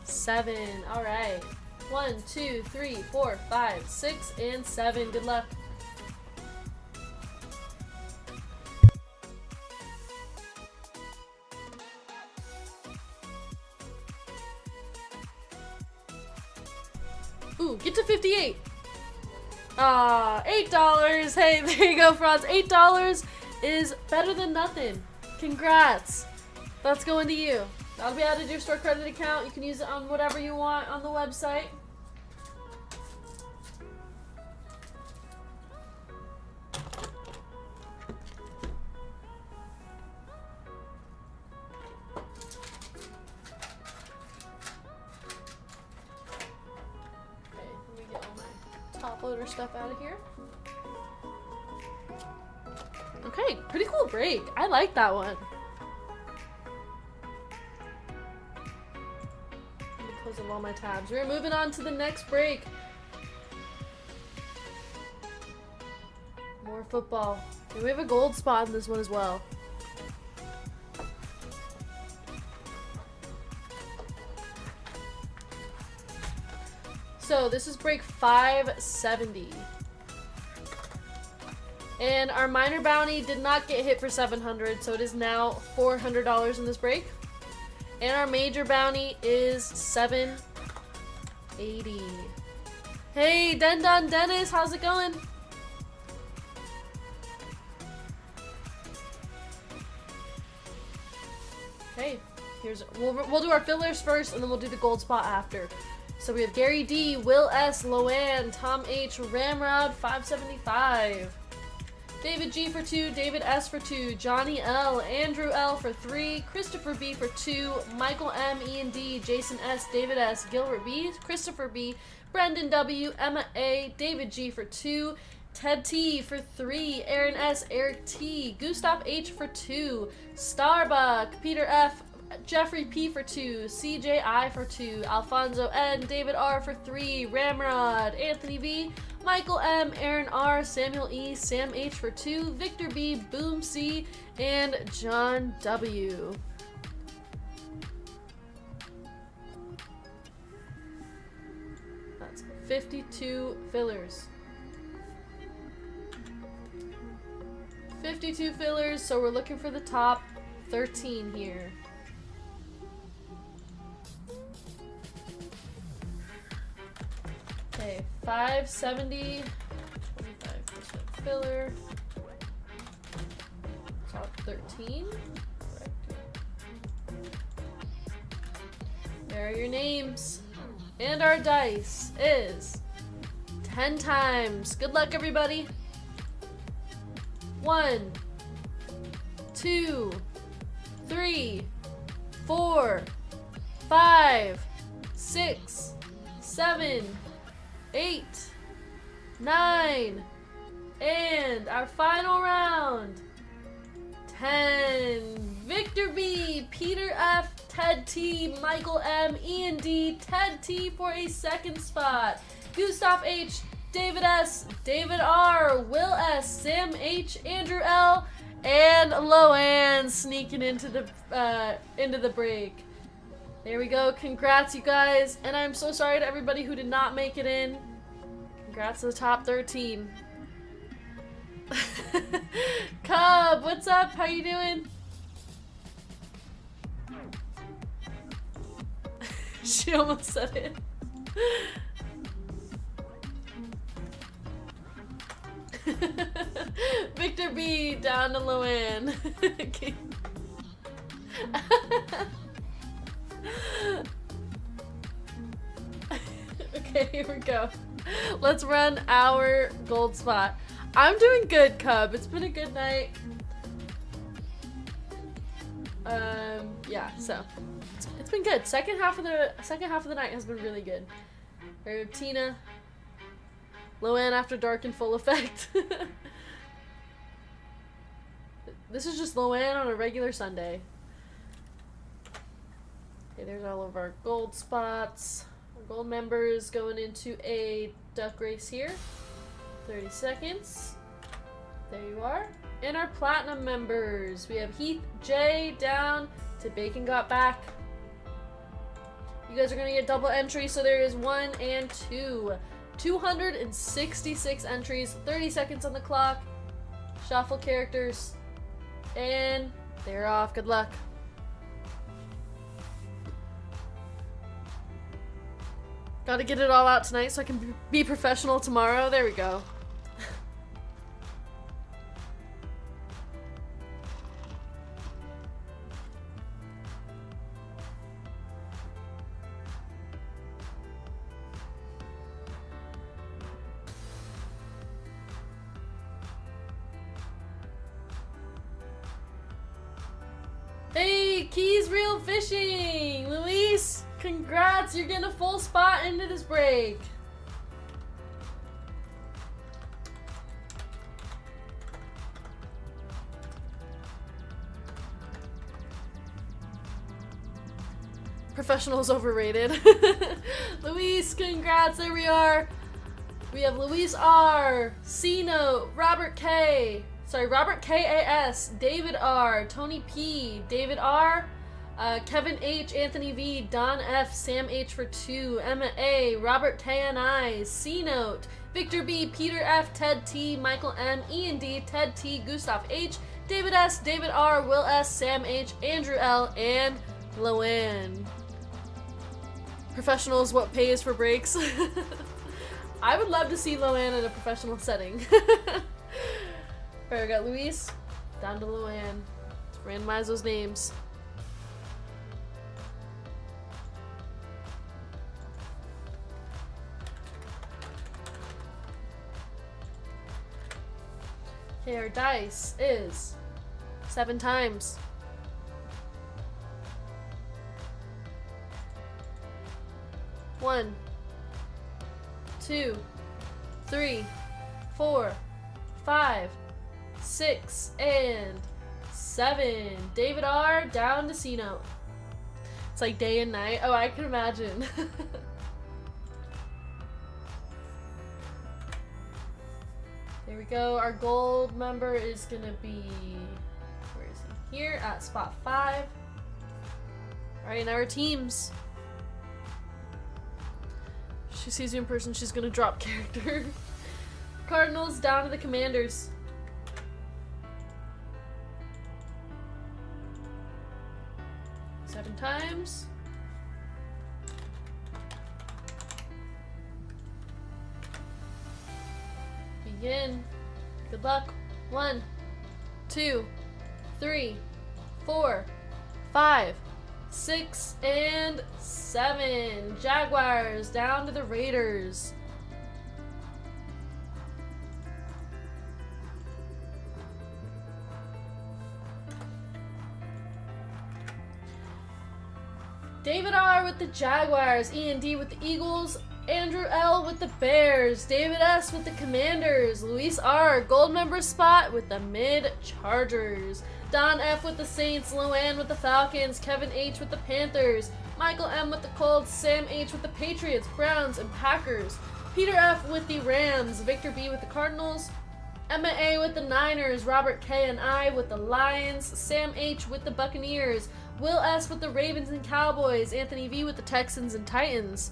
7. All right. 1, 2, 3, 4, 5, 6, and 7. Good luck. Ooh, get to 58. $8. Hey, there you go, Franz. $8 is better than nothing. Congrats. That's going to you. That'll be added to your store credit account. You can use it on whatever you want on the website. Okay, let me get all my top loader stuff out of here. Okay, pretty cool break. I like that one. Close all my tabs. We're moving on to the next break. More football. And we have a gold spot in this one as well. So this is break 570. And our minor bounty did not get hit for 700, so it is now $400 in this break. And our major bounty is 780. Hey, Dendon Dennis, how's it going? Okay, we'll do our fillers first, and then we'll do the gold spot after. So we have Gary D, Will S, Loanne, Tom H, Ramrod, 575. David G for 2, David S for 2, Johnny L, Andrew L for 3, Christopher B for 2, Michael M, Ian D, Jason S, David S, Gilbert B, Christopher B, Brendan W, Emma A, David G for 2, Ted T for 3, Aaron S, Eric T, Gustav H for 2, Starbuck, Peter F, Jeffrey P for 2, CJ I for 2, Alfonso N, David R for 3, Ramrod, Anthony V, Michael M, Aaron R, Samuel E, Sam H for 2, Victor B, Boom C, and John W. That's 52 fillers. 52 fillers, so we're looking for the top 13 here. Okay, 570, 25% filler. 13. Correct. There are your names. And our dice is 10 times. Good luck, everybody. 1, 2, 3, 4, 5, 6, 7, 8, 9, and our final round. 10. Victor B, Peter F, Ted T, Michael M, Ian D, Ted T for a second spot. Gustav H, David S, David R, Will S, Sam H, Andrew L, and Loanne sneaking into the break. There we go. Congrats, you guys. And I'm so sorry to everybody who did not make it in. Congrats to the top 13. Cub, what's up? How you doing? She almost said it. Victor B, down to Loanne. Okay, here we go. Let's run our gold spot. I'm doing good, Cub. It's been a good night. Yeah, so it's been good. Second half of the night has been really good. Or Tina, Loanne After Dark in full effect. This is just Loanne on a regular Sunday. Okay, there's all of our gold spots. Our gold members going into a duck race here. 30 seconds. There you are. And our platinum members. We have Heath J down to Bacon Got Back. You guys are going to get double entry, so there is 1 and 2. 266 entries, 30 seconds on the clock. Shuffle characters. And they're off. Good luck. Gotta get it all out tonight so I can be professional tomorrow. There we go. Hey, Keys Real Fishing! Luis, congrats! You're getting a full spot into this break. Professional is overrated. Luis, congrats! There we are. We have Luis R, C-Note, Robert K, KAS, David R, Tony P, David R, Kevin H, Anthony V, Don F, Sam H for 2, Emma A, Robert K and I, C-Note, Victor B, Peter F, Ted T, Michael M, Ian D, Ted T, Gustav H, David S, David R, Will S, Sam H, Andrew L, and Loanne. Professional is what pays for breaks. I would love to see Loanne in a professional setting. Alright, we got Luis, down to Loanne. Let's randomize those names. Okay, our dice is 7 times. 1, 2, 3, 4, 5, 6, and 7. David R, down to C-Note. It's like day and night. Oh, I can imagine. There we go. Our gold member is gonna be, where is he? Here at spot 5. Alright, now our teams. She sees you in person, she's gonna drop character. Cardinals down to the Commanders. Seven times. Begin. Good luck. 1, 2, 3, 4, 5, 6, and 7. Jaguars down to the Raiders. David R with the Jaguars, Ian D with the Eagles, Andrew L with the Bears, David S with the Commanders, Luis R, gold member spot with the Mid-Chargers, Don F with the Saints, Loanne with the Falcons, Kevin H with the Panthers, Michael M with the Colts, Sam H with the Patriots, Browns, and Packers, Peter F with the Rams, Victor B with the Cardinals, Emma A with the Niners, Robert K and I with the Lions, Sam H with the Buccaneers, Will S with the Ravens and Cowboys, Anthony V with the Texans and Titans,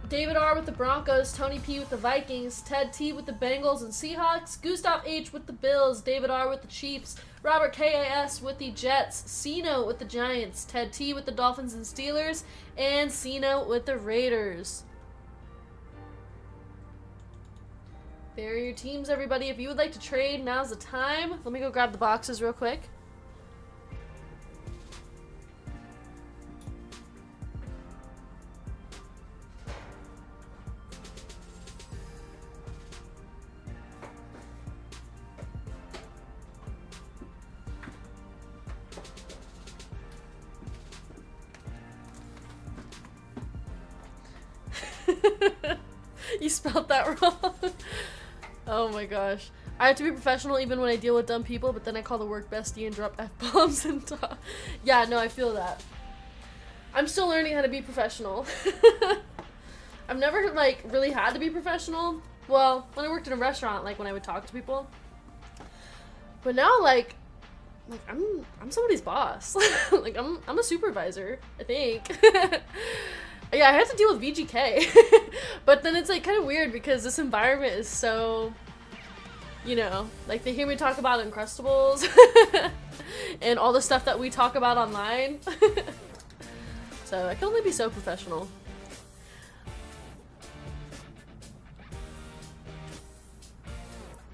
David R with the Broncos, Tony P with the Vikings, Ted T with the Bengals and Seahawks, Gustav H with the Bills, David R with the Chiefs, Robert KAS with the Jets, C-Note with the Giants, Ted T with the Dolphins and Steelers, and C-Note with the Raiders. There are your teams, everybody. If you would like to trade, now's the time. Let me go grab the boxes real quick. You spelled that wrong. Oh my gosh. I have to be professional even when I deal with dumb people, but then I call the work bestie and drop F-bombs and talk. Yeah, no, I feel that. I'm still learning how to be professional. I've never, like, really had to be professional. Well, when I worked in a restaurant, like, when I would talk to people. But now, like I'm somebody's boss. Like, I'm a supervisor, I think. Yeah, I have to deal with VGK. But then it's, like, kind of weird because this environment is so, you know, like, they hear me talk about Uncrustables and all the stuff that we talk about online. So I can only be so professional.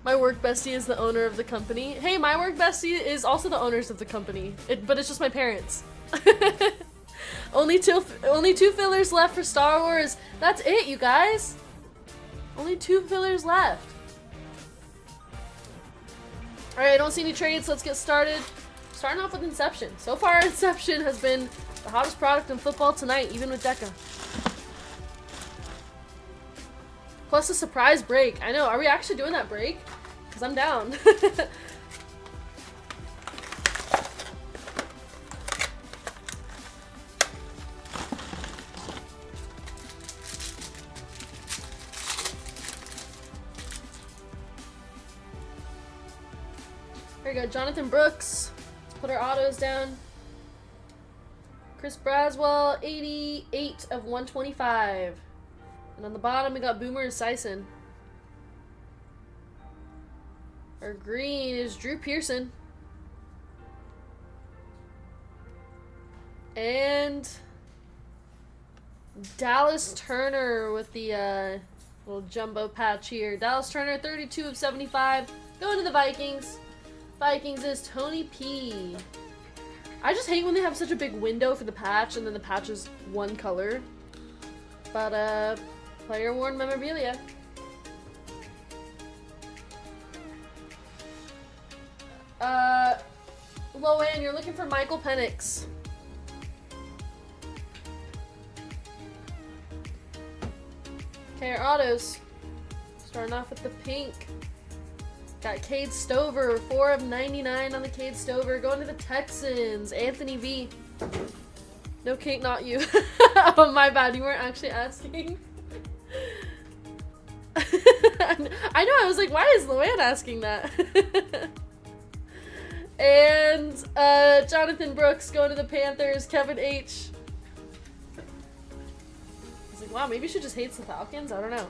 My work bestie is the owner of the company. Hey, my work bestie is also the owners of the company, but it's just my parents. Only two fillers left for Star Wars. That's it, you guys. Only 2 fillers left. Alright, I don't see any trades, so let's get started. Starting off with Inception. So far, Inception has been the hottest product in football tonight, even with Deca. Plus a surprise break. I know, are we actually doing that break? Because I'm down. There we go, Jonathan Brooks. Let's put our autos down. Chris Braswell, 88 of 125. And on the bottom, we got Boomer and Sison. Our green is Drew Pearson. And Dallas Turner with the little jumbo patch here. Dallas Turner, 32 of 75. Going to the Vikings. Vikings is Tony P. I just hate when they have such a big window for the patch and then the patch is one color. But, player worn memorabilia. Loanne, you're looking for Michael Penix. Okay, our autos. Starting off with the pink. Got Cade Stover, 4 of 99 on the Cade Stover. Going to the Texans, Anthony V. No, Kate, not you. Oh, my bad. You weren't actually asking. I know, I was like, why is Loanne asking that? And Jonathan Brooks going to the Panthers, Kevin H. I was like, wow, maybe she just hates the Falcons? I don't know.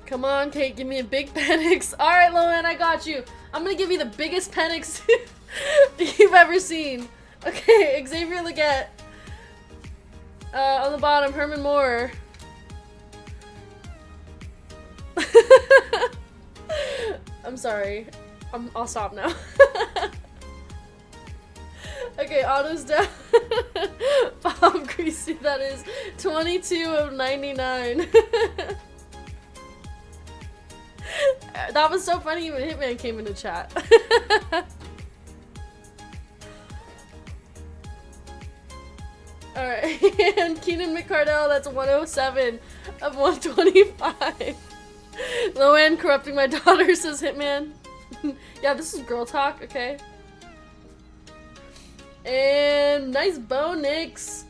Come on, Kate, give me a big Penix. Alright, Loan, I got you. I'm gonna give you the biggest Penix you've ever seen. Okay, Xavier Leggett. On the bottom, Herman Moore. I'm sorry. I'll stop now. Okay, auto's down. Bob Greasy, that is 22 of 99. That was so funny when Hitman came into chat. Alright, and Keenan McCardell, that's 107 of 125. Loanne corrupting my daughter, says Hitman. Yeah, this is girl talk, okay? And nice Bo Nix.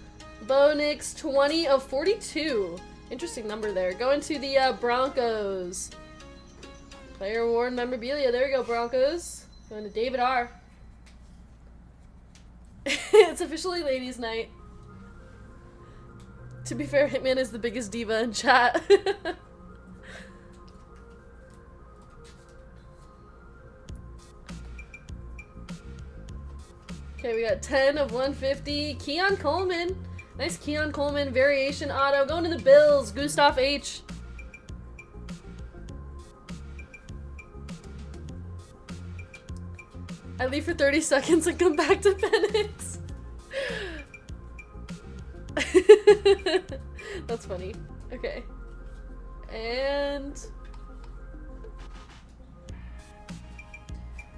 Bo Nix, 20 of 42. Interesting number there. Going to the Broncos. Player award memorabilia. There we go, Broncos. Going to David R. It's officially ladies' night. To be fair, Hitman is the biggest diva in chat. Okay, we got 10 of 150. Keon Coleman. Nice Keon Coleman variation auto. Going to the Bills. Gustav H. I leave for 30 seconds and come back to Phoenix. That's funny. Okay. And...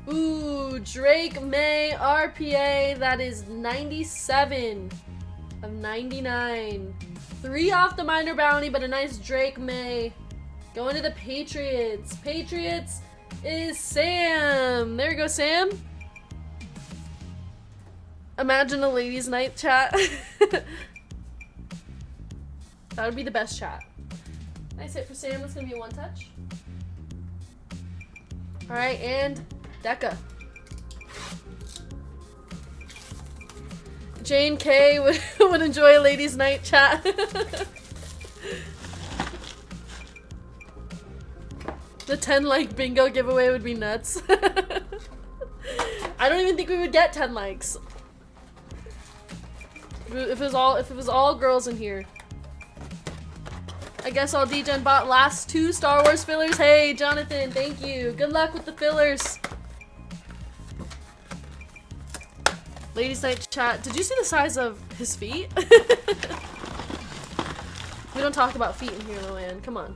ooh, Drake May RPA. That is 97 of 99. 3 off the minor bounty, but a nice Drake May. Going to the Patriots. Patriots is Sam. There you go, Sam. Imagine a ladies' night chat. That would be the best chat. Nice hit for Sam. That's gonna be a one touch. Alright, and Deca. Jane K would enjoy a ladies' night chat. The 10 like bingo giveaway would be nuts. I don't even think we would get 10 likes. If it was all girls in here. I guess I'll degen bot last 2 Star Wars fillers. Hey, Jonathan, thank you. Good luck with the fillers. Ladies' night chat. Did you see the size of his feet? We don't talk about feet in here, Loanne. Come on.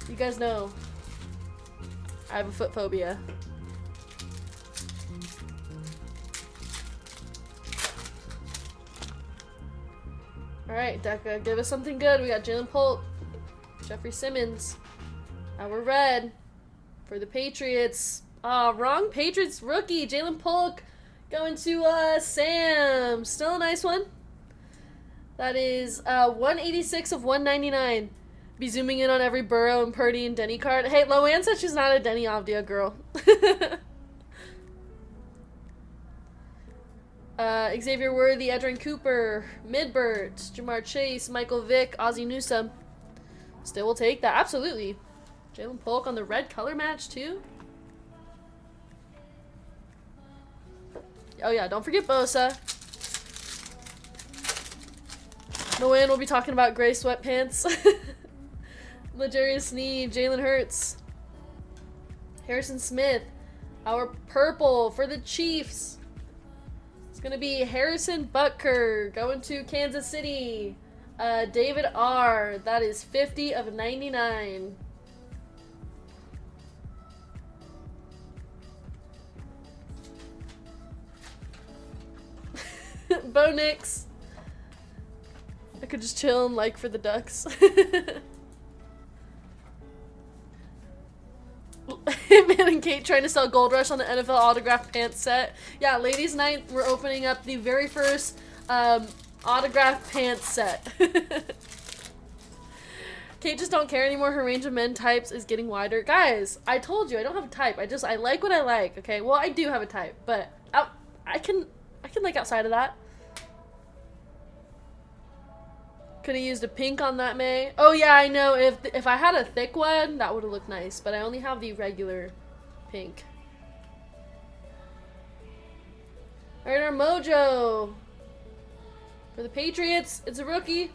You guys know I have a foot phobia. Alright, Deca, give us something good. We got Jalen Polk, Jeffrey Simmons. Now we're red for the Patriots. Wrong Patriots rookie, Jalen Polk. Going to Sam. Still a nice one. That is 186 of 199. Be zooming in on every Burrow and Purdy and Denny card. Hey, Loanne said she's not a Denny Avdia girl. Xavier Worthy, Edrin Cooper, Midbert, Jamar Chase, Michael Vick, Ozzie Newsome. Still will take that. Absolutely. Jalen Polk on the red color match too. Oh yeah, don't forget Bosa. Loanne will be talking about gray sweatpants. Legarius Sneed, Jalen Hurts. Harrison Smith. Our purple for the Chiefs. It's gonna be Harrison Butker going to Kansas City. David R. That is 50 of 99. Bo Nix. I could just chill and like for the Ducks. Man and Kate trying to sell Gold Rush on the NFL autograph pants set. Yeah, ladies' night, we're opening up the very first autograph pants set. Kate just don't care anymore. Her range of men types is getting wider. Guys, I told you I don't have a type. I like what I like. Okay, well I do have a type, but I can like outside of that. Could have used a pink on that May. Oh yeah, I know. If I had a thick one, that would have looked nice. But I only have the regular pink. Alright, our mojo. For the Patriots, it's a rookie.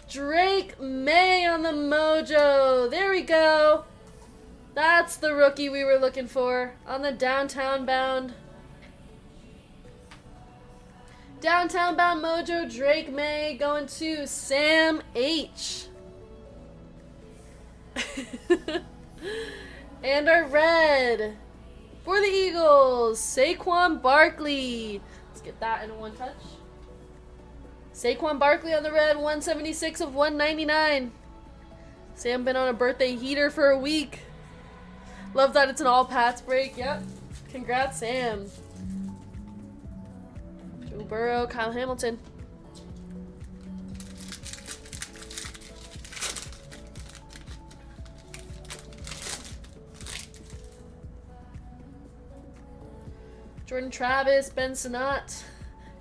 Drake May on the mojo. There we go. That's the rookie we were looking for. On the downtown bound. Downtown bound mojo, Drake May going to Sam H. And our red for the Eagles, Saquon Barkley. Let's get that in a one touch. Saquon Barkley on the red, 176 of 199. Sam been on a birthday heater for a week. Love that it's an all Pats break. Yep. Congrats, Sam. Joe Burrow, Kyle Hamilton. Jordan Travis, Ben Sinnott.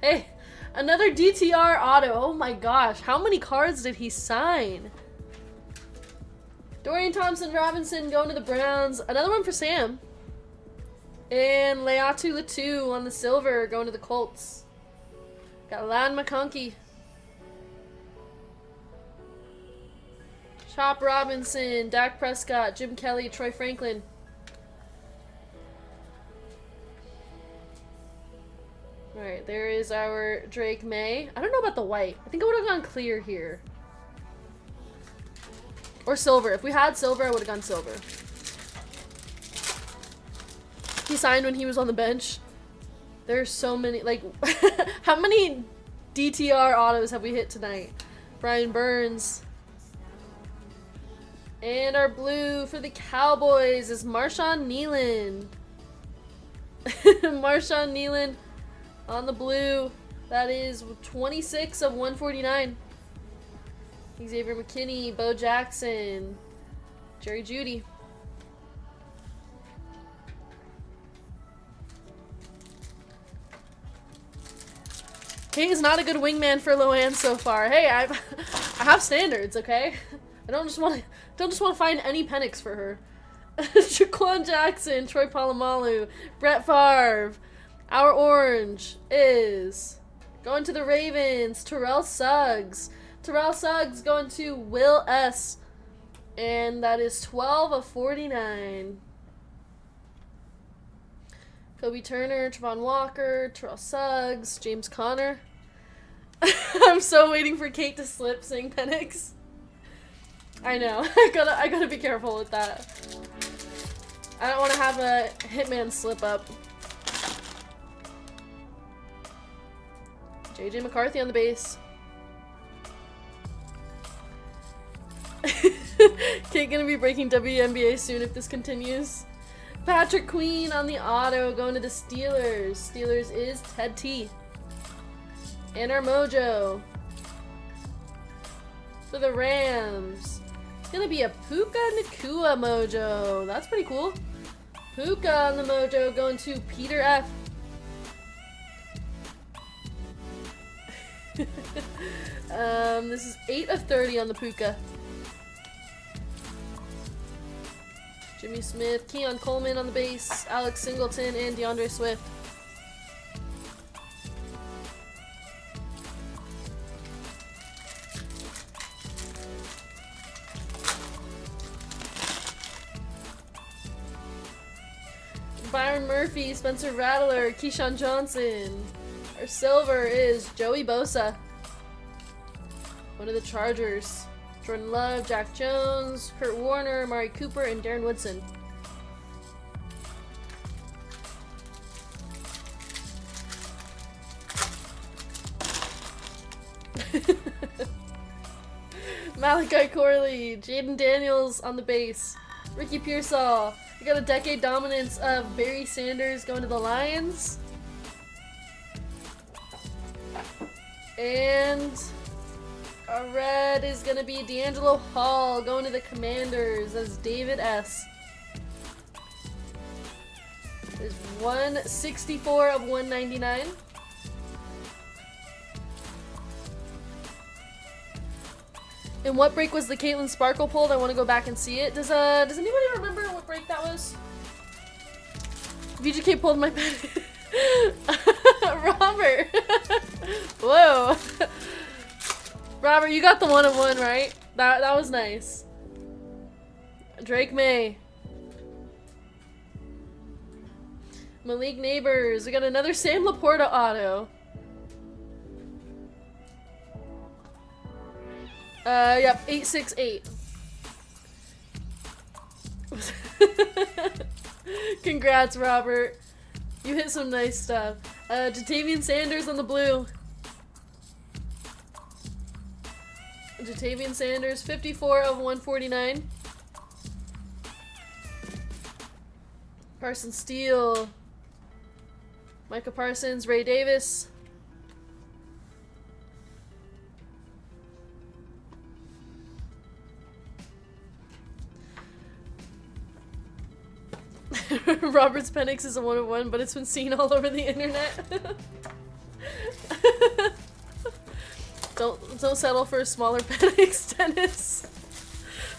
Hey, another DTR auto. Oh my gosh, how many cards did he sign? Dorian Thompson-Robinson going to the Browns. Another one for Sam. And Leatu Latu on the silver going to the Colts. Got Lan McConkey. Chop Robinson, Dak Prescott, Jim Kelly, Troy Franklin. Alright, there is our Drake May. I don't know about the white. I think I would have gone clear here. Or silver. If we had silver, I would have gone silver. He signed when he was on the bench. There's so many, like, how many DTR autos have we hit tonight? Brian Burns. And our blue for the Cowboys is Marshawn Nealon. Marshawn Nealon on the blue. That is 26 of 149. Xavier McKinney, Bo Jackson, Jerry Jeudy. Kate is not a good wingman for Loanne so far. Hey, I have standards, okay? I don't just want to find any Penix for her. Jaquan Jackson, Troy Polamalu, Brett Favre. Our orange is going to the Ravens. Terrell Suggs. Terrell Suggs going to Will S. And that is 12 of 49. Kobe Turner, Trevon Walker, Terrell Suggs, James Conner. I'm so waiting for Kate to slip saying Penix. I know. I gotta be careful with that. I don't want to have a hitman slip up. JJ McCarthy on the base. Kate gonna be breaking WNBA soon if this continues. Patrick Queen on the auto going to the Steelers. Steelers is Ted T. And our mojo for the Rams. It's gonna be a Puka Nacua mojo. That's pretty cool. Puka on the mojo going to Peter F. This is 8 of 30 on the Puka. Jimmy Smith, Keon Coleman on the base, Alex Singleton, and DeAndre Swift. Byron Murphy, Spencer Rattler, Keyshawn Johnson. Our silver is Joey Bosa. One of the Chargers. Jordan Love, Jack Jones, Kurt Warner, Amari Cooper, and Darren Woodson. Malachi Corley, Jaden Daniels on the base, Ricky Pearsall. We got a decade dominance of Barry Sanders going to the Lions. And a red is going to be D'Angelo Hall going to the Commanders as David S. Is 164 of 199. And what break was the Caitlyn Sparkle pulled? I want to go back and see it. Does anybody remember what break that was? VGK pulled my pen. Robert. Whoa. Robert, you got the 1 of 1, right? That was nice. Drake May. Malik Neighbors. We got another Sam Laporta auto. Yep, 868. Congrats, Robert. You hit some nice stuff. Jatavian Sanders on the blue. Jatavian Sanders, 54 of 149. Carson Steele. Micah Parsons, Ray Davis. Robert's Penix is a 1 of 1, but it's been seen all over the internet. Don't settle for a smaller Penix, Dennis.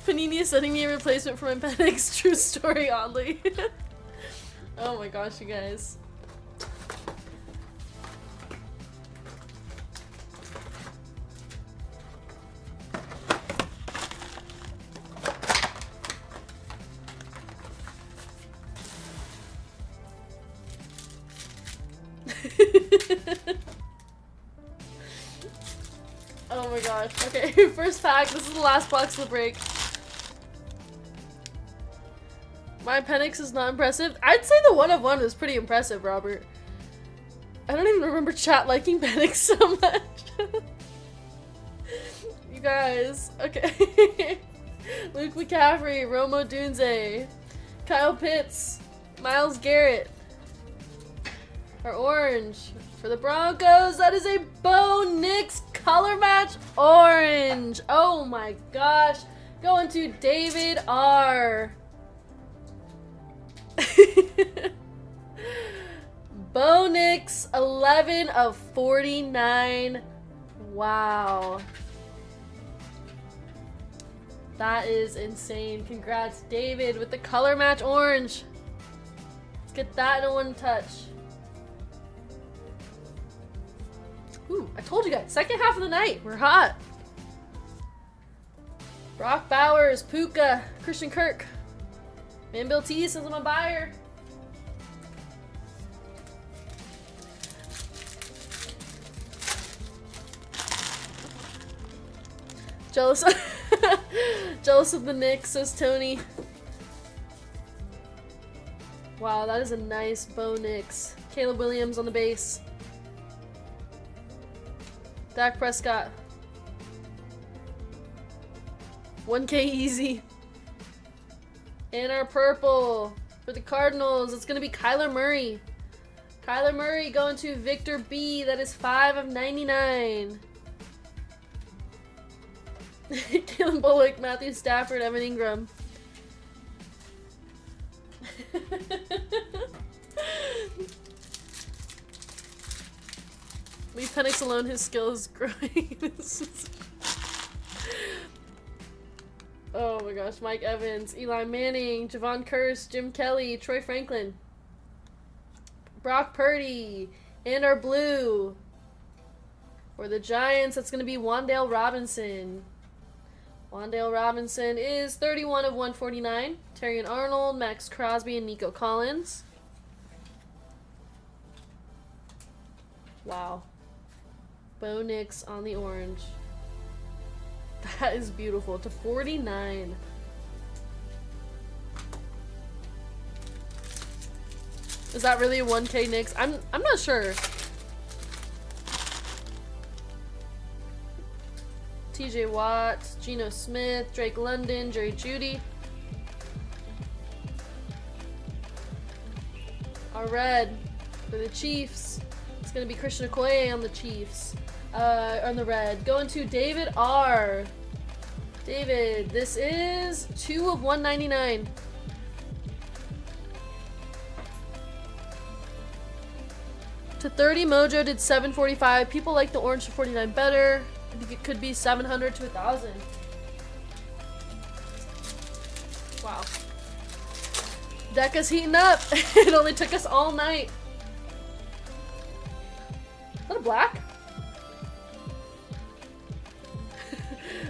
Panini is sending me a replacement for my Penix. True story, oddly. Oh my gosh, you guys. Oh my gosh. Okay, first pack. This is the last box of the break. My Penix is not impressive. I'd say the 1 of 1 was pretty impressive, Robert. I don't even remember chat liking Penix so much. You guys. Okay. Luke McCaffrey, Romo Dunze, Kyle Pitts, Myles Garrett. Our orange for the Broncos. That is a Bo Nix color match orange. Oh my gosh. Going to David R. Bo Nix, 11 of 49. Wow. That is insane. Congrats, David, with the color match orange. Let's get that in one touch. Ooh, I told you guys, second half of the night, we're hot. Brock Bowers, Puka, Christian Kirk. Manbill T says I'm a buyer. Jealous. Jealous of the Knicks, says Tony. Wow, that is a nice Bo Nix. Caleb Williams on the base. Dak Prescott. 1K easy. And our purple for the Cardinals, it's going to be Kyler Murray. Kyler Murray going to Victor B. That is 5 of 99. Kalen Bullock, Matthew Stafford, Evan Ingram. Leave Penix alone, his skill is growing. Oh my gosh, Mike Evans, Eli Manning, Javon Curse, Jim Kelly, Troy Franklin, Brock Purdy, and our blue. For the Giants, that's going to be Wan'Dale Robinson. Wan'Dale Robinson is 31 of 149. Terrion Arnold, Max Crosby, and Nico Collins. Wow. Bo Nix on the orange. That is beautiful. To 49. Is that really a 1K Nix? I'm not sure. TJ Watt, Geno Smith, Drake London, Jerry Jeudy. Our red for the Chiefs. It's going to be Christian Okoye on the Chiefs. On the red. Going to David R. David, this is 2 of 199. To 30, Mojo did 745. People like the orange to 49 better. I think it could be 700 to 1,000. Wow. Deca's heating up. It only took us all night. Is that a black?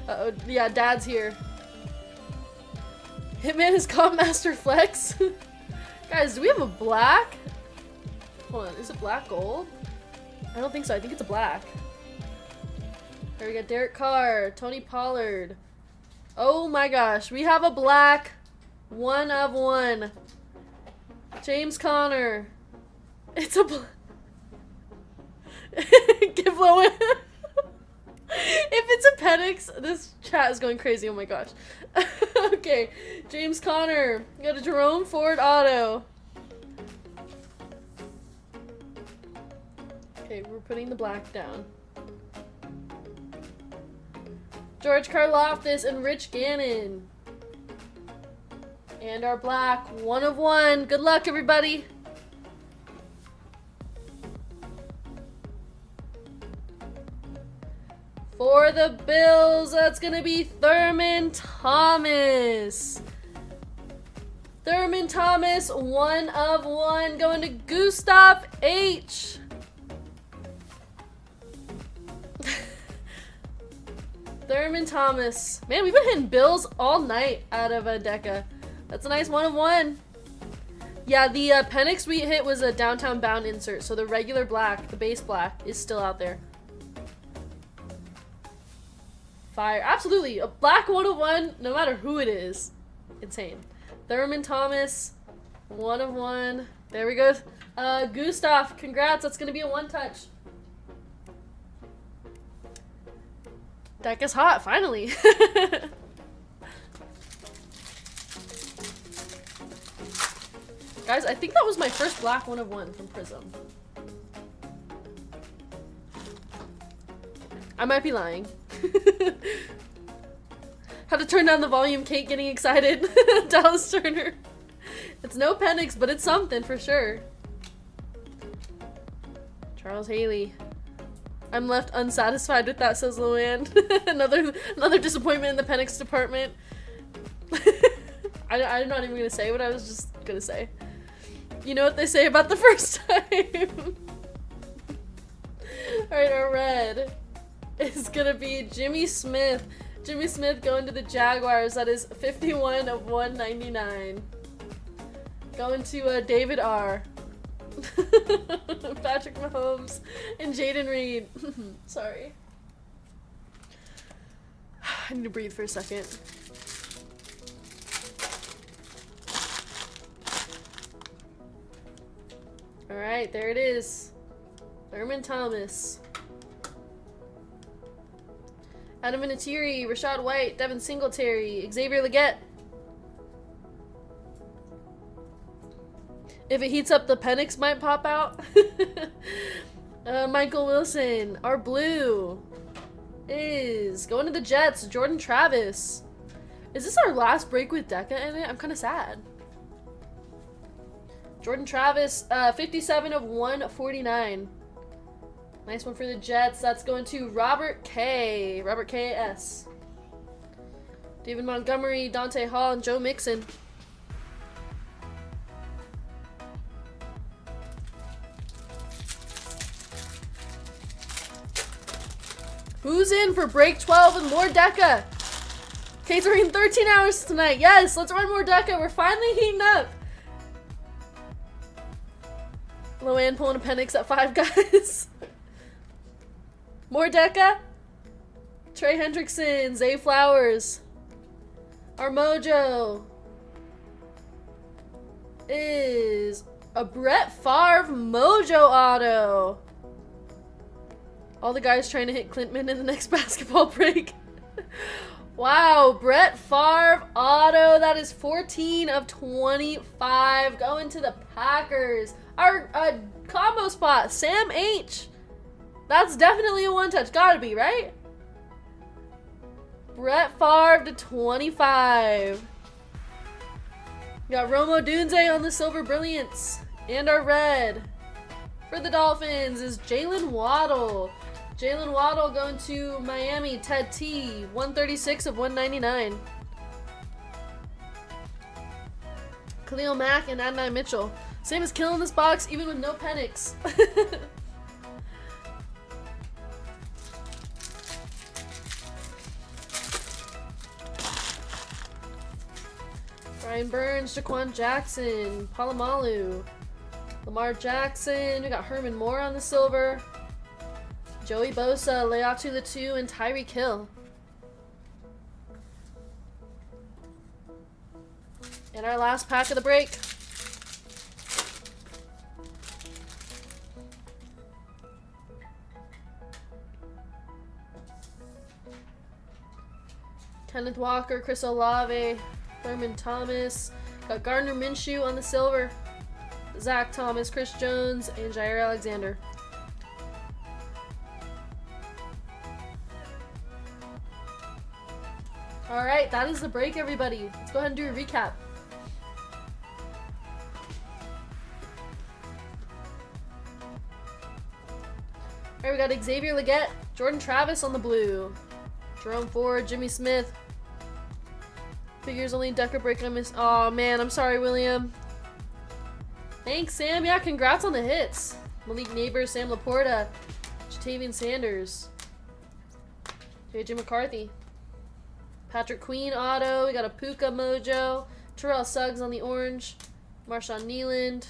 Uh-oh, yeah, Dad's here. Hitman is Comp Master Flex. Guys, do we have a black? Hold on, is it black gold? I don't think so, I think it's a black. There we got Derek Carr, Tony Pollard. Oh my gosh, we have a black 1 of 1. James Conner. It's a black. Give low. If it's a Penix, this chat is going crazy. Oh my gosh. Okay, James Conner. We got a Jerome Ford auto. Okay, we're putting the black down. George Karlaftis and Rich Gannon. And our black 1 of 1. Good luck, everybody. For the Bills, that's gonna be Thurman Thomas. Thurman Thomas, 1 of 1, going to Gustav H. Thurman Thomas. Man, we've been hitting Bills all night out of a Deca. That's a nice 1 of 1. Yeah, the Penix we hit was a downtown bound insert, so the regular black, the base black, is still out there. Fire. Absolutely. A black 1 of 1, no matter who it is. Insane. Thurman Thomas, 1 of 1. There we go. Gustav, congrats. That's going to be a 1-touch. Deca's hot, finally. Guys, I think that was my first black 1 of 1 from Prizm. I might be lying. Had to turn down the volume, Kate getting excited. Dallas Turner. It's no Penix, but it's something for sure. Charles Haley. I'm left unsatisfied with that, says Luann. another disappointment in the Penix department. I'm not even gonna say what I was just gonna say. You know what they say about the first time. Alright, our red is gonna be Jimmy Smith. Jimmy Smith going to the Jaguars. That is 51 of 199. Going to David R. Patrick Mahomes and Jaden Reed. Sorry. I need to breathe for a second. Alright, there it is. Thurman Thomas. Adam Vinatieri, Rashad White, Devin Singletary, Xavier Legette. If it heats up, the Penix might pop out. Michael Wilson. Our blue is going to the Jets. Jordan Travis. Is this our last break with Deca in it? I'm kind of sad. Jordan Travis, 57 of 149. Nice one for the Jets. That's going to Robert K. Robert K.S. David Montgomery, Dante Hall, and Joe Mixon. Who's in for break 12 and more Deca? Kate's working 13 hours tonight. Yes, let's run more Deca. We're finally heating up. Loanne pulling a Penix at 5, guys. More Deca. Trey Hendrickson, Zay Flowers. Our mojo is a Brett Favre mojo auto. All the guys trying to hit Clintman in the next basketball break. Wow, Brett Favre auto. That is 14 of 25 going to the Packers. Our combo spot, Sam H. That's definitely a 1-touch. Gotta be, right? Brett Favre to 25. We got Romo Dunze on the Silver Brilliance. And our red for the Dolphins is Jalen Waddle. Jalen Waddle going to Miami. Ted T. 136 of 199. Khalil Mack and Adonai Mitchell. Same as killing this box, even with no Penix. Brian Burns, Jaquan Jackson, Palomalu, Lamar Jackson. We got Herman Moore on the silver. Joey Bosa, Leatu the 2, and Tyreek Hill. And our last pack of the break. Kenneth Walker, Chris Olave, Thurman Thomas. Got Gardner Minshew on the silver. Zach Thomas, Chris Jones, and Jair Alexander. Alright, that is the break, everybody. Let's go ahead and do a recap. Alright, we got Xavier Legette, Jordan Travis on the blue, Jerome Ford, Jimmy Smith. Figures only Deca break I missed. Oh man, I'm sorry, William. Thanks, Sam. Yeah, congrats on the hits. Malik Neighbors, Sam Laporta, Jatavian Sanders, JJ McCarthy, Patrick Queen auto. We got a Puka Mojo, Terrell Suggs on the orange, Marshawn Nealand,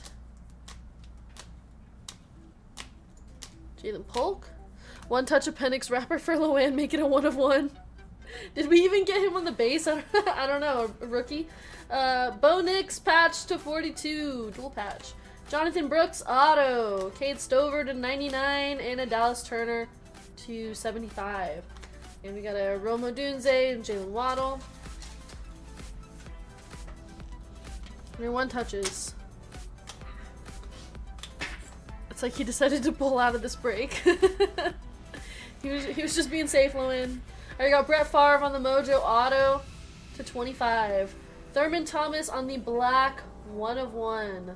Jalen Polk. One touch of Penix wrapper for Loanne, make it a 1 of 1. Did we even get him on the base? I don't know. A rookie. Bo Nix patch to 42. Dual patch. Jonathan Brooks auto. Cade Stover to 99. And a Dallas Turner to 75. And we got a Rome Odunze and Jalen Waddle. And your one touches. It's like he decided to pull out of this break. he was just being safe, Loanne. Alright, got Brett Favre on the Mojo auto to 25. Thurman Thomas on the black 1 of 1.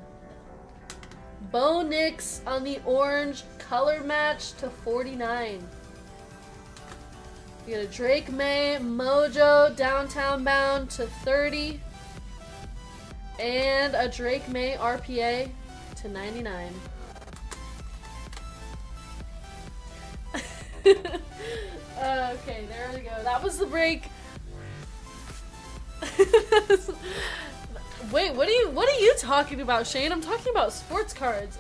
Bo Nix on the orange color match to 49. We got a Drake May Mojo downtown bound to 30. And a Drake May RPA to 99. Okay, there we go. That was the break. Wait, what are you talking about, Shane? I'm talking about sports cards.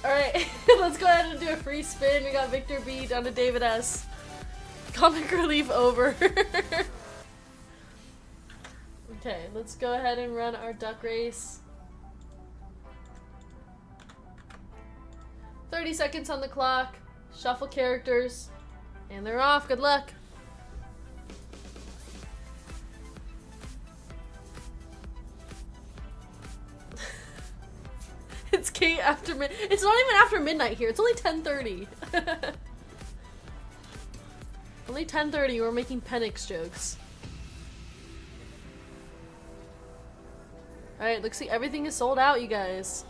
Alright, let's go ahead and do a free spin. We got Victor B down to David S. Comic relief over. Okay, let's go ahead and run our duck race. 30 seconds on the clock. Shuffle characters. And they're off. Good luck. It's Kate after mid. It's not even after midnight here. It's only 10:30. Only 10:30. We're making Penix jokes. All right. Looks like everything is sold out, you guys.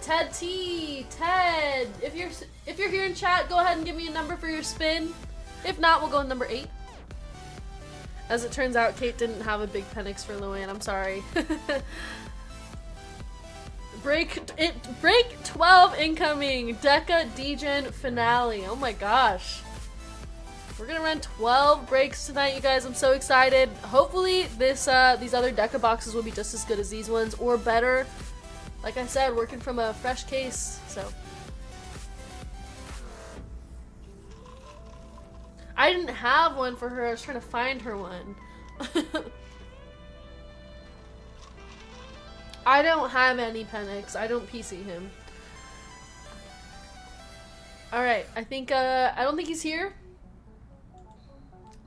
Ted T. Ted, if you're here in chat, go ahead and give me a number for your spin. If not, we'll go with number 8. As it turns out, Kate didn't have a big Penix for Luann. I'm sorry. Break 12 incoming. Deca Degen finale. Oh my gosh. We're gonna run 12 breaks tonight, you guys. I'm so excited. Hopefully these other Deca boxes will be just as good as these ones or better. Like I said, working from a fresh case, so. I didn't have one for her. I was trying to find her one. I don't have any Penix. I don't PC him. Alright, I think, I don't think he's here.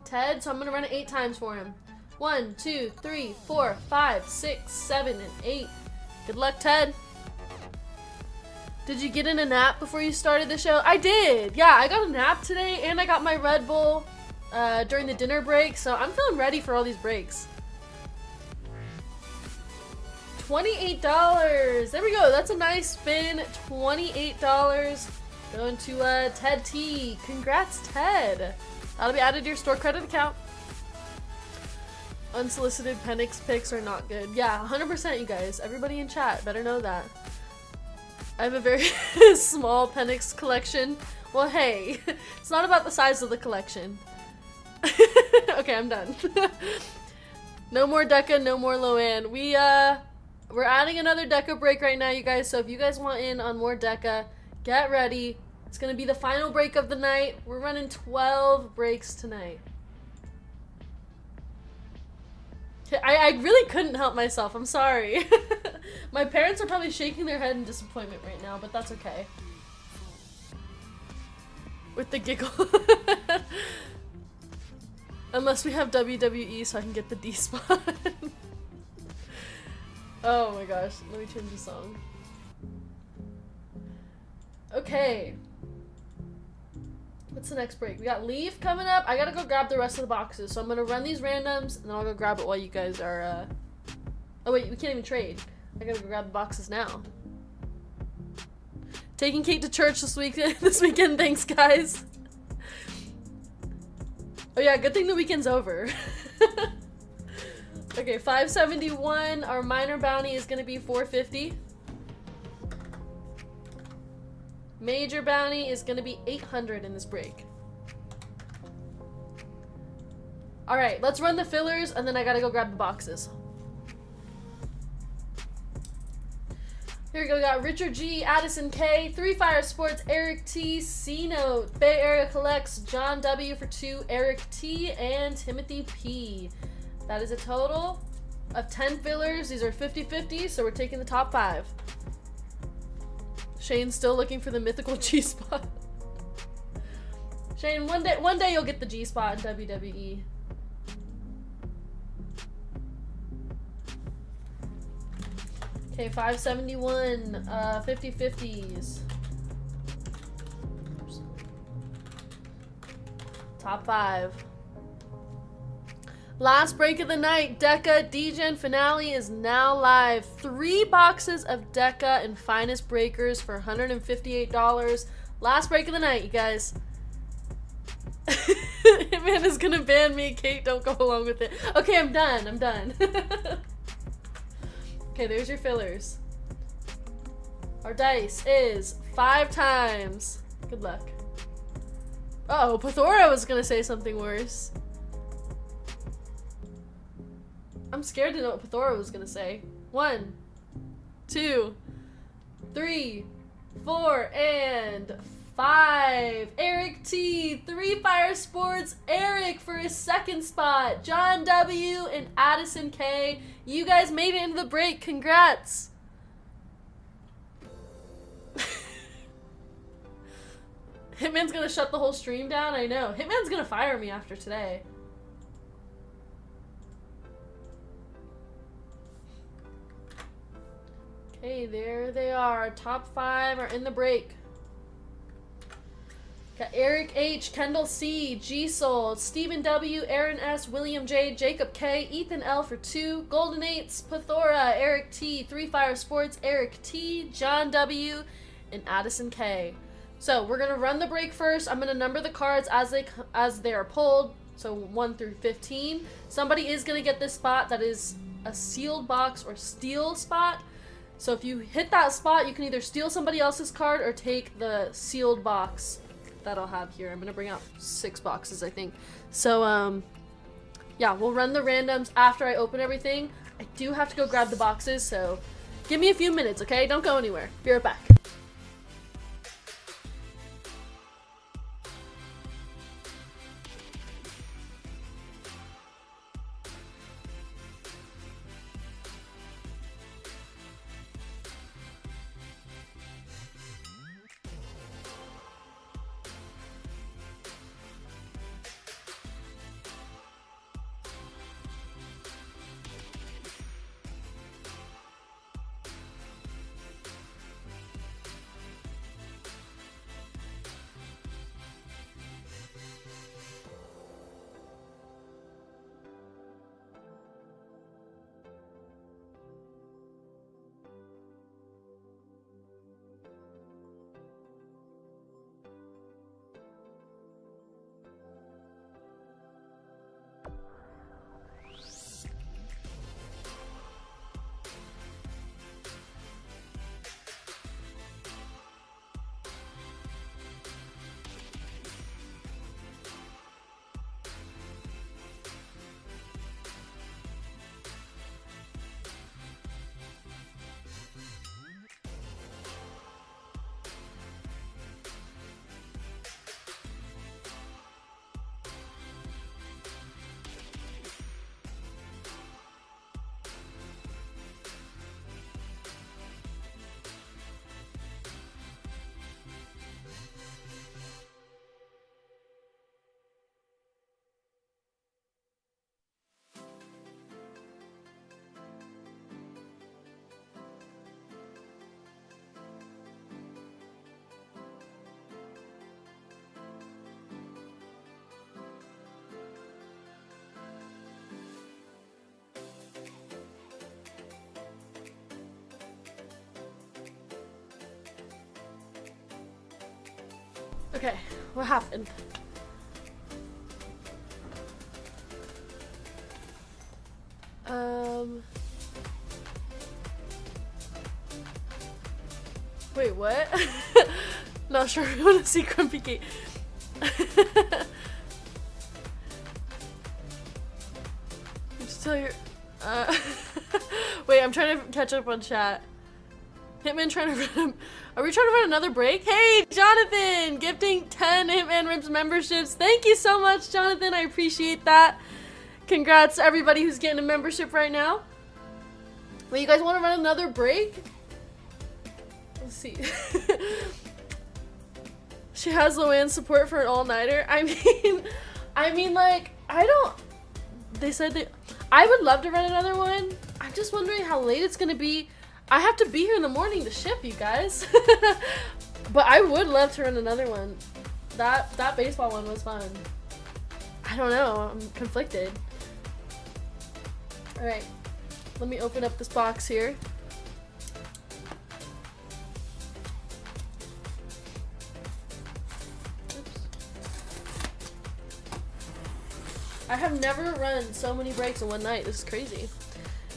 Ted, so I'm gonna run it 8 times for him. 1, 2, 3, 4, 5, 6, 7, and 8. Good luck, Ted. Did you get in a nap before you started the show? I did. Yeah, I got a nap today, and I got my Red Bull during the dinner break, so I'm feeling ready for all these breaks. $28. There we go. That's a nice spin. $28 going to Ted T. Congrats, Ted. That'll be added to your store credit account. Unsolicited Penix picks are not good. Yeah, 100% you guys. Everybody in chat better know that. I have a very small Penix collection. Well, hey, it's not about the size of the collection. Okay, I'm done. No more Deca, no more Loan. We're adding another Deca break right now, you guys. So if you guys want in on more Deca, get ready. It's gonna be the final break of the night. We're running 12 breaks tonight. I really couldn't help myself. I'm sorry. My parents are probably shaking their head in disappointment right now, but that's okay. With the giggle. Unless we have WWE so I can get the D spot. Oh my gosh. Let me change the song. Okay. What's the next break? We got Leaf coming up. I gotta go grab the rest of the boxes. So I'm gonna run these randoms and then I'll go grab it while you guys are, Oh wait, we can't even trade. I gotta go grab the boxes now. Taking Kate to church this weekend. Thanks, guys. Oh yeah, good thing the weekend's over. Okay, 571. Our minor bounty is gonna be 450. Major bounty is gonna be 800 in this break. Alright, let's run the fillers and then I gotta go grab the boxes. Here we go, we got Richard G, Addison K, 3 Fire Sports, Eric T, C-Note, Bay Area Collects, John W for 2, Eric T, and Timothy P. That is a total of 10 fillers. These are 50-50, so we're taking the top 5. Shane's still looking for the mythical G-spot. Shane, one day you'll get the G-spot in WWE. Okay, 571, 50-50s. Top 5. Last break of the night, Deca Degen Finale is now live. 3 boxes of Deca and Finest Breakers for $158. Last break of the night, you guys. Hitman is gonna ban me. Kate, don't go along with it. Okay, I'm done. Okay, there's your fillers. Our dice is 5 times. Good luck. Uh-oh, Pathora was gonna say something worse. I'm scared to know what Pathora was gonna say. 1, 2, 3, 4, and 5. Eric T, 3 Fire Sports, Eric for his 2nd spot. John W and Addison K. You guys made it into the break. Congrats. Hitman's gonna shut the whole stream down. I know. Hitman's gonna fire me after today. Okay, there they are. Top 5 are in the break. Got Eric H, Kendall C, G Soul, Stephen W, Aaron S, William J, Jacob K, Ethan L for 2, Golden 8s, Pathora, Eric T, 3 Fire Sports, Eric T, John W, and Addison K. So we're gonna run the break first. I'm gonna number the cards as they are pulled. So 1 through 15. Somebody is gonna get this spot that is a sealed box or steal spot. So if you hit that spot, you can either steal somebody else's card or take the sealed box that I'll have here. I'm gonna bring out 6 boxes, I think. So yeah, we'll run the randoms after I open everything. I do have to go grab the boxes, so give me a few minutes, okay? Don't go anywhere. Be right back. Okay, what happened? Wait, what? Not sure we want to see Grumpy Kate. Just tell your, wait, I'm trying to catch up on chat. Hitman trying to run. Are we trying to run another break? Hey, Jonathan, gifting 10 Hitman Ribs memberships. Thank you so much, Jonathan. I appreciate that. Congrats to everybody who's getting a membership right now. Wait, you guys want to run another break? Let's see. She has Loan's support for an all-nighter. I mean, like, I don't. They said that I would love to run another one. I'm just wondering how late it's gonna be. I have to be here in the morning to ship, you guys. But I would love to run another one. That baseball one was fun. I don't know. I'm conflicted. All right, let me open up this box here. I have never run so many breaks in one night. This is crazy.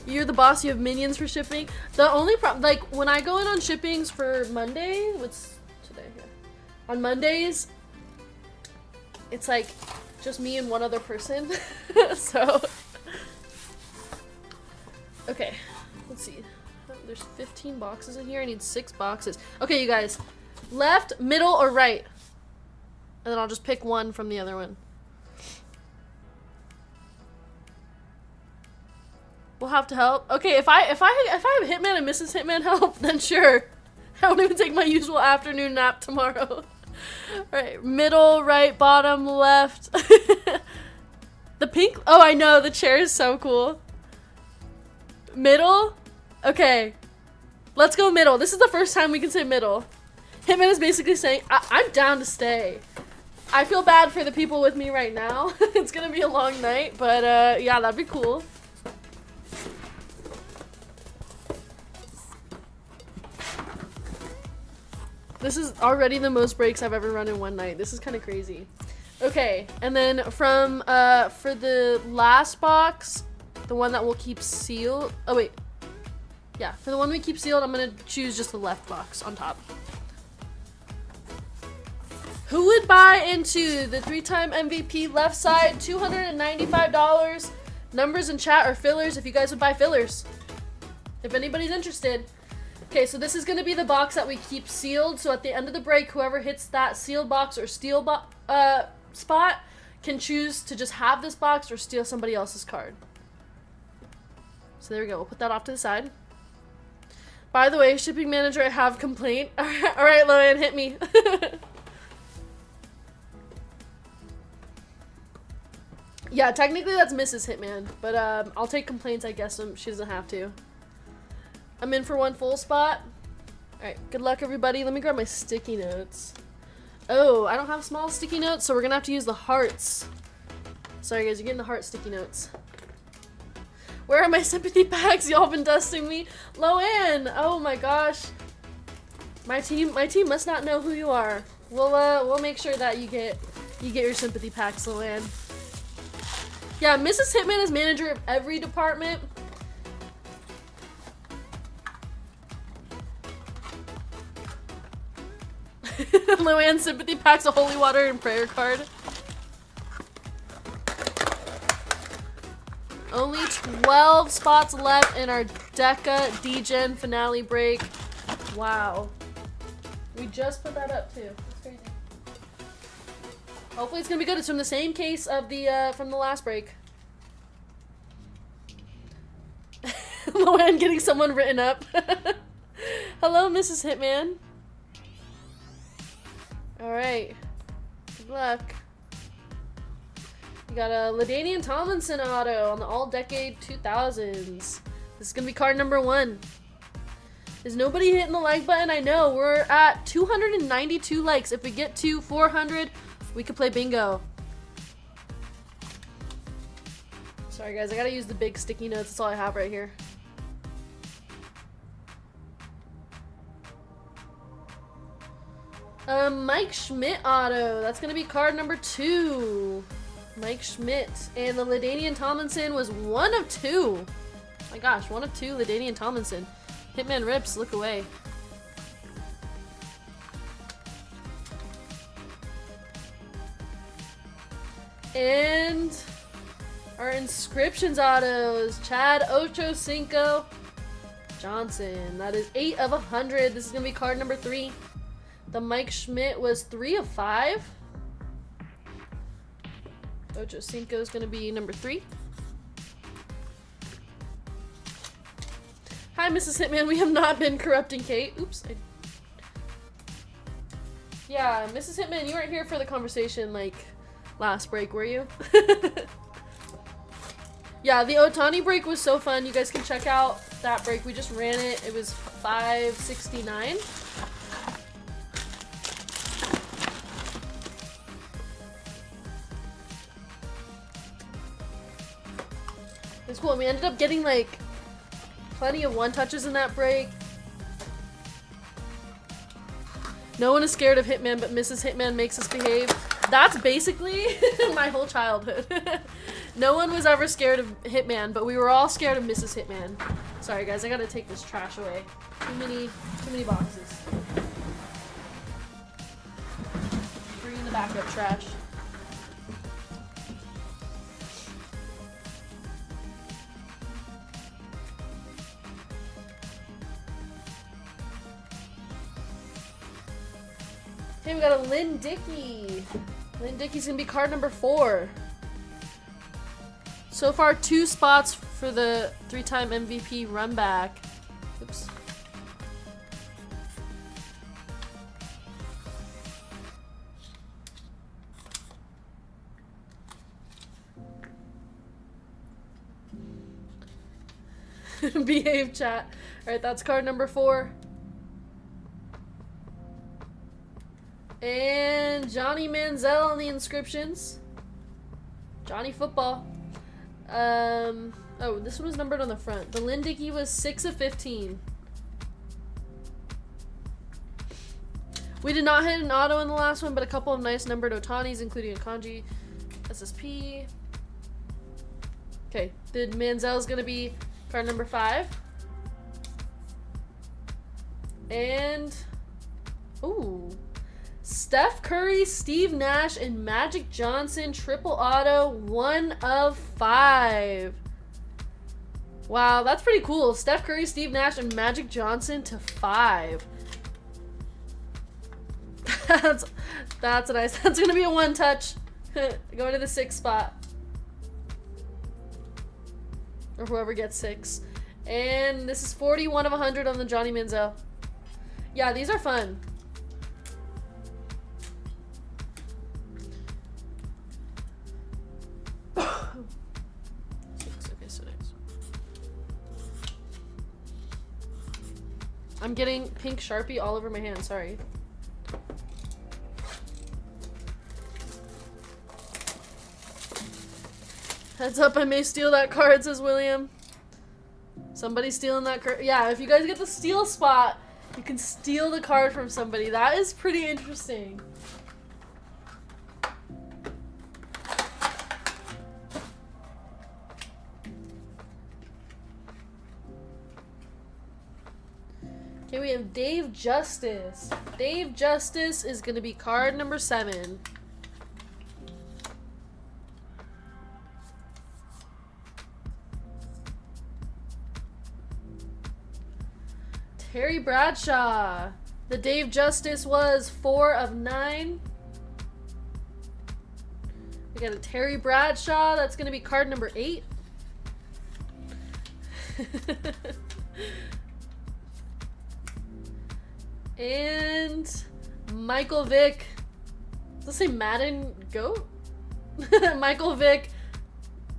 You're the boss. You have minions for shipping. The only problem, like, when I go in on shippings for Monday, what's today here? On Mondays, it's like just me and one other person. So, okay, let's see. There's 15 boxes in here. I need 6 boxes. Okay, you guys, left, middle, or right? And then I'll just pick one from the other one. We'll have to help. Okay, if I have Hitman and Mrs. Hitman help, then sure. I won't even take my usual afternoon nap tomorrow. Alright, middle, right, bottom, left. The pink, oh, I know, the chair is so cool. Middle? Okay. Let's go middle. This is the first time we can say middle. Hitman is basically saying, I'm down to stay. I feel bad for the people with me right now. It's gonna be a long night, but yeah, that'd be cool. This is already the most breaks I've ever run in one night. This is kind of crazy. Okay, and then from, for the last box, the one that we'll keep sealed. Oh, wait. Yeah, for the one we keep sealed, I'm gonna choose just the left box on top. Who would buy into the 3-time MVP left side? $295. Numbers in chat or fillers if you guys would buy fillers. If anybody's interested. Okay, so this is going to be the box that we keep sealed. So at the end of the break, whoever hits that sealed box or steal spot can choose to just have this box or steal somebody else's card. So there we go. We'll put that off to the side. By the way, shipping manager, I have complaint. All right, Loan, hit me. Yeah, technically that's Mrs. Hitman, but I'll take complaints, I guess. She doesn't have to. I'm in for one full spot. Alright, good luck, everybody. Let me grab my sticky notes. Oh, I don't have small sticky notes, so we're gonna have to use the hearts. Sorry, guys, you're getting the heart sticky notes. Where are my sympathy packs? Y'all been dusting me. Loan! Oh my gosh. My team must not know who you are. We'll make sure that you get your sympathy packs, Loan. Yeah, Mrs. Hitman is manager of every department. Loan sympathy packs, a holy water and prayer card. Only 12 spots left in our Deca D-Gen finale break. Wow. We just put that up too. That's crazy. Hopefully it's gonna be good. It's from the same case of the from the last break. Loan getting someone written up. Hello, Mrs. Hitman. Alright. Good luck. We got a LaDainian Tomlinson auto on the all-decade 2000s. This is gonna be card number 1. Is nobody hitting the like button? I know. We're at 292 likes. If we get to 400, we could play bingo. Sorry, guys. I gotta use the big sticky notes. That's all I have right here. Mike Schmidt auto. That's gonna be card number 2. Mike Schmidt. And the LaDainian Tomlinson was 1 of 2. My gosh, 1 of 2 LaDainian Tomlinson. Hitman rips, look away. And our inscriptions autos. Chad Ochocinco Johnson. That is 8 of 100. This is gonna be card number 3. The Mike Schmidt was 3 of 5. Ochocinco is gonna be number 3. Hi, Mrs. Hitman. We have not been corrupting Kate. Oops. Yeah, Mrs. Hitman, you weren't here for the conversation like last break, were you? Yeah, the Otani break was so fun. You guys can check out that break. We just ran it. It was 569. It's cool. We ended up getting like plenty of 1-touches in that break. No one is scared of Hitman, but Mrs. Hitman makes us behave. That's basically my whole childhood. No one was ever scared of Hitman, but we were all scared of Mrs. Hitman. Sorry guys, I gotta take this trash away. Too many boxes. Bring the backup trash. Okay, we got a Lynn Dickey. Lynn Dickey's gonna be card number 4. So far, 2 spots for the 3-time MVP run back. Oops. Behave, chat. Alright, that's card number 4. And Johnny Manziel on the inscriptions. Johnny Football. Oh, this one was numbered on the front. The Lynn Dickey was 6 of 15. We did not hit an auto in the last one, but a couple of nice numbered Otanis, including a Kanji SSP. Okay, the Manziel's gonna be card number 5. And, ooh. Steph Curry, Steve Nash, and Magic Johnson triple auto 1 of 5. Wow, that's pretty cool. Steph Curry, Steve Nash, and Magic Johnson to 5. That's nice. That's gonna be a 1-touch. Going to the 6th spot. Or whoever gets 6. And this is 41 of 100 on the Johnny Manziel. Yeah, these are fun. I'm getting pink Sharpie all over my hand, sorry. Heads up, I may steal that card, says William. Somebody's stealing that card. Yeah, if you guys get the steal spot, you can steal the card from somebody. That is pretty interesting. Okay, we have Dave Justice. Dave Justice is going to be card number 7. Terry Bradshaw. The Dave Justice was 4 of 9. We got a Terry Bradshaw. That's going to be card number 8. And Michael Vick. Does it say Madden Goat? Michael Vick.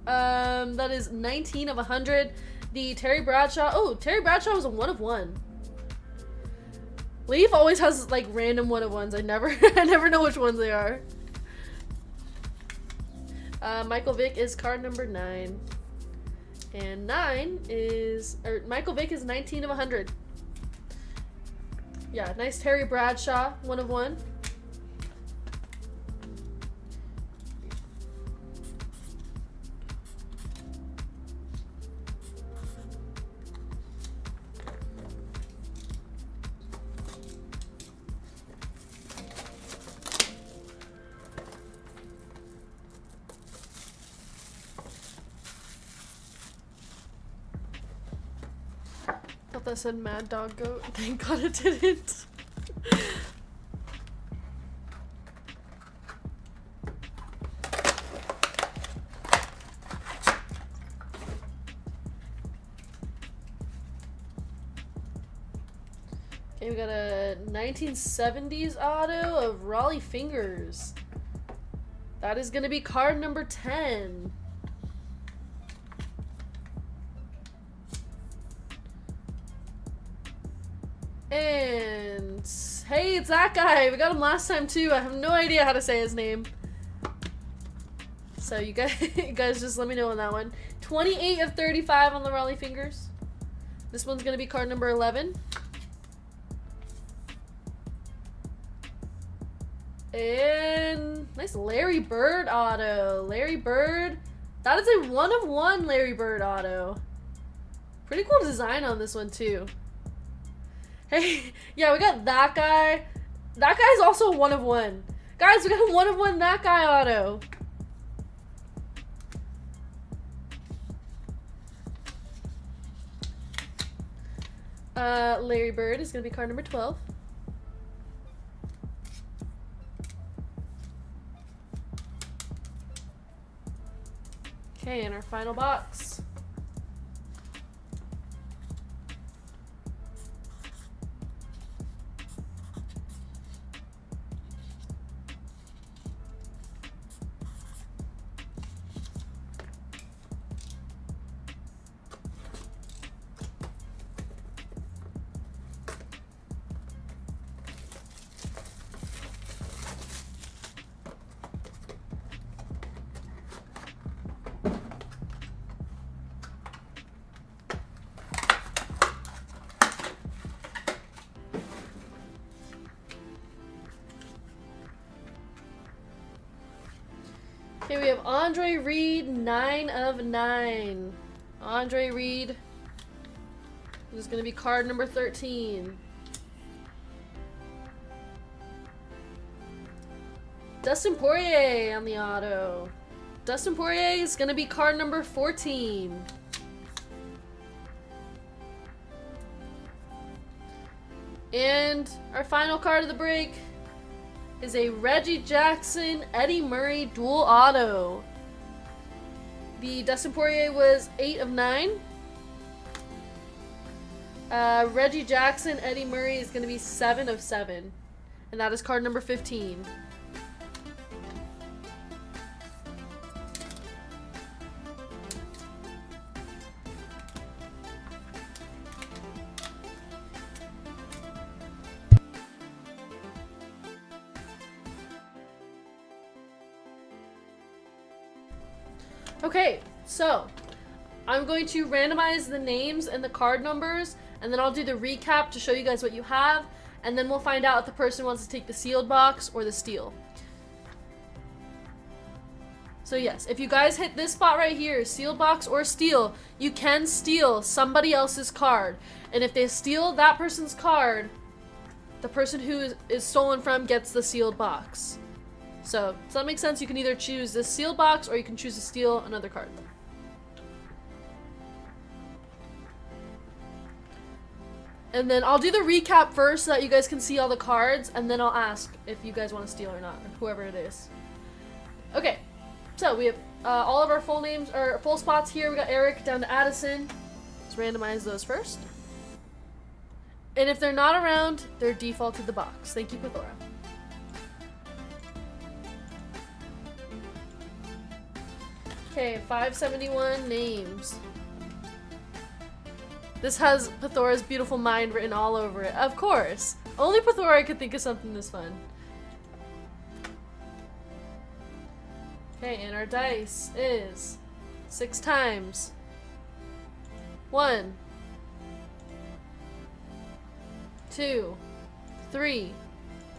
That is 19 of 100. The Terry Bradshaw. Oh, Terry Bradshaw was a 1 of 1. Leaf always has like random 1 of 1s. I never know which ones they are. Michael Vick is card number 9. And Michael Vick is 19 of 100. Yeah, nice Terry Bradshaw, 1 of 1. thought that said Mad Dog Goat. Thank God it didn't. Okay, we got a 1970s auto of Raleigh Fingers. That is going to be card number 10. And hey, it's that guy. We got him last time too. I have no idea how to say his name. So you guys just let me know on that one. 28 of 35 on the Raleigh Fingers. This one's going to be card number 11. And nice Larry Bird auto. Larry Bird. That is a 1 of 1 Larry Bird auto. Pretty cool design on this one too. Hey, yeah, we got that guy. That guy's also a 1 of 1. Guys, we got a 1 of 1 that guy auto. Larry Bird is gonna be card number 12. Okay, and our final box. Okay, we have Andre Reed, 9 of 9. Andre Reed is going to be card number 13. Dustin Poirier on the auto. Dustin Poirier is going to be card number 14. And our final card of the break is a Reggie Jackson, Eddie Murray dual auto. The Dustin Poirier was 8 of 9. Reggie Jackson, Eddie Murray is going to be 7 of 7. And that is card number 15. Okay, so I'm going to randomize the names and the card numbers, and then I'll do the recap to show you guys what you have, and then we'll find out if the person wants to take the sealed box or the steal. So yes, if you guys hit this spot right here, sealed box or steal, you can steal somebody else's card. And if they steal that person's card, the person who is stolen from gets the sealed box. So, does that make sense? You can either choose this sealed box or you can choose to steal another card. And then I'll do the recap first so that you guys can see all the cards, and then I'll ask if you guys want to steal or not, or whoever it is. Okay, so we have all of our full names, or full spots here. We got Eric down to Addison. Let's randomize those first. And if they're not around, they're defaulted the box. Thank you, Pithora. Okay, 571 names. This has Pithora's beautiful mind written all over it. Of course. Only Pithora could think of something this fun. Okay, and our dice is 6 times. 1, 2, 3,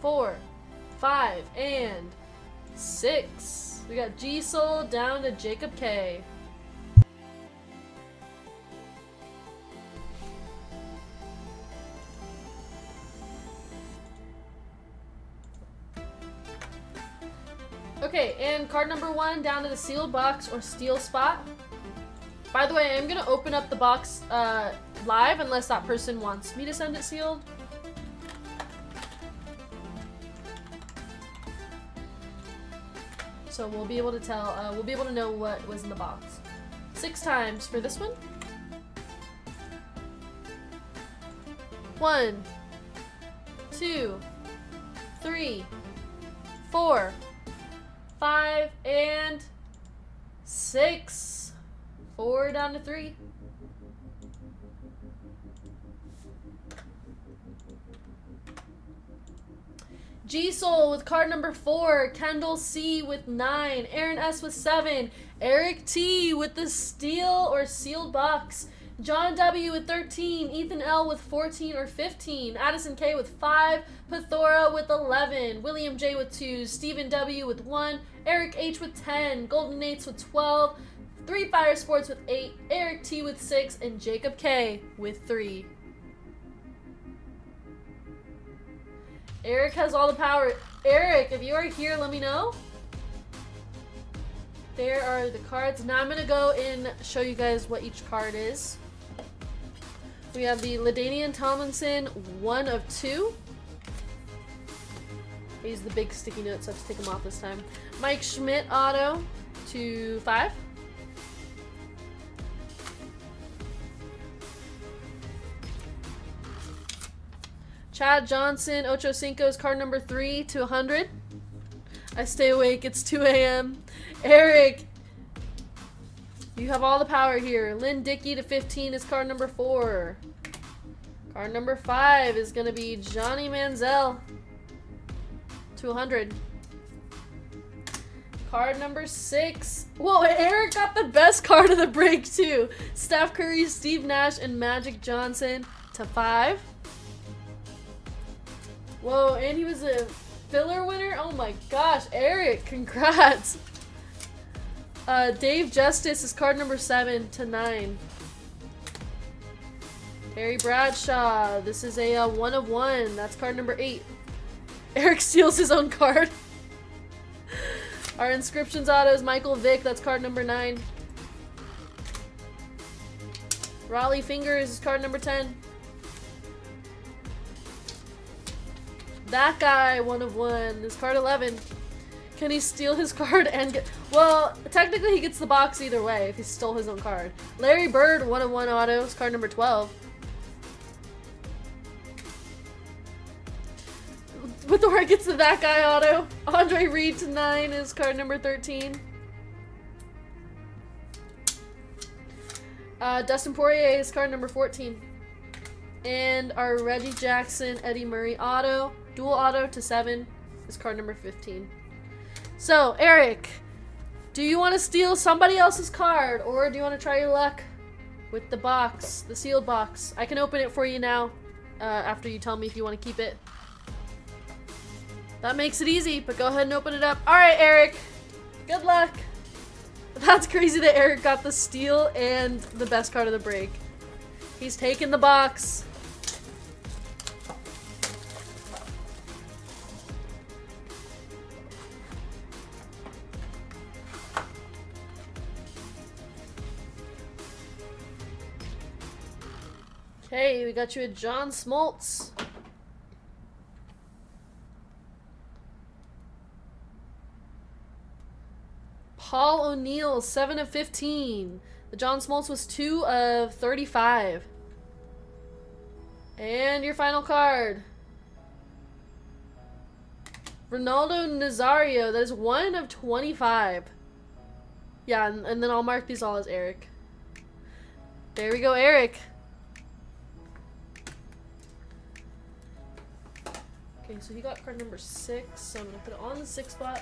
4, 5, and 6. We got G-Soul down to Jacob K. Okay, and card number 1 down to the sealed box or steal spot. By the way, I'm gonna open up the box live unless that person wants me to send it sealed. So we'll be able to tell, we'll be able to know what was in the box. 6 times for this one. 1, 2, 3, 4, 5, and 6. 4 down to 3. G-Soul with card number 4, Kendall C with 9, Aaron S with 7, Eric T with the steel or sealed box, John W with 13, Ethan L with 14 or 15, Addison K with 5, Pathora with 11, William J with 2, Stephen W with 1, Eric H with 10, Golden Nates with 12, 3 Fire Sports with 8, Eric T with 6, and Jacob K with 3. Eric has all the power. Eric, if you are here, let me know. There are the cards. Now I'm going to go and show you guys what each card is. We have the LaDainian Tomlinson, 1 of 2. He's the big sticky notes. I have to take them off this time. Mike Schmidt auto, 2/5. Chad Johnson, Ocho Cinco's card number 3 to 100. I stay awake. It's 2 a.m. Eric, you have all the power here. Lynn Dickey to 15 is card number 4. Card number 5 is going to be Johnny Manziel to 100. Card number 6. Whoa, Eric got the best card of the break too. Steph Curry, Steve Nash, and Magic Johnson to 5. Whoa, and he was a filler winner? Oh my gosh, Eric, congrats. Dave Justice is card number 7 to 9. Terry Bradshaw, this is a 1 of 1. That's card number 8. Eric steals his own card. Our inscriptions auto is Michael Vick, that's card number 9. Raleigh Fingers is card number 10. That guy, 1 of 1, is card 11. Can he steal his card and get... Well, technically he gets the box either way if he stole his own card. Larry Bird, 1 of 1 auto, is card number 12. Before gets the that guy auto. Andre Reed to 9 is card number 13. Dustin Poirier is card number 14. And our Reggie Jackson, Eddie Murray auto, dual auto to 7 is card number 15. So, Eric, do you want to steal somebody else's card or do you want to try your luck with the box, the sealed box? I can open it for you now after you tell me if you want to keep it. That makes it easy, but go ahead and open it up. All right, Eric, good luck. That's crazy that Eric got the steal and the best card of the break. He's taking the box. Okay, we got you a John Smoltz. Paul O'Neill, 7 of 15. The John Smoltz was 2 of 35. And your final card. Ronaldo Nazario, that is 1 of 25. Yeah, and then I'll mark these all as Eric. There we go, Eric. Okay, so he got card number 6, so I'm going to put it on the 6th spot.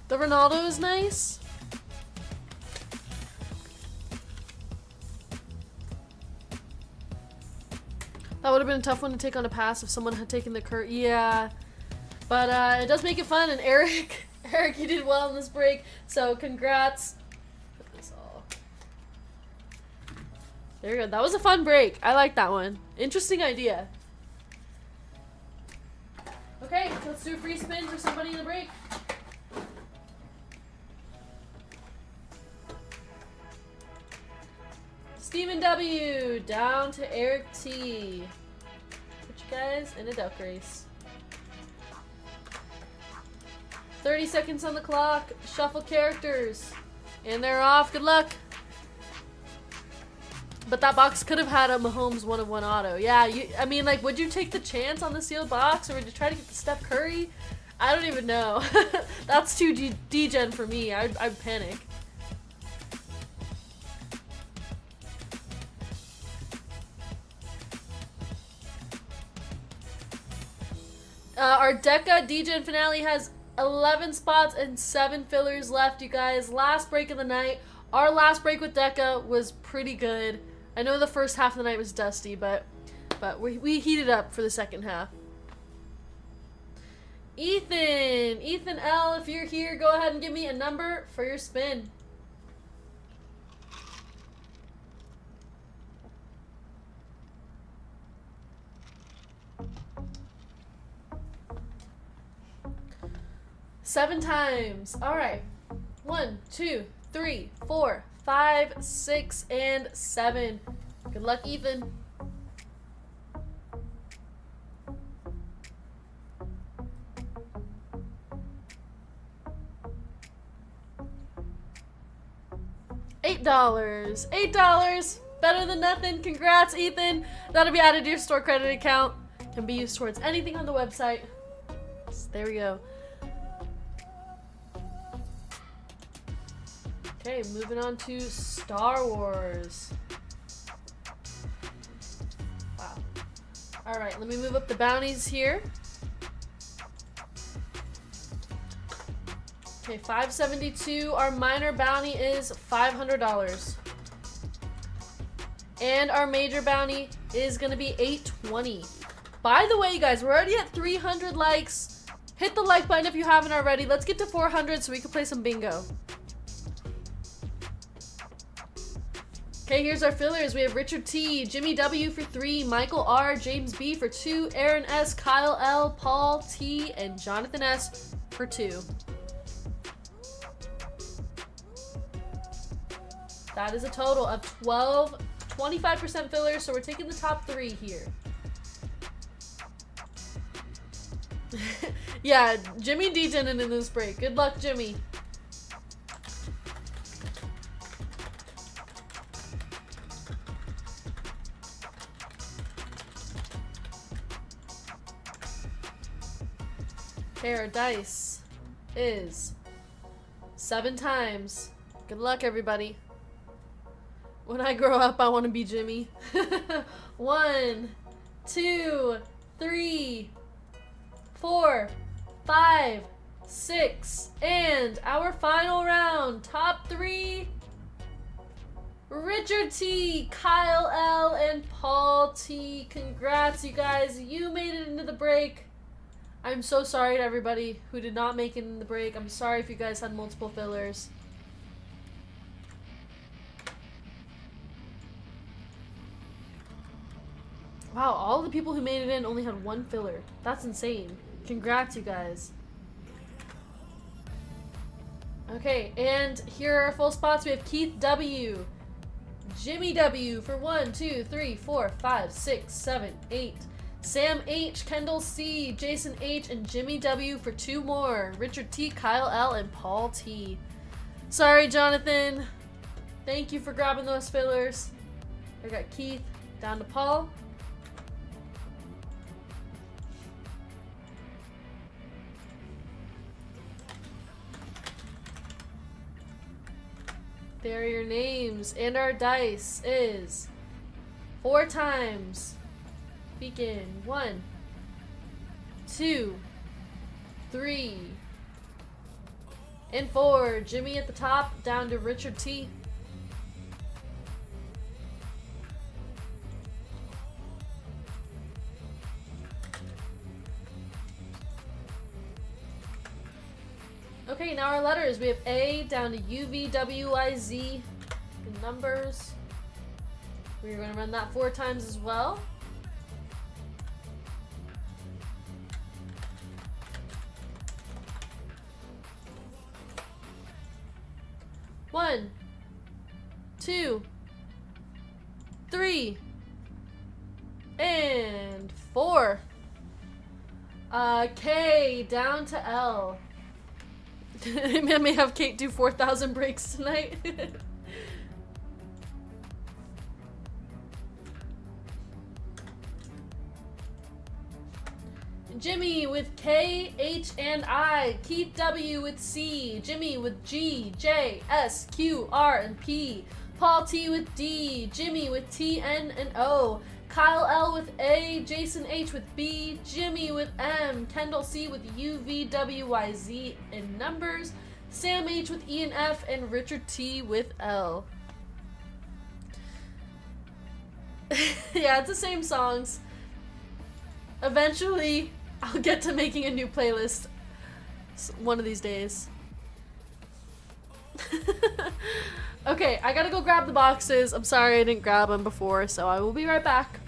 The Ronaldo is nice. That would have been a tough one to take on a pass if someone had taken the curt. Yeah. But it does make it fun, and Eric, you did well in this break, so congrats. Put this all. There you go. That was a fun break. I like that one. Interesting idea. Okay, let's do a free spin for somebody in the break. Stephen W. down to Eric T. Put you guys in a duck race. 30 seconds on the clock. Shuffle characters. And they're off. Good luck. But that box could have had a Mahomes 1-of-1 auto. Yeah, I mean, like, would you take the chance on the sealed box, or would you try to get the Steph Curry? I don't even know. That's too degen for me. I'd panic. Our Deca degen finale has 11 spots and 7 fillers left, you guys. Last break of the night. Our last break with Deca was pretty good. I know the first half of the night was dusty, but we heated up for the second half. Ethan L, if you're here, go ahead and give me a number for your spin. Seven times. All right. 1, 2, 3, 4, 5, 6, and 7. Good luck, Ethan. $8. $8. Better than nothing. Congrats, Ethan. That'll be added to your store credit account. Can be used towards anything on the website. So there we go. Okay, moving on to Star Wars. Wow. Alright, let me move up the bounties here. Okay, 572. Our minor bounty is $500. And our major bounty is going to be $820. By the way, you guys, we're already at 300 likes. Hit the like button if you haven't already. Let's get to 400 so we can play some bingo. Okay, here's our fillers. We have Richard T, Jimmy W for 3, Michael R, James B for 2, Aaron S, Kyle L, Paul T, and Jonathan S for 2. That is a total of 25% fillers, so we're taking the top 3 here. Yeah, Jimmy degening in this break. Good luck, Jimmy. Okay, our dice is 7 times. Good luck, everybody. When I grow up, I want to be Jimmy. 1, 2, 3, 4, 5, 6, and our final round. Top 3. Richard T, Kyle L, and Paul T. Congrats, you guys. You made it into the break. I'm so sorry to everybody who did not make it in the break. I'm sorry if you guys had multiple fillers. Wow, all the people who made it in only had 1 filler. That's insane. Congrats, you guys. Okay, and here are our full spots. We have Keith W, Jimmy W for 1, 2, 3, 4, 5, 6, 7, 8. Sam H, Kendall C, Jason H, and Jimmy W for 2 more. Richard T, Kyle L, and Paul T. Sorry, Jonathan. Thank you for grabbing those fillers. I got Keith down to Paul. There are your names, and our dice is 4 times. Begin. 1, 2, 3, and 4. Jimmy at the top, down to Richard T. Okay, now our letters. We have A down to U, V, W, I, Z. The numbers. We're going to run that 4 times as well. One, 2, 3, and 4. K down to L. I may have Kate do 4,000 breaks tonight. Jimmy with K, H, and I. Keith W with C. Jimmy with G, J, S, Q, R, and P. Paul T with D. Jimmy with T, N, and O. Kyle L with A. Jason H with B. Jimmy with M. Kendall C with U, V, W, Y, Z in numbers. Sam H with E and F. And Richard T with L. Yeah, it's the same songs. Eventually, I'll get to making a new playlist one of these days. Okay, I gotta go grab the boxes. I'm sorry I didn't grab them before, so I will be right back.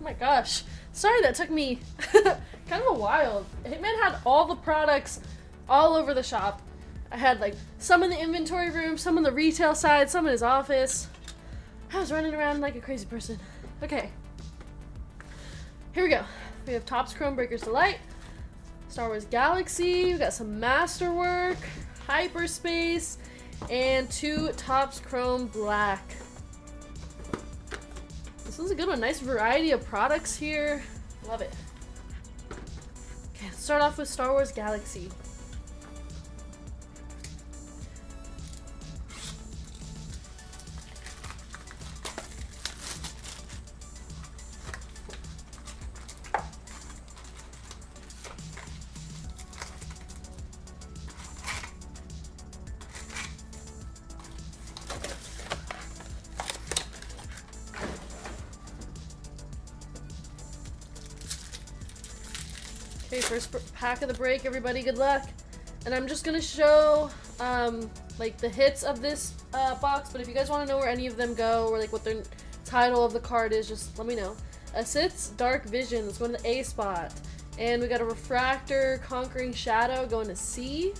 my gosh. Sorry that took me kind of a while. Hitman had all the products all over the shop. I had like some in the inventory room, some on the retail side, some in his office. I was running around like a crazy person. Okay. Here we go. We have Topps Chrome Breakers Delight, Star Wars Galaxy, we got some Masterwork, Hyperspace, and 2 Topps Chrome Black. This one's a good one. Nice variety of products here. Love it. Okay, let's start off with Star Wars Galaxy. Okay, first pack of the break, everybody, good luck. And I'm just gonna show like the hits of this box, but if you guys want to know where any of them go or like what the title of the card is, just let me know. Sith's Dark Vision, let's go to the A spot. And we got a Refractor Conquering Shadow going to C.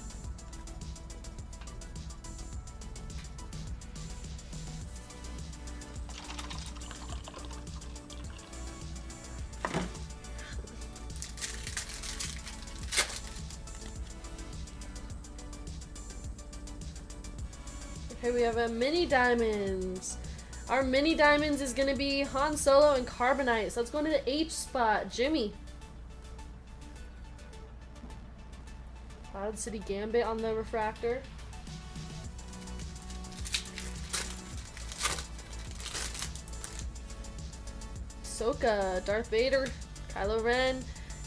Okay, we have a Mini Diamonds. Our Mini Diamonds is going to be Han Solo and Carbonite. So let's go into the H spot. Jimmy. Cloud City Gambit on the Refractor. Ahsoka, Darth Vader, Kylo Ren,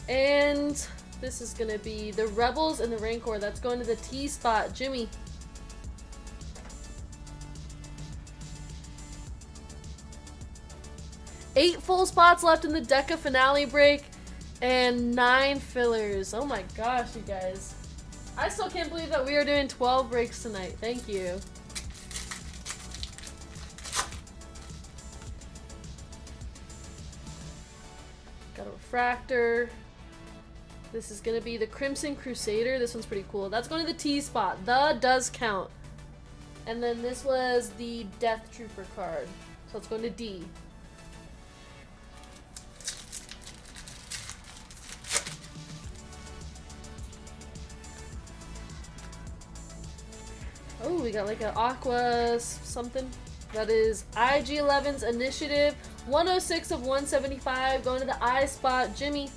and this is going to be the Rebels and the Rancor. That's going to the T spot. Jimmy. Eight full spots left in the Deca finale break and 9 fillers. Oh my gosh, you guys. I still can't believe that we are doing 12 breaks tonight. Thank you. Got a Refractor. This is going to be the Crimson Crusader. This one's pretty cool. That's going to the T spot. The does count. And then this was the Death Trooper card. So it's going to D. Oh, we got like an Aqua something. That is IG-11's Initiative. 106 of 175 going to the I spot. Jimmy.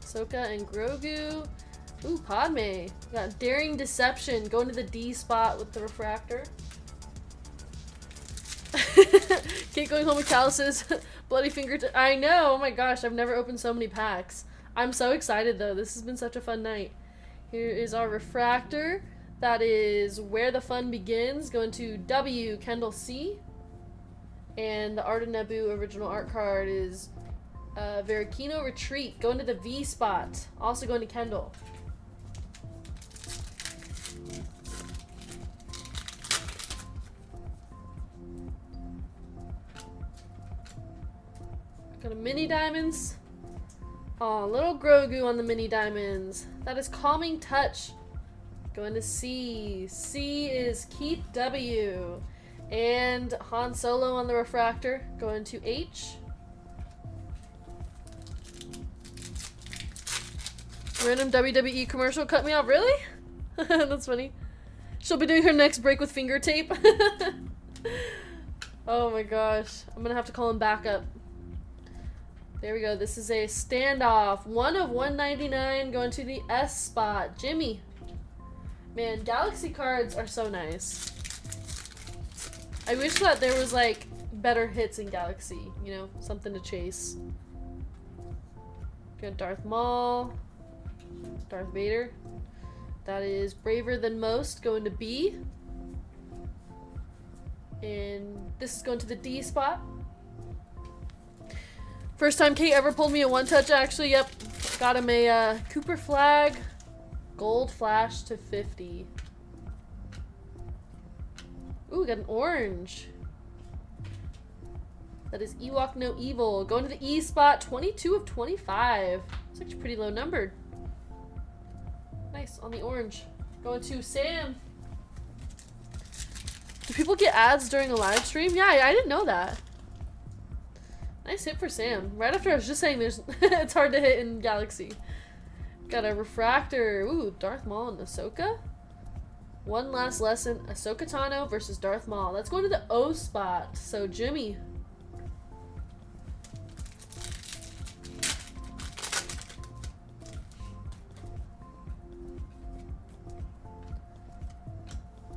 Ahsoka and Grogu. Ooh, Padme. We got Daring Deception going to the D spot with the Refractor. Kate going home with calluses. Bloody finger. I know. Oh my gosh. I've never opened so many packs. I'm so excited though. This has been such a fun night. Here is our Refractor. That is Where the Fun Begins. Going to W. Kendall C. And the Art of Naboo original art card is Verikino Retreat. Going to the V spot. Also going to Kendall. Got a Mini Diamonds. Oh, little Grogu on the Mini Diamonds. That is Calming Touch. Going to C. C is Keith W. And Han Solo on the Refractor. Going to H. Random WWE commercial cut me off. Really? That's funny. She'll be doing her next break with finger tape. Oh my gosh. I'm gonna have to call him back up. There we go. This is a standoff. 1 of 199 going to the S spot. Jimmy. Man, Galaxy cards are so nice. I wish that there was like better hits in Galaxy. You know, something to chase. Got Darth Maul. Darth Vader. That is Braver Than Most going to B. And this is going to the D spot. First time Kate ever pulled me a one-touch, actually. Yep. Got him a Cooper Flag, gold flash to 50. Ooh, we got an orange. That is Ewok No Evil. Going to the E spot, 22 of 25. It's actually pretty low numbered. Nice, on the orange. Going to Sam. Do people get ads during a live stream? Yeah, I didn't know that. Nice hit for Sam. Right after I was just saying there's it's hard to hit in Galaxy. Got a refractor. Ooh, Darth Maul and Ahsoka. One last lesson. Ahsoka Tano versus Darth Maul. That's going to the O spot. So Jimmy.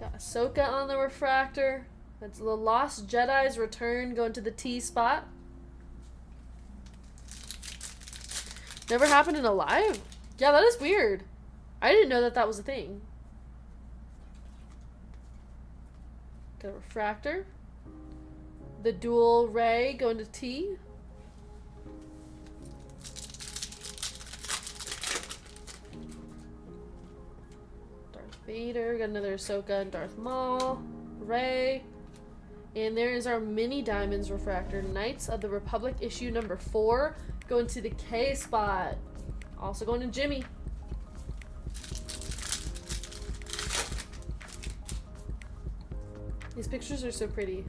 Got Ahsoka on the refractor. That's the Lost Jedi's Return going to the T spot. Never happened in a live? Yeah, that is weird. I didn't know that that was a thing. Got a refractor. The dual ray going to T. Darth Vader. Got another Ahsoka and Darth Maul. Ray. And there is our mini diamonds refractor. Knights of the Republic issue number 4. Going to the K spot. Also going to Jimmy. These pictures are so pretty.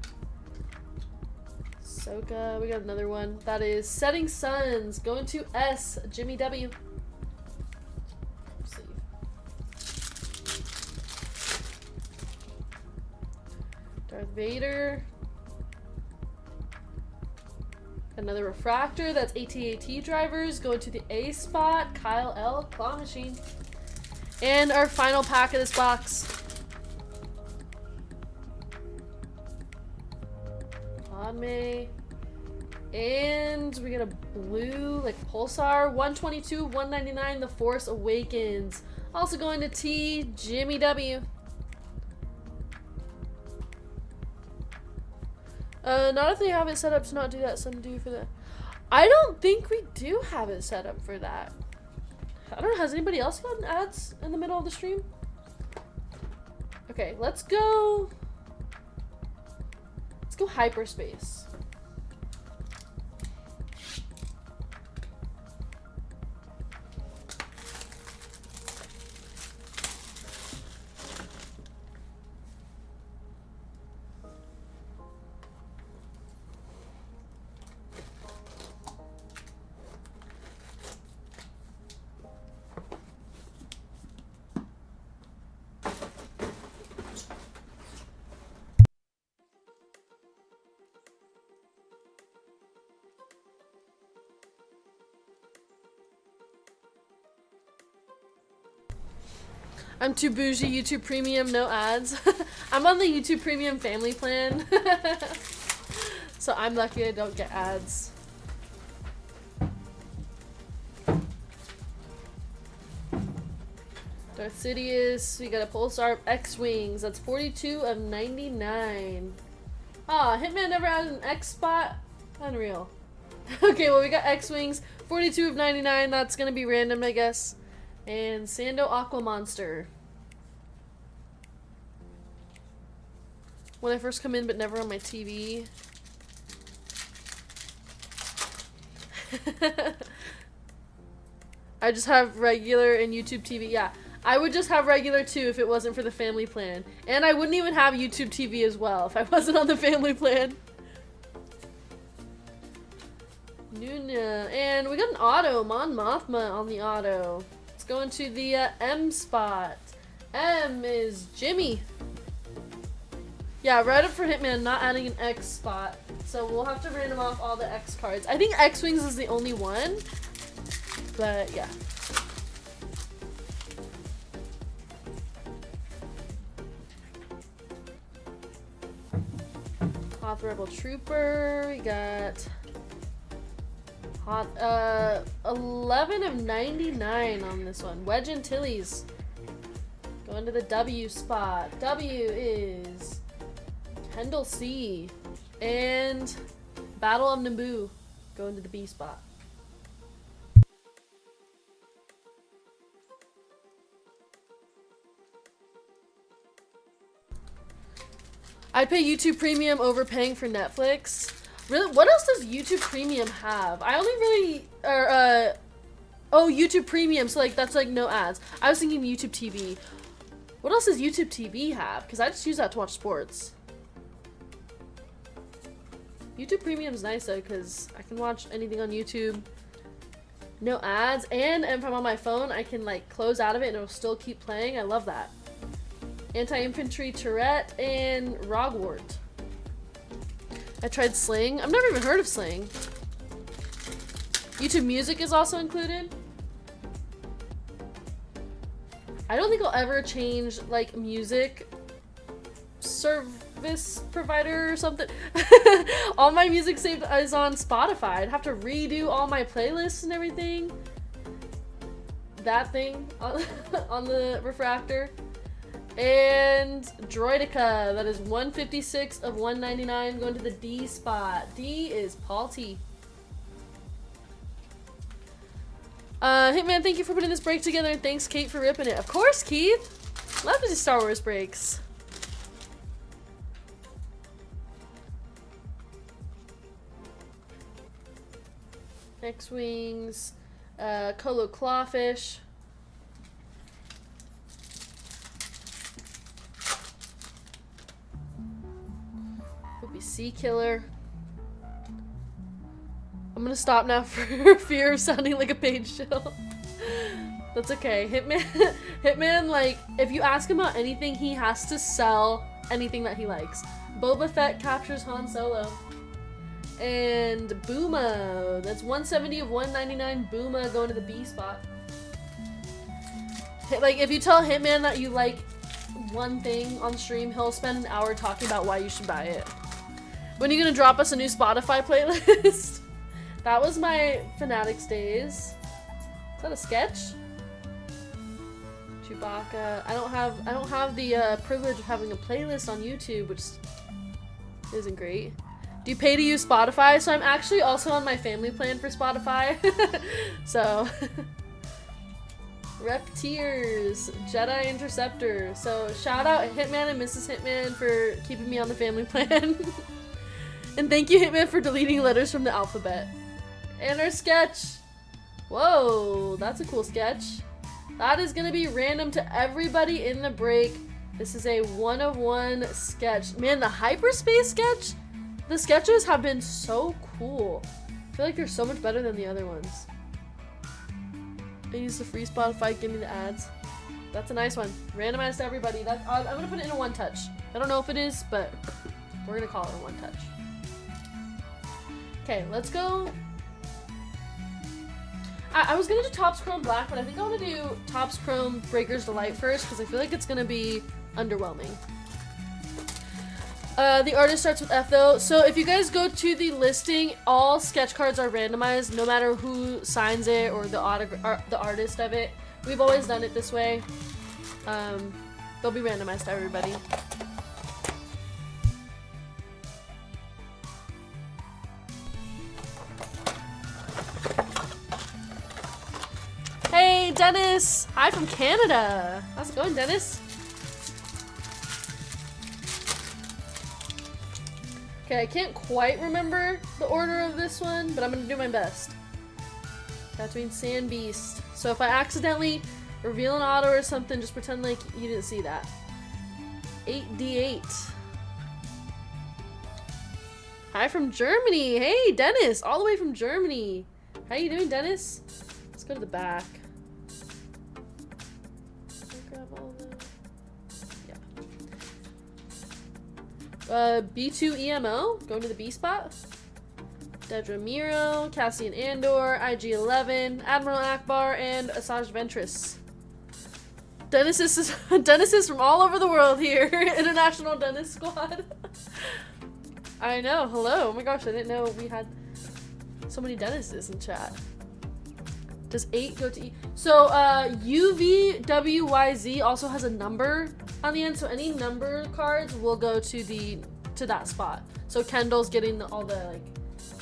Ahsoka, we got another one. That is Setting Suns. Going to S, Jimmy W. Let's see. Darth Vader. Another refractor. That's AT-AT drivers. Going to the A spot. Kyle L. Claw Machine. And our final pack of this box. Padme. And we got a blue, like Pulsar. 122, 199. The Force Awakens. Also going to T. Jimmy W. Not if they have it set up to not do that. Some do for that. I don't think we do have it set up for that. I don't know. Has anybody else gotten ads in the middle of the stream? Okay, let's go. Let's go hyperspace. I'm too bougie, YouTube Premium, no ads. I'm on the YouTube Premium family plan. So I'm lucky I don't get ads. Darth Sidious, we got a Pulsar X-Wings. That's 42 of 99. Ah, Hitman never had an X spot? Unreal. Okay, well we got X-Wings. 42 of 99. That's gonna be random, I guess. And Sando Aqua Monster. When I first come in, but never on my TV. I just have regular and YouTube TV. Yeah, I would just have regular too if it wasn't for the family plan. And I wouldn't even have YouTube TV as well if I wasn't on the family plan. Nuna. And we got an auto. Mon Mothma on the auto. Let's go into the M spot. M is Jimmy. Yeah, right up for Hitman, not adding an X spot. So we'll have to random off all the X cards. I think X-Wings is the only one. But yeah. Hoth Rebel Trooper. We got Hot 11 of 99 on this one. Wedge Antilles. Going to the W spot. W is Kendall C. And Battle of Naboo. Going to the B spot. I'd pay YouTube Premium over paying for Netflix. Really? What else does YouTube Premium have? I only really... oh, YouTube Premium. So, like, that's, like, no ads. I was thinking YouTube TV. What else does YouTube TV have? Because I just use that to watch sports. YouTube Premium is nice, though, because I can watch anything on YouTube. No ads. And if I'm on my phone, I can, like, close out of it and it'll still keep playing. I love that. Anti-infantry turret and Rogwort. I tried Sling. I've never even heard of Sling. YouTube Music is also included. I don't think I'll ever change like music service provider or something. All my music saved is on Spotify. I'd have to redo all my playlists and everything. That thing on the refractor. And Droidica, that is 156 of 199 going to the D spot. D is Paul T. Hitman, thank you for putting this break together, and thanks Kate for ripping it. Of course, Keith. Love these Star Wars breaks. X-Wings, Colo Clawfish. Sea Killer. I'm gonna stop now for fear of sounding like a page shill. That's okay. Hitman, like, if you ask him about anything, he has to sell anything that he likes. Boba Fett captures Han Solo. And Booma. That's 170 of 199 Booma going to the B spot. Like, if you tell Hitman that you like one thing on stream, he'll spend an hour talking about why you should buy it. When are you gonna drop us a new Spotify playlist? That was my Fanatics days. Is that a sketch? Chewbacca. I don't have the privilege of having a playlist on YouTube, which isn't great. Do you pay to use Spotify? So I'm actually also on my family plan for Spotify. So Rep Tears, Jedi Interceptor. So shout out Hitman and Mrs. Hitman for keeping me on the family plan. And thank you, Hitman, for deleting letters from the alphabet. And our sketch. Whoa, that's a cool sketch. That is going to be random to everybody in the break. This is a 1-of-1 sketch. Man, the hyperspace sketch? The sketches have been so cool. I feel like they're so much better than the other ones. I use the free Spotify, give me the ads. That's a nice one. Randomized to everybody. I'm going to put it in a one touch. I don't know if it is, but we're going to call it a one touch. Okay, let's go. I was gonna do Topps Chrome Black, but I think I want to do Topps Chrome Breaker's Delight first because I feel like it's gonna be underwhelming. The artist starts with F though, so if you guys go to the listing, all sketch cards are randomized, no matter who signs it or the artist of it. We've always done it this way. They'll be randomized to everybody. Hey, Dennis! Hi from Canada! How's it going, Dennis? Okay, I can't quite remember the order of this one, but I'm gonna do my best. Tatooine Sand Beast. So if I accidentally reveal an auto or something, just pretend like you didn't see that. 8D8. Hi from Germany! Hey, Dennis! All the way from Germany! How you doing, Dennis? Let's go to the back. Grab all the... Yeah. B2 EMO, going to the B spot. Dedra Miro, Cassian Andor, IG-11, Admiral Akbar, and Asajj Ventress. Dennis is from all over the world here. International Dennis Squad. I know, hello. Oh my gosh, I didn't know we had so many Dennises in chat. Does 8 go to E? So, UVWYZ also has a number on the end, so any number cards will go to that spot. So Kendall's getting all the, like,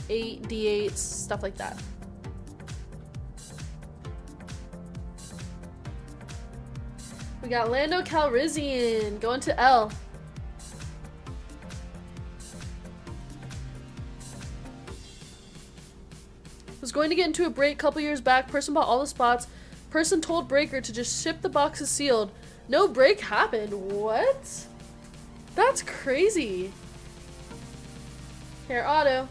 8, D8s, stuff like that. We got Lando Calrissian going to L. Was going to get into a break a couple years back. Person bought all the spots. Person told breaker to just ship the boxes sealed. No break happened. What? That's crazy. Here, auto.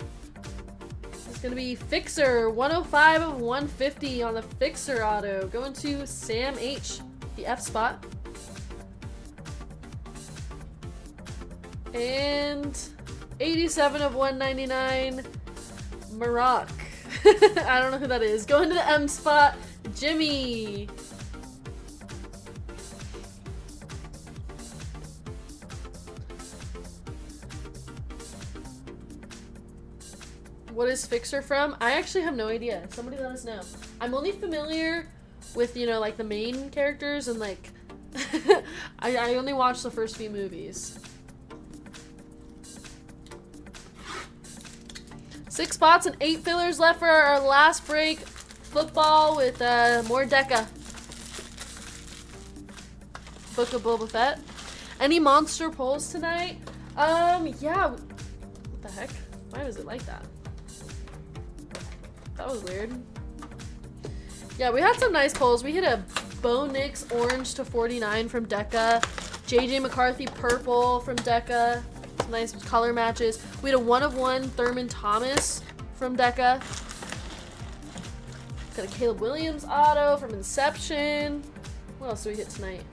It's gonna be Fixer, 105 of 150 on the Fixer auto. Going to Sam H, the F spot. And 87 of 199, Maroc. I don't know who that is. Going to the M spot, Jimmy. What is Fixer from? I actually have no idea. Somebody let us know. I'm only familiar with, you know, like the main characters and like I only watched the first few movies. 6 spots and 8 fillers left for our last break. Football with more Deca. Book of Boba Fett. Any monster pulls tonight? Yeah. What the heck? Why was it like that? That was weird. Yeah, we had some nice pulls. We hit a Bo Nix orange to 49 from Deca. JJ McCarthy purple from Deca. Some nice color matches. We had a 1 of 1 Thurman Thomas from Deca. Got a Caleb Williams auto from Inception. What else do we hit tonight?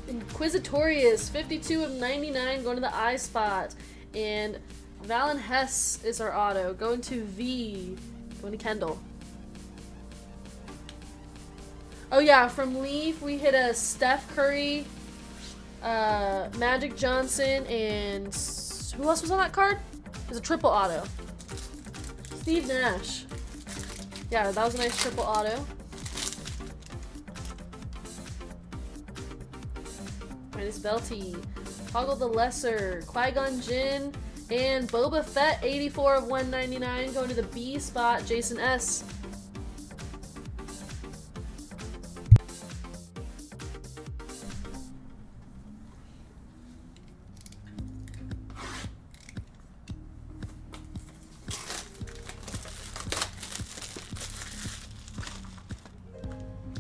Inquisitorious, 52 of 99 going to the I spot. And Valen Hess is our auto. Going to V. Going to Kendall. Oh yeah, from Leaf we hit a Steph Curry, Magic Johnson, and who else was on that card? It was a triple auto. Steve Nash. Yeah, that was a nice triple auto. Minus Belty. Toggle the Lesser. Qui-Gon Jinn. And Boba Fett, 84 of 199. Going to the B spot, Jason S.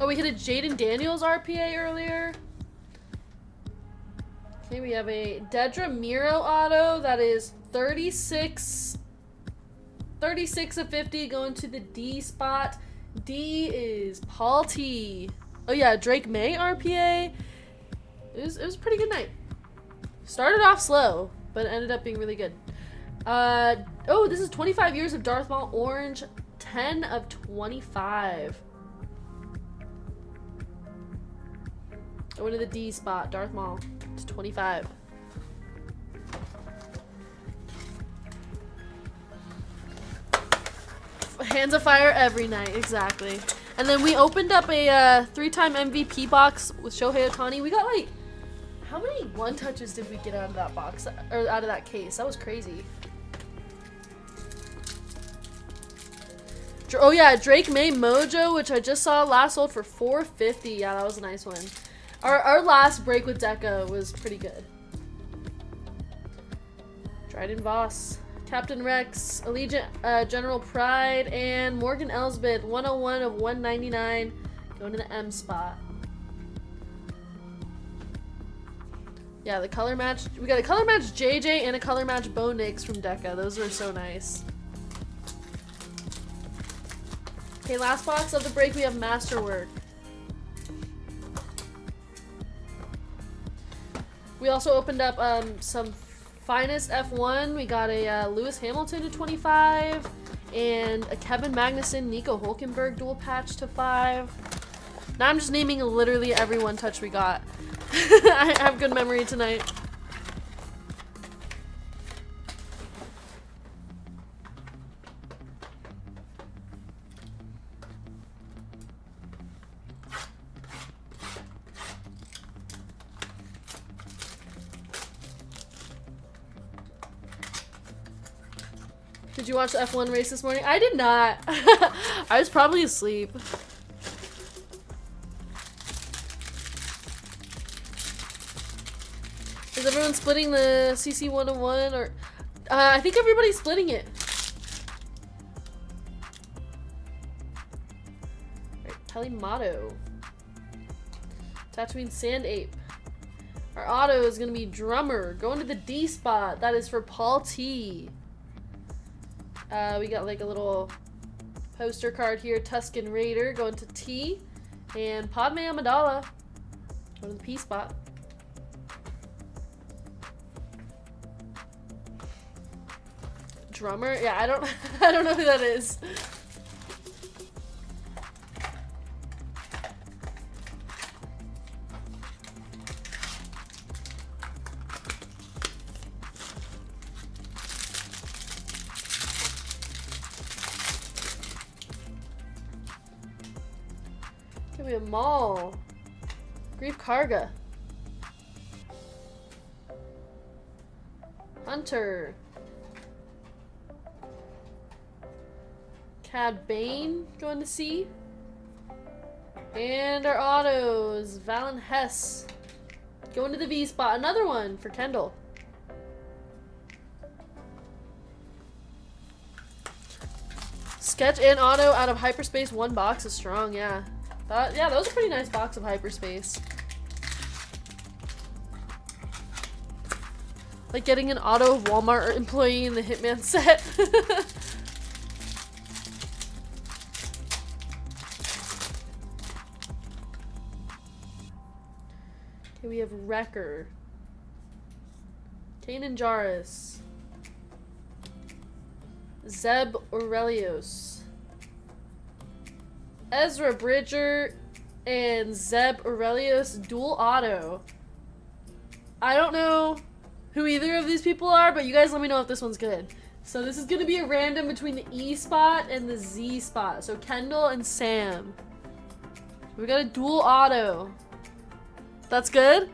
Oh, we hit a Jaden Daniels RPA earlier. Okay, we have a Dedra Miro auto that is 36 of 50 going to the D spot. D is Paul T. Oh yeah, Drake May RPA. It was a pretty good night. Started off slow, but ended up being really good. Oh, this is 25 years of Darth Maul orange, 10 of 25. I went to the D spot, Darth Maul. It's 25. Hands of fire every night, exactly. And then we opened up a 3-time MVP box with Shohei Ohtani. We got like, how many one touches did we get out of that box, or out of that case? That was crazy. Oh yeah, Drake May Mojo, which I just saw last sold for $450. Yeah, that was a nice one. Our last break with Deca was pretty good. Dryden Voss, Captain Rex, Allegiant General Pride, and Morgan Elsbeth, 101 of 199, going to the M spot. Yeah, the color match. We got a color match JJ and a color match Bo Nix from Deca. Those are so nice. Okay, last box of the break, we have Masterwork. We also opened up some Finest F1. We got a Lewis Hamilton to 25 and a Kevin Magnuson, Nico Hulkenberg dual patch to 5. Now I'm just naming literally every one touch we got. I have good memory tonight. Did you watch the F1 race this morning? I did not. I was probably asleep. Is everyone splitting the CC 101 or I think everybody's splitting it. Kelly Motto. Tatooine Sand Ape. Our auto is going to be Drummer. Going to the D spot. That is for Paul T. We got like a little poster card here. Tusken Raider going to T. And Padme Amidala going to the P spot. Drummer? Yeah, I don't know who that is. Give me a Maul. Grief Karga. Hunter. Cad Bane going to C. And our autos. Valen Hess. Going to the V spot. Another one for Kendall. Sketch and auto out of hyperspace. One box is strong, yeah. Yeah, that was a pretty nice box of hyperspace. Like getting an auto Walmart employee in the Hitman set. Okay, we have Wrecker. Kanan Jarrus. Zeb Aurelios. Ezra Bridger and Zeb Aurelios dual auto. I don't know who either of these people are, but you guys let me know if this one's good. So this is going to be a random between the E spot and the Z spot. So Kendall and Sam. We got a dual auto. That's good?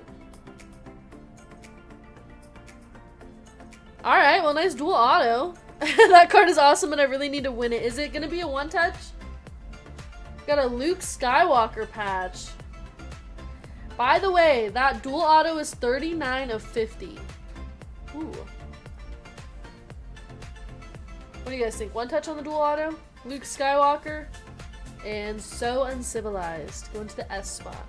Alright, well, nice dual auto. That card is awesome and I really need to win it. Is it going to be a one-touch? Got a Luke Skywalker patch. By the way, that dual auto is 39 of 50. Ooh. What do you guys think? One touch on the dual auto? Luke Skywalker. And So Uncivilized. Going to the S spot.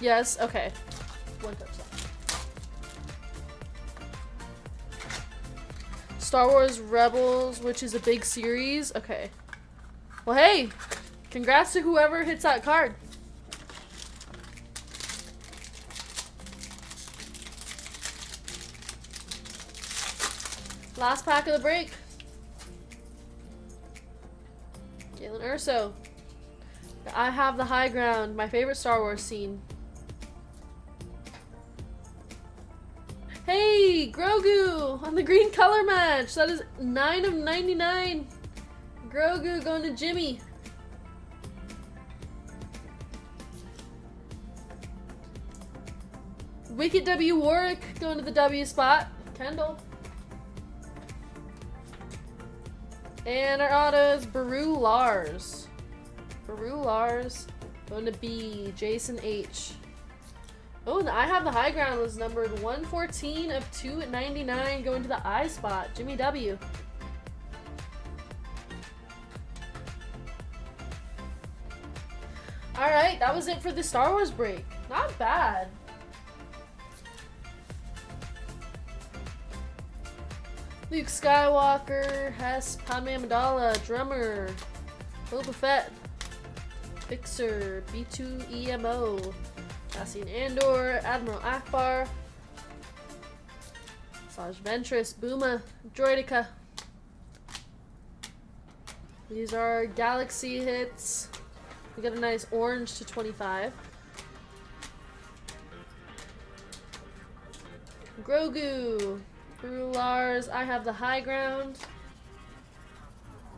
Yes, okay. One touch that. Star Wars Rebels, which is a big series. Okay. Well, hey, congrats to whoever hits that card. Last pack of the break. Galen Erso. I have the high ground. My favorite Star Wars scene. Hey, Grogu on the green color match. That is 9 of 99. Grogu going to Jimmy. Wicked W Warwick going to the W spot. Kendall. And our autos, Baru Lars. Baru Lars going to B. Jason H. Oh, and I have the high ground was numbered 114 of 299 going to the I spot. Jimmy W. Alright, that was it for the Star Wars break. Not bad. Luke Skywalker, Hess, Padme Amidala, Drummer, Boba Fett, Fixer, B2EMO, Cassian Andor, Admiral Akbar, Saj Ventress, Booma, Droidica. These are Galaxy hits. We got a nice orange to 25. Grogu, Lars, I have the high ground.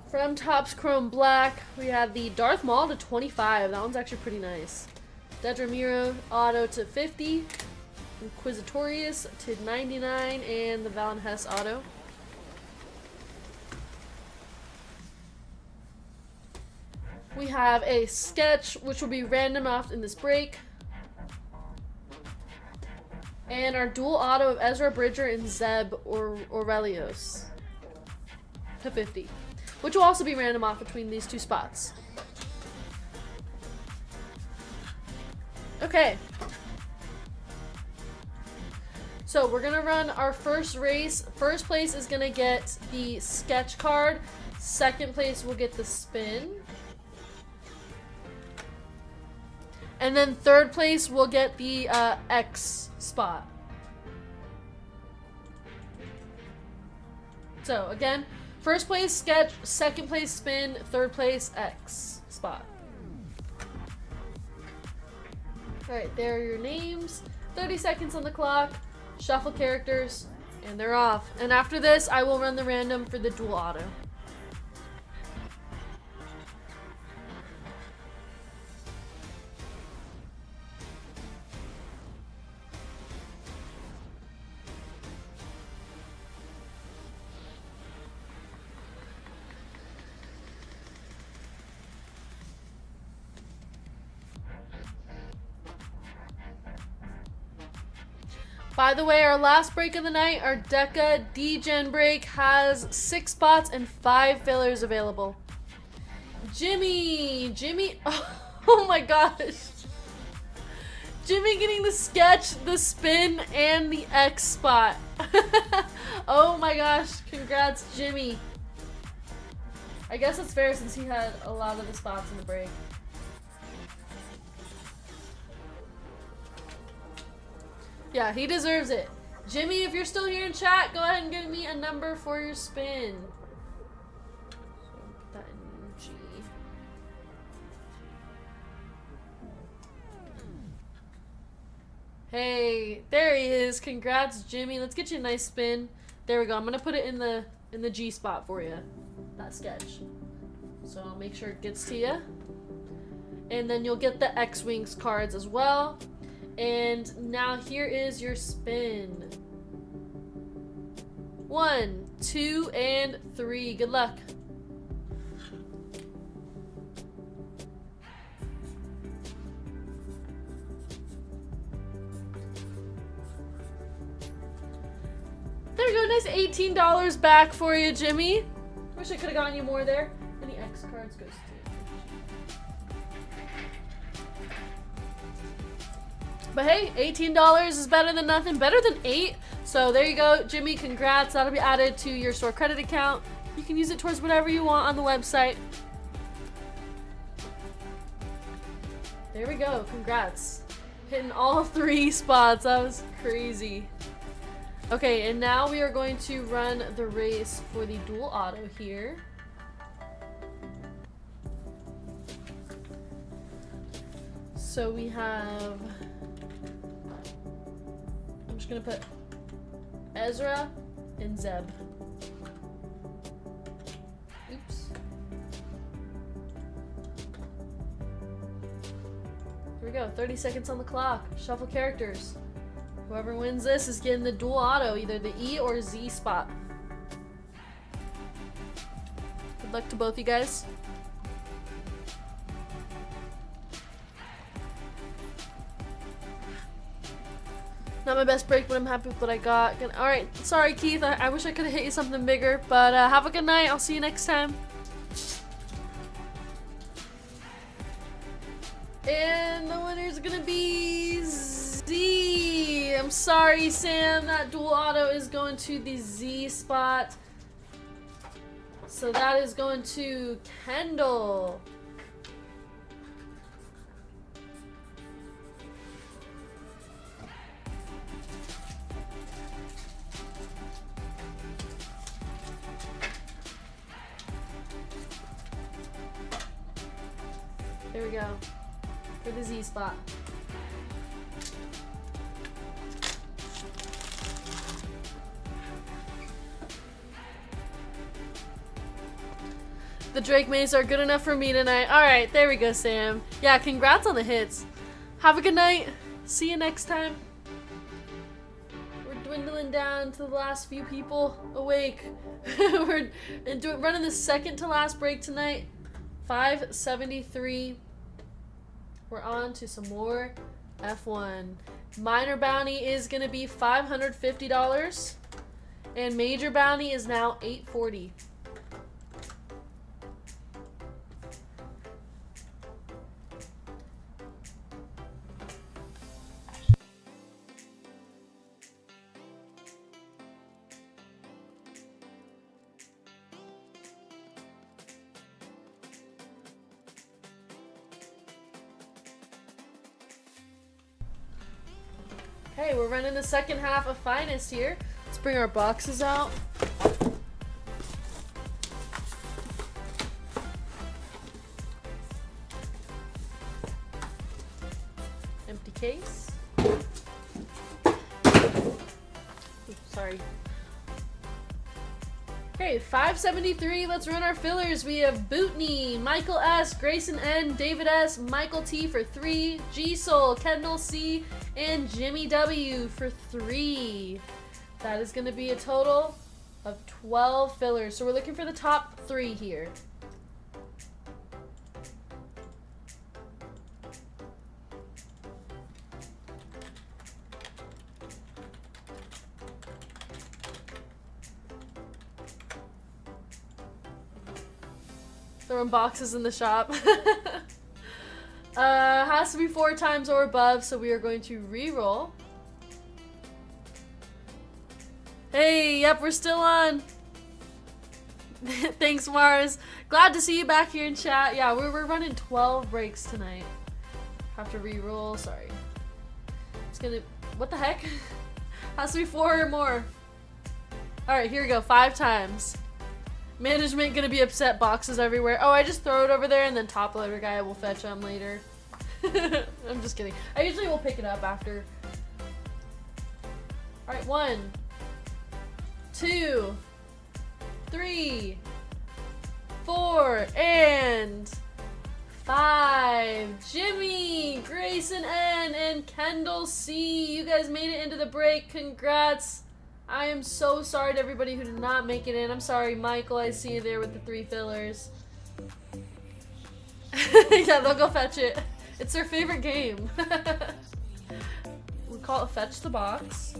From Topps Chrome Black, we have the Darth Maul to 25. That one's actually pretty nice. Dedramiro auto to 50. Inquisitorius to 99. And the Valen Hess auto. We have a sketch, which will be random off in this break. And our dual auto of Ezra Bridger and Zeb Aurelios to 50. which will also be random off between these two spots. Okay. So we're gonna run our first race. First place is gonna get the sketch card. Second place will get the spin. And then third place will get the X spot. So again, first place sketch, second place spin, third place X spot. Alright, there are your names. 30 seconds on the clock. Shuffle characters, and they're off. And after this, I will run the random for the dual auto. By the way, our last break of the night, our Deca D-Gen break, has 6 spots and 5 fillers available. Jimmy, oh my gosh. Jimmy getting the sketch, the spin, and the X spot. Oh my gosh, congrats Jimmy. I guess it's fair since he had a lot of the spots in the break. Yeah, he deserves it. Jimmy, if you're still here in chat, go ahead and give me a number for your spin. So put that in G. Hey, there he is. Congrats, Jimmy. Let's get you a nice spin. There we go. I'm gonna put it in the G spot for you. That sketch. So I'll make sure it gets to you. And then you'll get the X-Wings cards as well. And now here is your spin. 1, 2, and 3. Good luck. There we go. Nice $18 back for you, Jimmy. Wish I could have gotten you more there. Any X cards goes to you. But hey, $18 is better than nothing, better than 8. So there you go, Jimmy, congrats. That'll be added to your store credit account. You can use it towards whatever you want on the website. There we go, congrats. Hitting all 3 spots, that was crazy. Okay, and now we are going to run the race for the dual auto here. So we have... I'm just gonna put Ezra and Zeb. Oops. Here we go, 30 seconds on the clock. Shuffle characters. Whoever wins this is getting the dual auto, either the E or Z spot. Good luck to both you guys. Not my best break, but I'm happy with what I got. Alright, sorry Keith, I wish I could have hit you something bigger, but have a good night. I'll see you next time. And the winner's gonna be Z. I'm sorry, Sam, that dual auto is going to the Z spot. So that is going to Kendall. There we go. For the Z spot. The Drake Mays are good enough for me tonight. Alright, there we go, Sam. Yeah, congrats on the hits. Have a good night. See you next time. We're dwindling down to the last few people awake. We're running the second to last break tonight. 573. We're on to some more F1. Minor bounty is going to be $550. And major bounty is now $840. Okay, we're running the second half of Finest here. Let's bring our boxes out. Empty case. Oops, sorry. Okay, 573. Let's run our fillers. We have Bootney, Michael S, Grayson N, David S, Michael T for 3, G Soul, Kendall C, and Jimmy W for 3. That is going to be a total of 12 fillers. So we're looking for the top 3 here. Throwing boxes in the shop. Has to be 4 times or above, so we are going to re-roll. Hey, yep, we're still on. Thanks, Mars. Glad to see you back here in chat. Yeah, we're running 12 breaks tonight. Have to re-roll, sorry. It's gonna, what the heck? Has to be 4 or more. Alright, here we go, 5 times. Management gonna be upset, boxes everywhere. Oh, I just throw it over there and then top loader guy will fetch them later. I'm just kidding. I usually will pick it up after. Alright, 1, 2, 3, 4, and 5. Jimmy, Grayson N, and Kendall C. You guys made it into the break. Congrats. I am so sorry to everybody who did not make it in. I'm sorry, Michael. I see you there with the 3 fillers. Yeah, they'll go fetch it. It's their favorite game. We call it Fetch the Box.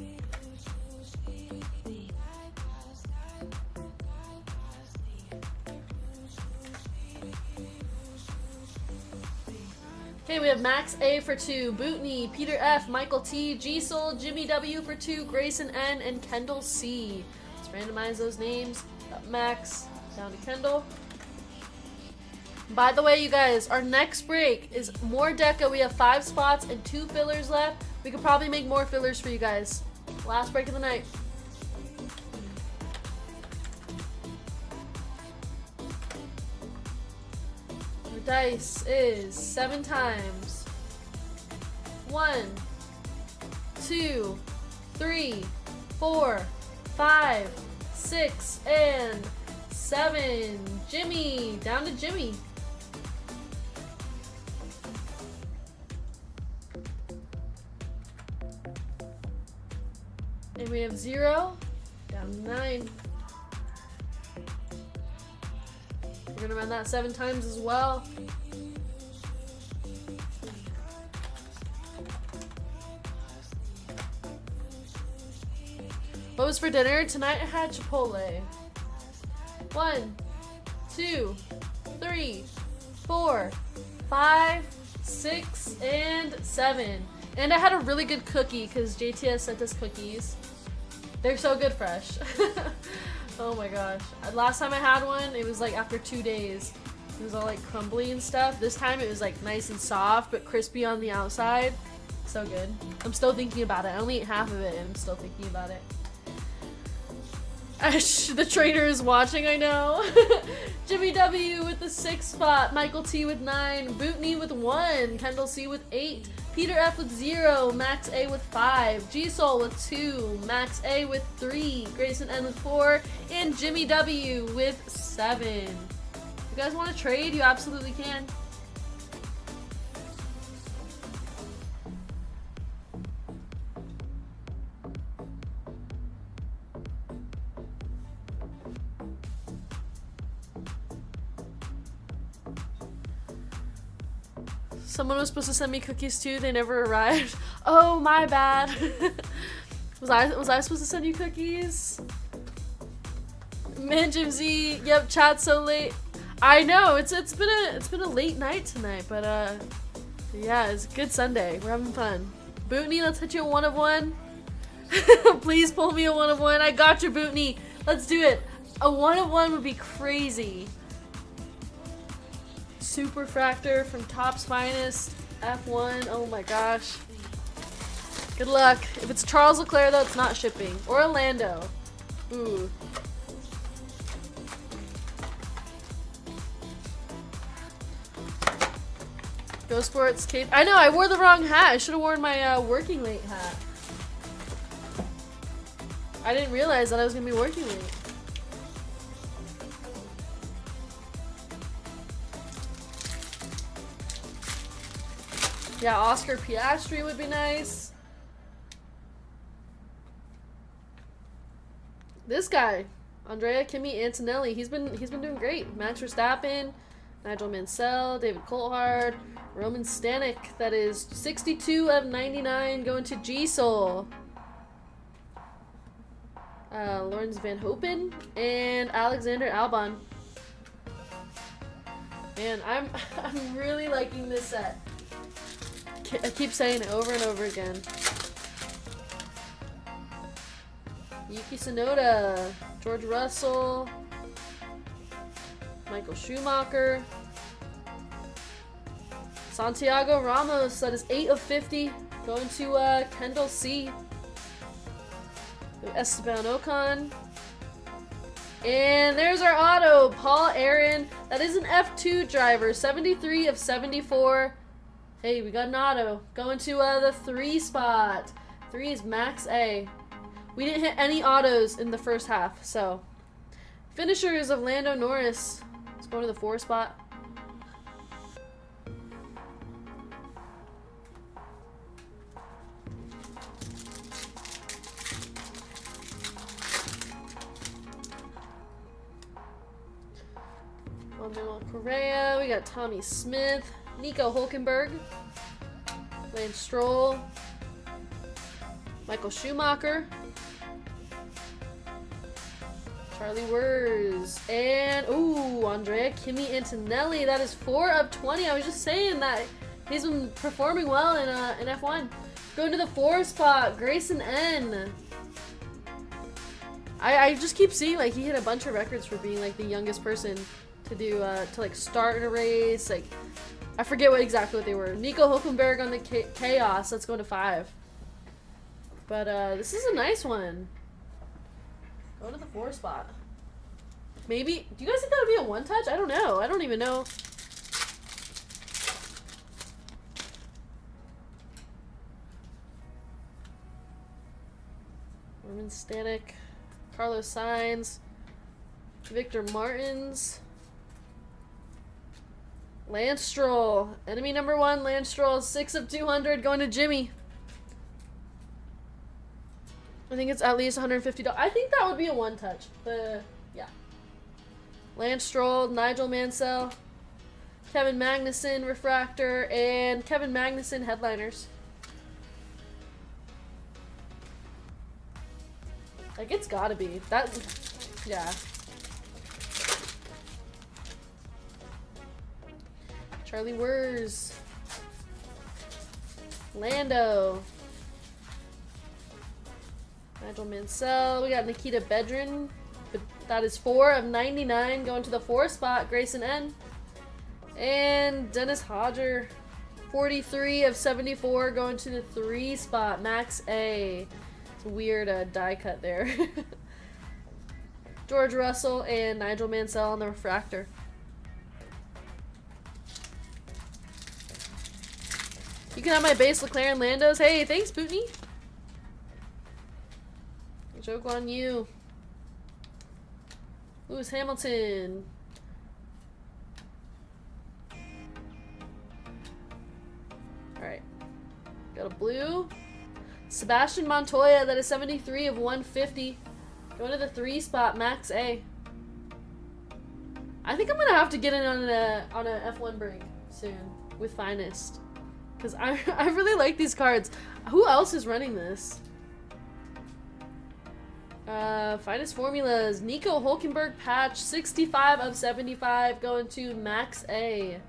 Okay, we have Max A for 2, Bootney, Peter F, Michael T, G Soul, Jimmy W for 2, Grayson N, and Kendall C. Let's randomize those names. Up Max, down to Kendall. By the way, you guys, our next break is more Deca. We have 5 spots and 2 fillers left. We could probably make more fillers for you guys. Last break of the night. Dice is 7 times. 1, 2, 3, 4, 5, 6, and 7. Jimmy, down to Jimmy. And we have 0, down to 9. We're gonna run that 7 times as well. What was for dinner? Tonight I had Chipotle. 1, 2, 3, 4, 5, 6, and 7. And I had a really good cookie because JTS sent us cookies. They're so good fresh. Oh my gosh. Last time I had one, it was like after 2 days. It was all like crumbly and stuff. This time it was like nice and soft, but crispy on the outside. So good. I'm still thinking about it. I only ate half of it and I'm still thinking about it. The trainer is watching, I know. Jimmy W with the 6th spot. Michael T with 9. Bootney with 1. Kendall C with 8. Peter F with 0. Max A with 5. G Soul with 2. Max A with 3. Grayson N with 4. And Jimmy W with 7. If you guys want to trade, you absolutely can. Someone was supposed to send me cookies too. They never arrived. Oh, my bad. Was I supposed to send you cookies? Man, Jim Z. Yep, chat so late. I know it's been a late night tonight, but yeah, it's a good Sunday. We're having fun. Bootney, let's hit you a 1 of 1. Please pull me a 1 of 1. I got you, Bootney. Let's do it. A 1 of 1 would be crazy. Superfractor from Top's Finest, F1, oh my gosh. Good luck. If it's Charles Leclerc, though, it's not shipping. Or Orlando. Ooh. Go Sports Cape. I know, I wore the wrong hat. I should have worn my working late hat. I didn't realize that I was going to be working late. Yeah, Oscar Piastri would be nice. This guy, Andrea Kimi Antonelli, he's been doing great. Max Verstappen, Nigel Mansell, David Coulthard, Roman Stanek. That is 62 of 99 going to G-Soul. Lawrence Van Hopen and Alexander Albon. Man, I'm really liking this set. I keep saying it over and over again. Yuki Tsunoda, George Russell, Michael Schumacher, Santiago Ramos. That is 8 of 50 going to Kendall C. Esteban Ocon. And there's our auto, Paul Aaron. That is an F2 driver, 73 of 74. Hey, we got an auto. Going to the 3 spot. 3 is Max A. We didn't hit any autos in the first half, so. Finishers of Lando Norris. Let's go to the 4 spot. Manuel Correa. We got Tommy Smith. Nico Hulkenberg. Lance Stroll. Michael Schumacher. Charlie Wurz. And, ooh, Andrea Kimi Antonelli. That is 4 of 20. I was just saying that he's been performing well in F1. Going to the 4 spot, Grayson N. I just keep seeing, like, he hit a bunch of records for being, like, the youngest person to do, to, like, start in a race. Like, I forget exactly what they were. Nico Hulkenberg on the Chaos. Let's go to 5. But, this is a nice one. Go to the 4 spot. Maybe. Do you guys think that would be a 1-touch? I don't know. I don't even know. Roman Stanek. Carlos Sainz. Victor Martins. Lance Stroll. Enemy number 1, Lance Stroll. 6 of 200 going to Jimmy. I think it's at least $150. I think that would be a 1-touch. Yeah. Lance Stroll, Nigel Mansell, Kevin Magnussen, Refractor, and Kevin Magnussen, Headliners. Like, it's gotta be. That, yeah. Charlie Wurz. Lando. Nigel Mansell. We got Nikita Bedrin. But that is 4 of 99 going to the 4 spot. Grayson N. And Dennis Hodger. 43 of 74 going to the 3 spot. Max A. It's a weird die cut there. George Russell and Nigel Mansell on the Refractor. You can have my base Leclerc and Landos. Hey, thanks, Bootney. Joke on you. Lewis Hamilton. Alright. Got a blue. Sebastian Montoya, that is 73 of 150. Going to the 3 spot, Max A. I think I'm gonna have to get in on a F1 break soon with Finest. Because I really like these cards. Who else is running this? Finest Formulas. Nico Hulkenberg patch. 65 of 75 going to Max A.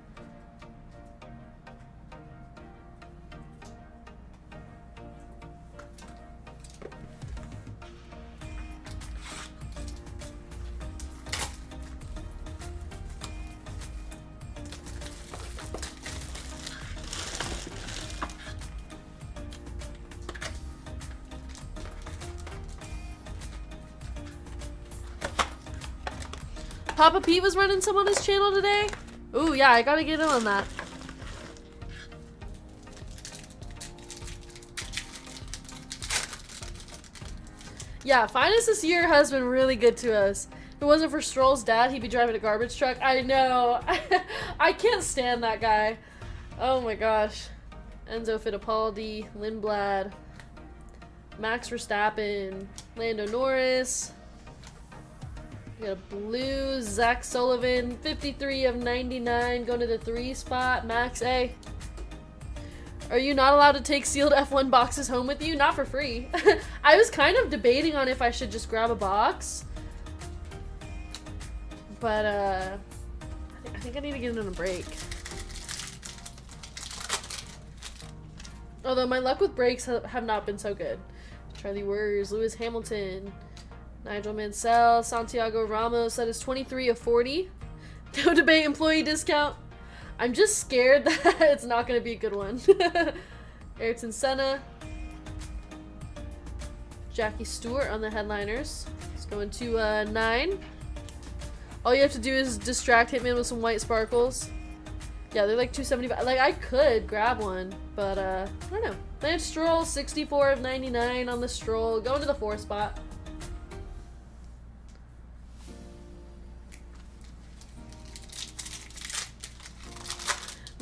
Papa Pete was running some on his channel today. Ooh, yeah, I gotta get in on that. Yeah, Finest this year has been really good to us. If it wasn't for Stroll's dad, he'd be driving a garbage truck. I know. I can't stand that guy. Oh my gosh. Enzo Fittipaldi, Lindblad, Max Verstappen, Lando Norris. We got a blue, Zach Sullivan, 53 of 99, going to the 3 spot. Max A. Are you not allowed to take sealed F1 boxes home with you? Not for free. I was kind of debating on if I should just grab a box. But, I think I need to get in on a break. Although my luck with breaks have not been so good. Charlie Wurz, Lewis Hamilton, Nigel Mansell, Santiago Ramos, that is 23 of 40. No debate employee discount. I'm just scared that it's not going to be a good one. Ayrton Senna. Jackie Stewart on the headliners. Let's go into 9. All you have to do is distract Hitman with some white sparkles. Yeah, they're like $2.75. Like, I could grab one, but I don't know. Lance Stroll, 64 of 99 on the Stroll. Going to the 4 spot.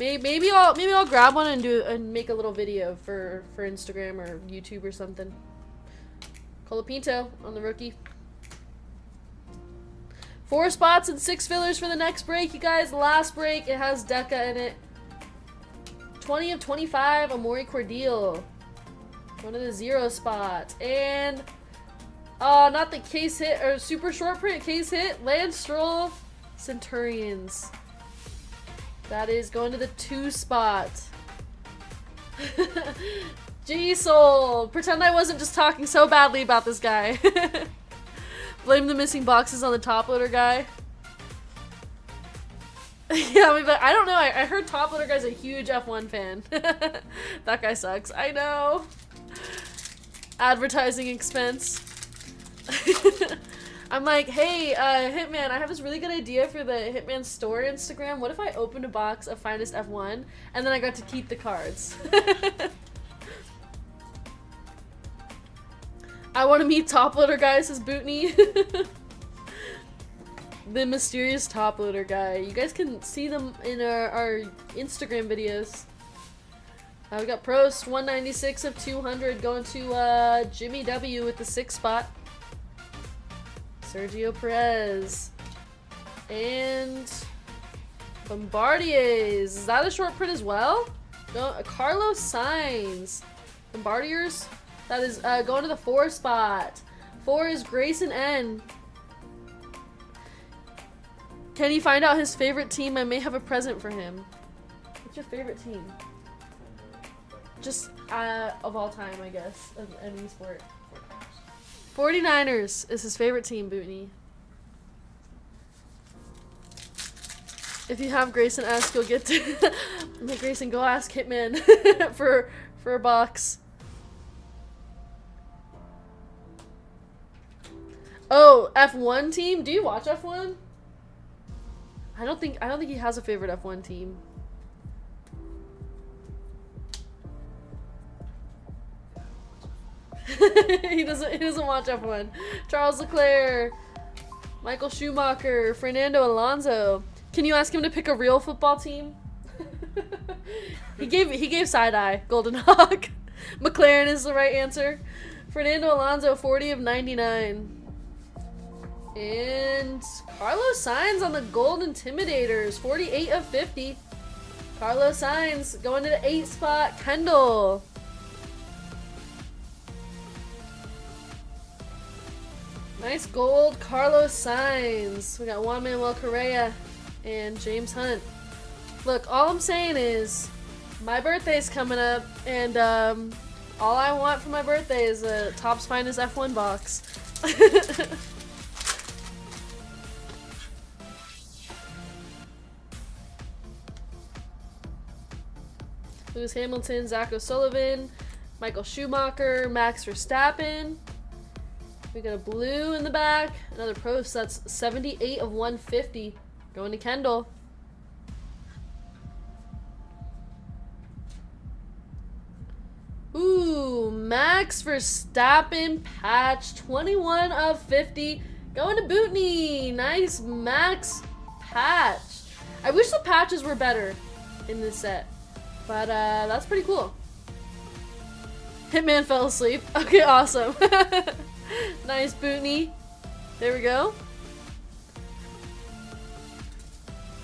Maybe I'll grab one and make a little video for Instagram or YouTube or something. Colapinto on the rookie. 4 spots and 6 fillers for the next break, you guys. Last break, it has Deca in it. 20 of 25, Amaury Cordial. One of the 0 spots. And, not the case hit, or super short print case hit. Lance Stroll, Centurions. That is going to the 2 spot. G-Soul. Pretend I wasn't just talking so badly about this guy. Blame the missing boxes on the top loader guy. Yeah, I don't know. I heard top loader guy's a huge F1 fan. That guy sucks. I know. Advertising expense. I'm like, hey, Hitman, I have this really good idea for the Hitman store Instagram. What if I opened a box of Finest F1 and then I got to keep the cards? I want to meet top loader guy, says Bootney. The mysterious top loader guy. You guys can see them in our Instagram videos. We got Prost, 196 of 200, going to Jimmy W with the 6 spot. Sergio Perez. And Bombardiers. Is that a short print as well? No, Carlos Sainz. Bombardiers. That is going to the 4 spot. 4 is Grayson N. Can you find out his favorite team? I may have a present for him. What's your favorite team? Just of all time, I guess, of any sport. 49ers is his favorite team, Bootney. If you have Grayson, ask, you'll get to... Like, Grayson, go ask Hitman for a box. Oh, F1 team? Do you watch F1? I don't think he has a favorite F1 team. he doesn't watch F1. Charles Leclerc, Michael Schumacher, Fernando Alonso. Can you ask him to pick a real football team? he gave side eye. Golden Hawk. McLaren is the right answer. Fernando Alonso, 40 of 99. And Carlos Sainz on the Gold Intimidators, 48 of 50. Carlos Sainz going to the 8 spot. Kendall. Nice gold, Carlos Sainz. We got Juan Manuel Correa and James Hunt. Look, all I'm saying is my birthday's coming up, and all I want for my birthday is a Topps Finest F1 box. Lewis Hamilton, Zach O'Sullivan, Michael Schumacher, Max Verstappen. We got a blue in the back. Another post. That's 78 of 150. Going to Kendall. Ooh, Max Verstappen patch. 21 of 50. Going to Bootney. Nice Max patch. I wish the patches were better in this set. But that's pretty cool. Hitman fell asleep. Okay, awesome. Nice Bootney. There we go.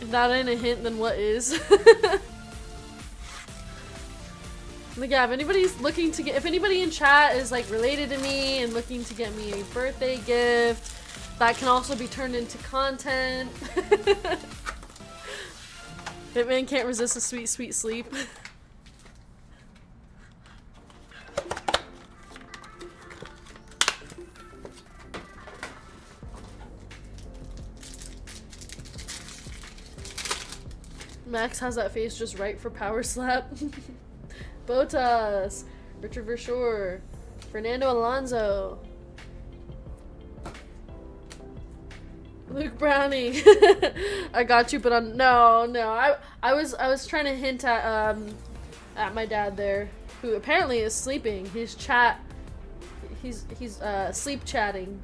If that ain't a hint, then what is? Like, yeah, if anybody's looking to get, if anybody in chat is like related to me and looking to get me a birthday gift, that can also be turned into content. Hitman can't resist a sweet, sweet sleep. Max has that face just right for power slap. Botas, Richard Vershoor, Fernando Alonso, Luke Browning. I got you, but no. I was trying to hint at my dad there, who apparently is sleeping. His chat, he's sleep chatting.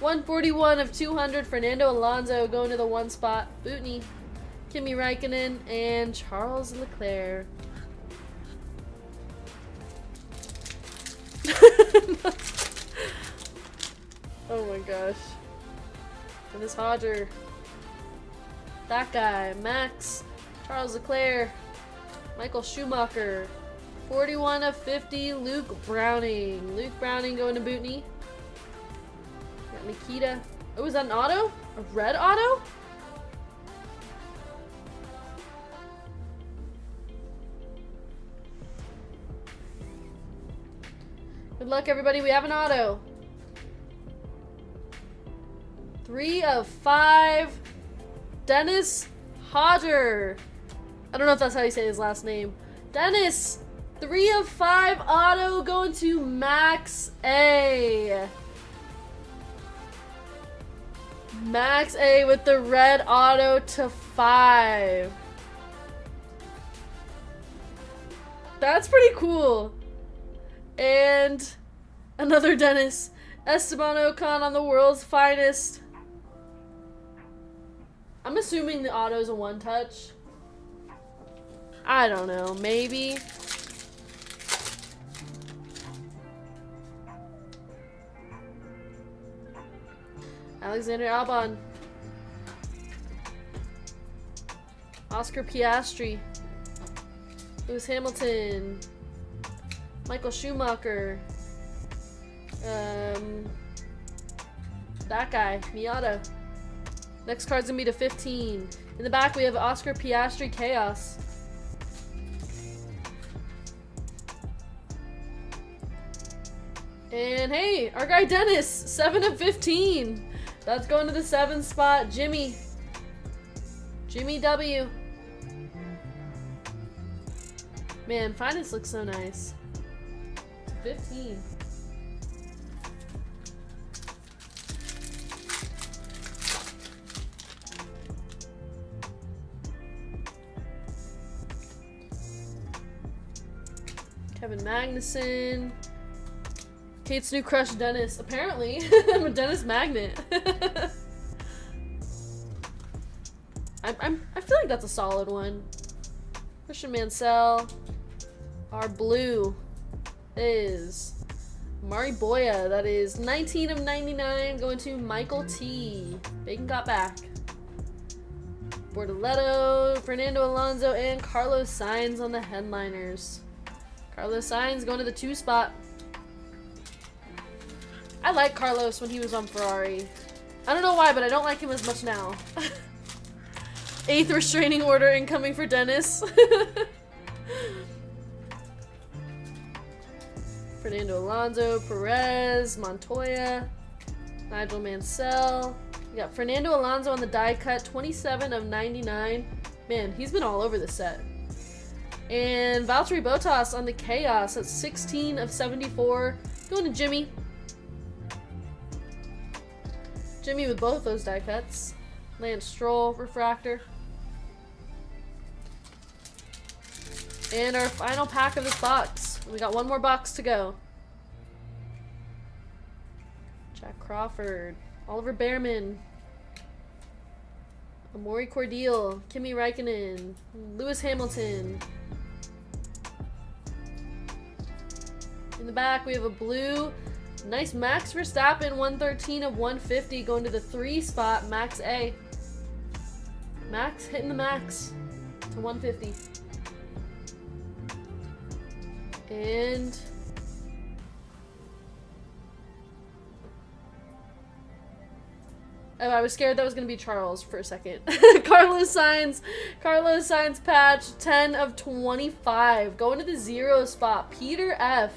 141 of 200. Fernando Alonso going to the 1 spot. Bootney, Kimi Räikkönen, and Charles Leclerc. Oh my gosh. Dennis Hodger. That guy. Max. Charles Leclerc. Michael Schumacher. 41 of 50. Luke Browning. Luke Browning going to Bootney. Got Nikita. Oh, is that an auto? A red auto? Good luck, everybody. We have an auto. 3 of 5. Dennis Hodger. I don't know if that's how you say his last name. Dennis. 3 of 5 auto going to Max A. Max A with the red auto to 5. That's pretty cool. And another Dennis. Esteban Ocon on the world's finest. I'm assuming the auto's a 1-touch. I don't know. Maybe. Alexander Albon. Oscar Piastri. Lewis Hamilton. Michael Schumacher. That guy. Miata. Next card's gonna be to 15. In the back we have Oscar Piastri Chaos. And hey, our guy Dennis, 7 of 15. That's going to the 7th spot. Jimmy W. Man, finest looks so nice. 15. Kevin Magnussen. Kate's new crush, Dennis. Apparently, I'm a Dennis magnet. I feel like that's a solid one. Christian Mansell. Our blue is Mari Boya. That is 19 of 99 going to Michael T. Bacon got back. Bortoletto, Fernando Alonso, and Carlos Sainz on the headliners. Carlos Sainz going to the 2 spot. I like Carlos when he was on Ferrari. I don't know why, but I don't like him as much now. 8th restraining order incoming for Dennis. Fernando Alonso, Perez, Montoya, Nigel Mansell. We got Fernando Alonso on the die cut, 27 of 99. Man, he's been all over this set. And Valtteri Bottas on the Chaos at 16 of 74. Going to Jimmy. Jimmy with both those die cuts. Lance Stroll, refractor. And our final pack of this box. We got one more box to go. Jack Crawford, Oliver Behrman, Amaury Cordial, Kimi Räikkönen, Lewis Hamilton. In the back, we have a blue, nice Max Verstappen, 113 of 150, going to the 3 spot, Max A. Max hitting the max to 150. And oh, I was scared that was going to be Charles for a second. Carlos Sainz patch, 10 of 25. Going to the 0 spot, Peter F.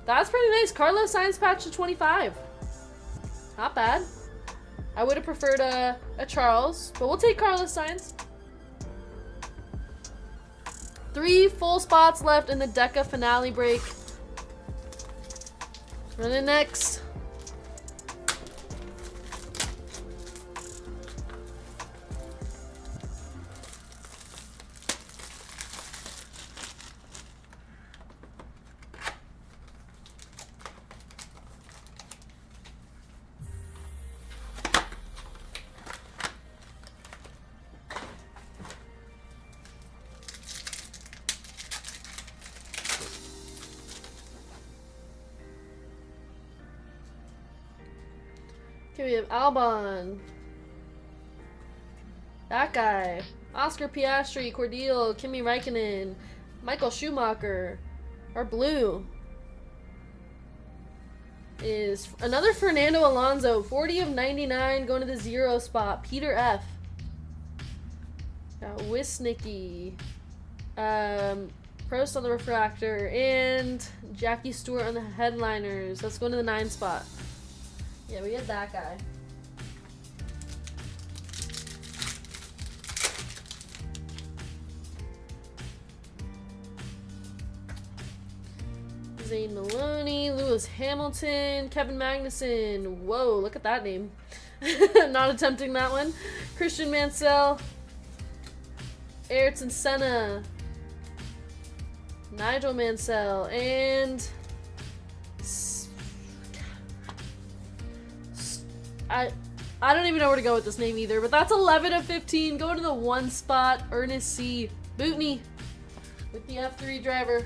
That's pretty nice. Carlos Sainz patch to 25. Not bad. I would have preferred a Charles, but we'll take Carlos Sainz. 3 full spots left in the Deca finale break. Running next. We have Albon, that guy, Oscar Piastri, Cordial, Kimi Räikkönen, Michael Schumacher. Our blue is another Fernando Alonso, 40 of 99, going to the 0 spot, Peter F. Got Wisnicki, Prost on the refractor, and Jackie Stewart on the headliners. Let's go to the 9 spot. Yeah, we had that guy. Zane Maloney, Lewis Hamilton, Kevin Magnussen. Whoa, look at that name. Not attempting that one. Christian Mansell, Ayrton Senna, Nigel Mansell, and I don't even know where to go with this name either, but that's 11 of 15. Going to the 1 spot, Ernest C. Bootney with the F3 driver.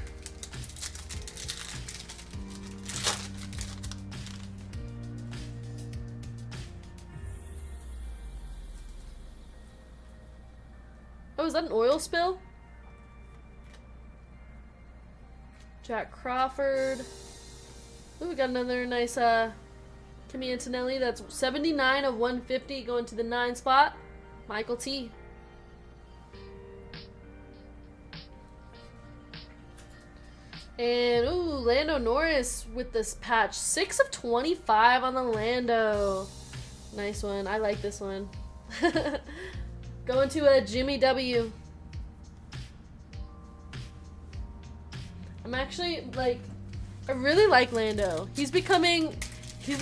Oh, is that an oil spill? Jack Crawford. Ooh, we got another nice Kimi Antonelli. That's 79 of 150 going to the 9 spot. Michael T. And ooh, Lando Norris with this patch. 6 of 25 on the Lando. Nice one. I like this one. Going to a Jimmy W. I'm actually like, I really like Lando. He's becoming.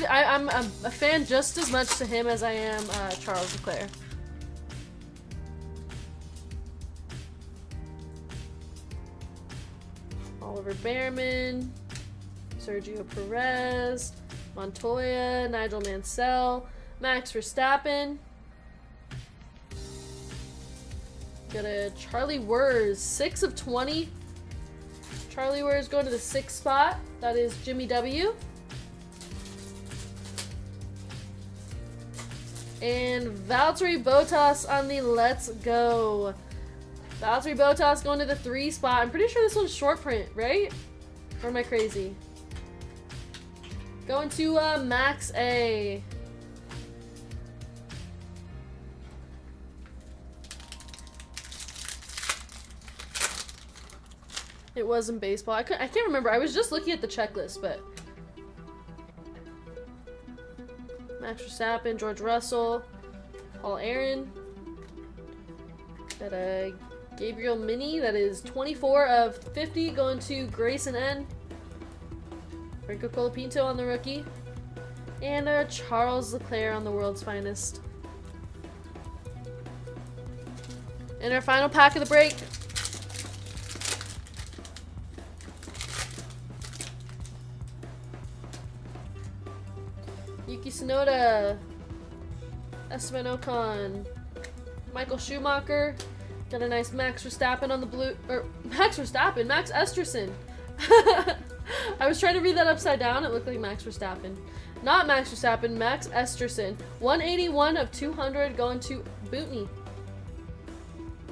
I'm a fan just as much to him as I am Charles Leclerc. Oliver Behrman, Sergio Perez, Montoya, Nigel Mansell, Max Verstappen. Got a Charlie Wurz, 6 of 20. Charlie Wurz going to the 6th spot. That is Jimmy W. And Valtteri Bottas on the Let's Go. Valtteri Bottas going to the 3 spot. I'm pretty sure this one's short print, right? Or am I crazy? Going to Max A. It was in baseball. I can't remember. I was just looking at the checklist, but Max Verstappen, George Russell, Paul Aaron. Got a Gabriel Mini. That is 24 of 50 going to Grayson N. Franco Colapinto on the rookie. And a Charles Leclerc on the World's Finest. And our final pack of the break. Yuki Tsunoda, Esteban Ocon, Michael Schumacher, got a nice Max Verstappen on the blue, or Max Verstappen, Max Esterson. I was trying to read that upside down, it looked like Max Verstappen. Not Max Verstappen, Max Esterson. 181 of 200 going to Bootney.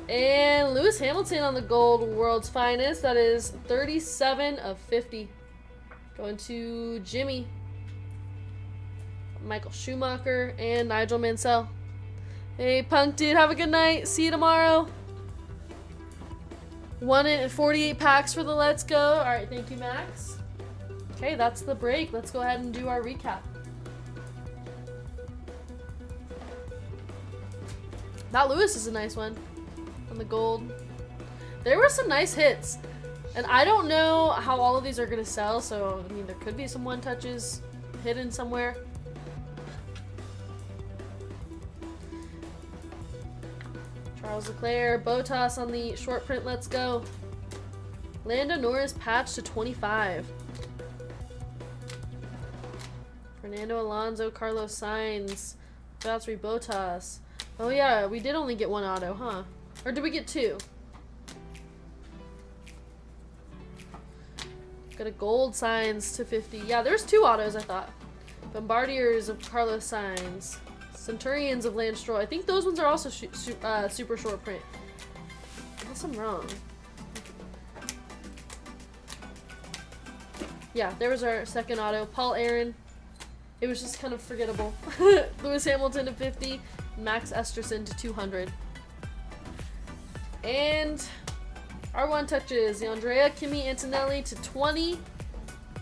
And Lewis Hamilton on the gold, World's Finest, that is 37 of 50. Going to Jimmy. Michael Schumacher, and Nigel Mansell. Hey, Punk Dude, have a good night. See you tomorrow. 148 packs for the Let's Go. Alright, thank you, Max. Okay, that's the break. Let's go ahead and do our recap. That Lewis is a nice one. On the gold. There were some nice hits. And I don't know how all of these are going to sell, so, I mean, there could be some one-touches hidden somewhere. Charles Leclerc, Bottas on the short print, let's go. Lando Norris patch to 25. Fernando Alonso, Carlos Sainz, Valtteri Bottas. Oh yeah, we did only get one auto, huh? Or did we get two? Got a gold Sainz to 50. Yeah, there's two autos, I thought. Bombardiers of Carlos Sainz. Centurions of Lance Stroll. I think those ones are also super short print. Unless I'm wrong. Yeah, there was our second auto. Paul Aaron. It was just kind of forgettable. Lewis Hamilton to 50. Max Esterson to 200. And our one touches. The Andrea Kimi Antonelli to 20.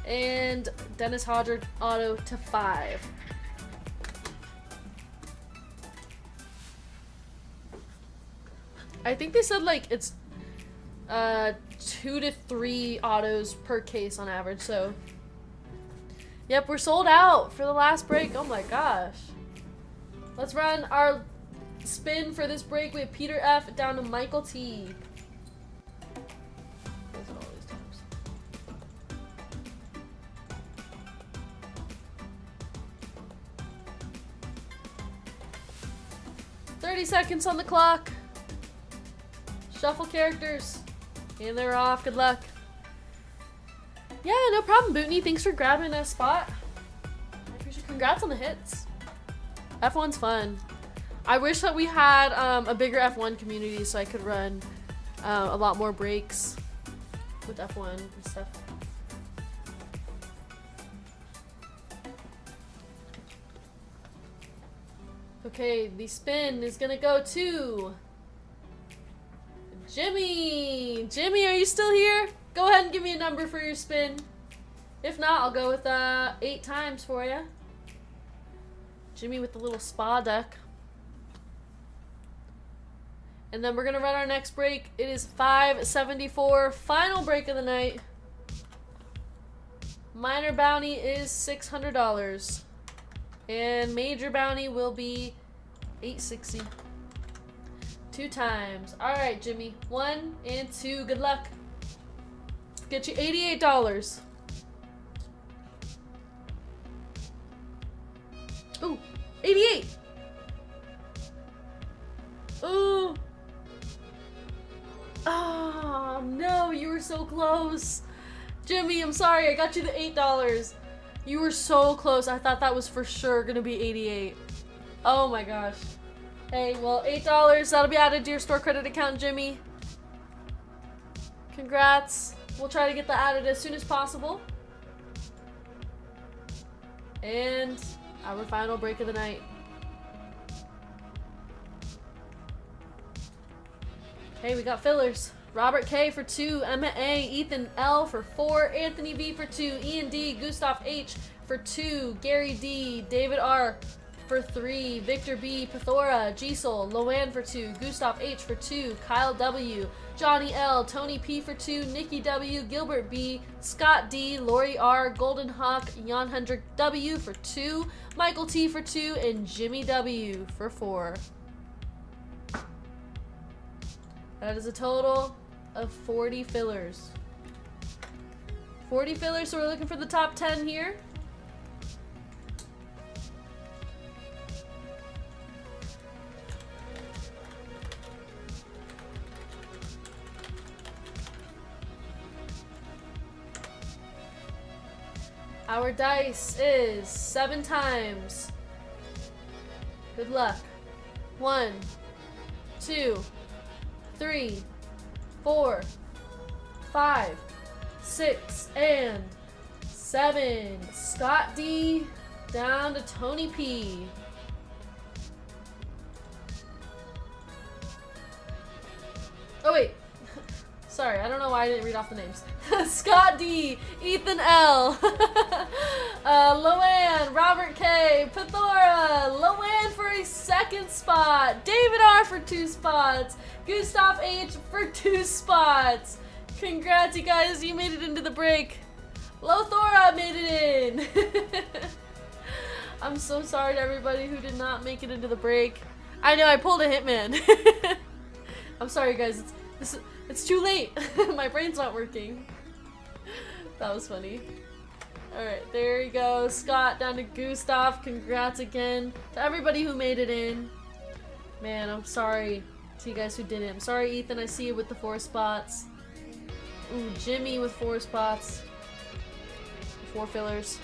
And Dennis Hodger auto to 5. I think they said like it's 2 to 3 autos per case on average, so yep, we're sold out for the last break. Oh my gosh. Let's run our spin for this break. We have Peter F down to Michael T. Those are all these times. $30 seconds on the clock. Shuffle characters. And they're off. Good luck. Yeah, no problem, Bootney. Thanks for grabbing a spot. I appreciate it. Congrats on the hits. F1's fun. I wish that we had a bigger F1 community so I could run a lot more breaks with F1 and stuff. Okay, the spin is gonna go to Jimmy! Jimmy, are you still here? Go ahead and give me a number for your spin. If not, I'll go with 8 times for you. Jimmy with the little spa deck. And then we're going to run our next break. It is 574, final break of the night. Minor bounty is $600. And major bounty will be $860. 2 times. Alright, Jimmy. 1 and 2. Good luck. Get you $88. Ooh, 88. Ooh. Oh, no, you were so close. Jimmy, I'm sorry. I got you the $8. You were so close. I thought that was for sure going to be 88. Oh my gosh. Hey, well, $8. That'll be added to your store credit account, Jimmy. Congrats. We'll try to get that added as soon as possible. And our final break of the night. Okay, we got fillers. Robert K for 2, Emma A, Ethan L for 4, Anthony V for 2, Ian D, Gustav H for 2, Gary D, David R for 3, Victor B, Pithora, Gisel, Loan for 2, Gustav H for 2, Kyle W, Johnny L, Tony P for 2, Nikki W, Gilbert B, Scott D, Lori R, Golden Hawk, Jan Hendrik W for 2, Michael T for 2, and Jimmy W for 4. That is a total of 40 fillers. 40 fillers, so we're looking for the top 10 here. Our dice is 7 times. Good luck. 1, 2, 3, 4, 5, 6, and 7. Scott D down to Tony P. Oh wait. Sorry, I don't know why I didn't read off the names. Scott D, Ethan L, Loan, Robert K, Pithora, Loan for a 2nd spot, David R for 2 spots, Gustav H for 2 spots. Congrats, you guys, you made it into the break. Lothora made it in. I'm so sorry to everybody who did not make it into the break. I know, I pulled a hitman. I'm sorry, guys. It's too late. My brain's not working. That was funny. Alright, there you go. Scott down to Gustav. Congrats again to everybody who made it in. Man, I'm sorry to you guys who didn't. I'm sorry, Ethan. I see you with the 4 spots. Ooh, Jimmy with 4 spots. 4 fillers.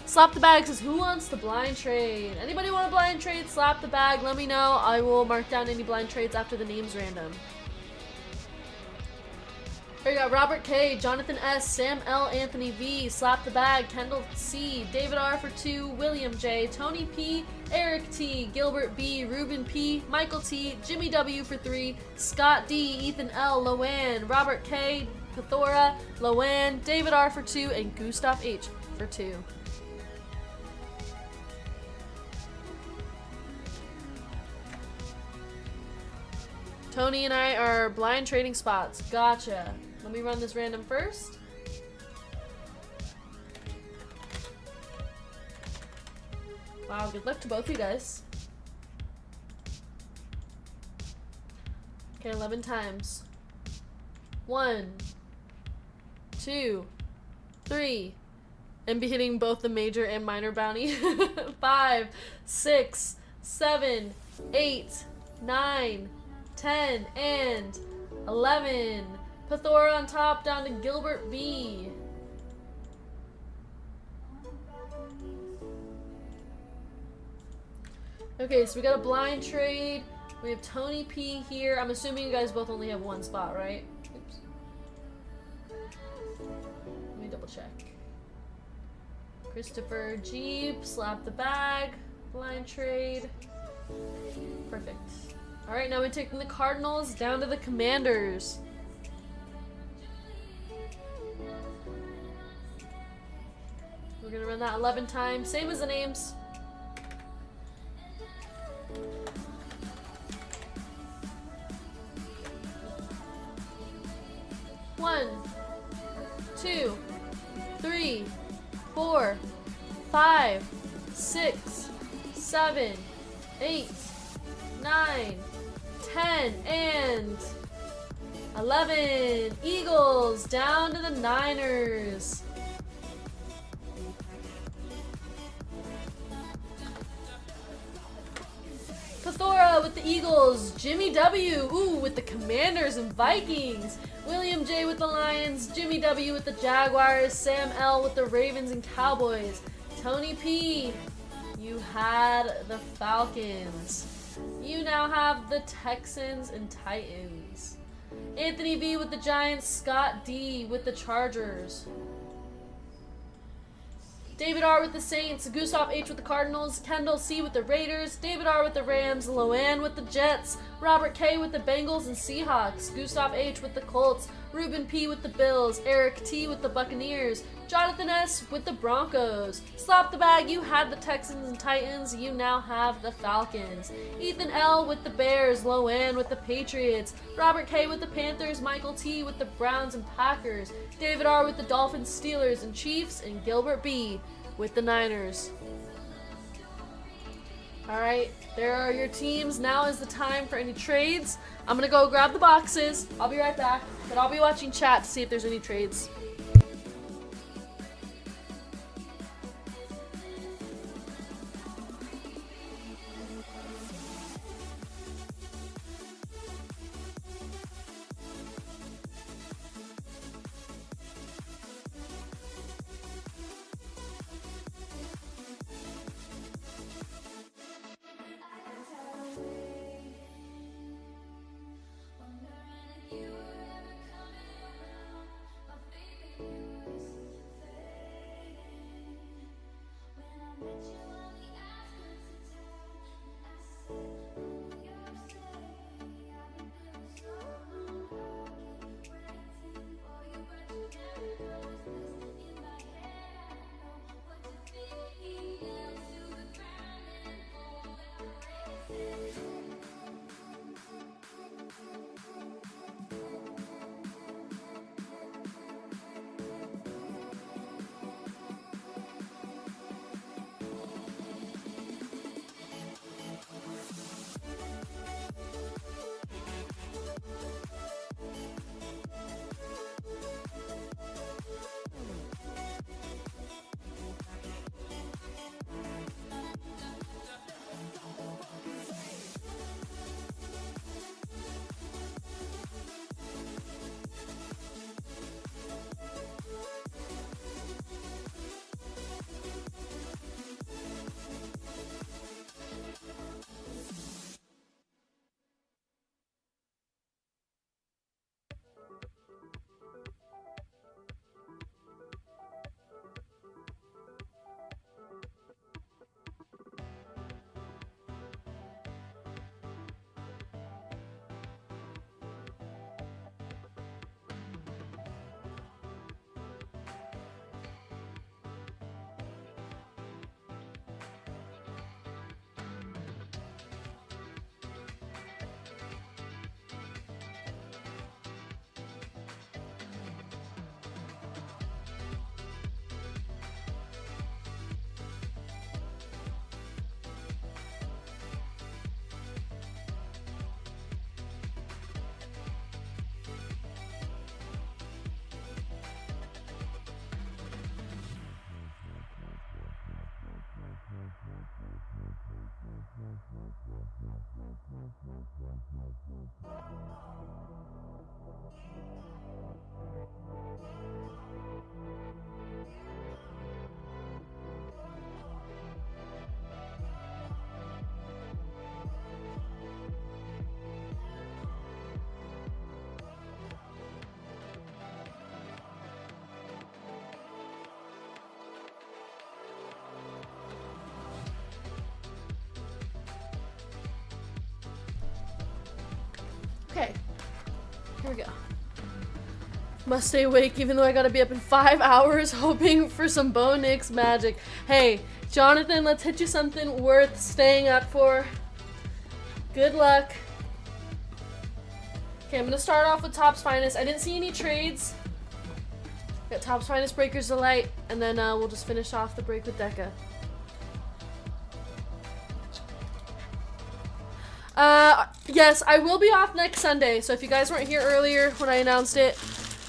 Slap the bag says, who wants the blind trade? Anybody want a blind trade? Slap the bag. Let me know. I will mark down any blind trades after the name's random. Here we got Robert K, Jonathan S, Sam L, Anthony V, Slap the Bag, Kendall C, David R for 2, William J, Tony P, Eric T, Gilbert B, Ruben P, Michael T, Jimmy W for 3, Scott D, Ethan L, Loan, Robert K, Pithora, Loan, David R for 2, and Gustav H for 2. Tony and I are blind trading spots. Gotcha. Let me run this random first. Wow, good luck to both you guys. Okay, 11 times. 1, 2, 3. And be hitting both the major and minor bounty. 5, 6, 7, 8, 9, 10, and 11. Pithora on top, down to Gilbert B. Okay, so we got a blind trade. We have Tony P here. I'm assuming you guys both only have 1 spot, right? Oops. Let me double check. Christopher Jeep, Slap the Bag, blind trade. Perfect. Alright, now we're taking the Cardinals down to the Commanders. We're gonna run that 11 times, same as the names. One, 2, 3, 4, 5, 6, 7, 8, 9, 10, and 11. Eagles down to the Niners. Pithora with the Eagles. Jimmy W. Ooh, with the Commanders and Vikings. William J. with the Lions. Jimmy W. with the Jaguars. Sam L. with the Ravens and Cowboys. Tony P. You had the Falcons. You now have the Texans and Titans. Anthony V. with the Giants. Scott D. with the Chargers. David R. with the Saints, Gustav H. with the Cardinals, Kendall C. with the Raiders, David R. with the Rams, Loan with the Jets, Robert K with the Bengals and Seahawks, Gustav H with the Colts, Ruben P with the Bills, Eric T with the Buccaneers, Jonathan S with the Broncos. Slap the bag, you had the Texans and Titans, you now have the Falcons. Ethan L with the Bears, Loanne with the Patriots, Robert K with the Panthers, Michael T with the Browns and Packers, David R with the Dolphins, Steelers and Chiefs, and Gilbert B with the Niners. Alright, there are your teams. Now is the time for any trades. I'm gonna go grab the boxes. I'll be right back, but I'll be watching chat to see if there's any trades. Okay, here we go. Must stay awake even though I gotta be up in 5 hours hoping for some Bo Nix magic. Hey, Jonathan, let's hit you something worth staying up for. Good luck. Okay, I'm gonna start off with Topps Finest. I didn't see any trades. Got Topps Finest, Breakers Delight, and then we'll just finish off the break with Deca. Yes, I will be off next Sunday, so if you guys weren't here earlier when I announced it,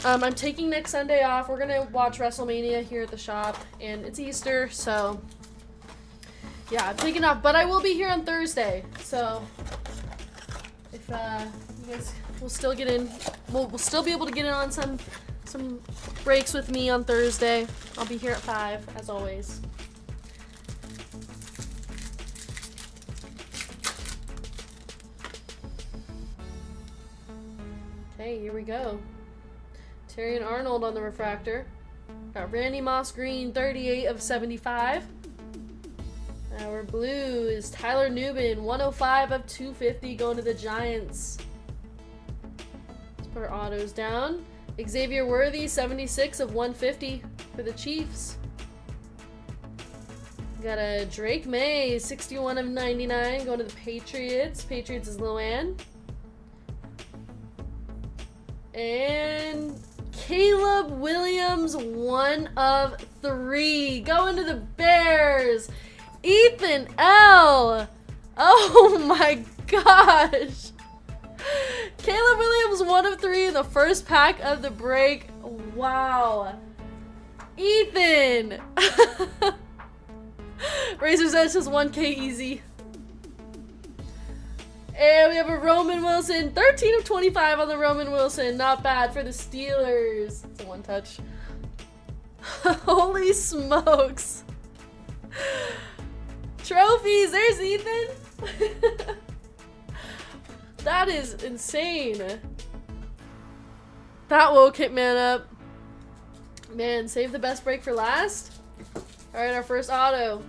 I'm taking next Sunday off. We're gonna watch WrestleMania here at the shop, and it's Easter, so yeah, I'm taking off, but I will be here on Thursday, so if you guys will still get in, we'll still be able to get in on some breaks with me on Thursday. I'll be here at 5, as always. Okay, here we go. Terry and Arnold on the refractor. Got Randy Moss Green, 38 of 75. Our blue is Tyler Newman, 105 of 250 going to the Giants. Let's put our autos down. Xavier Worthy, 76 of 150 for the Chiefs. Got a Drake May, 61 of 99 going to the Patriots. Patriots is Loanne. And Caleb Williams, 1 of 3 going to the Bears. Ethan L. Oh my gosh. Caleb Williams, 1 of 3 in the first pack of the break. Wow. Ethan. Razor's Edge is 1K easy. And we have a Roman Wilson, 13 of 25 on the Roman Wilson. Not bad for the Steelers. It's a 1 touch. Holy smokes. Trophies, there's Ethan. That is insane. That woke Hitman up. Man, save the best break for last. Alright, our first auto.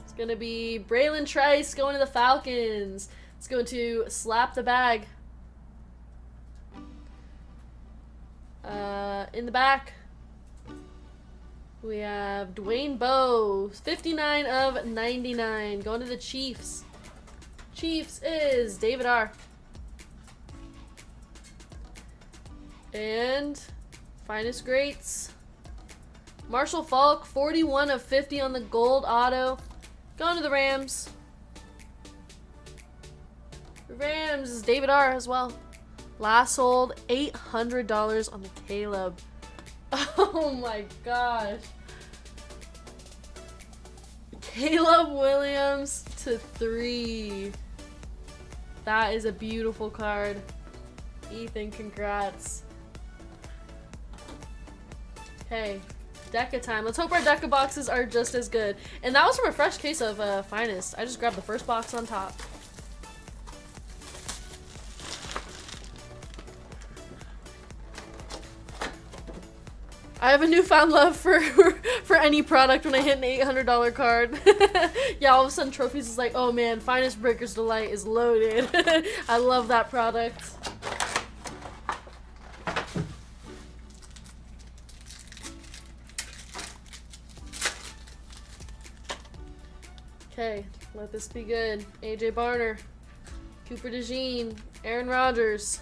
It's gonna be Braylon Trice going to the Falcons. It's going to slap the bag. In the back, we have Dwayne Bowe, 59 of 99, going to the Chiefs. Chiefs is David R. And Finest Greats, Marshall Faulk, 41 of 50 on the gold auto, going to the Rams. Rams is David R as well. Last sold $800 on the Caleb. Oh my gosh. Caleb Williams to 3. That is a beautiful card. Ethan, congrats. Okay, Deca time. Let's hope our Deca boxes are just as good. And that was from a fresh case of Finest. I just grabbed the first box on top. I have a newfound love for any product when I hit an $800 card. Yeah, all of a sudden Trophies is like, oh man, Finest Breaker's Delight is loaded. I love that product. Okay, let this be good. AJ Barner, Cooper DeJean, Aaron Rodgers,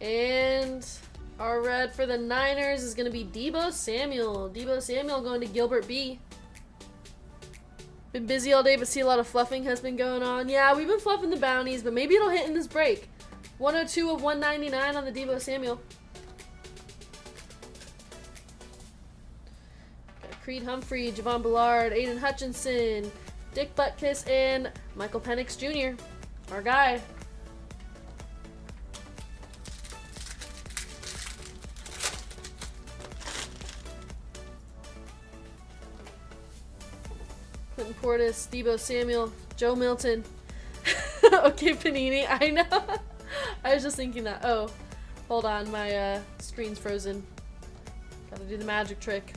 and our red for the Niners is going to be Deebo Samuel. Deebo Samuel going to Gilbert B. Been busy all day, but see a lot of fluffing has been going on. Yeah, we've been fluffing the bounties, but maybe it'll hit in this break. 102 of 199 on the Deebo Samuel. Got Creed Humphrey, Javon Ballard, Aiden Hutchinson, Dick Butkus, and Michael Penix Jr. Our guy. Clinton Portis, Deebo Samuel, Joe Milton. Okay, Panini, I know. I was just thinking that. Oh, hold on, my screen's frozen. Gotta do the magic trick.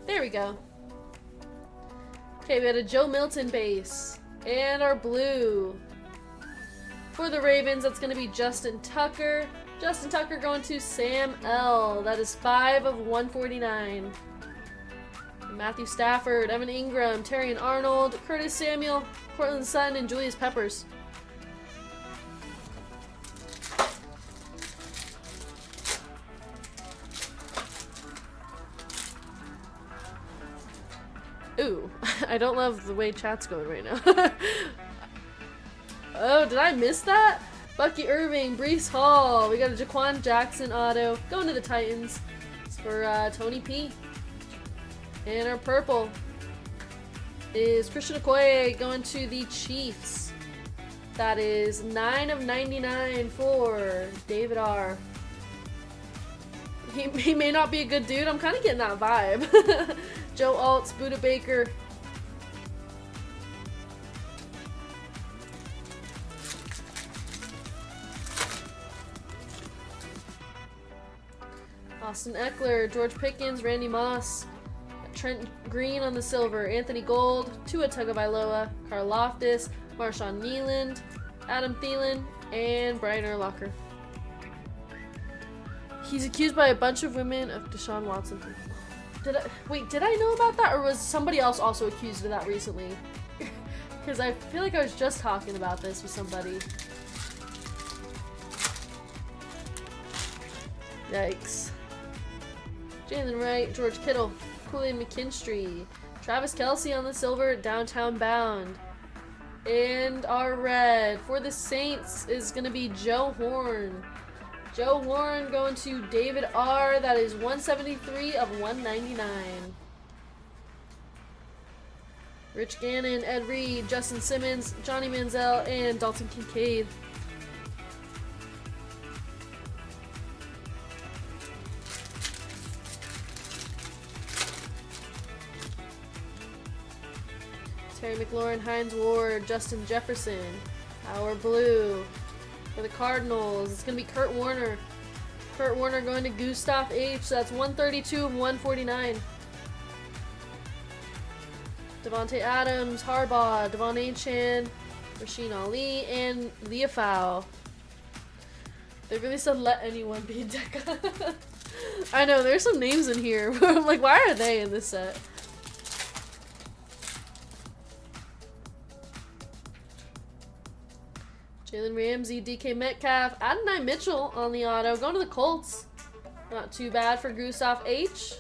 There we go. Okay, we had a Joe Milton base. And our blue. For the Ravens, that's going to be Justin Tucker. Justin Tucker going to Sam L. That is 5 of 149. Matthew Stafford, Evan Ingram, Terrion Arnold, Curtis Samuel, Cortland Sutton, and Julius Peppers. Ooh, I don't love the way chat's going right now. Oh, did I miss that? Bucky Irving, Breece Hall. We got a Jaquan Jackson auto going to the Titans. It's for Tony P. And our purple is Christian Okoye going to the Chiefs. That is 9 of 99 for David R. He may not be a good dude. I'm kind of getting that vibe. Joe Altz, Buda Baker. Austin Eckler, George Pickens, Randy Moss, Trent Green on the silver, Anthony Gold, Tua Tagovailoa, Karl Loftus, Marshawn Kneeland, Adam Thielen, and Brian Urlacher. He's accused by a bunch of women of Deshaun Watson. Did I know about that, or was somebody else also accused of that recently? Because I feel like I was just talking about this with somebody. Yikes. Jalen Wright, George Kittle, Kool-Aid McKinstry, Travis Kelce on the silver, Downtown Bound. And our red for the Saints is going to be Joe Horn. Joe Horn going to David R. That is 173 of 199. Rich Gannon, Ed Reed, Justin Simmons, Johnny Manziel, and Dalton Kincaid. Terry McLaurin, Hines Ward, Justin Jefferson. Our blue for the Cardinals, it's going to be Kurt Warner. Kurt Warner going to Gustav H. So that's 132 of 149. Devontae Adams, Harbaugh, Devon Achane, Rasheen Ali, and Leafau. They really said let anyone be Deca. I know, there's some names in here. I'm like, why are they in this set? Jalen Ramsey, DK Metcalf, Adonai Mitchell on the auto. Going to the Colts. Not too bad for Gustav H.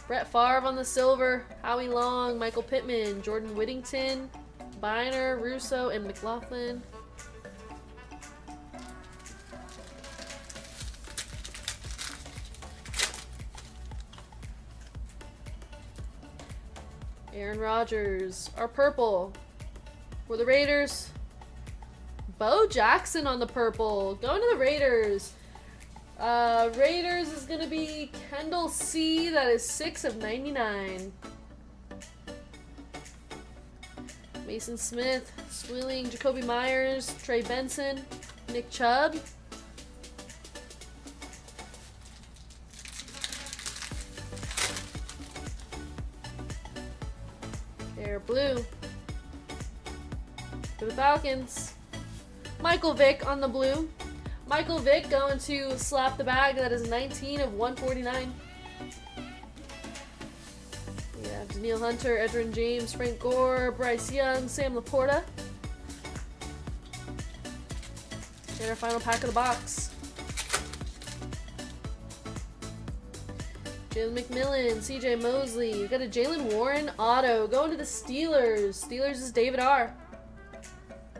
Brett Favre on the silver. Howie Long, Michael Pittman, Jordan Whittington, Biner, Russo, and McLaughlin. Aaron Rodgers. Our purple for the Raiders. Bo Jackson on the purple. Going to the Raiders. Raiders is going to be Kendall C. That is 6 of 99. Mason Smith, Swilling, Jacoby Myers, Trey Benson, Nick Chubb. They're blue. For the Falcons. Michael Vick on the blue. Michael Vick going to slap the bag. That is 19 of 149. We have Daniil Hunter, Edrin James, Frank Gore, Bryce Young, Sam Laporta. And our final pack of the box. Jalen McMillan, CJ Mosley. We got a Jalen Warren auto going to the Steelers. Steelers is David R.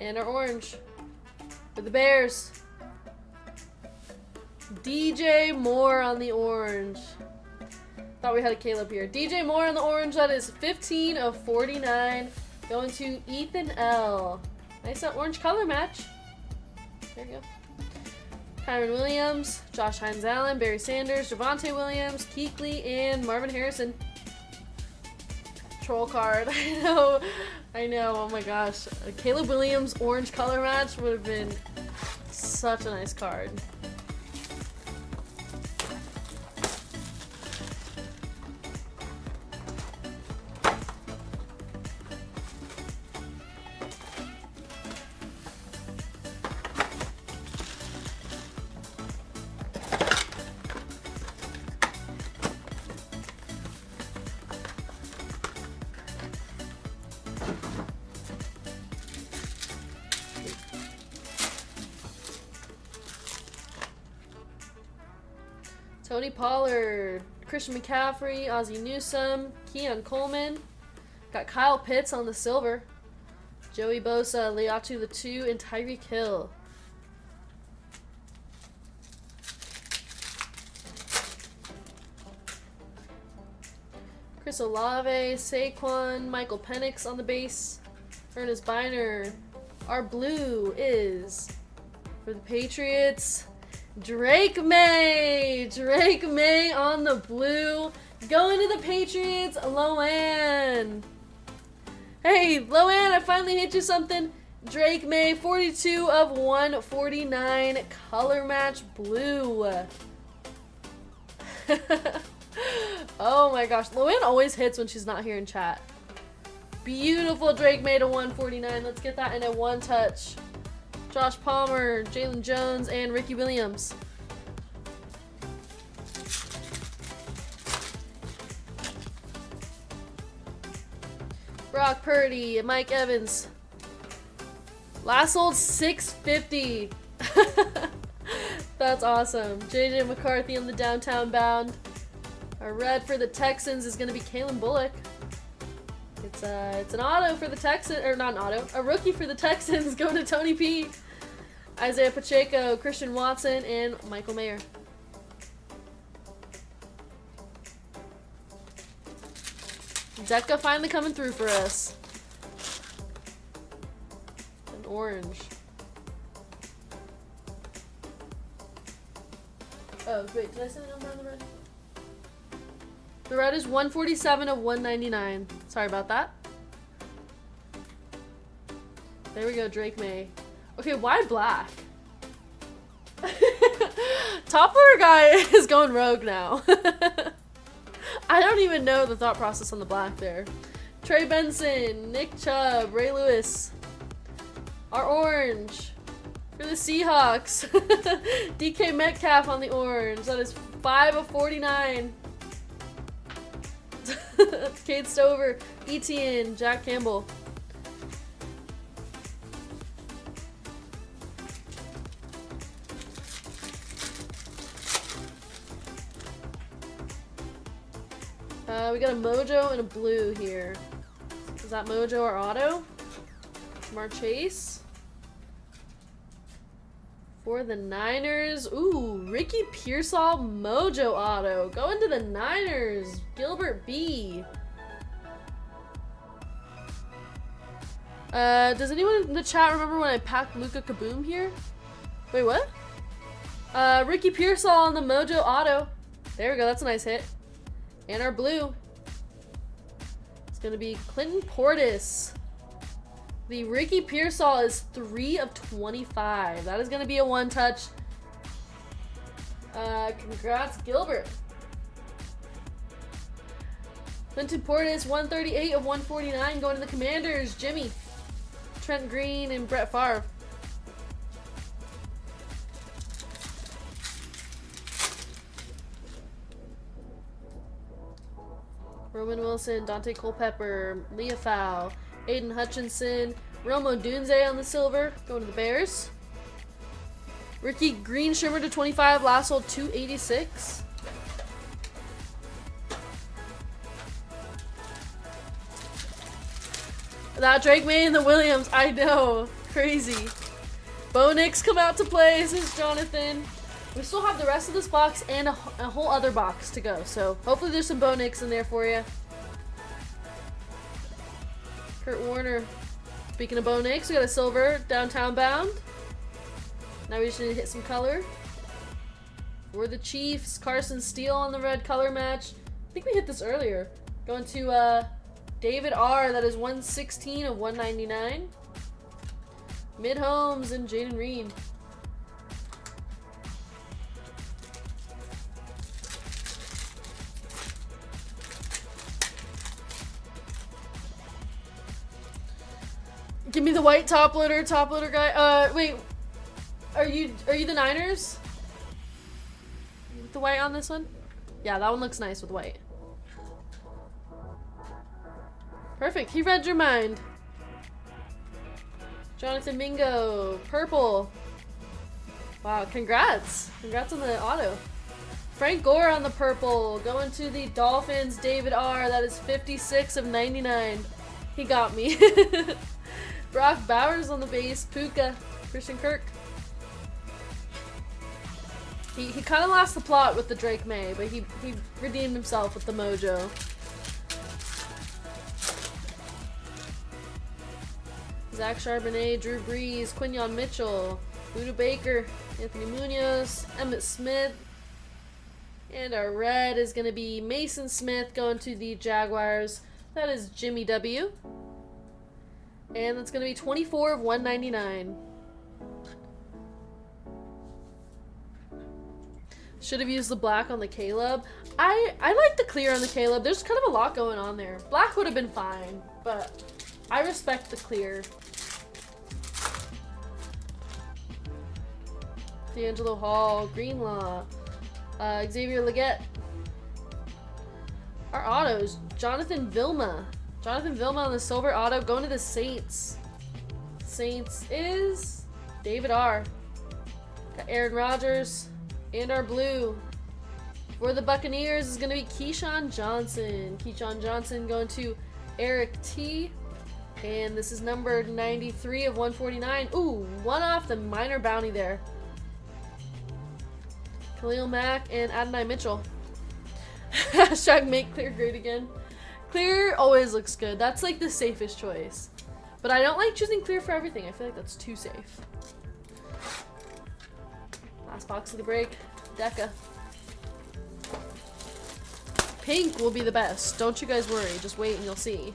And our orange. For the Bears, DJ Moore on the orange. Thought we had a Caleb here. DJ Moore on the orange. That is 15 of 49. Going to Ethan L. Nice that orange color match. There you go. Kyron Williams, Josh Hines Allen, Barry Sanders, Javonte Williams, Kuechly, and Marvin Harrison. Troll card. I know, oh my gosh. A Caleb Williams orange color match would have been such a nice card. Tony Pollard, Christian McCaffrey, Ozzie Newsome, Keon Coleman. Got Kyle Pitts on the silver. Joey Bosa, Leatu the 2, and Tyreek Hill. Chris Olave, Saquon, Michael Penix on the base. Ernest Biner. Our blue is, for the Patriots, Drake May. Drake May on the blue. Going to the Patriots, Loan. Hey, Loan, I finally hit you something. Drake May, 42 of 149, color match blue. Oh my gosh. Luann always hits when she's not here in chat. Beautiful Drake made a 149. Let's get that in a one touch. Josh Palmer, Jalen Jones, and Ricky Williams. Brock Purdy, Mike Evans. Last sold 650. That's awesome. JJ McCarthy on the downtown bound. Our red for the Texans is going to be Kalen Bullock. It's an auto for the Texans, or not an auto, a rookie for the Texans going to Tony P. Isaiah Pacheco, Christian Watson, and Michael Mayer. Deca finally coming through for us. An orange. Oh, wait, did I say the number on the red? The red is 147 of 199. Sorry about that. There we go, Drake May. Okay, why black? Top loader guy is going rogue now. I don't even know the thought process on the black there. Trey Benson, Nick Chubb, Ray Lewis. Our orange for the Seahawks. DK Metcalf on the orange. That is 5 of 49. Cade Stover, Etienne, Jack Campbell. We got a Mojo and a blue here. Is that Mojo or auto? Jamar Chase. For the Niners. Ooh, Ricky Pearsall Mojo auto. Going to the Niners. Gilbert B. Does anyone in the chat remember when I packed Luka Kaboom here? Wait, what? Ricky Pearsall on the Mojo auto. There we go, that's a nice hit. And our blue. It's going to be Clinton Portis. The Ricky Pearsall is 3 of 25. That is going to be a one touch. Congrats, Gilbert. Clinton Portis, 138 of 149 going to the Commanders. Jimmy, Trent Green, and Brett Favre. Roman Wilson, Dante Culpepper, Leah Fowl, Aiden Hutchinson, Romo Dunze on the silver, going to the Bears. Ricky Green Shimmer to 25, last sold 286. That Drake May and the Williams, I know, crazy. Bo Nix come out to play, says Jonathan. We still have the rest of this box and a whole other box to go, so hopefully there's some Bo Nix in there for you. Kurt Warner. Speaking of Bo Nix, we got a silver downtown bound. Now we just need to hit some color. For the Chiefs, Carson Steele on the red color match. I think we hit this earlier. Going to David R. That is 116 of 199. Mid Holmes and Jaden Reed. Give me the white top loader guy. Wait. Are you the Niners? With the white on this one? Yeah, that one looks nice with white. Perfect. He read your mind. Jonathan Mingo, purple. Wow, congrats. Congrats on the auto. Frank Gore on the purple. Going to the Dolphins, David R. That is 56 of 99. He got me. Brock Bowers on the base. Puka. Christian Kirk. He kind of lost the plot with the Drake May, but he redeemed himself with the Mojo. Zach Charbonnet, Drew Brees, Quinyon Mitchell, Buda Baker, Anthony Munoz, Emmitt Smith. And our red is going to be Mason Smith going to the Jaguars. That is Jimmy W. And that's going to be 24 of 199. Should have used the black on the Caleb. I like the clear on the Caleb. There's kind of a lot going on there. Black would have been fine, but I respect the clear. D'Angelo Hall, Greenlaw, Xavier Leggett. Our autos, Jonathan Vilma. Jonathan Vilma on the silver auto, going to the Saints. Saints is David R. Got Aaron Rodgers. And our blue for the Buccaneers is going to be Keyshawn Johnson. Keyshawn Johnson going to Eric T. And this is number 93 of 149. Ooh, one off the minor bounty there. Khalil Mack and Adonai Mitchell. Hashtag make clear great again. Clear always looks good. That's like the safest choice. But I don't like choosing clear for everything. I feel like that's too safe. Last box of the break. Deca. Pink will be the best. Don't you guys worry. Just wait and you'll see.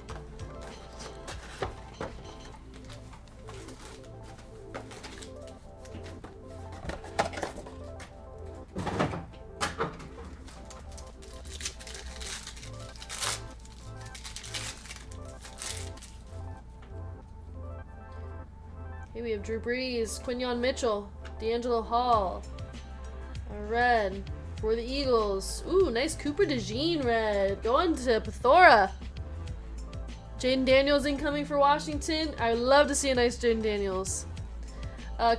Okay, we have Drew Brees, Quinyon Mitchell, D'Angelo Hall, a red for the Eagles. Ooh, nice Cooper DeJean red. Going to Pethora. Jaden Daniels incoming for Washington. I would love to see a nice Jaden Daniels.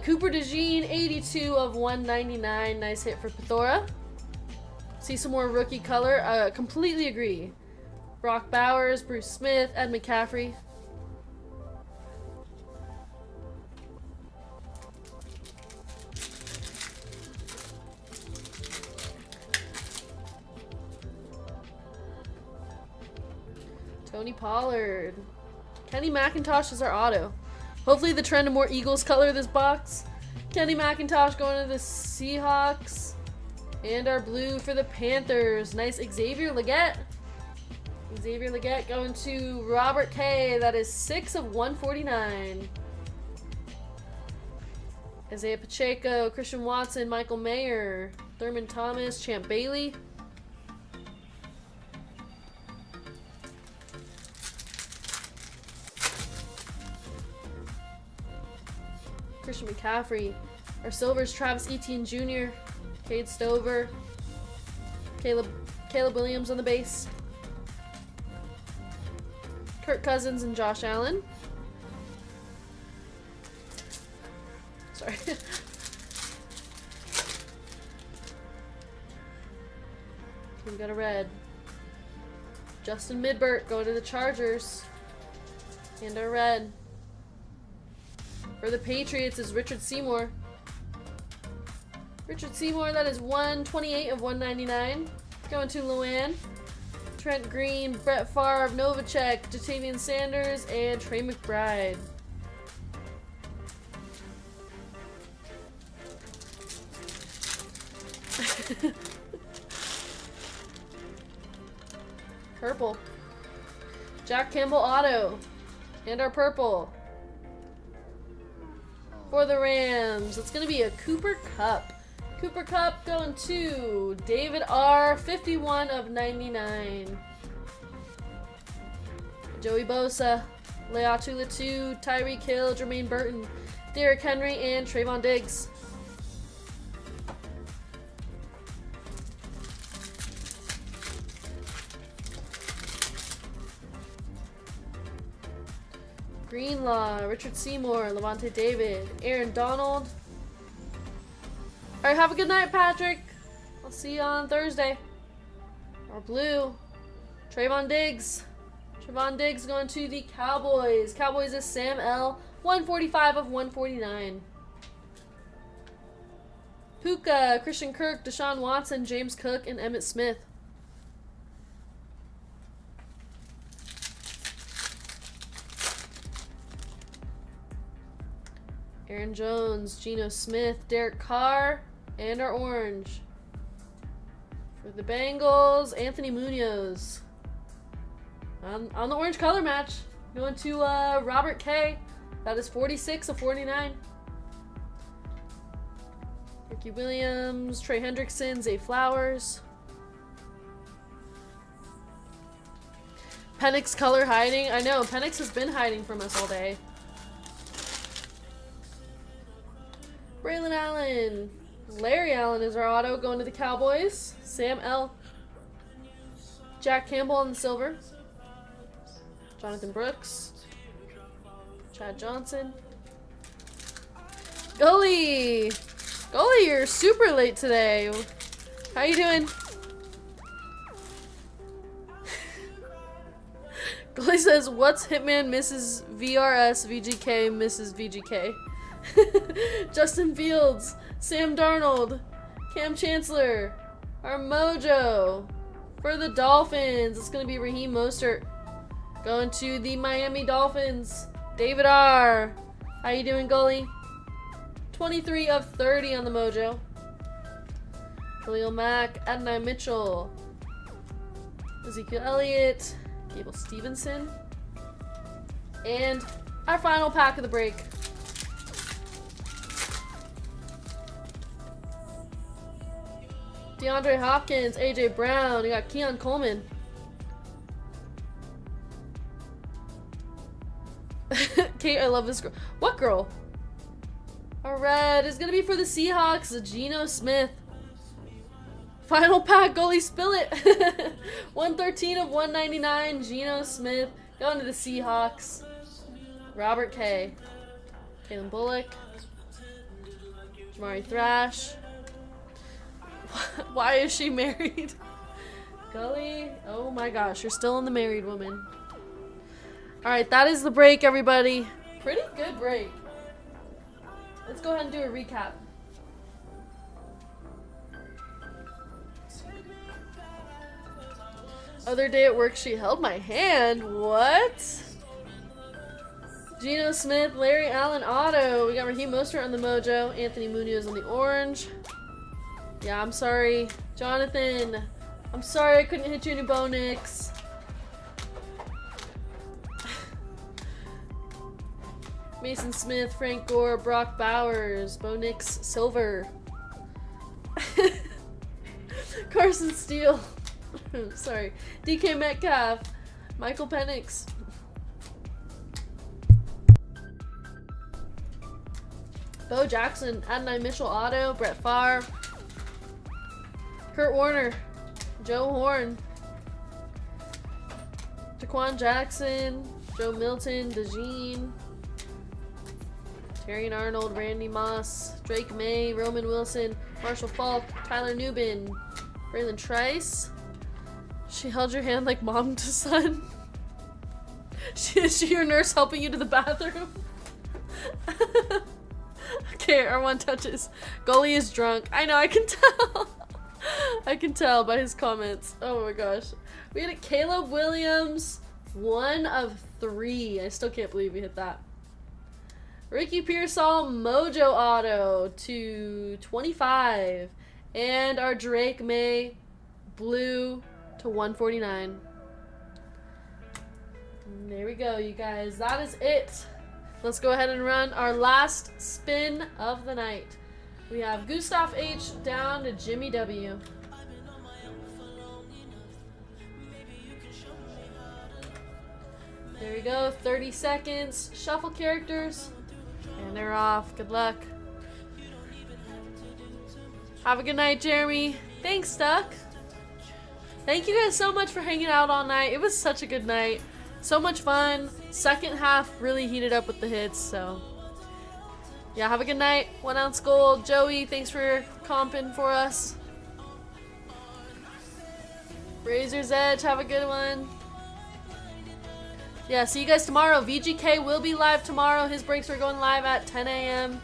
Cooper DeJean, 82 of 199. Nice hit for Pethora. See some more rookie color. Completely agree. Brock Bowers, Bruce Smith, Ed McCaffrey. Tony Pollard. Kenny McIntosh is our auto. Hopefully the trend of more Eagles color this box. Kenny McIntosh going to the Seahawks. And our blue for the Panthers. Nice Xavier Leggett. Xavier Leggett going to Robert K. That is 6 of 149. Isaiah Pacheco, Christian Watson, Michael Mayer, Thurman Thomas, Champ Bailey. Christian McCaffrey. Our silvers, Travis Etienne Jr., Cade Stover, Caleb Williams on the base, Kirk Cousins and Josh Allen. Sorry. We got a red. Justin Midbert going to the Chargers. And a red. For the Patriots is Richard Seymour. Richard Seymour, that is 128 of 199. Going to Luann. Trent Green, Brett Favre, Novacek, Jatavian Sanders, and Trey McBride. Purple. Jack Campbell auto. And our purple. For the Rams, it's going to be a Cooper Kupp. Cooper Kupp going to David R. 51 of 99. Joey Bosa, Leatu Latu, Tyreek Hill, Jermaine Burton, Derrick Henry, and Trayvon Diggs. Greenlaw, Richard Seymour, Levante David, Aaron Donald. Alright, have a good night, Patrick. I'll see you on Thursday. Our blue, Trayvon Diggs. Trayvon Diggs going to the Cowboys. Cowboys is Sam L. 145 of 149. Puka, Christian Kirk, Deshaun Watson, James Cook, and Emmitt Smith. Aaron Jones, Geno Smith, Derek Carr, and our orange. For the Bengals, Anthony Munoz. On the orange color match, going to Robert K. That is 46 of 49. Your Ricky Williams, Trey Hendrickson, Zay Flowers. Penix color hiding. I know, Penix has been hiding from us all day. Braylon Allen. Larry Allen is our auto going to the Cowboys. Sam L. Jack Campbell on the silver. Jonathan Brooks. Chad Johnson. Gully! Gully, you're super late today. How you doing? Gully says, what's Hitman Mrs. VRS VGK Mrs. VGK? Justin Fields, Sam Darnold, Cam Chancellor, our Mojo. For the Dolphins, it's going to be Raheem Mostert. Going to the Miami Dolphins. David R. How you doing, Gully? 23 of 30 on the Mojo. Khalil Mack, Adonai Mitchell, Ezekiel Elliott, Gable Stevenson, and our final pack of the break. DeAndre Hopkins, AJ Brown, you got Keon Coleman. Kate, I love this girl. What girl? Our red is gonna be for the Seahawks, Geno Smith. Final pack, Gully, spill it. 113 of 199, Geno Smith. Going to the Seahawks. Robert K. Kalen Bullock. Jamari Thrash. Why is she married? Gully, oh my gosh, you're still in the married woman. Alright, that is the break, everybody. Pretty good break. Let's go ahead and do a recap. Other day at work, she held my hand. What? Geno Smith, Larry Allen auto. We got Raheem Mostert on the Mojo. Anthony Munoz on the orange. Yeah, I'm sorry. Jonathan, I'm sorry I couldn't hit you any Bo Nix. Mason Smith, Frank Gore, Brock Bowers, Bo Nix, silver. Carson Steele. Sorry. DK Metcalf, Michael Penix. Bo Jackson, Adonai Mitchell auto, Brett Favre. Kurt Warner, Joe Horn, Jaquan Jackson, Joe Milton, DeJean, Terrion Arnold, Randy Moss, Drake May, Roman Wilson, Marshall Falk, Tyler Newbin, Braylon Trice. She held your hand like mom to son. Is she your nurse helping you to the bathroom? Okay, R1 touches. Gully is drunk. I know, I can tell. I can tell by his comments. Oh my gosh. We had a Caleb Williams, 1 of 3. I still can't believe we hit that. Ricky Pearsall, Mojo auto to 25. And our Drake May, blue to 149. And there we go, you guys. That is it. Let's go ahead and run our last spin of the night. We have Gustav H down to Jimmy W. There we go, 30 seconds. Shuffle characters. And they're off. Good luck. Have a good night, Jeremy. Thanks, Duck. Thank you guys so much for hanging out all night. It was such a good night. So much fun. Second half really heated up with the hits, so yeah, have a good night. 1 ounce gold. Joey, thanks for comping for us. Razor's Edge, have a good one. Yeah, see you guys tomorrow. VGK will be live tomorrow. His breaks are going live at 10 a.m.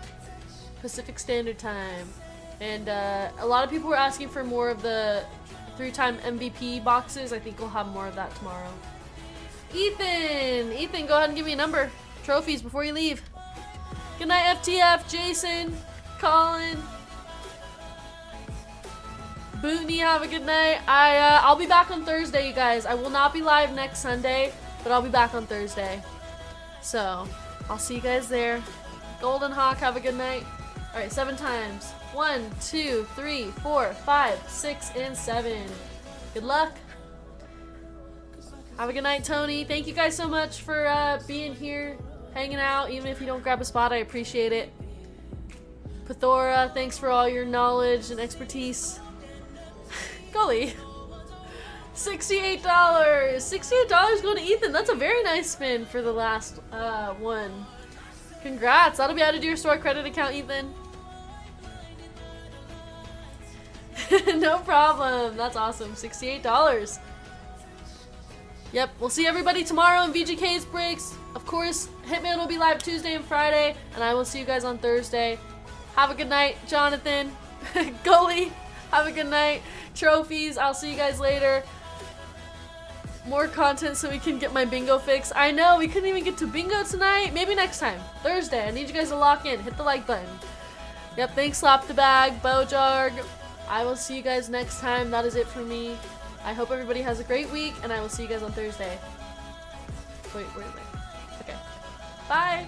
Pacific Standard Time. And a lot of people were asking for more of the 3-time MVP boxes. I think we'll have more of that tomorrow. Ethan, go ahead and give me a number. Trophies before you leave. Good night, FTF, Jason, Colin, Bootney, have a good night. I'll be back on Thursday, you guys. I will not be live next Sunday, but I'll be back on Thursday. So, I'll see you guys there. Golden Hawk, have a good night. Alright, 7 times. 1, 2, 3, 4, 5, 6, and 7. Good luck. Have a good night, Tony. Thank you guys so much for being here, hanging out. Even if you don't grab a spot, I appreciate it. Pithora, thanks for all your knowledge and expertise. Golly. $68. $68 going to Ethan. That's a very nice spin for the last one. Congrats. That'll be added to your store credit account, Ethan. No problem. That's awesome. $68. Yep, we'll see everybody tomorrow in VGK's breaks. Of course, Hitman will be live Tuesday and Friday, and I will see you guys on Thursday. Have a good night, Jonathan. Gully, have a good night. Trophies, I'll see you guys later. More content so we can get my bingo fix. I know, we couldn't even get to bingo tonight. Maybe next time. Thursday, I need you guys to lock in. Hit the like button. Yep, thanks Slap the Bag, Bojarg. I will see you guys next time. That is it for me. I hope everybody has a great week, and I will see you guys on Thursday. Wait, where am I? Okay. Bye!